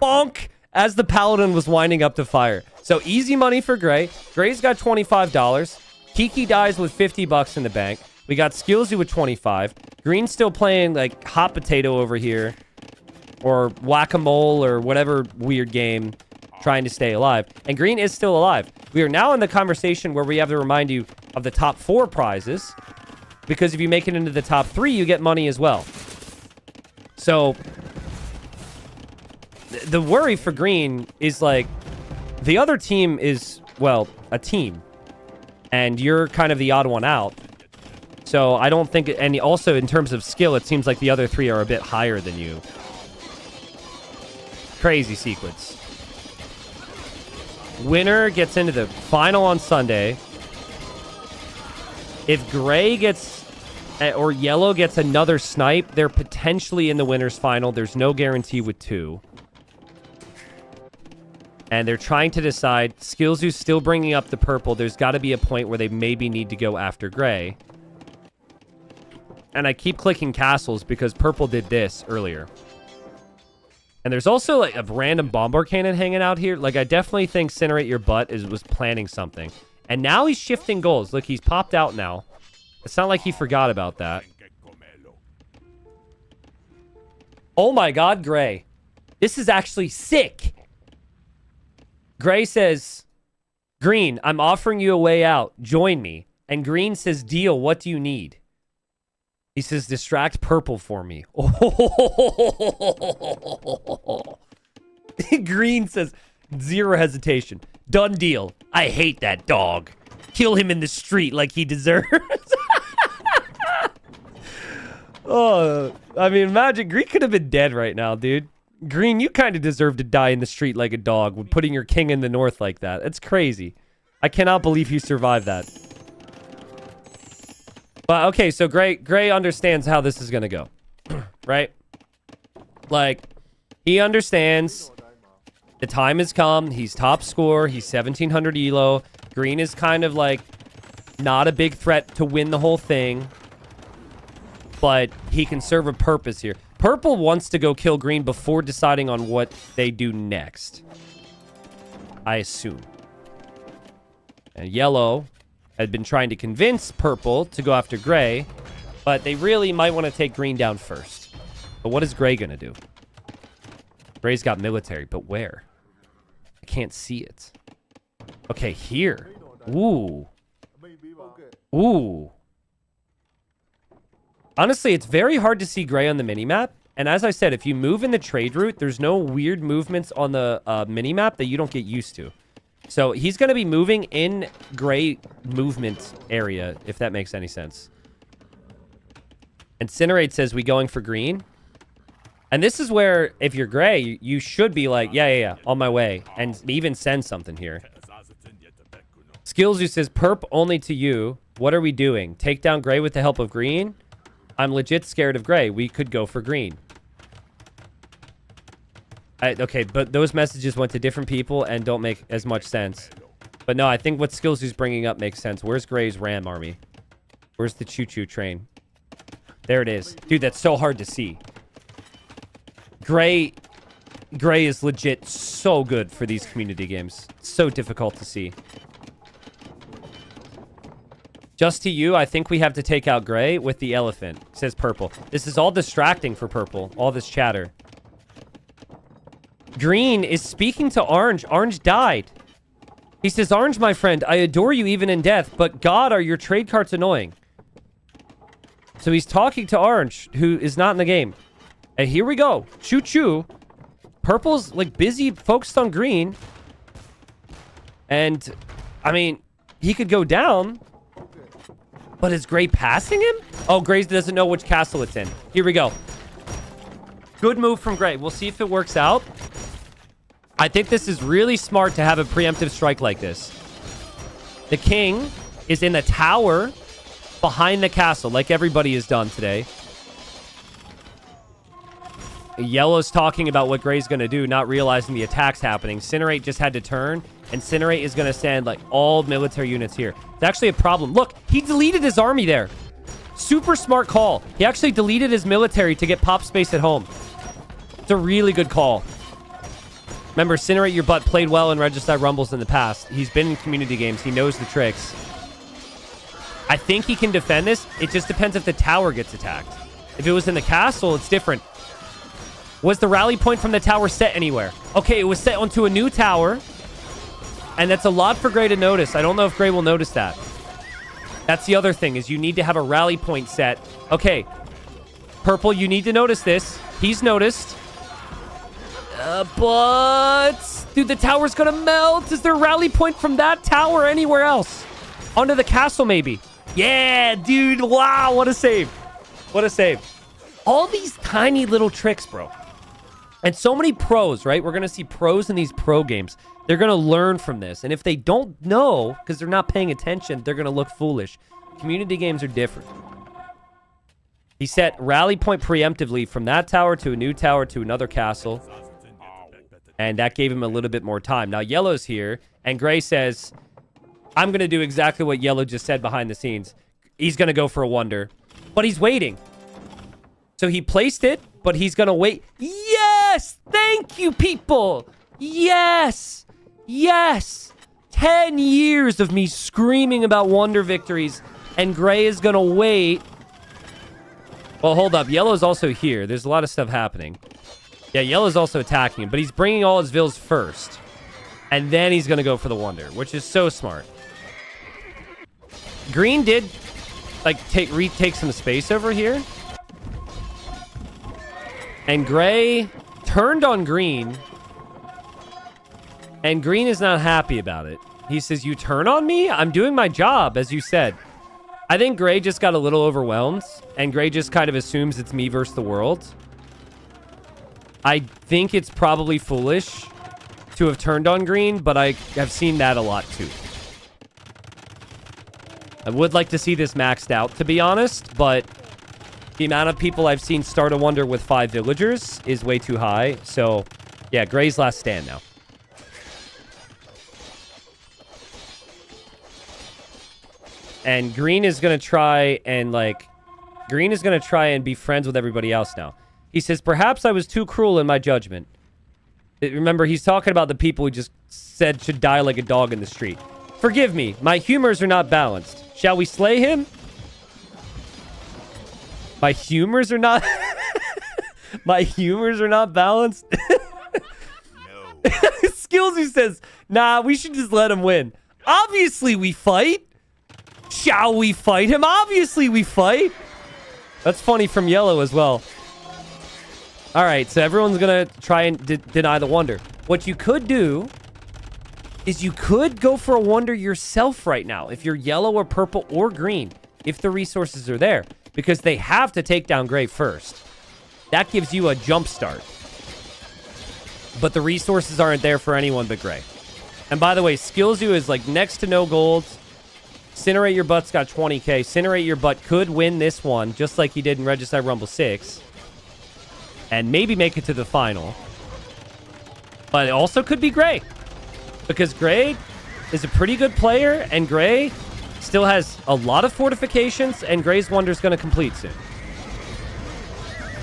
E: bonk! As the paladin was winding up to fire. So easy money for Gray. Gray's got $25. Kiki dies with 50 bucks in the bank. We got Skillsy with 25. Green's still playing like hot potato over here. Or whack-a-mole or whatever weird game, trying to stay alive. And Green is still alive. We are now in the conversation where we have to remind you of the top 4 prizes. Because if you make it into the top 3, you get money as well. So the worry for Green is like the other team is, well, a team. And you're kind of the odd one out. So I don't think, and also in terms of skill, it seems like the other 3 are a bit higher than you. Crazy sequence. Winner gets into the final on Sunday. If Gray gets, or Yellow gets another snipe, they're potentially in the winner's final. There's no guarantee with 2. And they're trying to decide. Skillsu's still bringing up the purple. There's got to be a point where they maybe need to go after Gray. And I keep clicking castles because purple did this earlier. And there's also like a random bombard cannon hanging out here. Like, I definitely think Incinerate Your Butt was planning something. And now he's shifting goals. Look, he's popped out now. It's not like he forgot about that. Oh my god, Gray. This is actually sick. Gray says, Green, I'm offering you a way out. Join me. And Green says, deal, what do you need? He says, distract purple for me. Oh. Green says, zero hesitation. Done deal. I hate that dog. Kill him in the street like he deserves. Oh, I mean, imagine Green could have been dead right now, dude. Green, you kind of deserve to die in the street like a dog with putting your king in the north like that. It's crazy. I cannot believe you survived that. But okay, so Gray understands how this is gonna go, right? Like, he understands the time has come. He's top score. He's 1700 elo. Green is kind of like not a big threat to win the whole thing, but he can serve a purpose here. Purple wants to go kill Green before deciding on what they do next, I assume. And Yellow had been trying to convince Purple to go after Gray, but they really might want to take Green down first. But what is Gray going to do? Gray's got military, but where? I can't see it. Okay, here. Ooh. Ooh. Honestly, it's very hard to see Gray on the minimap. And as I said, if you move in the trade route, there's no weird movements on the minimap that you don't get used to. So he's going to be moving in Gray movement area, if that makes any sense. Incinerate says, we going for Green? And this is where, if you're Gray, you should be like, yeah, on my way. And even send something here. Skillsu says, perp only to you. What are we doing? Take down Gray with the help of Green? I'm legit scared of Gray. We could go for Green. Okay, but those messages went to different people and don't make as much sense. But no, I think what Skillsu's bringing up makes sense. Where's Gray's ram army? Where's the choo-choo train? There it is. Dude, that's so hard to see. Gray is legit so good for these community games. So difficult to see. Just to you, I think we have to take out Gray with the elephant, says Purple. This is all distracting for Purple, all this chatter. Green is speaking to Orange. Orange died. He says, Orange, my friend, I adore you even in death, but God, are your trade cards annoying. So he's talking to Orange, who is not in the game. And here we go. Choo-choo. Purple's, like, busy, focused on Green. And, I mean, he could go down. But is Gray passing him? Oh, Gray doesn't know which castle it's in. Here we go. Good move from Gray. We'll see if it works out. I think this is really smart to have a preemptive strike like this. The king is in the tower behind the castle, like everybody has done today. Yellow's talking about what Gray's going to do, not realizing the attack's happening. Incinerate just had to turn, and Incinerate is going to send, like, all military units here. It's actually a problem. Look, he deleted his army there. Super smart call. He actually deleted his military to get pop space at home. It's a really good call. Remember, Incinerate Your Butt played well in Regicide Rumbles in the past. He's been in community games. He knows the tricks. I think he can defend this. It just depends if the tower gets attacked. If it was in the castle, it's different. Was the rally point from the tower set anywhere? Okay, it was set onto a new tower. And that's a lot for Gray to notice. I don't know if Gray will notice that. That's the other thing, is you need to have a rally point set. Okay, Purple, you need to notice this. He's noticed. But... dude, the tower's gonna melt. Is there a rally point from that tower anywhere else? Onto the castle, maybe. Yeah, dude. Wow, what a save. What a save. All these tiny little tricks, bro. And so many pros, right? We're going to see pros in these pro games. They're going to learn from this. And if they don't know, because they're not paying attention, they're going to look foolish. Community games are different. He set rally point preemptively from that tower to a new tower to another castle. And that gave him a little bit more time. Now, Yellow's here, and Gray says, I'm going to do exactly what Yellow just said behind the scenes. He's going to go for a wonder. But he's waiting. So he placed it, but he's going to wait. Yes! Thank you, people! Yes! Yes! 10 years of me screaming about wonder victories, and Gray is going to wait. Well, hold up. Yellow's also here. There's a lot of stuff happening. Yeah, Yellow's also attacking him, but he's bringing all his vills first. And then he's going to go for the wonder, which is so smart. Green did, like, retake some space over here. And Gray turned on Green. And Green is not happy about it. He says, you turn on me? I'm doing my job, as you said. I think Gray just got a little overwhelmed. And Gray just kind of assumes it's me versus the world. I think it's probably foolish to have turned on Green, but I have seen that a lot too. I would like to see this maxed out, to be honest, but the amount of people I've seen start a wonder with 5 villagers is way too high. So, yeah, Gray's last stand now. And Green is going to try and, like... Green is going to try and be friends with everybody else now. He says, perhaps I was too cruel in my judgment. Remember, he's talking about the people who just said should die like a dog in the street. Forgive me, my humors are not balanced. Shall we slay him? My humors are not... My humors are not balanced?
D: No.
E: Skills who says, nah, we should just let him win. Obviously we fight. Shall we fight him? Obviously we fight. That's funny from Yellow as well. All right, so everyone's going to try and deny the wonder. What you could do is you could go for a wonder yourself right now if you're yellow or purple or green, if the resources are there, because they have to take down Gray first. That gives you a jump start. But the resources aren't there for anyone but Gray. And by the way, Skills You is like next to no gold. Incinerate Your Butt's got 20k. Incinerate Your Butt could win this one, just like he did in Regicide Rumble 6. And maybe make it to the final. But it also could be Gray. Because Gray is a pretty good player, and Gray still has a lot of fortifications, and Gray's wonder is going to complete soon.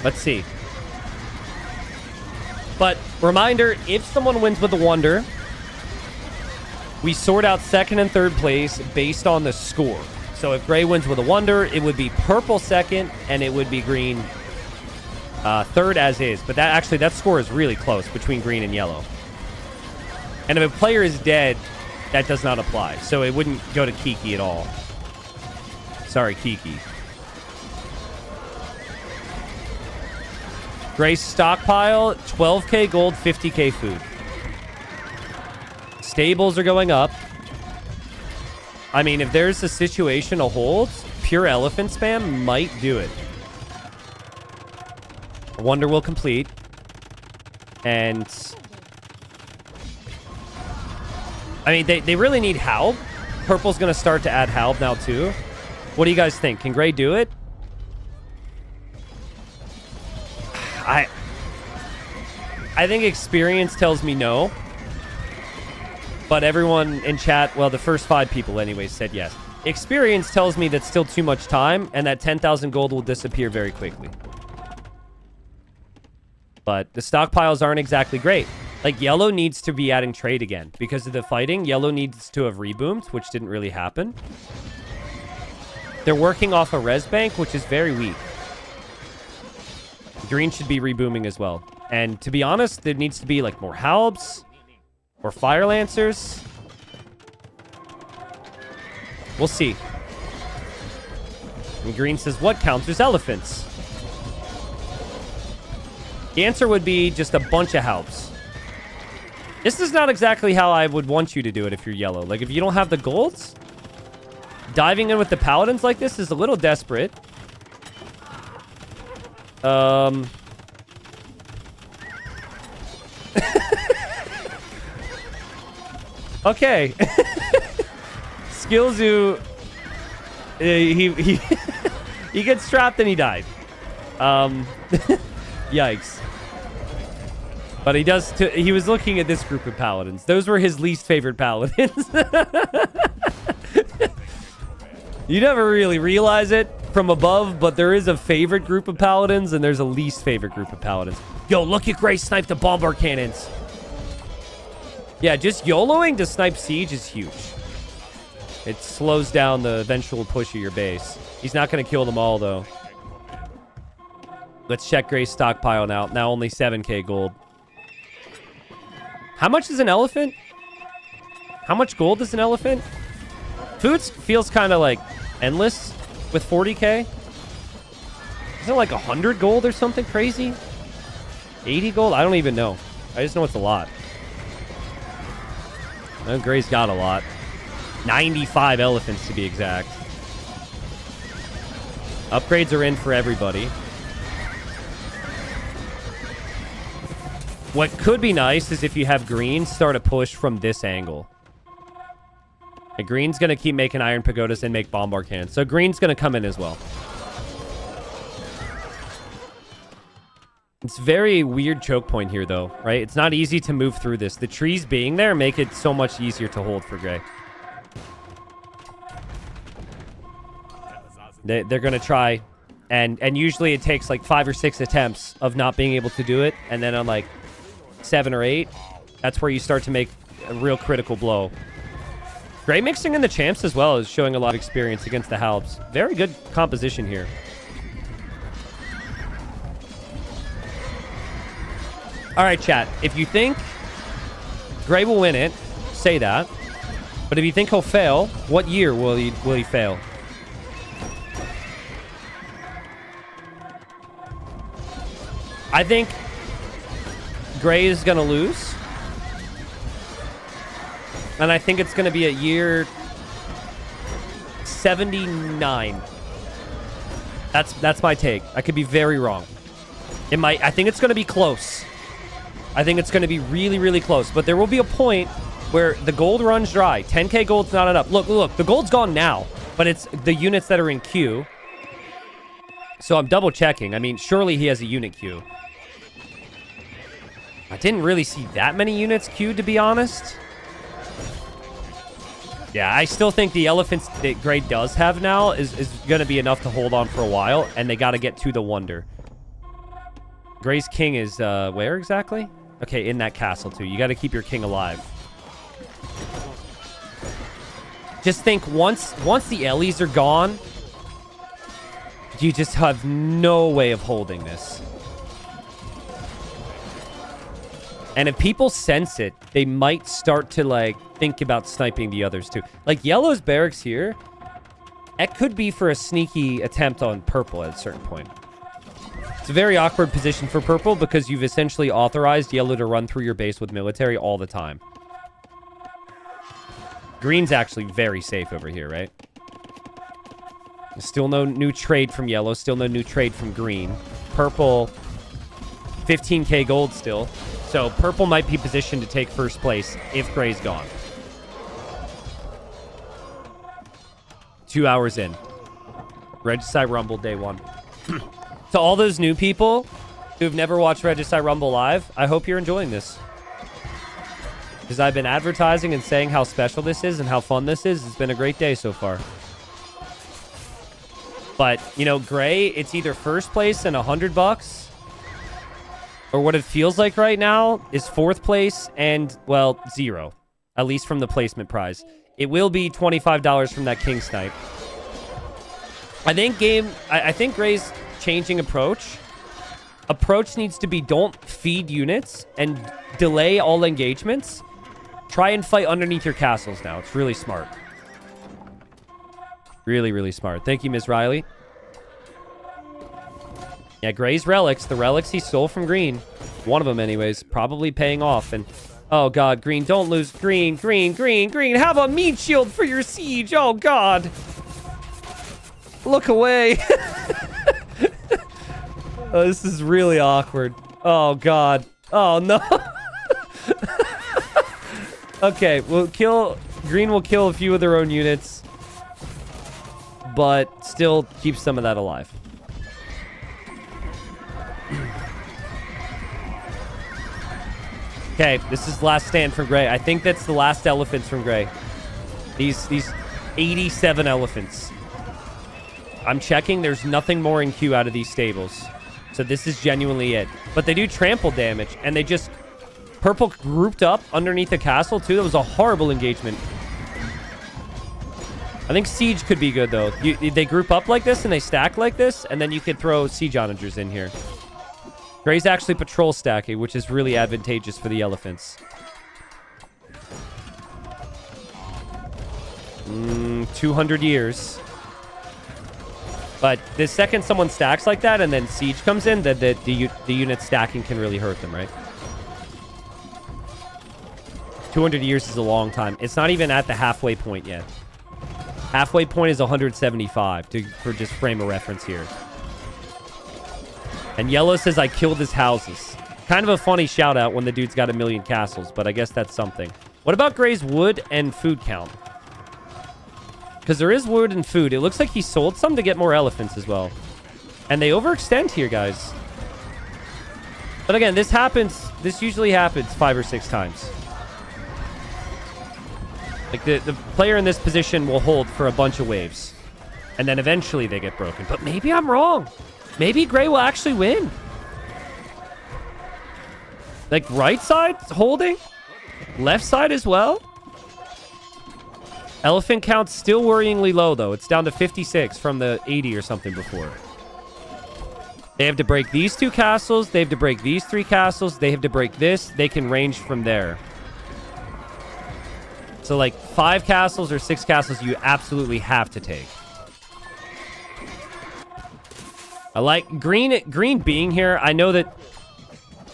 E: Let's see. But, reminder, if someone wins with a wonder, we sort out second and third place based on the score. So if Gray wins with a wonder, it would be purple second, and it would be green third as is. But that score is really close between green and yellow. And if a player is dead, that does not apply. So it wouldn't go to Kiki at all. Sorry, Kiki. Gray's stockpile, 12k gold, 50k food. Stables are going up. I mean, if there's a situation to hold, pure elephant spam might do it. Wonder will complete. And... I mean, they really need Halb. Purple's going to start to add Halb now, too. What do you guys think? Can Gray do it? I think experience tells me no. But everyone in chat, well, the first 5 people anyways said yes. Experience tells me that's still too much time and that 10,000 gold will disappear very quickly. But the stockpiles aren't exactly great. Like, yellow needs to be adding trade again. Because of the fighting, yellow needs to have reboomed, which didn't really happen. They're working off a res bank, which is very weak. Green should be rebooming as well. And to be honest, there needs to be, like, more halbs or fire lancers. We'll see. And green says, what counters elephants? The answer would be just a bunch of halbs. This is not exactly how I would want you to do it if you're yellow. Like, if you don't have the golds, diving in with the paladins like this is a little desperate. Okay. Skillzoo, he gets trapped and he died. Yikes. But he was looking at this group of paladins. Those were his least favorite paladins. You never really realize it from above, but there is a favorite group of paladins and there's a least favorite group of paladins. Yo, look at Gray snipe the bombard cannons. Yeah, just YOLOing to snipe siege is huge. It slows down the eventual push of your base. He's not going to kill them all, though. Let's check Gray's stockpile now. Now only 7k gold. How much is an elephant? How much gold is an elephant? Food feels kind of like endless with 40k. Isn't it like 100 gold or something crazy? 80 gold? I don't even know. I just know it's a lot. Oh, Gray's got a lot. 95 elephants to be exact. Upgrades are in for everybody. What could be nice is if you have green start a push from this angle. And green's going to keep making iron pagodas and make bombard cannons. So green's going to come in as well. It's very weird choke point here, though, right? It's not easy to move through this. The trees being there make it so much easier to hold for Gray. They're going to try, and usually it takes like 5 or 6 attempts of not being able to do it, and then on like 7 or 8, that's where you start to make a real critical blow. Gray mixing in the champs as well is showing a lot of experience against the halbs. Very good composition here. All right, chat. If you think Gray will win it, say that. But if you think he'll fail, what year will he fail? I think Gray is going to lose. And I think it's going to be at year 79. That's my take. I could be very wrong. I think it's going to be close. I think it's going to be really, really close. But there will be a point where the gold runs dry. 10k gold's not enough. Look. The gold's gone now. But it's the units that are in queue. So I'm double checking. I mean, surely he has a unit queue. I didn't really see that many units queued, to be honest. Yeah, I still think the elephants that Gray does have now is going to be enough to hold on for a while. And they got to get to the wonder. Gray's king is, where exactly? Okay, in that castle, too. You got to keep your king alive. Just think, once the Ellies are gone, you just have no way of holding this. And if people sense it, they might start to, like, think about sniping the others, too. Like, yellow's barracks here, it could be for a sneaky attempt on purple at a certain point. It's a very awkward position for purple because you've essentially authorized yellow to run through your base with military all the time. Green's actually very safe over here, right? Still no new trade from yellow. Still no new trade from green. Purple, 15k gold still. So purple might be positioned to take first place if Gray's gone. 2 hours in. Regicide Rumble day 1. To all those new people who've never watched Regicide Rumble live, I hope you're enjoying this. Because I've been advertising and saying how special this is and how fun this is. It's been a great day so far. But, you know, Gray, it's either first place and $100, or what it feels like right now is 4th place and, well, 0. At least from the placement prize. It will be $25 from that King Snipe. I think Gray's changing approach. Approach needs to be don't feed units and delay all engagements. Try and fight underneath your castles now. It's really smart. Really, really smart. Thank you, Ms. Riley. Yeah, Gray's relics. The relics he stole from Green. One of them, anyways. Probably paying off. And, oh, God, Green, don't lose. Green. Have a meat shield for your siege. Oh, God. Look away. Oh, this is really awkward. Oh, God. Oh, no. Okay, Green will kill a few of their own units, but still keep some of that alive. Okay, this is last stand from Gray. I think that's the last elephants from Gray. These 87 elephants. I'm checking. There's nothing more in queue out of these stables. So this is genuinely it. But they do trample damage, and they just... Purple grouped up underneath the castle, too. That was a horrible engagement. I think Siege could be good, though. They group up like this, and they stack like this, and then you could throw Siege Onagers in here. Gray's actually patrol stacking, which is really advantageous for the elephants. 200 years. But the second someone stacks like that, and then Siege comes in, the unit stacking can really hurt them, right? 200 years is a long time. It's not even at the halfway point yet. Halfway point is 175 for just frame of reference here. And Yellow says, I killed his houses. Kind of a funny shout out when the dude's got 1 million castles, but I guess that's something. What about Gray's wood and food count? Because there is wood and food. It looks like he sold some to get more elephants as well. And they overextend here, guys. But again, this usually happens 5 or 6 times. Like, the player in this position will hold for a bunch of waves. And then eventually they get broken. But maybe I'm wrong. Maybe Gray will actually win. Like, right side holding? Left side as well? Elephant count's still worryingly low, though. It's down to 56 from the 80 or something before. They have to break these 2 castles. They have to break these 3 castles. They have to break this. They can range from there. So, like, 5 castles or 6 castles you absolutely have to take. I like Green being here. I know that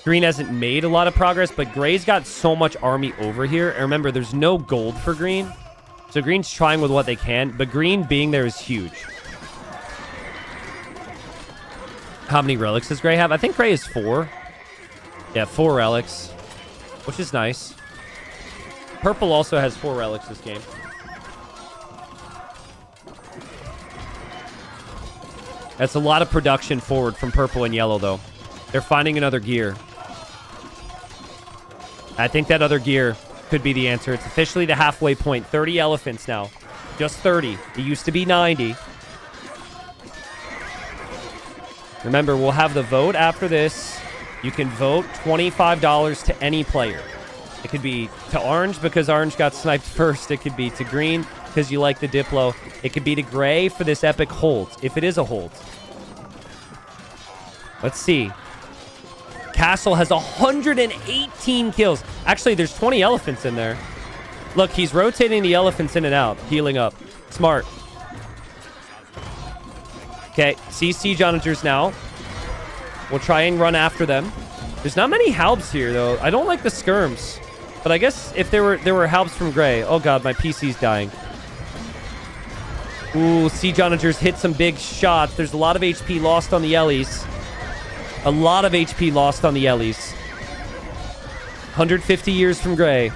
E: Green hasn't made a lot of progress, but Gray's got so much army over here. And remember, there's no gold for Green. So Green's trying with what they can, but Green being there is huge. How many relics does Gray have? I think Gray is 4. Yeah, 4 relics, which is nice. Purple also has 4 relics this game. That's a lot of production forward from Purple and Yellow, though. They're finding another gear. I think that other gear could be the answer. It's officially the halfway point. 30 elephants now. Just 30. It used to be 90. Remember, we'll have the vote after this. You can vote $25 to any player. It could be to Orange because Orange got sniped first. It could be to Green because you like the Diplo. It could be to Gray for this epic hold, if it is a hold. Let's see. Castle has 118 kills. Actually, there's 20 elephants in there. Look, he's rotating the elephants in and out, healing up. Smart. Okay, see Siege Onagers now. We'll try and run after them. There's not many Halbs here, though. I don't like the skirms. But I guess if there were Halbs from Gray. Oh, God, my PC's dying. Ooh, Siege Onagers hit some big shots. There's a lot of HP lost on the Ellies. A lot of HP lost on the Ellies. 150 years from Gray.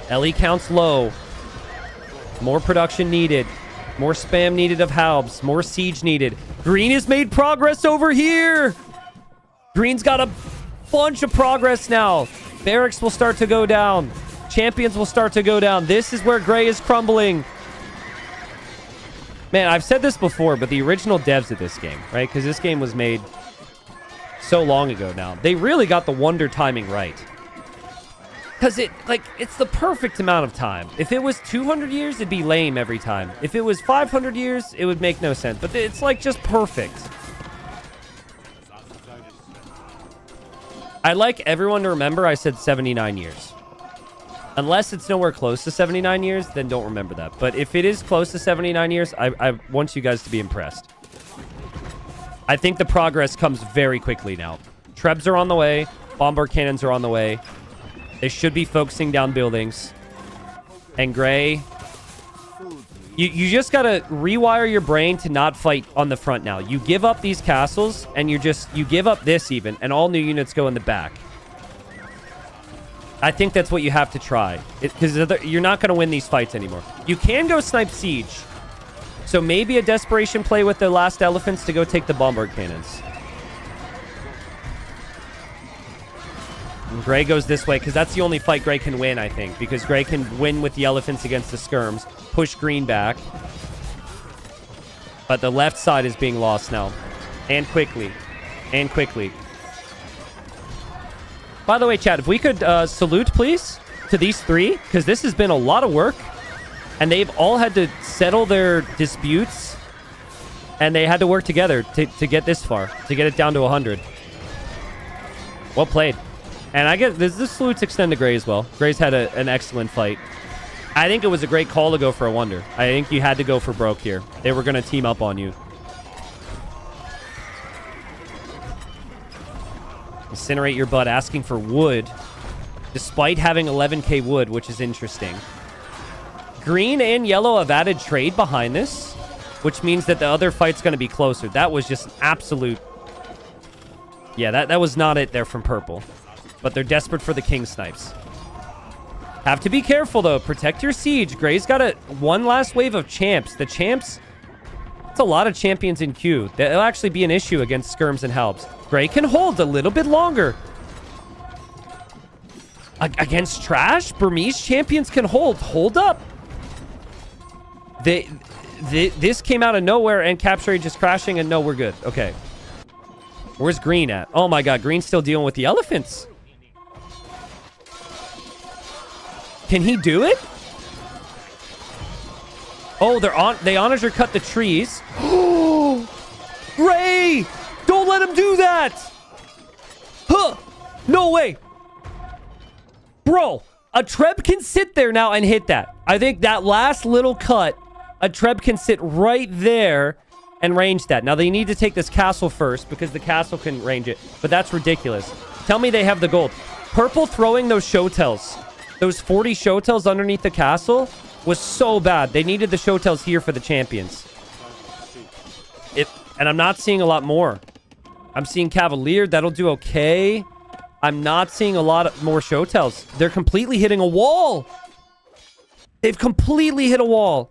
E: Ellie counts low. More production needed. More spam needed of Halbs. More siege needed. Green has made progress over here. Green's got a bunch of progress now. Barracks will start to go down. Champions will start to go down. This is where Gray is crumbling. Man, I've said this before, but the original devs of this game, right? Because this game was made so long ago now. They really got the wonder timing right. Because it's the perfect amount of time. If it was 200 years, it'd be lame every time. If it was 500 years, it would make no sense. But it's like just perfect. I'd like everyone to remember I said 79 years. Unless it's nowhere close to 79 years, then don't remember that. But if it is close to 79 years, I want you guys to be impressed. I think the progress comes very quickly now. Trebs are on the way. Bombard cannons are on the way. They should be focusing down buildings. And Gray, you just got to rewire your brain to not fight on the front now. You give up these castles, and you give up this even, and all new units go in the back. I think that's what you have to try. Because you're not going to win these fights anymore. You can go snipe siege. So maybe a desperation play with the last elephants to go take the bombard cannons. And Gray goes this way because that's the only fight Gray can win, I think. Because Gray can win with the elephants against the skirms. Push Green back. But the left side is being lost now. And quickly. And quickly. By the way, chat, if we could salute, please, to these three. Because this has been a lot of work. And they've all had to settle their disputes. And they had to work together to get this far. To get it down to 100. Well played. And I guess this salutes extend to Gray as well. Gray's had an excellent fight. I think it was a great call to go for a wonder. I think you had to go for broke here. They were going to team up on you. Incinerate your butt, asking for wood. Despite having 11k wood, which is interesting. Green and yellow have added trade behind this. Which means that the other fight's going to be closer. That was just absolute... Yeah, that was not it there from purple. But they're desperate for the king snipes. Have to be careful, though. Protect your siege. Gray's got one last wave of champs. The champs... It's a lot of champions in queue. That'll actually be an issue against skirms and halbs. Gray can hold a little bit longer. Against trash, Burmese champions can hold. Hold up. This came out of nowhere and capture rate just crashing and no, we're good. Okay. Where's Green at? Oh my god, Green's still dealing with the elephants. Can he do it? Oh, they honor cut the trees. Gray! Don't let him do that! Huh! No way! Bro, a Treb can sit there now and hit that. I think that last little cut, a Treb can sit right there and range that. Now, they need to take this castle first because the castle can range it. But that's ridiculous. Tell me they have the gold. Purple throwing those showtells. Those 40 showtells underneath the castle was so bad. They needed the showtells here for the champions. And I'm not seeing a lot more. I'm seeing Cavalier. That'll do okay. I'm not seeing a lot more showtells. They're completely hitting a wall. They've completely hit a wall.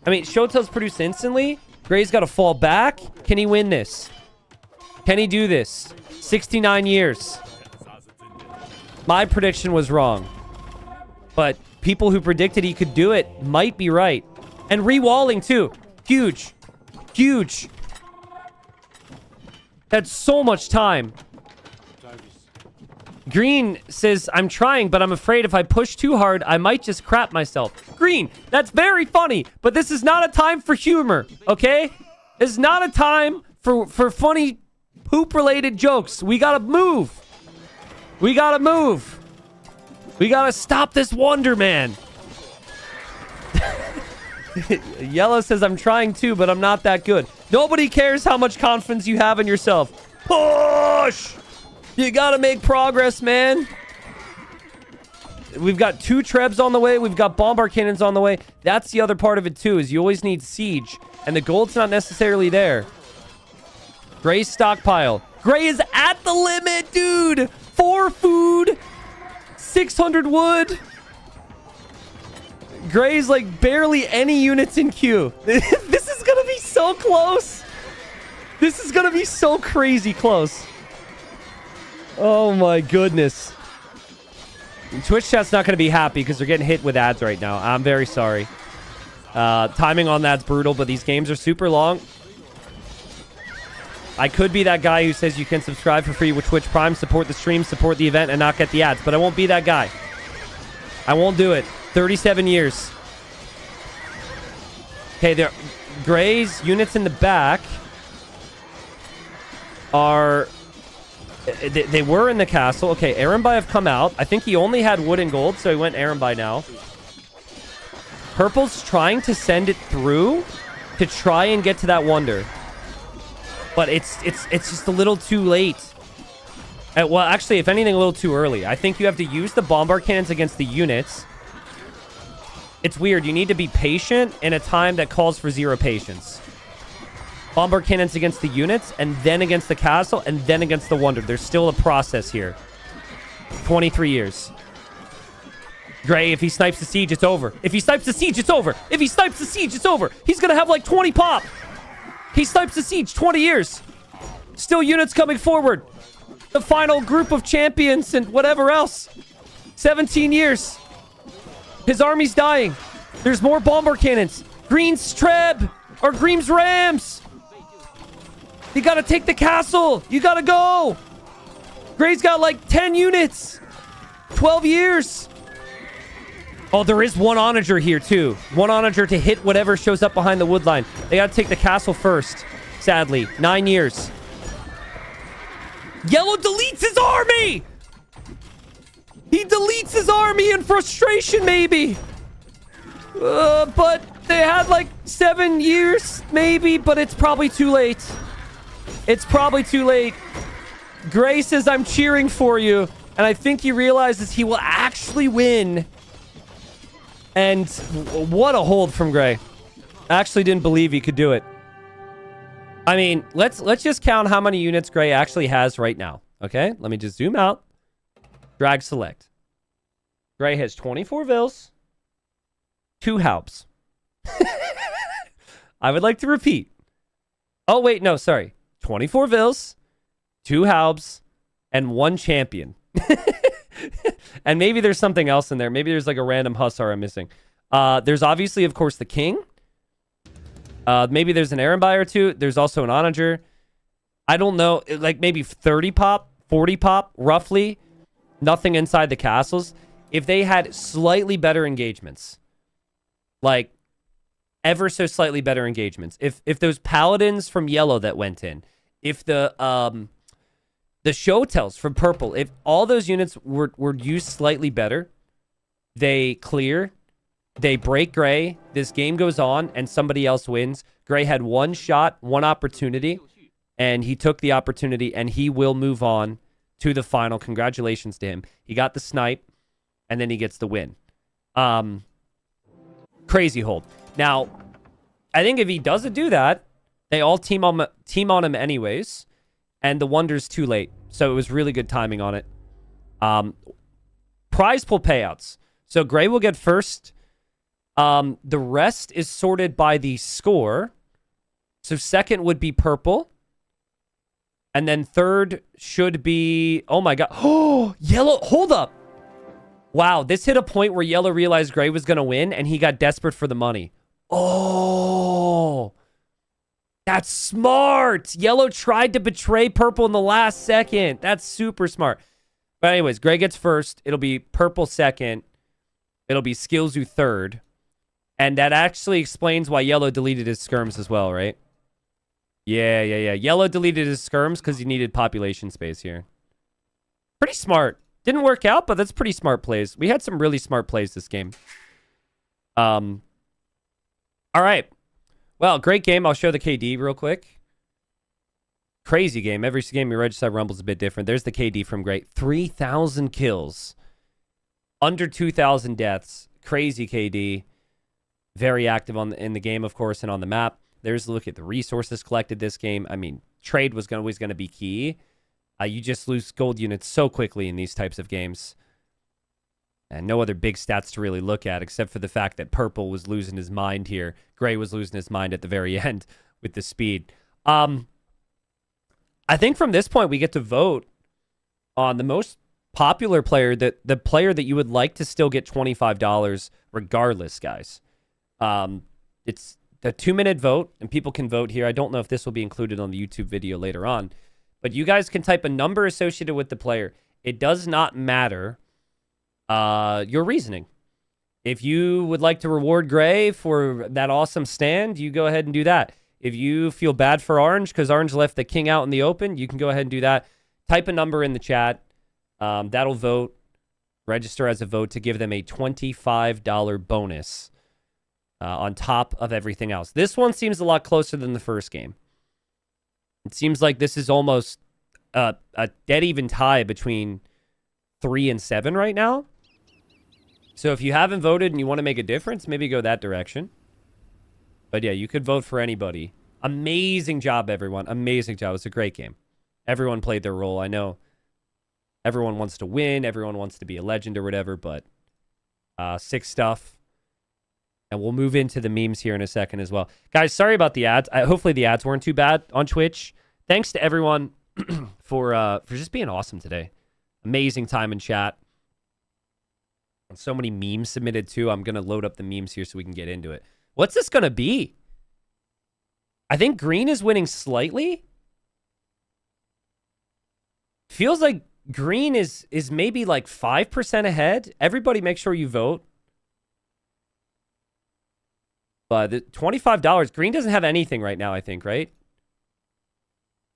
E: I mean, showtells produce instantly. Gray's got to fall back. Can he win this? Can he do this? 69 years. My prediction was wrong. But people who predicted he could do it might be right. And rewalling too. Huge. Huge. That's so much time. Green says, I'm trying, but I'm afraid if I push too hard, I might just crap myself. Green, that's very funny, but this is not a time for humor, okay? This is not a time for funny poop-related jokes. We gotta move. We gotta move. We gotta stop this wonder, man. Yellow says, I'm trying too, but I'm not that good. Nobody cares how much confidence you have in yourself. Push! You gotta make progress, man. We've got 2 Trebs on the way. We've got bombard cannons on the way. That's the other part of it, too, is you always need siege. And the gold's not necessarily there. Gray's stockpile. Gray is at the limit, dude! 4 food. 600 wood. Gray's like barely any units in queue. This is gonna be so close. This is gonna be so crazy close. Oh my goodness. Twitch chat's not gonna be happy because they're getting hit with ads right now. I'm very sorry. Timing on that's brutal, but these games are super long. I could be that guy who says you can subscribe for free with Twitch Prime, support the stream, support the event, and not get the ads, but I won't be that guy. I won't do it. 37 years. Okay, there. Gray's units in the back are... They were in the castle. Okay, Erenby have come out. I think he only had wood and gold, so he went Erenby now. Purple's trying to send it through to try and get to that wonder. But it's just a little too late. Well, actually, if anything, a little too early. I think you have to use the bombard cannons against the units. It's weird. You need to be patient in a time that calls for zero patience. Bombard cannons against the units, and then against the castle, and then against the wonder. There's still a process here. 23 years. Gray, if he snipes the siege, it's over. If he snipes the siege, it's over. If he snipes the siege, it's over. He's going to have like 20 pop. He snipes the siege, 20 years. Still units coming forward. The final group of champions and whatever else. 17 years. His army's dying. There's more bomber cannons. Green's Treb or Green's Rams. You gotta take the castle. You gotta go. Gray's got like 10 units. 12 years. Oh, there is one onager here too. One onager to hit whatever shows up behind the wood line. They gotta take the castle first. Sadly. 9 years. Yellow deletes his army! He deletes his army in frustration, maybe. But they had like 7 years, maybe, but it's probably too late. It's probably too late. Gray says, I'm cheering for you. And I think he realizes he will actually win. And what a hold from Gray. I actually didn't believe he could do it. I mean, let's just count how many units Gray actually has right now. Okay, let me just zoom out. Drag select. Gray has 24 vills, 2 Haubs. I would like to repeat. Oh, wait, no, sorry. 24 vills, 2 Haubs, and 1 champion. And maybe there's something else in there. Maybe there's like a random hussar I'm missing. There's obviously, of course, the king. Maybe there's an Erenby or 2. There's also an onager. I don't know. Like maybe 30 pop, 40 pop, roughly. Nothing inside the castles. If they had slightly better engagements. Like ever so slightly better engagements. If those paladins from yellow that went in. If the show tells from purple, if all those units were used slightly better, they clear, they break Gray, this game goes on, and somebody else wins. Gray had 1 shot, 1 opportunity, and he took the opportunity, and he will move on to the final. Congratulations to him. He got the snipe, and then he gets the win. Crazy hold. Now, I think if he doesn't do that, they all team on him anyways. And the wonder's too late. So it was really good timing on it. Prize pool payouts. So Gray will get first. The rest is sorted by the score. So second would be purple. And then third should be... Oh my god. Oh, yellow. Hold up. Wow, this hit a point where yellow realized Gray was going to win. And he got desperate for the money. Oh... That's smart. Yellow tried to betray purple in the last second. That's super smart. But anyways, Gray gets first. It'll be purple second. It'll be Skillzoo third. And that actually explains why yellow deleted his skirms as well, right? Yeah. Yellow deleted his skirms because he needed population space here. Pretty smart. Didn't work out, but that's pretty smart plays. We had some really smart plays this game. All right. Well, great game. I'll show the KD real quick. Crazy game. Every game in Regicide Rumble's a bit different. There's the KD from Great. 3,000 kills. Under 2,000 deaths. Crazy KD. Very active in the game, of course, and on the map. There's a look at the resources collected this game. I mean, trade was always going to be key. You just lose gold units so quickly in these types of games. And no other big stats to really look at except for the fact that purple was losing his mind here. Gray was losing his mind at the very end with the speed. I think from this point we get to vote on the most popular player, the player that you would like to still get $25 regardless, guys. It's the 2-minute vote, and people can vote here. I don't know if this will be included on the YouTube video later on, but you guys can type a number associated with the player. It does not matter your reasoning. If you would like to reward Gray for that awesome stand, you go ahead and do that. If you feel bad for Orange because Orange left the king out in the open, you can go ahead and do that. Type a number in the chat. That'll vote, register as a vote to give them a $25 bonus on top of everything else. This one seems a lot closer than the first game. It seems like this is almost a dead even tie between 3 and 7 right now. So if you haven't voted and you want to make a difference, maybe go that direction. But yeah, you could vote for anybody. Amazing job, everyone. Amazing job. It was a great game. Everyone played their role. I know everyone wants to win. Everyone wants to be a legend or whatever, but sick stuff. And we'll move into the memes here in a second as well. Guys, sorry about the ads. Hopefully the ads weren't too bad on Twitch. Thanks to everyone for just being awesome today. Amazing time in chat. And so many memes submitted too. I'm going to load up the memes here so we can get into it. What's this going to be? I think green is winning slightly. Feels like green is maybe like 5% ahead. Everybody make sure you vote. But the $25, green doesn't have anything right now, I think, right?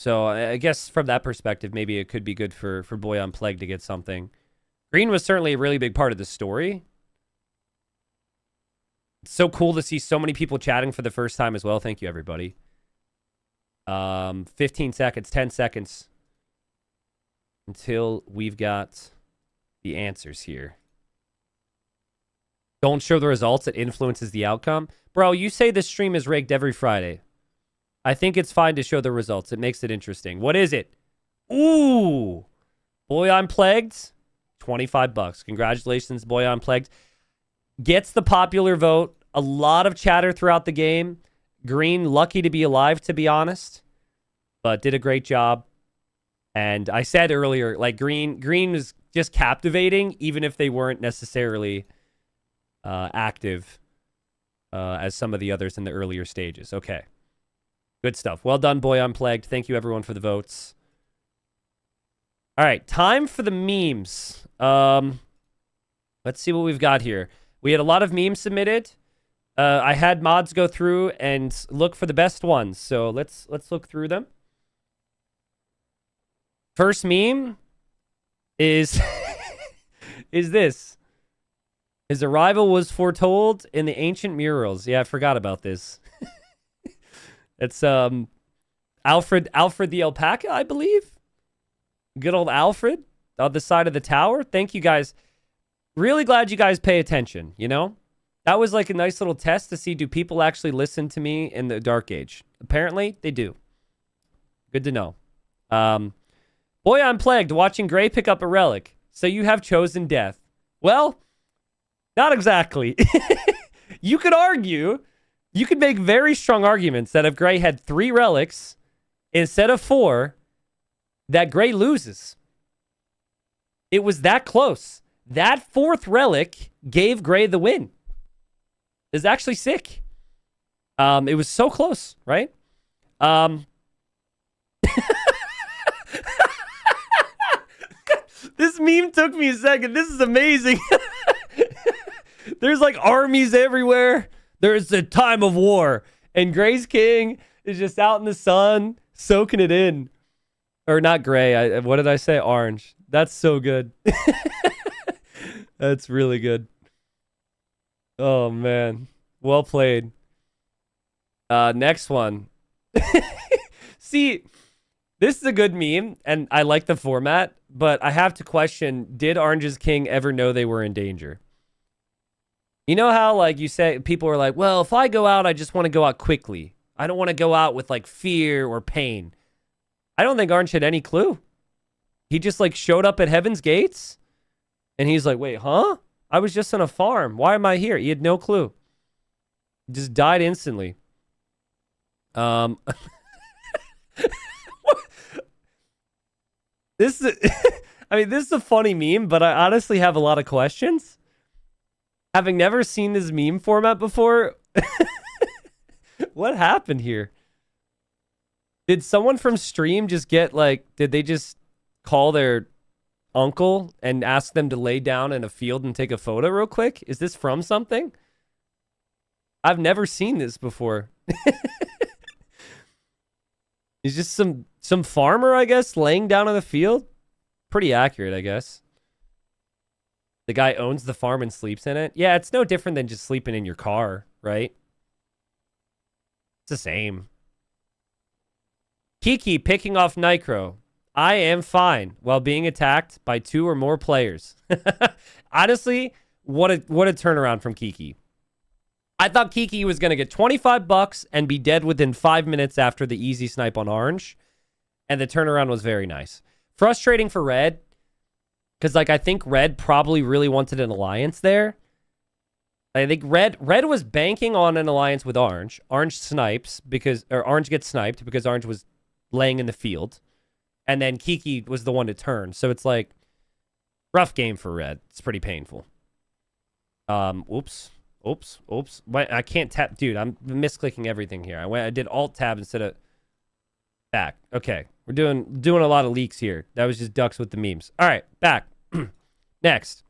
E: So I guess from that perspective, maybe it could be good for Boy on Plague to get something. Green was certainly a really big part of the story. It's so cool to see so many people chatting for the first time as well. Thank you, everybody. 15 seconds, 10 seconds until we've got the answers here. Don't show the results. It influences the outcome. Bro, you say the stream is rigged every Friday. I think it's fine to show the results. It makes it interesting. What is it? Ooh. Boy, I'm Plagued. $25. Congratulations, Boy, I'm Plagued. Gets the popular vote. A lot of chatter throughout the game. Green, lucky to be alive, to be honest. But did a great job. And I said earlier, like, green was just captivating, even if they weren't necessarily active as some of the others in the earlier stages. Okay. Good stuff. Well done, Boy Unplagued. Thank you, everyone, for the votes. All right, time for the memes. Let's see what we've got here. We had a lot of memes submitted. I had mods go through and look for the best ones. So let's look through them. First meme is is this. His arrival was foretold in the ancient murals. Yeah, I forgot about this. It's Alfred the alpaca, I believe. Good old Alfred on the side of the tower. Thank you guys. Really glad you guys pay attention, you know? That was like a nice little test to see, do people actually listen to me in the Dark Age? Apparently, they do. Good to know. Boy, I'm Plagued, watching Gray pick up a relic. So you have chosen death. Well, not exactly. You could argue, you could make very strong arguments that if Gray had 3 relics instead of 4, that Gray loses. It was that close. That 4th relic gave Gray the win. It's actually sick. It was so close, right? This meme took me a second. This is amazing. There's like armies everywhere. There's a time of war. And Gray's king is just out in the sun, soaking it in. Or not Gray. What did I say? Orange. That's so good. That's really good. Oh, man. Well played. Next one. See, this is a good meme, and I like the format, but I have to question, did Orange's king ever know they were in danger? You know how, like, you say, people are like, well, if I go out, I just want to go out quickly. I don't want to go out with, like, fear or pain. I don't think Orange had any clue. He just, like, showed up at Heaven's Gates, and he's like, wait, huh? I was just on a farm. Why am I here? He had no clue. He just died instantly. This is I mean, this is a funny meme, but I honestly have a lot of questions. Having never seen this meme format before, what happened here? Did someone from stream just get did they just call their uncle and ask them to lay down in a field and take a photo real quick? Is this from something? I've never seen this before. He's just some farmer, I guess, laying down in the field. Pretty accurate, I guess. The guy owns the farm and sleeps in it. Yeah, it's no different than just sleeping in your car, right? It's the same. Kiki picking off Nicro. I am fine while being attacked by 2 or more players. Honestly, what a turnaround from Kiki. I thought Kiki was going to get $25 and be dead within 5 minutes after the easy snipe on Orange. And the turnaround was very nice. Frustrating for Red. Because, I think Red probably really wanted an alliance there. I think Red was banking on an alliance with Orange. Orange gets sniped because Orange was laying in the field. And then Kiki was the one to turn. So it's rough game for Red. It's pretty painful. Oops. Wait, I can't tap. Dude, I'm misclicking everything here. I did Alt tab instead of back. Okay. We're doing a lot of leaks here. That was just ducks with the memes. All right, back. Next.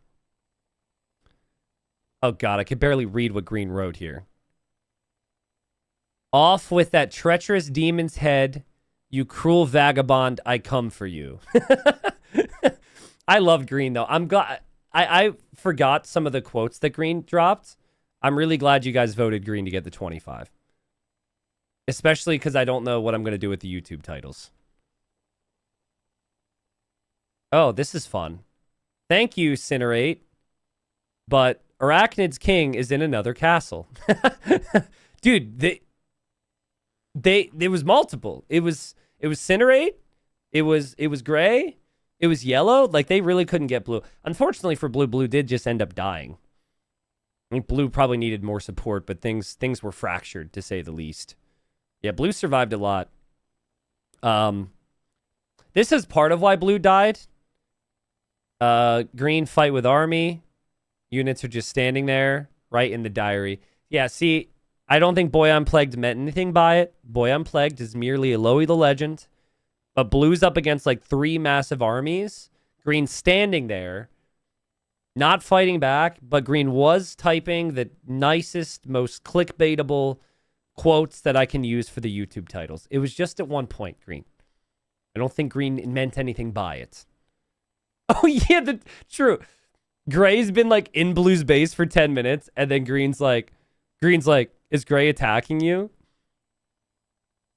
E: Oh, God, I could barely read what Green wrote here. Off with that treacherous demon's head, you cruel vagabond, I come for you. I love Green, though. I'm glad. I forgot some of the quotes that Green dropped. I'm really glad you guys voted Green to get the 25. Especially because I don't know what I'm going to do with the YouTube titles. Oh, this is fun. Thank you, Cinerate. But Arachnid's king is in another castle. Dude, there was multiple. It was Cinerate. It was Gray. It was Yellow. They really couldn't get Blue. Unfortunately for Blue did just end up dying. I think Blue probably needed more support, but things were fractured, to say the least. Yeah, Blue survived a lot. This is part of why Blue died. Green fight with army. Units are just standing there, right in the diary. Yeah, see, I don't think Boy Unplagued meant anything by it. Boy Unplagued is merely Eloy the Legend. But Blue's up against 3 massive armies. Green's standing there, not fighting back, but Green was typing the nicest, most clickbaitable quotes that I can use for the YouTube titles. It was just at one point, Green. I don't think Green meant anything by it. Oh, yeah, true. Gray's been, in Blue's base for 10 minutes, and then Green's like, is Gray attacking you?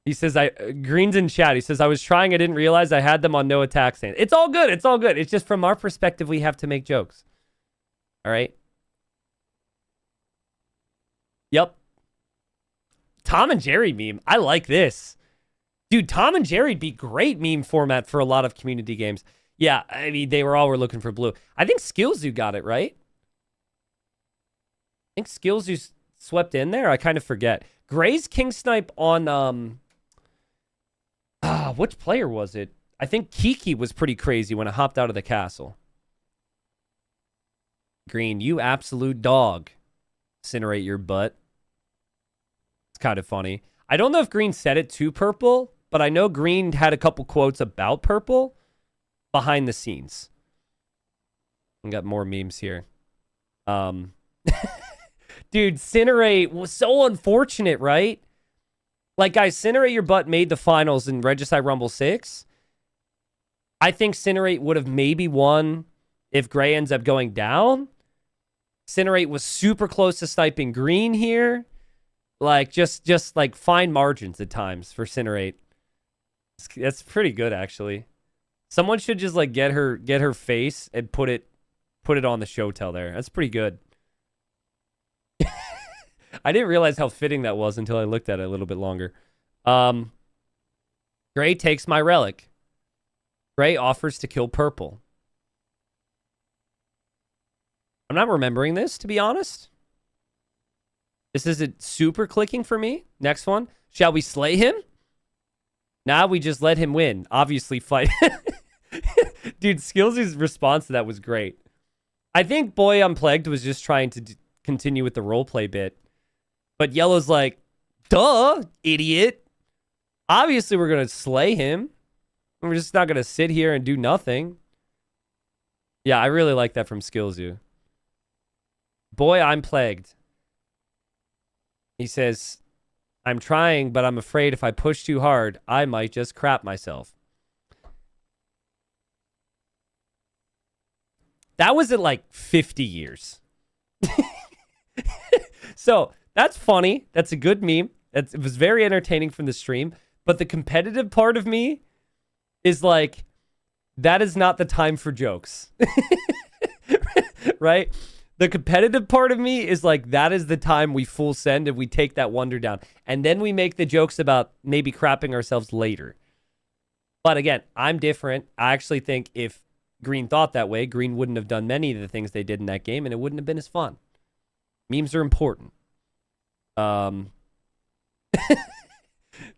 E: He says, Green's in chat. He says, I was trying. I didn't realize I had them on no attack stand. It's all good. It's all good. It's just from our perspective, we have to make jokes. All right? Yep. Tom and Jerry meme. I like this. Dude, Tom and Jerry'd be great meme format for a lot of community games. Yeah, I mean, they were looking for Blue. I think Skillzoo got it, right? I think Skillzoo swept in there. I kind of forget. Gray's King Snipe on, which player was it? I think Kiki was pretty crazy when it hopped out of the castle. Green, you absolute dog. Incinerate your butt. It's kind of funny. I don't know if Green said it to Purple, but I know Green had a couple quotes about Purple behind the scenes. We got more memes here. Dude, Cinerate was so unfortunate, right? Guys, Cinerate Your Butt made the finals in Regicide Rumble 6. I think Cinerate would have maybe won if Gray ends up going down. Cinerate was super close to sniping Green here. Just fine margins at times for Cinerate. That's pretty good, actually. Someone should just get her face and put it on the show tell there. That's pretty good. I didn't realize how fitting that was until I looked at it a little bit longer. Gray takes my relic. Gray offers to kill Purple. I'm not remembering this, to be honest. This isn't super clicking for me. Next one. Shall we slay him? Nah, we just let him win. Obviously, fight. Dude, Skills' response to that was great. I think Boy Unplugged was just trying to continue with the roleplay bit. But Yellow's like, duh, idiot. Obviously, we're going to slay him. We're just not going to sit here and do nothing. Yeah, I really like that from Skillsu. Boy, I'm plagued. He says, I'm trying, but I'm afraid if I push too hard, I might just crap myself. That was at like 50 years. So that's funny. That's a good meme. It was very entertaining from the stream. But the competitive part of me is like, that is not the time for jokes. Right? The competitive part of me is like, that is the time we full send and we take that wonder down. And then we make the jokes about maybe crapping ourselves later. But again, I'm different. I actually think if Green thought that way, Green wouldn't have done many of the things they did in that game and it wouldn't have been as fun. Memes are important.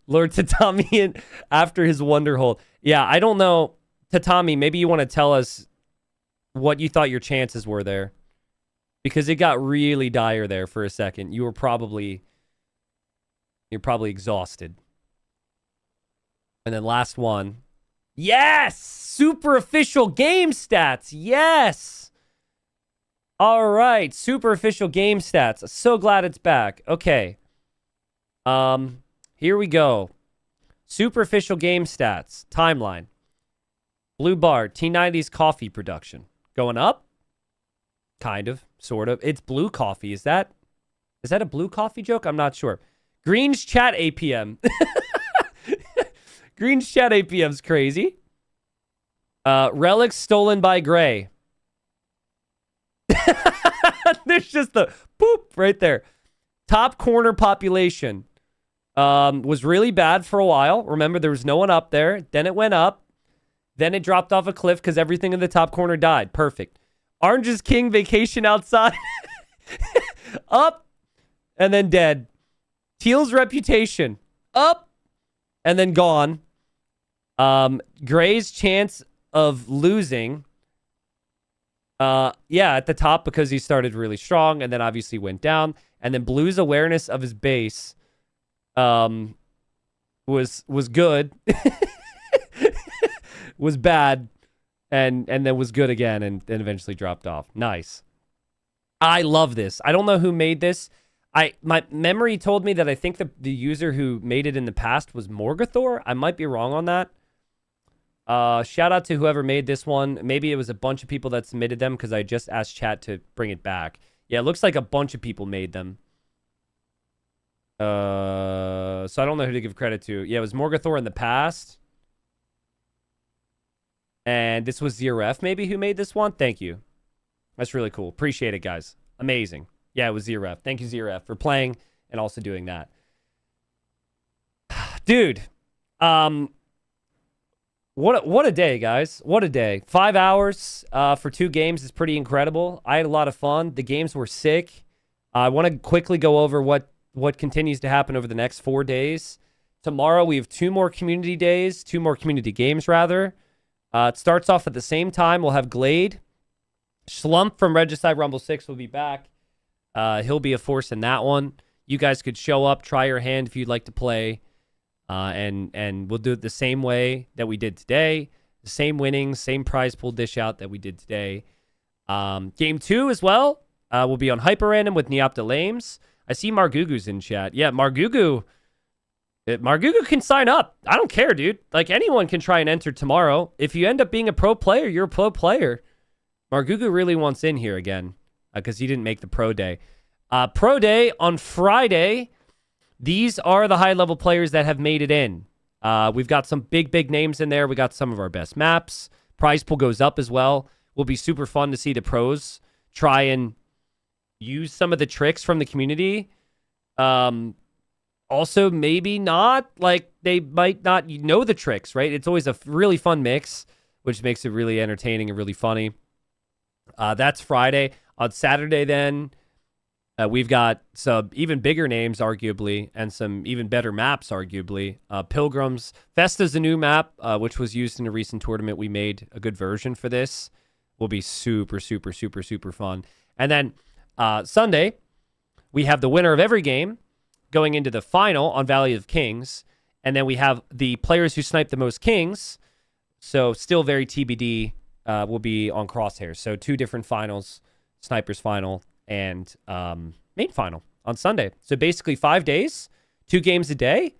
E: Lord Tatami after his wonder hold. Yeah, I don't know. Tatami, maybe you want to tell us what you thought your chances were there. Because it got really dire there for a second. You're probably exhausted. And then last one. Yes! Super official game stats. Yes! All right. Super official game stats. So glad it's back. Okay. Here we go. Super official game stats. Timeline. Blue bar. T90's coffee production. Going up? Kind of. Sort of. It's blue coffee. Is that a blue coffee joke? I'm not sure. Green's chat APM. Green's chat APM's crazy. Relics stolen by Gray. There's just the boop right there. Top corner population was really bad for a while. Remember, there was no one up there. Then it went up. Then it dropped off a cliff because everything in the top corner died. Perfect. Orange is King vacation outside. Up and then dead. Teal's reputation. Up and then gone. Gray's chance of losing. Yeah, at the top because he started really strong and then obviously went down. And then Blue's awareness of his base was good. Was bad. And then was good again and then eventually dropped off. Nice. I love this. I don't know who made this. My memory told me that I think the user who made it in the past was Morgathor. I might be wrong on that. Shout out to whoever made this one. Maybe it was a bunch of people that submitted them because I just asked chat to bring it back. Yeah, it looks like a bunch of people made them. So I don't know who to give credit to. Yeah, it was Morgathor in the past. And this was ZRF maybe who made this one. Thank you. That's really cool. Appreciate it, guys. Amazing. Yeah, it was ZRF. Thank you, ZRF, for playing and also doing that. Dude, what a day, guys. What a day. 5 hours for 2 games is pretty incredible. I had a lot of fun. The games were sick. I want to quickly go over what continues to happen over the next 4 days. Tomorrow we have 2 more community days, 2 more community games, rather. It starts off at the same time. We'll have Glade. Schlump from Regicide Rumble 6 will be back. He'll be a force in that one. You guys could show up, try your hand if you'd like to play. And we'll do it the same way that we did today. The same winnings, same prize pool dish out that we did today. Game 2 as well will be on Hyper Random with Neopta Lames. I see Margugu's in chat. Yeah, Margugu can sign up. I don't care, dude. Like, anyone can try and enter tomorrow. If you end up being a pro player, you're a pro player. Margugu really wants in here again because he didn't make the pro day. Pro day on Friday. These are the high-level players that have made it in. We've got some big names in there. We got some of our best maps. Prize pool goes up as well. Will be super fun to see the pros try and use some of the tricks from the community. Also, maybe not. Like, they might not know the tricks, right? It's always a really fun mix, which makes it really entertaining and really funny. That's Friday. On Saturday, then, we've got some even bigger names, arguably, and some even better maps, arguably. Pilgrims. Festa's a new map, which was used in a recent tournament. We made a good version for this. Will be super, super, super, super fun. And then Sunday, we have the winner of every game going into the final on Valley of Kings. And then we have the players who snipe the most kings. So still very TBD, will be on Crosshairs. So 2 different finals, Snipers final and main final on Sunday. So basically 5 days, 2 games a day.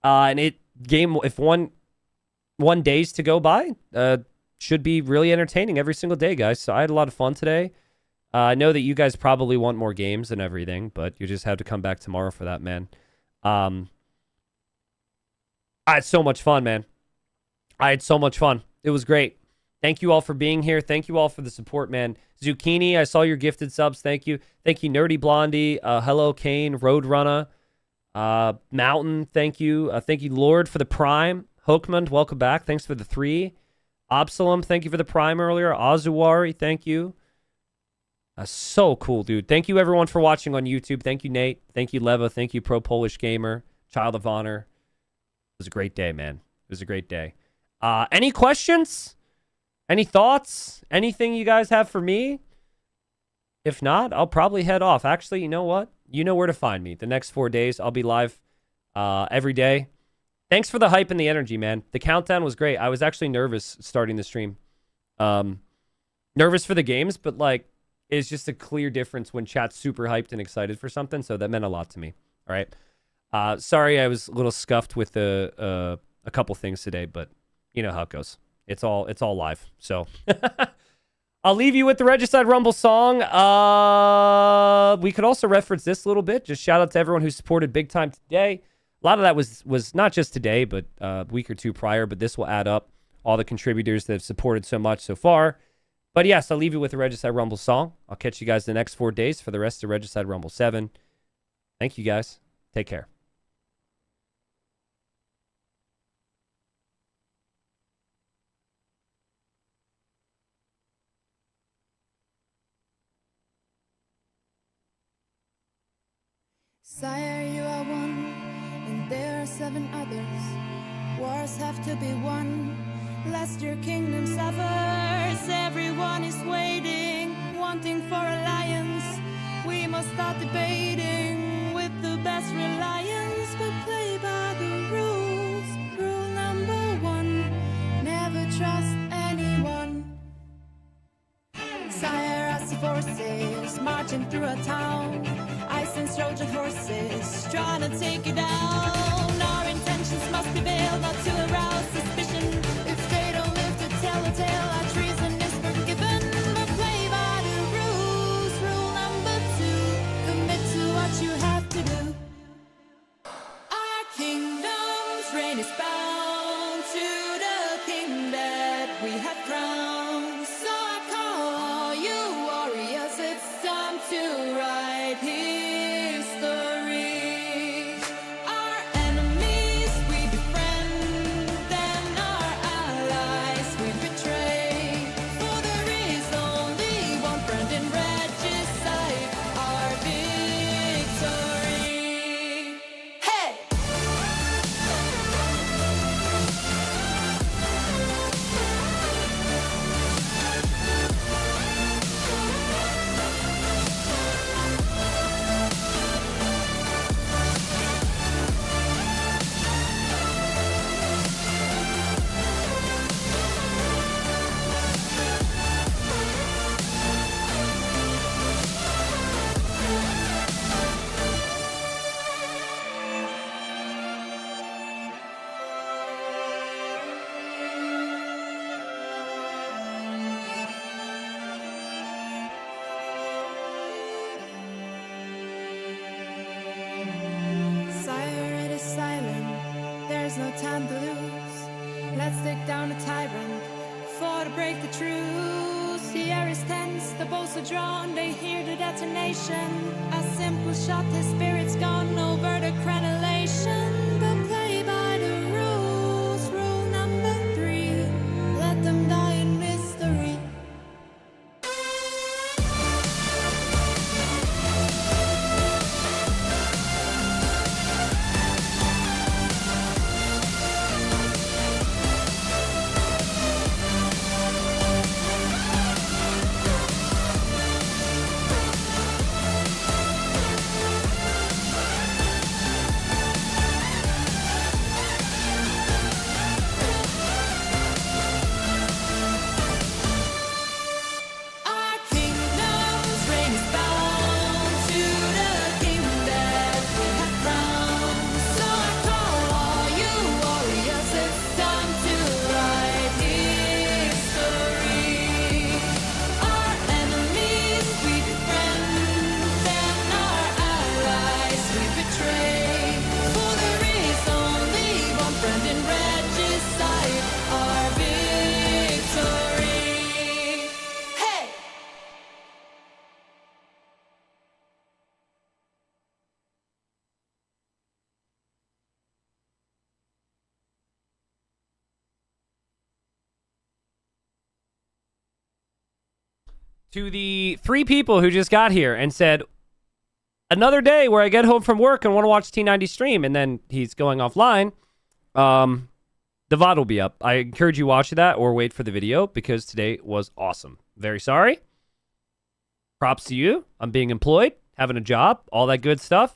E: And if one days to go by, should be really entertaining every single day, guys. So I had a lot of fun today. I know that you guys probably want more games and everything, but you just have to come back tomorrow for that, man. I had so much fun, man. I had so much fun. It was great. Thank you all for being here. Thank you all for the support, man. Zucchini, I saw your gifted subs. Thank you. Thank you, Nerdy Blondie. Hello, Kane. Roadrunner. Mountain, thank you. Thank you, Lord, for the Prime. Hokeman, welcome back. Thanks for the 3. Absalom, thank you for the Prime earlier. Azuari, thank you. So cool, dude. Thank you, everyone, for watching on YouTube. Thank you, Nate. Thank you, Leva. Thank you, Pro Polish Gamer. Child of Honor. It was a great day, man. It was a great day. Any questions? Any thoughts? Anything you guys have for me? If not, I'll probably head off. Actually, you know what? You know where to find me. The next 4 days, I'll be live every day. Thanks for the hype and the energy, man. The countdown was great. I was actually nervous starting the stream. Nervous for the games, but like, it's just a clear difference when chat's super hyped and excited for something. So that meant a lot to me. All right. Sorry, I was a little scuffed with a couple things today, but you know how it goes. It's all live. So I'll leave you with the Regicide Rumble song. We could also reference this a little bit. Just shout out to everyone who supported big time today. A lot of that was not just today, but a week or 2 prior. But this will add up. All the contributors that have supported so much so far. But yes, I'll leave you with the Regicide Rumble song. I'll catch you guys the next 4 days for the rest of Regicide Rumble 7. Thank you, guys. Take care.
C: Sire, you are one, and there are 7 others. Wars have to be won, lest your kingdom suffers. Everyone is waiting, wanting for alliance. We must start debating with the best reliance, but play by the rules. Rule number 1, never trust anyone. Sire, I see forces marching through a town. I sense Trojan horses trying to take you down. Our intentions must prevail, not to arouse suspicion. If they don't live to tell a tale, our treason is forgiven. But play by the rules. Rule number 2, commit to what you have to do. Our kingdom's reign is bound to the king that we have crowned. So I call you warriors, it's time to write history. Our enemies we befriend, then our allies we betray. For there is only one friend in Regicide, our victory. Hey! Sire, it is silent, there's no time to lose. Let's take down the tyrant, before to break the truce. The air is tense, the bows are drawn, they hear the detonation. A simple shot, the spirit's gone over the crenellation. But play by the rules. Rule number 3, let them die in mystery.
E: to the 3 people who just got here and said, another day where I get home from work and want to watch T90 stream, and then he's going offline, the VOD will be up. I encourage you watch that or wait for the video because today was awesome. Very sorry. Props to you. I'm being employed, having a job, all that good stuff.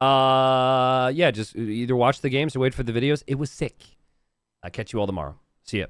E: Yeah, just either watch the games or wait for the videos. It was sick. I'll catch you all tomorrow. See ya.